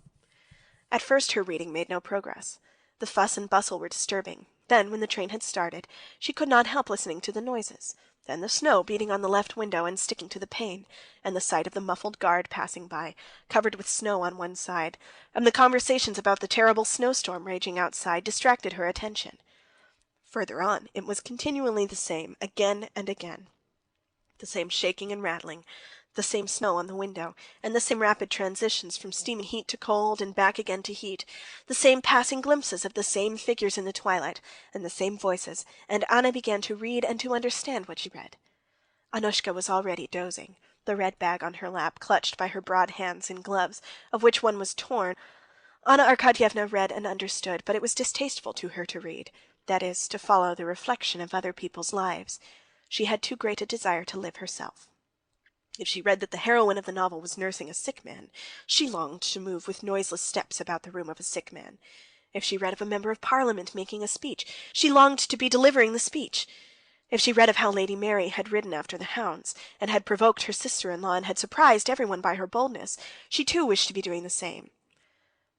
At first her reading made no progress. The fuss and bustle were disturbing. Then, when the train had started, she could not help listening to the noises. Then the snow beating on the left window and sticking to the pane, and the sight of the muffled guard passing by, covered with snow on one side, and the conversations about the terrible snowstorm raging outside distracted her attention. Further on, it was continually the same, again and again. The same shaking and rattling, the same snow on the window, and the same rapid transitions from steaming heat to cold and back again to heat, the same passing glimpses of the same figures in the twilight, and the same voices, and Anna began to read and to understand what she read. Annushka was already dozing, the red bag on her lap, clutched by her broad hands in gloves, of which one was torn. Anna Arkadyevna read and understood, but it was distasteful to her to read, that is, to follow the reflection of other people's lives. She had too great a desire to live herself. If she read that the heroine of the novel was nursing a sick man, she longed to move with noiseless steps about the room of a sick man. If she read of a member of Parliament making a speech, she longed to be delivering the speech. If she read of how Lady Mary had ridden after the hounds, and had provoked her sister-in-law and had surprised everyone by her boldness, she too wished to be doing the same.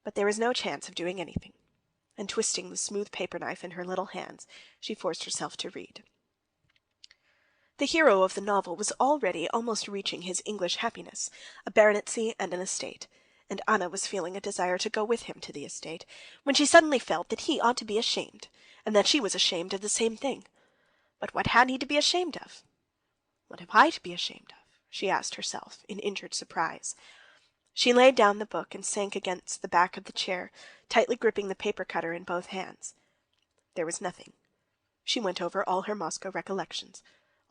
But there was no chance of doing anything, and twisting the smooth paper knife in her little hands, she forced herself to read. The hero of the novel was already almost reaching his English happiness, a baronetcy and an estate, and Anna was feeling a desire to go with him to the estate, when she suddenly felt that he ought to be ashamed, and that she was ashamed of the same thing. But what had he to be ashamed of? What have I to be ashamed of? She asked herself in injured surprise. She laid down the book and sank against the back of the chair, tightly gripping the paper cutter in both hands. There was nothing. She went over all her Moscow recollections.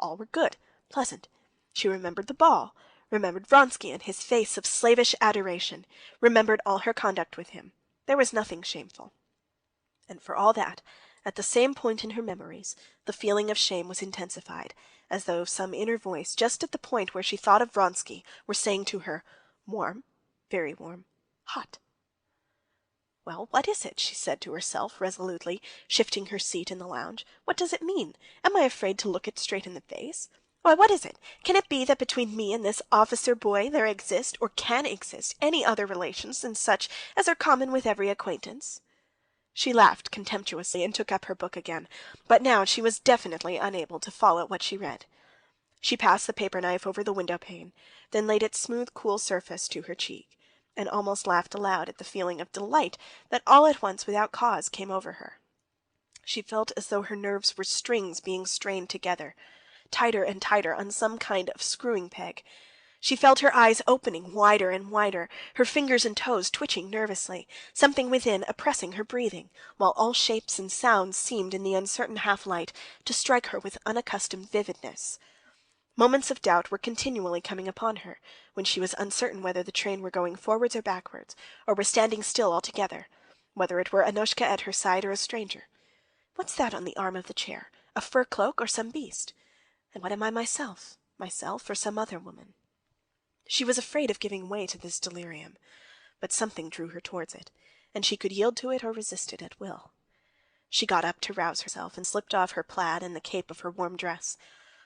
All were good, pleasant. She remembered the ball, remembered Vronsky and his face of slavish adoration, remembered all her conduct with him. There was nothing shameful. And for all that, at the same point in her memories, the feeling of shame was intensified, as though some inner voice, just at the point where she thought of Vronsky, were saying to her, "Warm, very warm, hot." "Well, what is it?" she said to herself resolutely, shifting her seat in the lounge. "What does it mean? Am I afraid to look it straight in the face? Why, what is it? Can it be that between me and this officer boy there exist, or can exist, any other relations than such as are common with every acquaintance?" She laughed contemptuously and took up her book again, but now she was definitely unable to follow what she read. She passed the paper knife over the window pane, then laid its smooth, cool surface to her cheek, and almost laughed aloud at the feeling of delight that all at once without cause came over her. She felt as though her nerves were strings being strained together, tighter and tighter on some kind of screwing peg. She felt her eyes opening wider and wider, her fingers and toes twitching nervously, something within oppressing her breathing, while all shapes and sounds seemed, in the uncertain half-light, to strike her with unaccustomed vividness. Moments of doubt were continually coming upon her, when she was uncertain whether the train were going forwards or backwards, or were standing still altogether, whether it were Annushka at her side or a stranger. What's that on the arm of the chair? A fur cloak or some beast? And what am I myself? Myself or some other woman? She was afraid of giving way to this delirium, but something drew her towards it, and she could yield to it or resist it at will. She got up to rouse herself, and slipped off her plaid and the cape of her warm dress.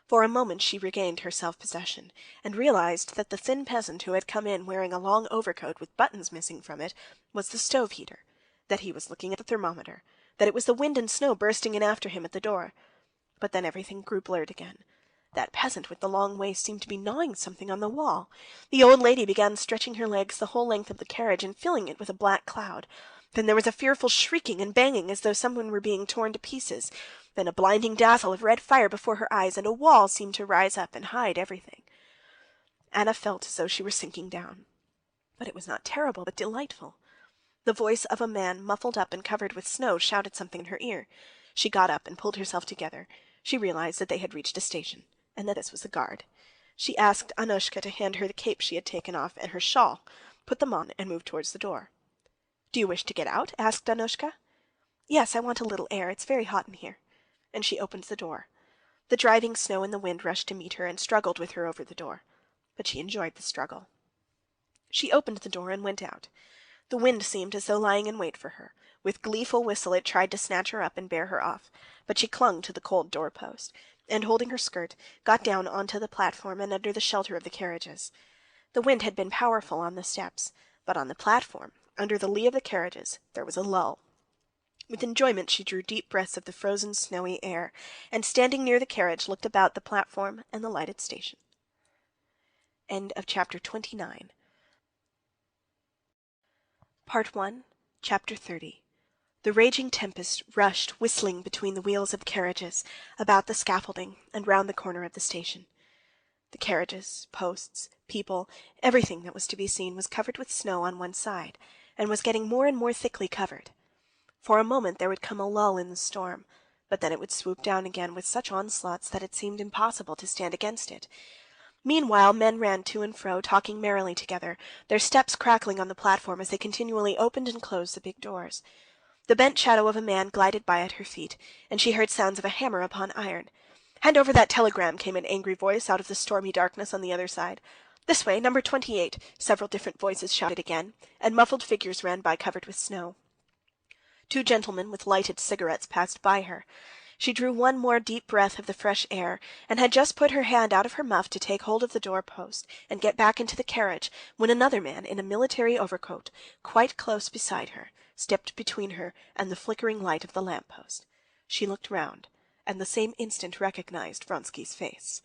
For a moment she regained her self-possession, and realized that the thin peasant who had come in wearing a long overcoat with buttons missing from it was the stove-heater, that he was looking at the thermometer, that it was the wind and snow bursting in after him at the door. But then everything grew blurred again. That peasant with the long waist seemed to be gnawing something on the wall. The old lady began stretching her legs the whole length of the carriage and filling it with a black cloud. Then there was a fearful shrieking and banging as though someone were being torn to pieces. Then a blinding dazzle of red fire before her eyes, and a wall seemed to rise up and hide everything. Anna felt as though she were sinking down. But it was not terrible, but delightful. The voice of a man muffled up and covered with snow shouted something in her ear. She got up and pulled herself together. She realized that they had reached a station, and that this was the guard. She asked Annushka to hand her the cape she had taken off and her shawl, put them on, and moved towards the door. "Do you wish to get out?" asked Annushka. "Yes, I want a little air. It's very hot in here." And she opened the door. The driving snow and the wind rushed to meet her and struggled with her over the door. But she enjoyed the struggle. She opened the door and went out. The wind seemed as though lying in wait for her. With gleeful whistle it tried to snatch her up and bear her off, but she clung to the cold door-post, and holding her skirt, got down onto the platform and under the shelter of the carriages. The wind had been powerful on the steps, but on the platform, under the lee of the carriages, there was a lull. With enjoyment she drew deep breaths of the frozen, snowy air, and standing near the carriage, looked about the platform and the lighted station. End of chapter 29. Part 1, Chapter 30. The raging tempest rushed whistling between the wheels of the carriages, about the scaffolding, and round the corner of the station. The carriages, posts, people, everything that was to be seen was covered with snow on one side, and was getting more and more thickly covered. For a moment there would come a lull in the storm, but then it would swoop down again with such onslaughts that it seemed impossible to stand against it. Meanwhile men ran to and fro, talking merrily together, their steps crackling on the platform as they continually opened and closed the big doors. The bent shadow of a man glided by at her feet, and she heard sounds of a hammer upon iron. "Hand over that telegram," came an angry voice out of the stormy darkness on the other side. "This way, number 28," several different voices shouted again, and muffled figures ran by covered with snow. Two gentlemen with lighted cigarettes passed by her. She drew one more deep breath of the fresh air, and had just put her hand out of her muff to take hold of the door-post and get back into the carriage, when another man in a military overcoat, quite close beside her, stepped between her and the flickering light of the lamp-post. She looked round, and the same instant recognized Vronsky's face.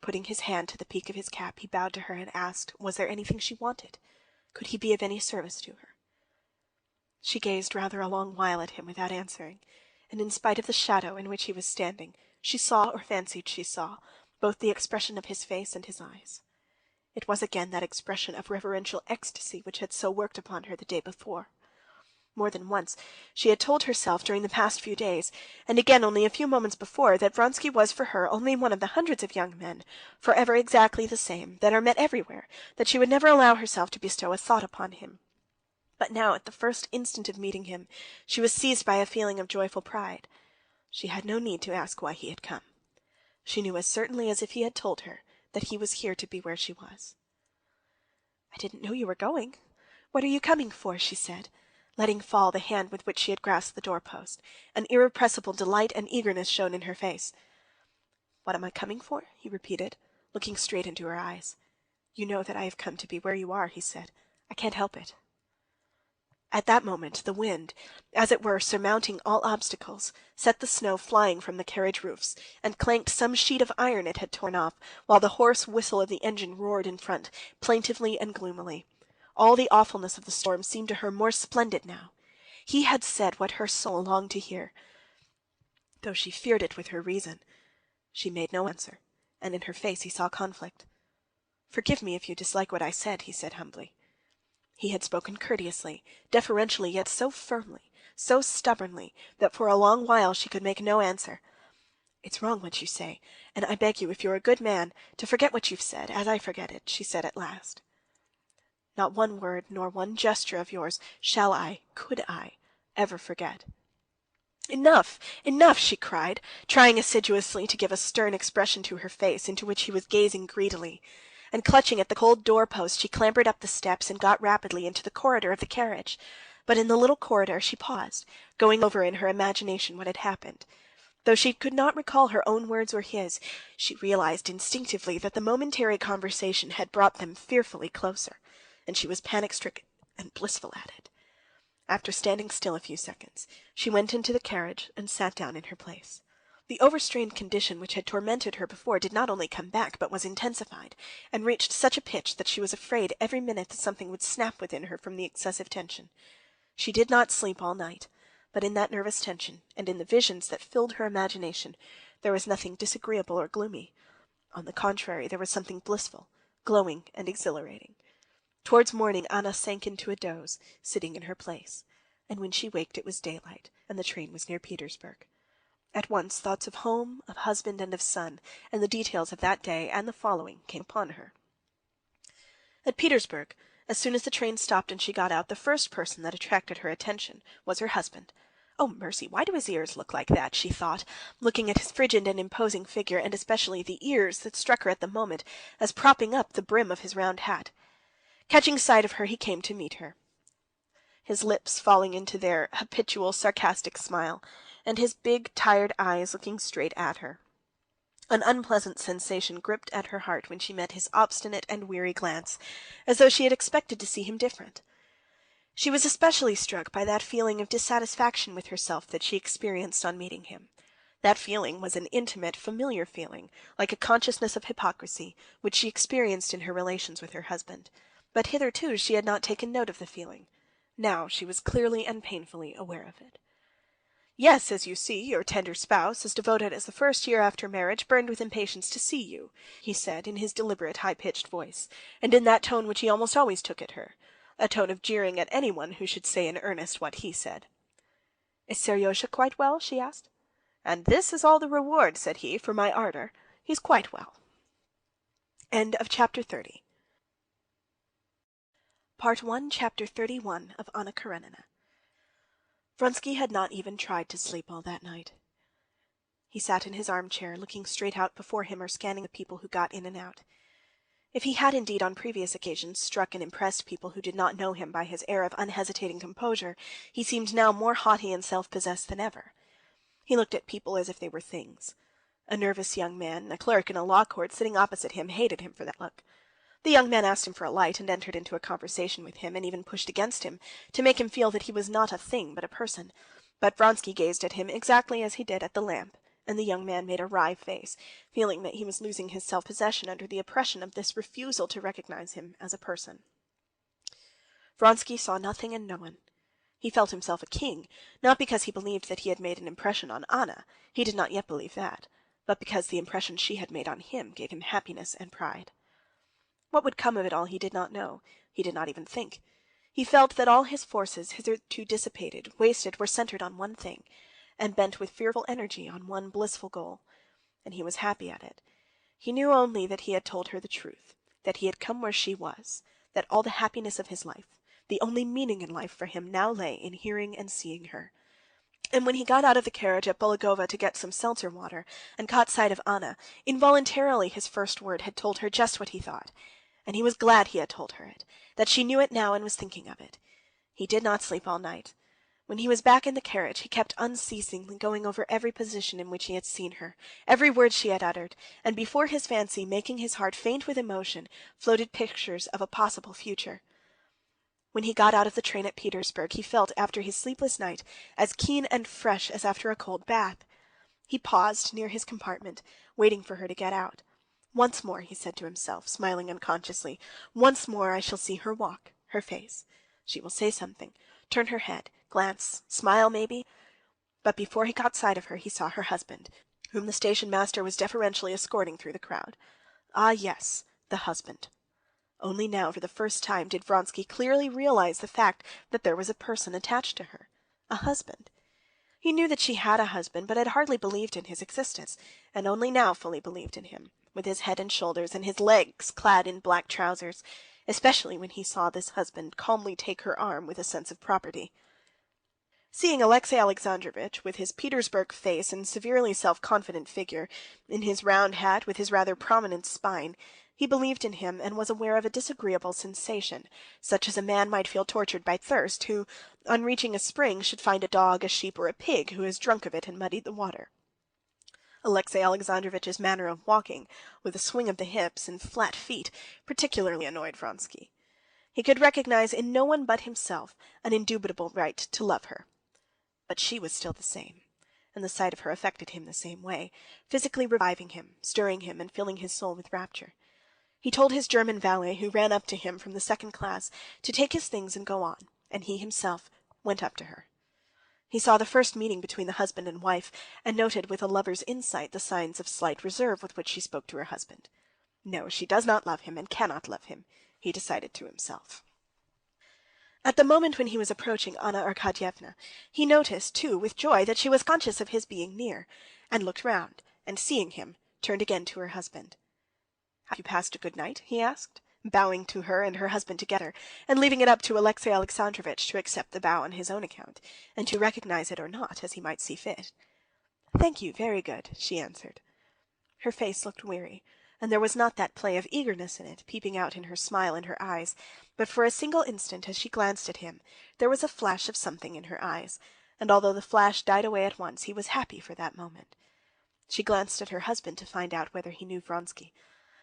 Putting his hand to the peak of his cap, he bowed to her and asked, was there anything she wanted? Could he be of any service to her? She gazed rather a long while at him without answering, and in spite of the shadow in which he was standing, she saw, or fancied she saw, both the expression of his face and his eyes. It was again that expression of reverential ecstasy which had so worked upon her the day before. More than once she had told herself during the past few days, and again only a few moments before, that Vronsky was for her only one of the hundreds of young men, forever exactly the same, that are met everywhere, that she would never allow herself to bestow a thought upon him. But now, at the first instant of meeting him, she was seized by a feeling of joyful pride. She had no need to ask why he had come. She knew as certainly as if he had told her that he was here to be where she was. "I didn't know you were going. What are you coming for?" she said, letting fall the hand with which she had grasped the door-post. An irrepressible delight and eagerness shone in her face. "What am I coming for?" he repeated, looking straight into her eyes. "You know that I have come to be where you are," he said. "I can't help it." At that moment the wind, as it were surmounting all obstacles, set the snow flying from the carriage roofs, and clanked some sheet of iron it had torn off, while the hoarse whistle of the engine roared in front, plaintively and gloomily. All the awfulness of the storm seemed to her more splendid now. He had said what her soul longed to hear, though she feared it with her reason. She made no answer, and in her face he saw conflict. "Forgive me if you dislike what I said," he said humbly. He had spoken courteously, deferentially, yet so firmly, so stubbornly, that for a long while she could make no answer. "It's wrong what you say, and I beg you, if you're a good man, to forget what you've said, as I forget it," she said at last. "Not one word nor one gesture of yours shall I, could I, ever forget." "Enough, enough!" she cried, trying assiduously to give a stern expression to her face, into which he was gazing greedily. And clutching at the cold door-post, she clambered up the steps and got rapidly into the corridor of the carriage. But in the little corridor she paused, going over in her imagination what had happened. Though she could not recall her own words or his, she realized instinctively that the momentary conversation had brought them fearfully closer, and she was panic-stricken and blissful at it. After standing still a few seconds, she went into the carriage and sat down in her place. The overstrained condition which had tormented her before did not only come back, but was intensified, and reached such a pitch that she was afraid every minute that something would snap within her from the excessive tension. She did not sleep all night, but in that nervous tension, and in the visions that filled her imagination, there was nothing disagreeable or gloomy. On the contrary, there was something blissful, glowing, and exhilarating. Towards morning Anna sank into a doze, sitting in her place, and when she waked it was daylight, and the train was near Petersburg. At once thoughts of home, of husband, and of son, and the details of that day and the following came upon her. At Petersburg, as soon as the train stopped and she got out, the first person that attracted her attention was her husband. "Oh, mercy, why do his ears look like that?" she thought, looking at his frigid and imposing figure, and especially the ears that struck her at the moment as propping up the brim of his round hat. Catching sight of her, he came to meet her, his lips falling into their habitual sarcastic smile, and his big, tired eyes looking straight at her. An unpleasant sensation gripped at her heart when she met his obstinate and weary glance, as though she had expected to see him different. She was especially struck by that feeling of dissatisfaction with herself that she experienced on meeting him. That feeling was an intimate, familiar feeling, like a consciousness of hypocrisy, which she experienced in her relations with her husband. But hitherto she had not taken note of the feeling. Now she was clearly and painfully aware of it. "Yes, as you see, your tender spouse, as devoted as the first year after marriage, burned with impatience to see you," he said in his deliberate, high-pitched voice, and in that tone which he almost always took at her, a tone of jeering at anyone who should say in earnest what he said. "Is Seryozha quite well?" she asked. "And this is all the reward," said he, "for my ardor. He's quite well." End of chapter 30. Part 1, Chapter 31 of Anna Karenina. Vronsky had not even tried to sleep all that night. He sat in his armchair, looking straight out before him or scanning the people who got in and out. If he had indeed on previous occasions struck and impressed people who did not know him by his air of unhesitating composure, he seemed now more haughty and self-possessed than ever. He looked at people as if they were things. A nervous young man, a clerk in a law court sitting opposite him, hated him for that look. The young man asked him for a light and entered into a conversation with him, and even pushed against him, to make him feel that he was not a thing but a person. But Vronsky gazed at him exactly as he did at the lamp, and the young man made a wry face, feeling that he was losing his self-possession under the oppression of this refusal to recognize him as a person. Vronsky saw nothing and no one. He felt himself a king, not because he believed that he had made an impression on Anna, he did not yet believe that, but because the impression she had made on him gave him happiness and pride. What would come of it all he did not know, he did not even think. He felt that all his forces, hitherto dissipated, wasted, were centered on one thing, and bent with fearful energy on one blissful goal, and he was happy at it. He knew only that he had told her the truth, that he had come where she was, that all the happiness of his life, the only meaning in life for him now lay in hearing and seeing her. And when he got out of the carriage at Bologova to get some seltzer water, and caught sight of Anna, involuntarily his first word had told her just what he thought. And he was glad he had told her it, that she knew it now and was thinking of it. He did not sleep all night. When he was back in the carriage, he kept unceasingly going over every position in which he had seen her, every word she had uttered, and before his fancy, making his heart faint with emotion, floated pictures of a possible future. When he got out of the train at Petersburg, he felt, after his sleepless night, as keen and fresh as after a cold bath. He paused near his compartment, waiting for her to get out. "Once more," he said to himself, smiling unconsciously, "once more I shall see her walk, her face. She will say something, turn her head, glance, smile maybe." But before he caught sight of her, he saw her husband, whom the station master was deferentially escorting through the crowd. Ah, yes, the husband, Only now, for the first time, did Vronsky clearly realize the fact that there was a person attached to her, a husband. He knew that she had a husband, but had hardly believed in his existence, and only now fully believed in him, with his head and shoulders and his legs clad in black trousers, especially when he saw this husband calmly take her arm with a sense of property. Seeing Alexei Alexandrovitch, with his Petersburg face and severely self-confident figure, in his round hat with his rather prominent spine, he believed in him and was aware of a disagreeable sensation, such as a man might feel tortured by thirst, who, on reaching a spring, should find a dog, a sheep, or a pig who has drunk of it and muddied the water. Alexei Alexandrovitch's manner of walking, with a swing of the hips and flat feet, particularly annoyed Vronsky. He could recognize in no one but himself an indubitable right to love her. But she was still the same, and the sight of her affected him the same way, physically reviving him, stirring him, and filling his soul with rapture. He told his German valet, who ran up to him from the second class, to take his things and go on, and he himself went up to her. He saw the first meeting between the husband and wife, and noted with a lover's insight the signs of slight reserve with which she spoke to her husband. No, she does not love him and cannot love him, he decided to himself. At the moment when he was approaching Anna Arkadyevna, he noticed, too, with joy, that she was conscious of his being near, and looked round, and seeing him, turned again to her husband. "Have you passed a good night?" he asked, bowing to her and her husband together, and leaving it up to Alexei Alexandrovitch to accept the bow on his own account, and to recognize it or not, as he might see fit. "Thank you, very good," she answered. Her face looked weary, and there was not that play of eagerness in it, peeping out in her smile and her eyes, but for a single instant, as she glanced at him, there was a flash of something in her eyes, and although the flash died away at once, he was happy for that moment. She glanced at her husband to find out whether he knew Vronsky.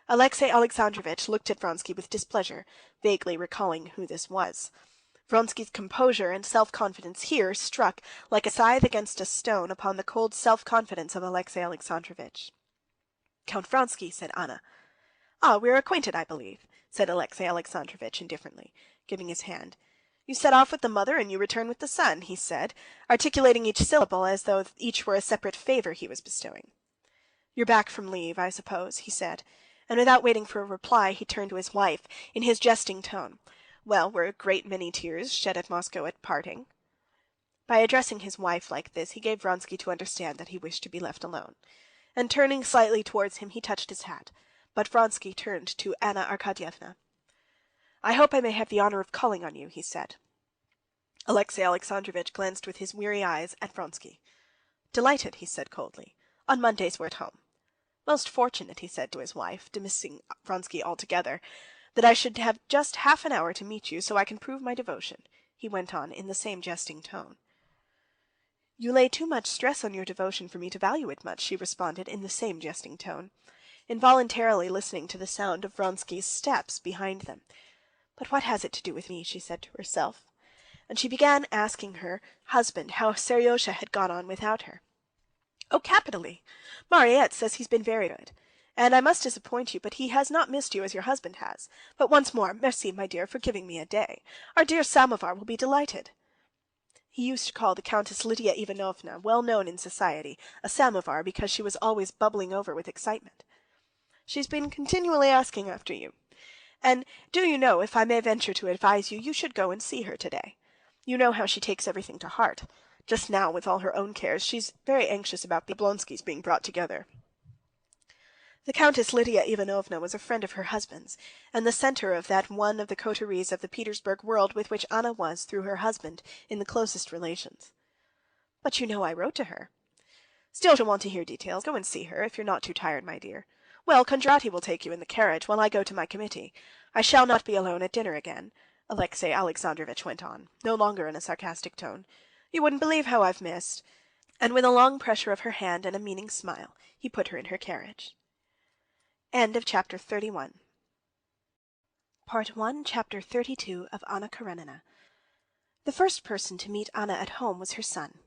Alexei Alexandrovitch looked at Vronsky with displeasure, vaguely recalling who this was. Vronsky's composure and self-confidence here struck like a scythe against a stone upon the cold self-confidence of Alexei Alexandrovitch. "Count Vronsky," said Anna. "Ah, we're acquainted, I believe," said Alexei Alexandrovitch indifferently, giving his hand. "You set off with the mother and you return with the son," he said, articulating each syllable as though each were a separate favor he was bestowing. "You're back from leave, I suppose," he said, and without waiting for a reply, he turned to his wife in his jesting tone. "Well, were a great many tears shed at Moscow at parting?" By addressing his wife like this, he gave Vronsky to understand that he wished to be left alone, and turning slightly towards him, he touched his hat, but Vronsky turned to Anna Arkadyevna. "I hope I may have the honor of calling on you," he said. Alexei Alexandrovitch glanced with his weary eyes at Vronsky. "Delighted," he said coldly. "On Mondays we're at home." "Most fortunate," he said to his wife, dismissing Vronsky altogether, "that I should have just half an hour to meet you, so I can prove my devotion," he went on in the same jesting tone. "You lay too much stress on your devotion for me to value it much," she responded in the same jesting tone, involuntarily listening to the sound of Vronsky's steps behind them. "But what has it to do with me?" she said to herself, and she began asking her husband how Seryosha had got on without her. "Oh, capitally! Mariette says he's been very good. And I must disappoint you, but he has not missed you as your husband has. But once more, merci, my dear, for giving me a day. Our dear Samovar will be delighted." He used to call the Countess Lidia Ivanovna, well known in society, a samovar because she was always bubbling over with excitement. "She's been continually asking after you. And do you know, if I may venture to advise you, you should go and see her today. You know how she takes everything to heart. Just now, with all her own cares, she's very anxious about the Oblonskys being brought together." The Countess Lidia Ivanovna was a friend of her husband's, and the center of that one of the coteries of the Petersburg world with which Anna was, through her husband, in the closest relations. "But you know I wrote to her." "Still she'll want to hear details. Go and see her, if you're not too tired, my dear. Well, Kondraty will take you in the carriage, while I go to my committee. I shall not be alone at dinner again," Alexei Alexandrovitch went on, no longer in a sarcastic tone. "You wouldn't believe how I've missed." And with a long pressure of her hand and a meaning smile, he put her in her carriage. End of chapter 31. Part 1, chapter 32 of Anna Karenina. The first person to meet Anna at home was her son.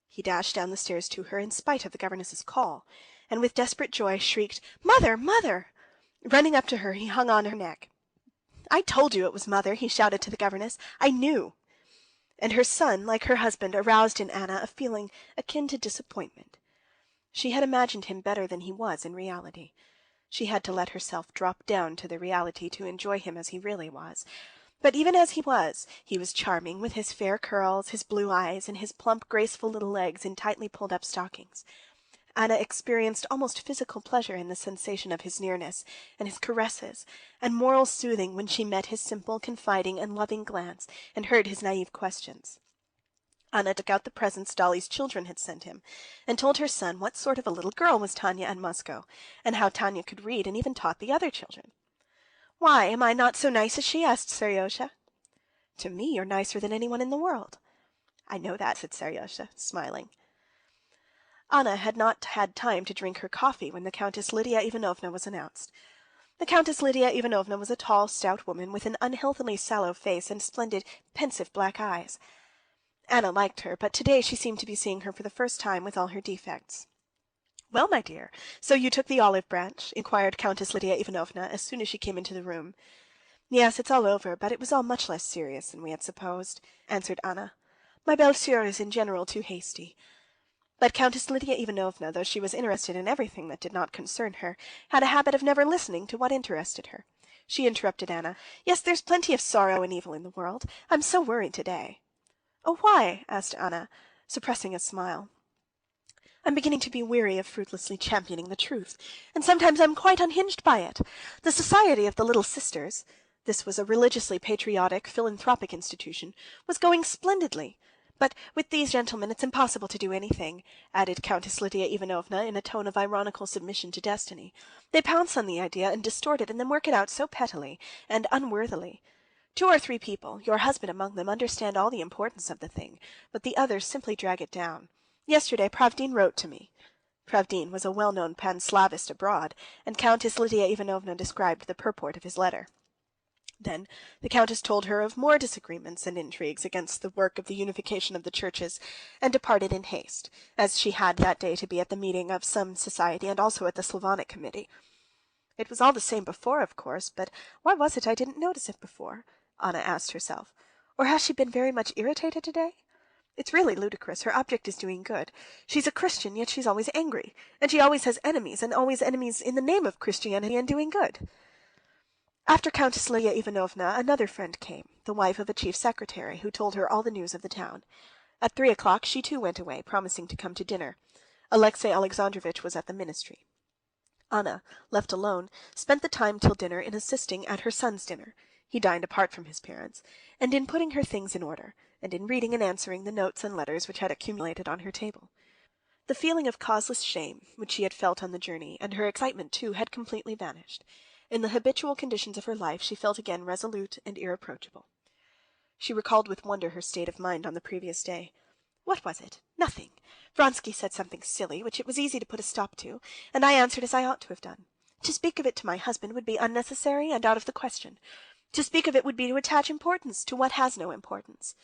He dashed down the stairs to her in spite of the governess's call, and with desperate joy shrieked, "Mother, mother!" Running up to her, he hung on her neck. "I told you it was mother," he shouted to the governess. "I knew." And her son, like her husband, aroused in Anna a feeling akin to disappointment. She had imagined him better than he was in reality. She had to let herself drop down to the reality to enjoy him as he really was. But even as he was charming, with his fair curls, his blue eyes, and his plump, graceful little legs in tightly pulled-up stockings. Anna experienced almost physical pleasure in the sensation of his nearness, and his caresses, and moral soothing when she met his simple, confiding, and loving glance, and heard his naive questions. Anna took out the presents Dolly's children had sent him, and told her son what sort of a little girl was Tanya and Moscow, and how Tanya could read and even taught the other children. "Why, am I not so nice as she?" asked Seryozha. "To me you're nicer than anyone in the world." "I know that," said Seryozha, smiling. Anna had not had time to drink her coffee when the Countess Lidia Ivanovna was announced. The Countess Lidia Ivanovna was a tall, stout woman with an unhealthily sallow face and splendid, pensive black eyes. Anna liked her, but today she seemed to be seeing her for the first time with all her defects. "Well, my dear, so you took the olive branch?" inquired Countess Lidia Ivanovna as soon as she came into the room. "Yes, it's all over, but it was all much less serious than we had supposed," answered Anna. "My belle-sœur is in general too hasty." But Countess Lidia Ivanovna, though she was interested in everything that did not concern her, had a habit of never listening to what interested her. She interrupted Anna. "Yes, there's plenty of sorrow and evil in the world. I'm so worried today." "Oh, why?" asked Anna, suppressing a smile. "I'm beginning to be weary of fruitlessly championing the truth, and sometimes I'm quite unhinged by it. The Society of the Little Sisters," this was a religiously patriotic, philanthropic institution, "was going splendidly. But with these gentlemen it's impossible to do anything," added Countess Lidia Ivanovna in a tone of ironical submission to destiny. "They pounce on the idea and distort it and then work it out so pettily and unworthily. 2 or 3 people, your husband among them, understand all the importance of the thing, but the others simply drag it down. Yesterday Pravdin wrote to me." Pravdin was a well-known Panslavist abroad, and Countess Lidia Ivanovna described the purport of his letter. Then the countess told her of more disagreements and intrigues against the work of the unification of the churches, and departed in haste, as she had that day to be at the meeting of some society and also at the Slavonic Committee. "It was all the same before, of course, but why was it I didn't notice it before?" Anna asked herself. "Or has she been very much irritated today? It's really ludicrous. Her object is doing good. She's a Christian, yet she's always angry, and she always has enemies, and always enemies in the name of Christianity and doing good." After Countess Lidia Ivanovna, another friend came, the wife of a chief secretary, who told her all the news of the town. At 3 o'clock she too went away, promising to come to dinner. Alexey Alexandrovitch was at the ministry. Anna, left alone, spent the time till dinner in assisting at her son's dinner (he dined apart from his parents), and in putting her things in order, and in reading and answering the notes and letters which had accumulated on her table. The feeling of causeless shame which she had felt on the journey, and her excitement too, had completely vanished. In the habitual conditions of her life she felt again resolute and irreproachable. She recalled with wonder her state of mind on the previous day. What was it? Nothing. Vronsky said something silly, which it was easy to put a stop to, and I answered as I ought to have done. To speak of it to my husband would be unnecessary and out of the question. To speak of it would be to attach importance to what has no importance.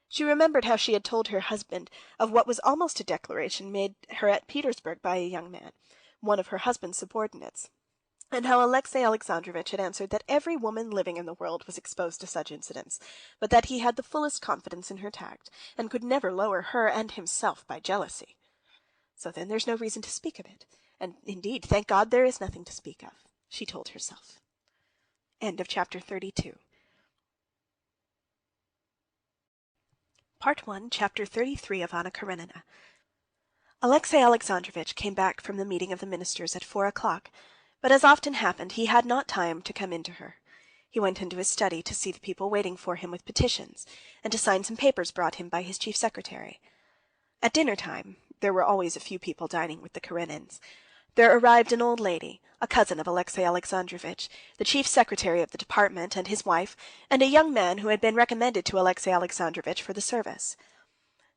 She remembered how she had told her husband of what was almost a declaration made her at Petersburg by a young man, one of her husband's subordinates, and how Alexey Alexandrovitch had answered that every woman living in the world was exposed to such incidents, but that he had the fullest confidence in her tact, and could never lower her and himself by jealousy. So then there's no reason to speak of it, and indeed, thank God, there is nothing to speak of, she told herself. End of chapter 32. Part 1, Chapter 33 of Anna Karenina. Alexey Alexandrovitch came back from the meeting of the ministers at 4 o'clock, but as often happened, he had not time to come in to her. He went into his study to see the people waiting for him with petitions, and to sign some papers brought him by his chief secretary. At dinner time, there were always a few people dining with the Karenins. There arrived an old lady, a cousin of Alexey Alexandrovitch, the chief secretary of the department and his wife, and a young man who had been recommended to Alexey Alexandrovitch for the service.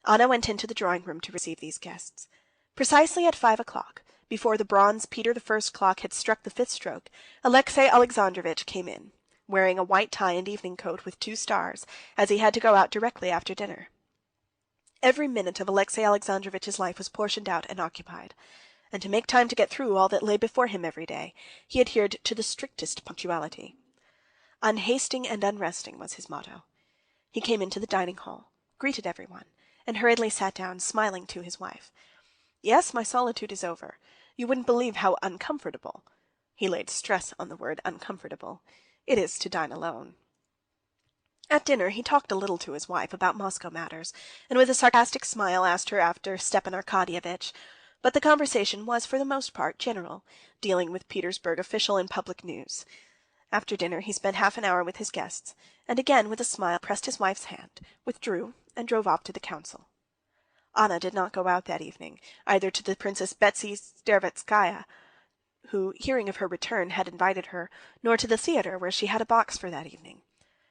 Anna went into the drawing-room to receive these guests. Precisely at 5 o'clock, before the bronze Peter I clock had struck the 5th stroke, Alexey Alexandrovitch came in, wearing a white tie and evening coat with 2 stars, as he had to go out directly after dinner. Every minute of Alexey Alexandrovitch's life was portioned out and occupied, and to make time to get through all that lay before him every day, he adhered to the strictest punctuality. Unhasting and unresting was his motto. He came into the dining hall, greeted everyone, and hurriedly sat down, smiling to his wife. "Yes, my solitude is over. You wouldn't believe how uncomfortable. He laid stress on the word uncomfortable. It is to dine alone. At dinner he talked a little to his wife about Moscow matters, and with a sarcastic smile asked her after Stepan Arkadyevitch, but the conversation was for the most part general, dealing with Petersburg official and public news. After dinner he spent half an hour with his guests, and again with a smile pressed his wife's hand, withdrew, and drove off to the council. Anna did not go out that evening, either to the Princess Betsy Stervetskaya, who, hearing of her return, had invited her, nor to the theater, where she had a box for that evening.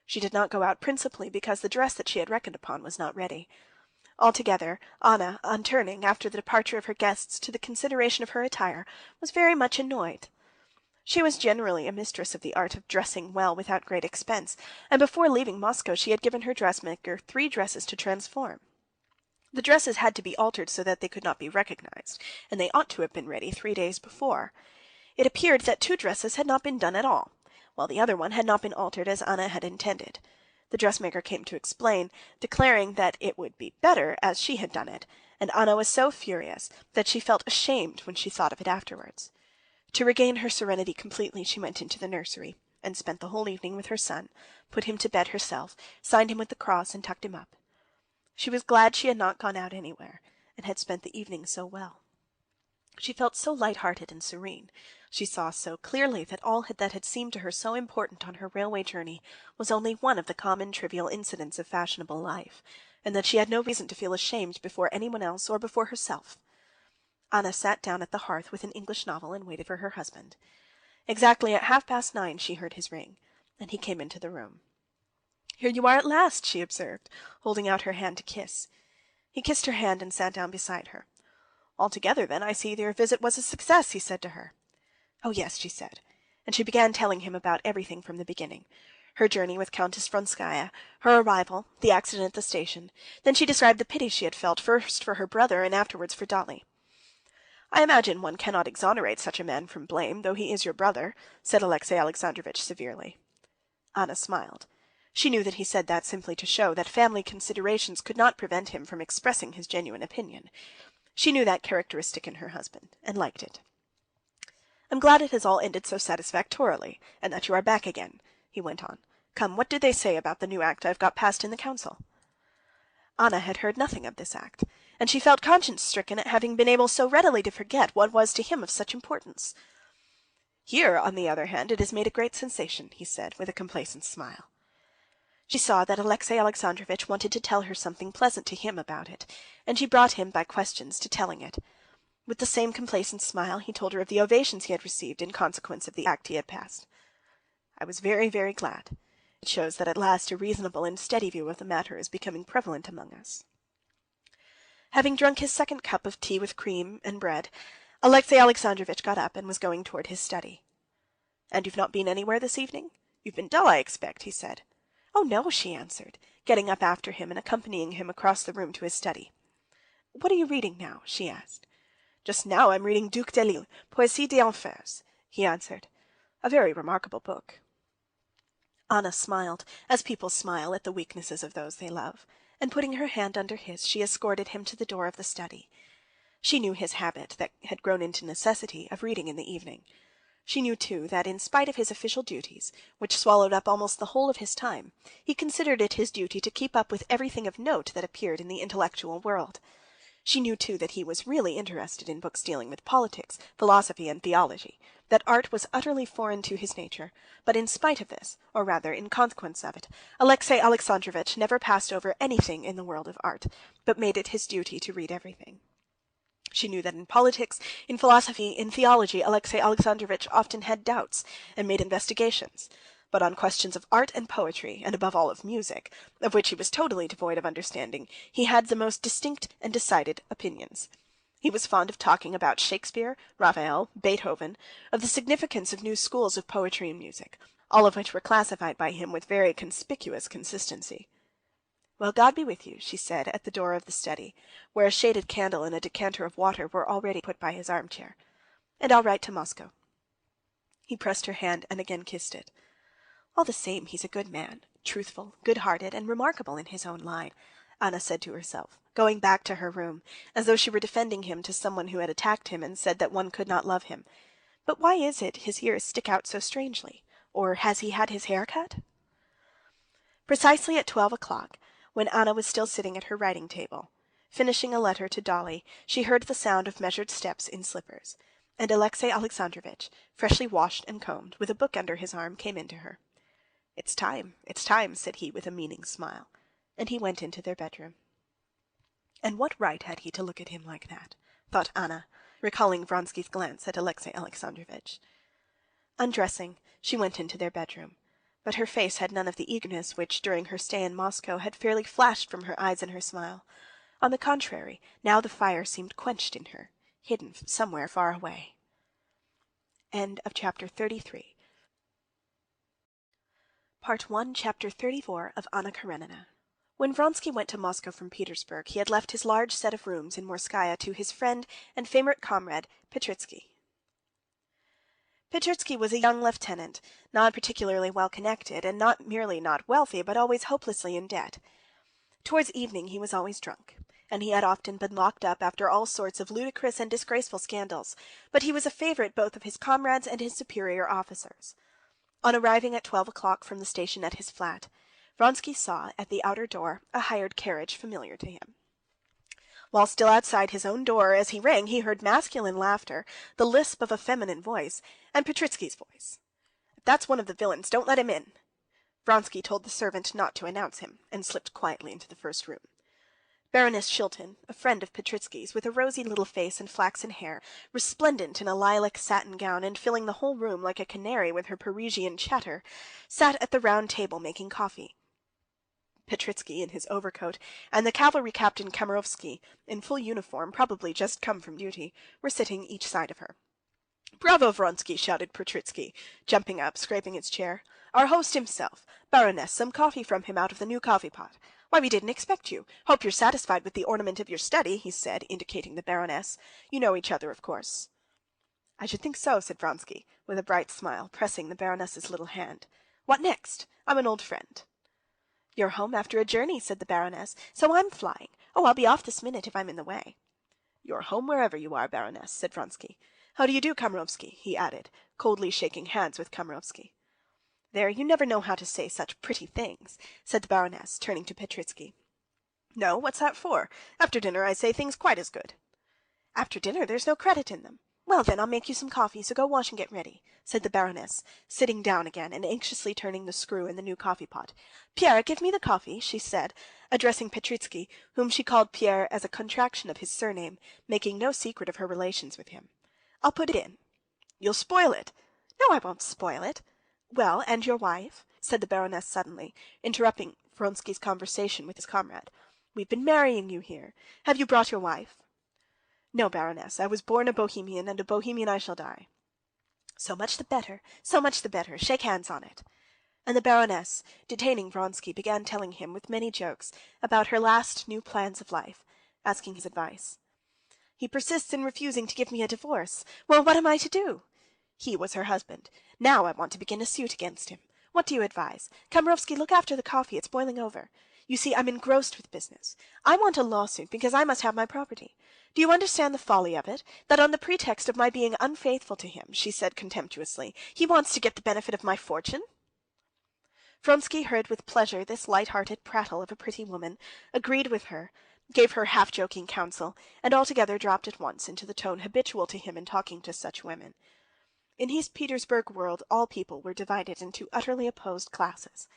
She did not go out principally because the dress that she had reckoned upon was not ready. Altogether, Anna, on turning, after the departure of her guests, to the consideration of her attire, was very much annoyed. She was generally a mistress of the art of dressing well without great expense, and before leaving Moscow she had given her dressmaker 3 dresses to transform. The dresses had to be altered so that they could not be recognized, and they ought to have been ready 3 days before. It appeared that 2 dresses had not been done at all, while the other one had not been altered as Anna had intended. The dressmaker came to explain, declaring that it would be better as she had done it, and Anna was so furious that she felt ashamed when she thought of it afterwards. To regain her serenity completely, she went into the nursery, and spent the whole evening with her son, put him to bed herself, signed him with the cross, and tucked him up. She was glad she had not gone out anywhere, and had spent the evening so well. She felt so light-hearted and serene. She saw so clearly that all that had seemed to her so important on her railway journey was only one of the common trivial incidents of fashionable life, and that she had no reason to feel ashamed before anyone else or before herself. Anna sat down at the hearth with an English novel and waited for her husband. Exactly at 9:30 she heard his ring, and he came into the room. "Here you are at last," she observed, holding out her hand to kiss. He kissed her hand and sat down beside her. "Altogether, then, I see your visit was a success," he said to her. "Oh, yes," she said, and she began telling him about everything from the beginning: her journey with Countess Vronskaya, her arrival, the accident at the station. Then she described the pity she had felt, first for her brother and afterwards for Dolly. "I imagine one cannot exonerate such a man from blame, though he is your brother," said Alexey Alexandrovitch severely. Anna smiled. She knew that he said that simply to show that family considerations could not prevent him from expressing his genuine opinion. She knew that characteristic in her husband, and liked it. "I'm glad it has all ended so satisfactorily, and that you are back again," he went on. "Come, what did they say about the new act I've got passed in the council?" Anna had heard nothing of this act, and she felt conscience-stricken at having been able so readily to forget what was to him of such importance. "Here, on the other hand, it has made a great sensation," he said, with a complacent smile. She saw that Alexey Alexandrovitch wanted to tell her something pleasant to him about it, and she brought him by questions to telling it. With the same complacent smile he told her of the ovations he had received in consequence of the act he had passed. "I was very, very glad. It shows that at last a reasonable and steady view of the matter is becoming prevalent among us." Having drunk his second cup of tea with cream and bread, Alexey Alexandrovitch got up and was going toward his study. "And you've not been anywhere this evening? You've been dull, I expect," he said. "Oh, no," she answered, getting up after him and accompanying him across the room to his study. "What are you reading now?" she asked. "Just now I'm reading Duc de Lille, Poésie des Enfers," he answered. "A very remarkable book." Anna smiled, as people smile at the weaknesses of those they love, and putting her hand under his, she escorted him to the door of the study. She knew his habit, that had grown into necessity, of reading in the evening. She knew, too, that in spite of his official duties, which swallowed up almost the whole of his time, he considered it his duty to keep up with everything of note that appeared in the intellectual world. She knew, too, that he was really interested in books dealing with politics, philosophy, and theology, that art was utterly foreign to his nature, but in spite of this, or rather in consequence of it, Alexey Alexandrovitch never passed over anything in the world of art, but made it his duty to read everything. She knew that in politics, in philosophy, in theology, Alexey Alexandrovitch often had doubts and made investigations, but on questions of art and poetry, and above all of music, of which he was totally devoid of understanding, he had the most distinct and decided opinions. He was fond of talking about Shakespeare, Raphael, Beethoven, of the significance of new schools of poetry and music, all of which were classified by him with very conspicuous consistency. "Well, God be with you," she said at the door of the study, where a shaded candle and a decanter of water were already put by his armchair. "And I'll write to Moscow." He pressed her hand and again kissed it. "All the same, he's a good man, truthful, good-hearted, and remarkable in his own line," Anna said to herself, going back to her room, as though she were defending him to someone who had attacked him and said that one could not love him. But why is it his ears stick out so strangely? Or has he had his hair cut? Precisely at 12 o'clock, when Anna was still sitting at her writing table, finishing a letter to Dolly, she heard the sound of measured steps in slippers, and Alexey Alexandrovitch, freshly washed and combed, with a book under his arm, came in to her. It's time, said he with a meaning smile, and he went into their bedroom. And what right had he to look at him like that? Thought Anna, recalling Vronsky's glance at Alexey Alexandrovitch. Undressing, she went into their bedroom, but her face had none of the eagerness which, during her stay in Moscow, had fairly flashed from her eyes and her smile. On the contrary, now the fire seemed quenched in her, hidden somewhere far away. End of chapter 33. Part 1, Chapter 34 of Anna Karenina. When Vronsky went to Moscow from Petersburg, he had left his large set of rooms in Morskaya to his friend and favorite comrade, Petritsky. Petritsky was a young lieutenant, not particularly well connected, and not merely not wealthy, but always hopelessly in debt. Towards evening he was always drunk, and he had often been locked up after all sorts of ludicrous and disgraceful scandals, but he was a favorite both of his comrades and his superior officers. On arriving at 12 o'clock from the station at his flat, Vronsky saw at the outer door a hired carriage familiar to him. While still outside his own door, as he rang, he heard masculine laughter, the lisp of a feminine voice, and Petritsky's voice. "If that's one of the villains, don't let him in." Vronsky told the servant not to announce him, and slipped quietly into the first room. Baroness Shilton, a friend of Petritsky's, with a rosy little face and flaxen hair, resplendent in a lilac satin gown and filling the whole room like a canary with her Parisian chatter, sat at the round table making coffee. Petritsky in his overcoat, and the cavalry captain Kamerovsky, in full uniform, probably just come from duty, were sitting each side of her. "Bravo, Vronsky!" shouted Petritsky, jumping up, scraping his chair. "Our host himself! Baroness, some coffee from him out of the new coffee-pot. Why, we didn't expect you. Hope you're satisfied with the ornament of your study," he said, indicating the baroness. "You know each other, of course." "I should think so," said Vronsky, with a bright smile, pressing the baroness's little hand. "What next? I'm an old friend." "You're home after a journey," said the baroness, "so I'm flying. Oh, I'll be off this minute if I'm in the way." "You're home wherever you are, baroness," said Vronsky. "How do you do, Kamerovsky?" he added, coldly shaking hands with Kamerovsky. "There, you never know how to say such pretty things," said the baroness, turning to Petritsky. "No, what's that for? After dinner I say things quite as good." "After dinner there's no credit in them. Well, then, I'll make you some coffee, so go wash and get ready," said the baroness, sitting down again and anxiously turning the screw in the new coffee-pot. "Pierre, give me the coffee," she said, addressing Petritsky, whom she called Pierre as a contraction of his surname, making no secret of her relations with him. "I'll put it in." "You'll spoil it." "No, I won't spoil it." "Well, and your wife?" said the baroness suddenly, interrupting Vronsky's conversation with his comrade. "We've been marrying you here. Have you brought your wife?" "No, baroness, I was born a Bohemian, and a Bohemian I shall die." "So much the better, so much the better. Shake hands on it." And the baroness, detaining Vronsky, began telling him with many jokes about her last new plans of life, asking his advice. "He persists in refusing to give me a divorce. Well, what am I to do?" He was her husband. "Now I want to begin a suit against him. What do you advise? Kamerovsky, look after the coffee, it's boiling over. You see, I'm engrossed with business. I want a lawsuit because I must have my property. Do you understand the folly of it? That on the pretext of my being unfaithful to him," she said contemptuously, "he wants to get the benefit of my fortune?" Vronsky heard with pleasure this light-hearted prattle of a pretty woman, agreed with her, gave her half-joking counsel, and altogether dropped at once into the tone habitual to him in talking to such women. In his Petersburg world all people were divided into utterly opposed classes.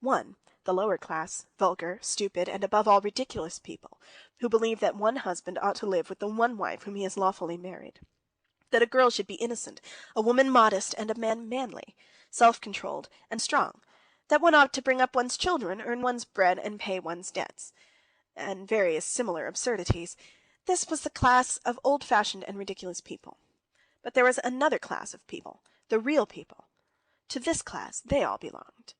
One, the lower class, vulgar, stupid, and above all ridiculous people, who believe that one husband ought to live with the one wife whom he has lawfully married, that a girl should be innocent, a woman modest, and a man manly, self-controlled, and strong, that one ought to bring up one's children, earn one's bread, and pay one's debts, and various similar absurdities. This was the class of old-fashioned and ridiculous people. But there was another class of people, the real people. To this class they all belonged.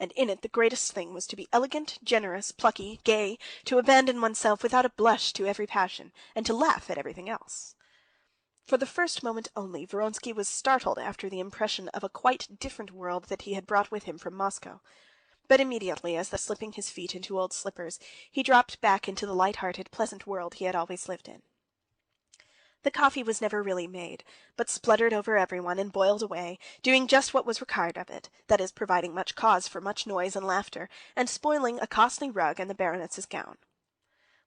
And in it the greatest thing was to be elegant, generous, plucky, gay, to abandon oneself without a blush to every passion, and to laugh at everything else. For the first moment only, Vronsky was startled after the impression of a quite different world that he had brought with him from Moscow. But immediately, as though slipping his feet into old slippers, he dropped back into the light-hearted, pleasant world he had always lived in. The coffee was never really made, but spluttered over everyone and boiled away, doing just what was required of it, that is, providing much cause for much noise and laughter, and spoiling a costly rug and the Baroness's gown.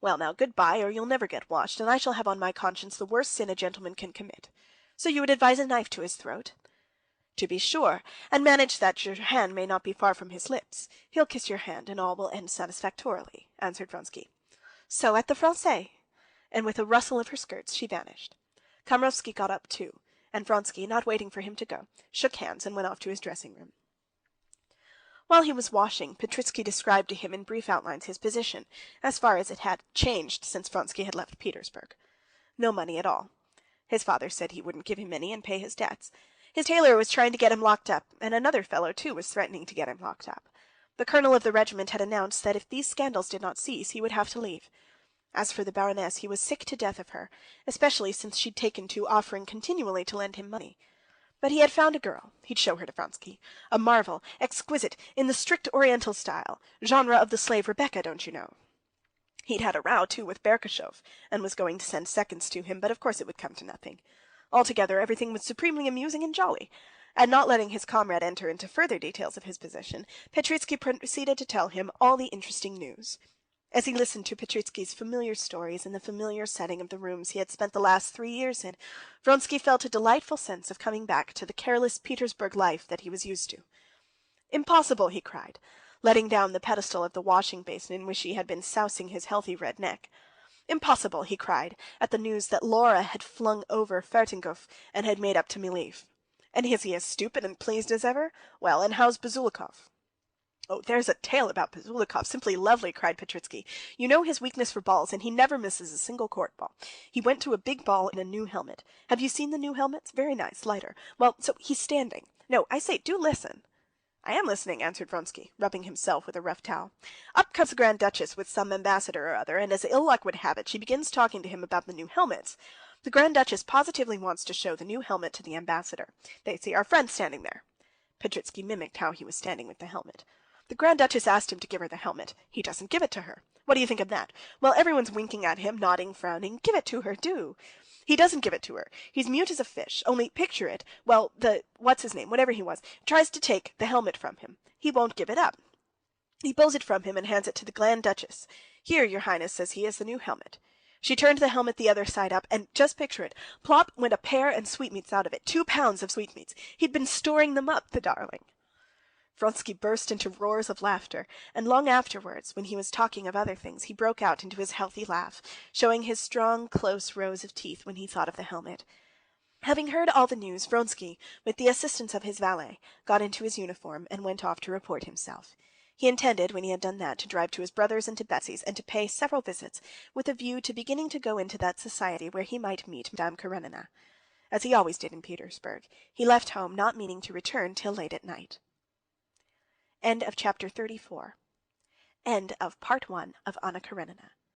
"Well, now, good-bye, or you'll never get washed, and I shall have on my conscience the worst sin a gentleman can commit. So you would advise a knife to his throat?" "To be sure, and manage that your hand may not be far from his lips. He'll kiss your hand, and all will end satisfactorily," answered Vronsky. "So at the Français." And with a rustle of her skirts she vanished. Kamerovsky got up too, and Vronsky, not waiting for him to go, shook hands and went off to his dressing-room. While he was washing, Petritsky described to him in brief outlines his position, as far as it had changed since Vronsky had left Petersburg. No money at all. His father said he wouldn't give him any and pay his debts. His tailor was trying to get him locked up, and another fellow too was threatening to get him locked up. The colonel of the regiment had announced that if these scandals did not cease, he would have to leave. As for the Baroness, he was sick to death of her, especially since she'd taken to offering continually to lend him money. But he had found a girl, he'd show her to Vronsky, a marvel, exquisite, in the strict Oriental style, genre of the slave Rebecca, don't you know? He'd had a row, too, with Berkashov, and was going to send seconds to him, but of course it would come to nothing. Altogether, everything was supremely amusing and jolly. And not letting his comrade enter into further details of his position, Petritsky proceeded to tell him all the interesting news. As he listened to Petritsky's familiar stories in the familiar setting of the rooms he had spent the last 3 years in, Vronsky felt a delightful sense of coming back to the careless Petersburg life that he was used to. "Impossible!" he cried, letting down the pedestal of the washing basin in which he had been sousing his healthy red neck. "Impossible!" he cried, at the news that Laura had flung over Fertinghof and had made up to Miliv. "And is he as stupid and pleased as ever? Well, and how's Bazulikov?" "Oh, there's a tale about Bazulikov, simply lovely!" cried Petritsky. "You know his weakness for balls, and he never misses a single court ball. He went to a big ball in a new helmet. Have you seen the new helmets? Very nice, lighter. Well, so he's standing. No, I say, do listen." "I am listening," answered Vronsky, rubbing himself with a rough towel. "Up comes the Grand Duchess with some ambassador or other, and as ill luck would have it, she begins talking to him about the new helmets. The Grand Duchess positively wants to show the new helmet to the ambassador. They see our friend standing there." Petritsky mimicked how he was standing with the helmet. "The Grand Duchess asked him to give her the helmet. He doesn't give it to her. What do you think of that? Well, everyone's winking at him, nodding, frowning. Give it to her, do. He doesn't give it to her. He's mute as a fish. Only picture it. Well, what's his name, whatever he was, tries to take the helmet from him. He won't give it up. He pulls it from him and hands it to the Grand Duchess. 'Here, your Highness,' says he, 'is the new helmet.' She turned the helmet the other side up, and just picture it, plop went a pear and sweetmeats out of it, 2 pounds of sweetmeats. He'd been storing them up, the darling." Vronsky burst into roars of laughter, and long afterwards, when he was talking of other things, he broke out into his healthy laugh, showing his strong, close rows of teeth when he thought of the helmet. Having heard all the news, Vronsky, with the assistance of his valet, got into his uniform and went off to report himself. He intended, when he had done that, to drive to his brother's and to Betsy's, and to pay several visits, with a view to beginning to go into that society where he might meet Madame Karenina. As he always did in Petersburg, he left home not meaning to return till late at night. End of chapter 34. End of part 1 of Anna Karenina.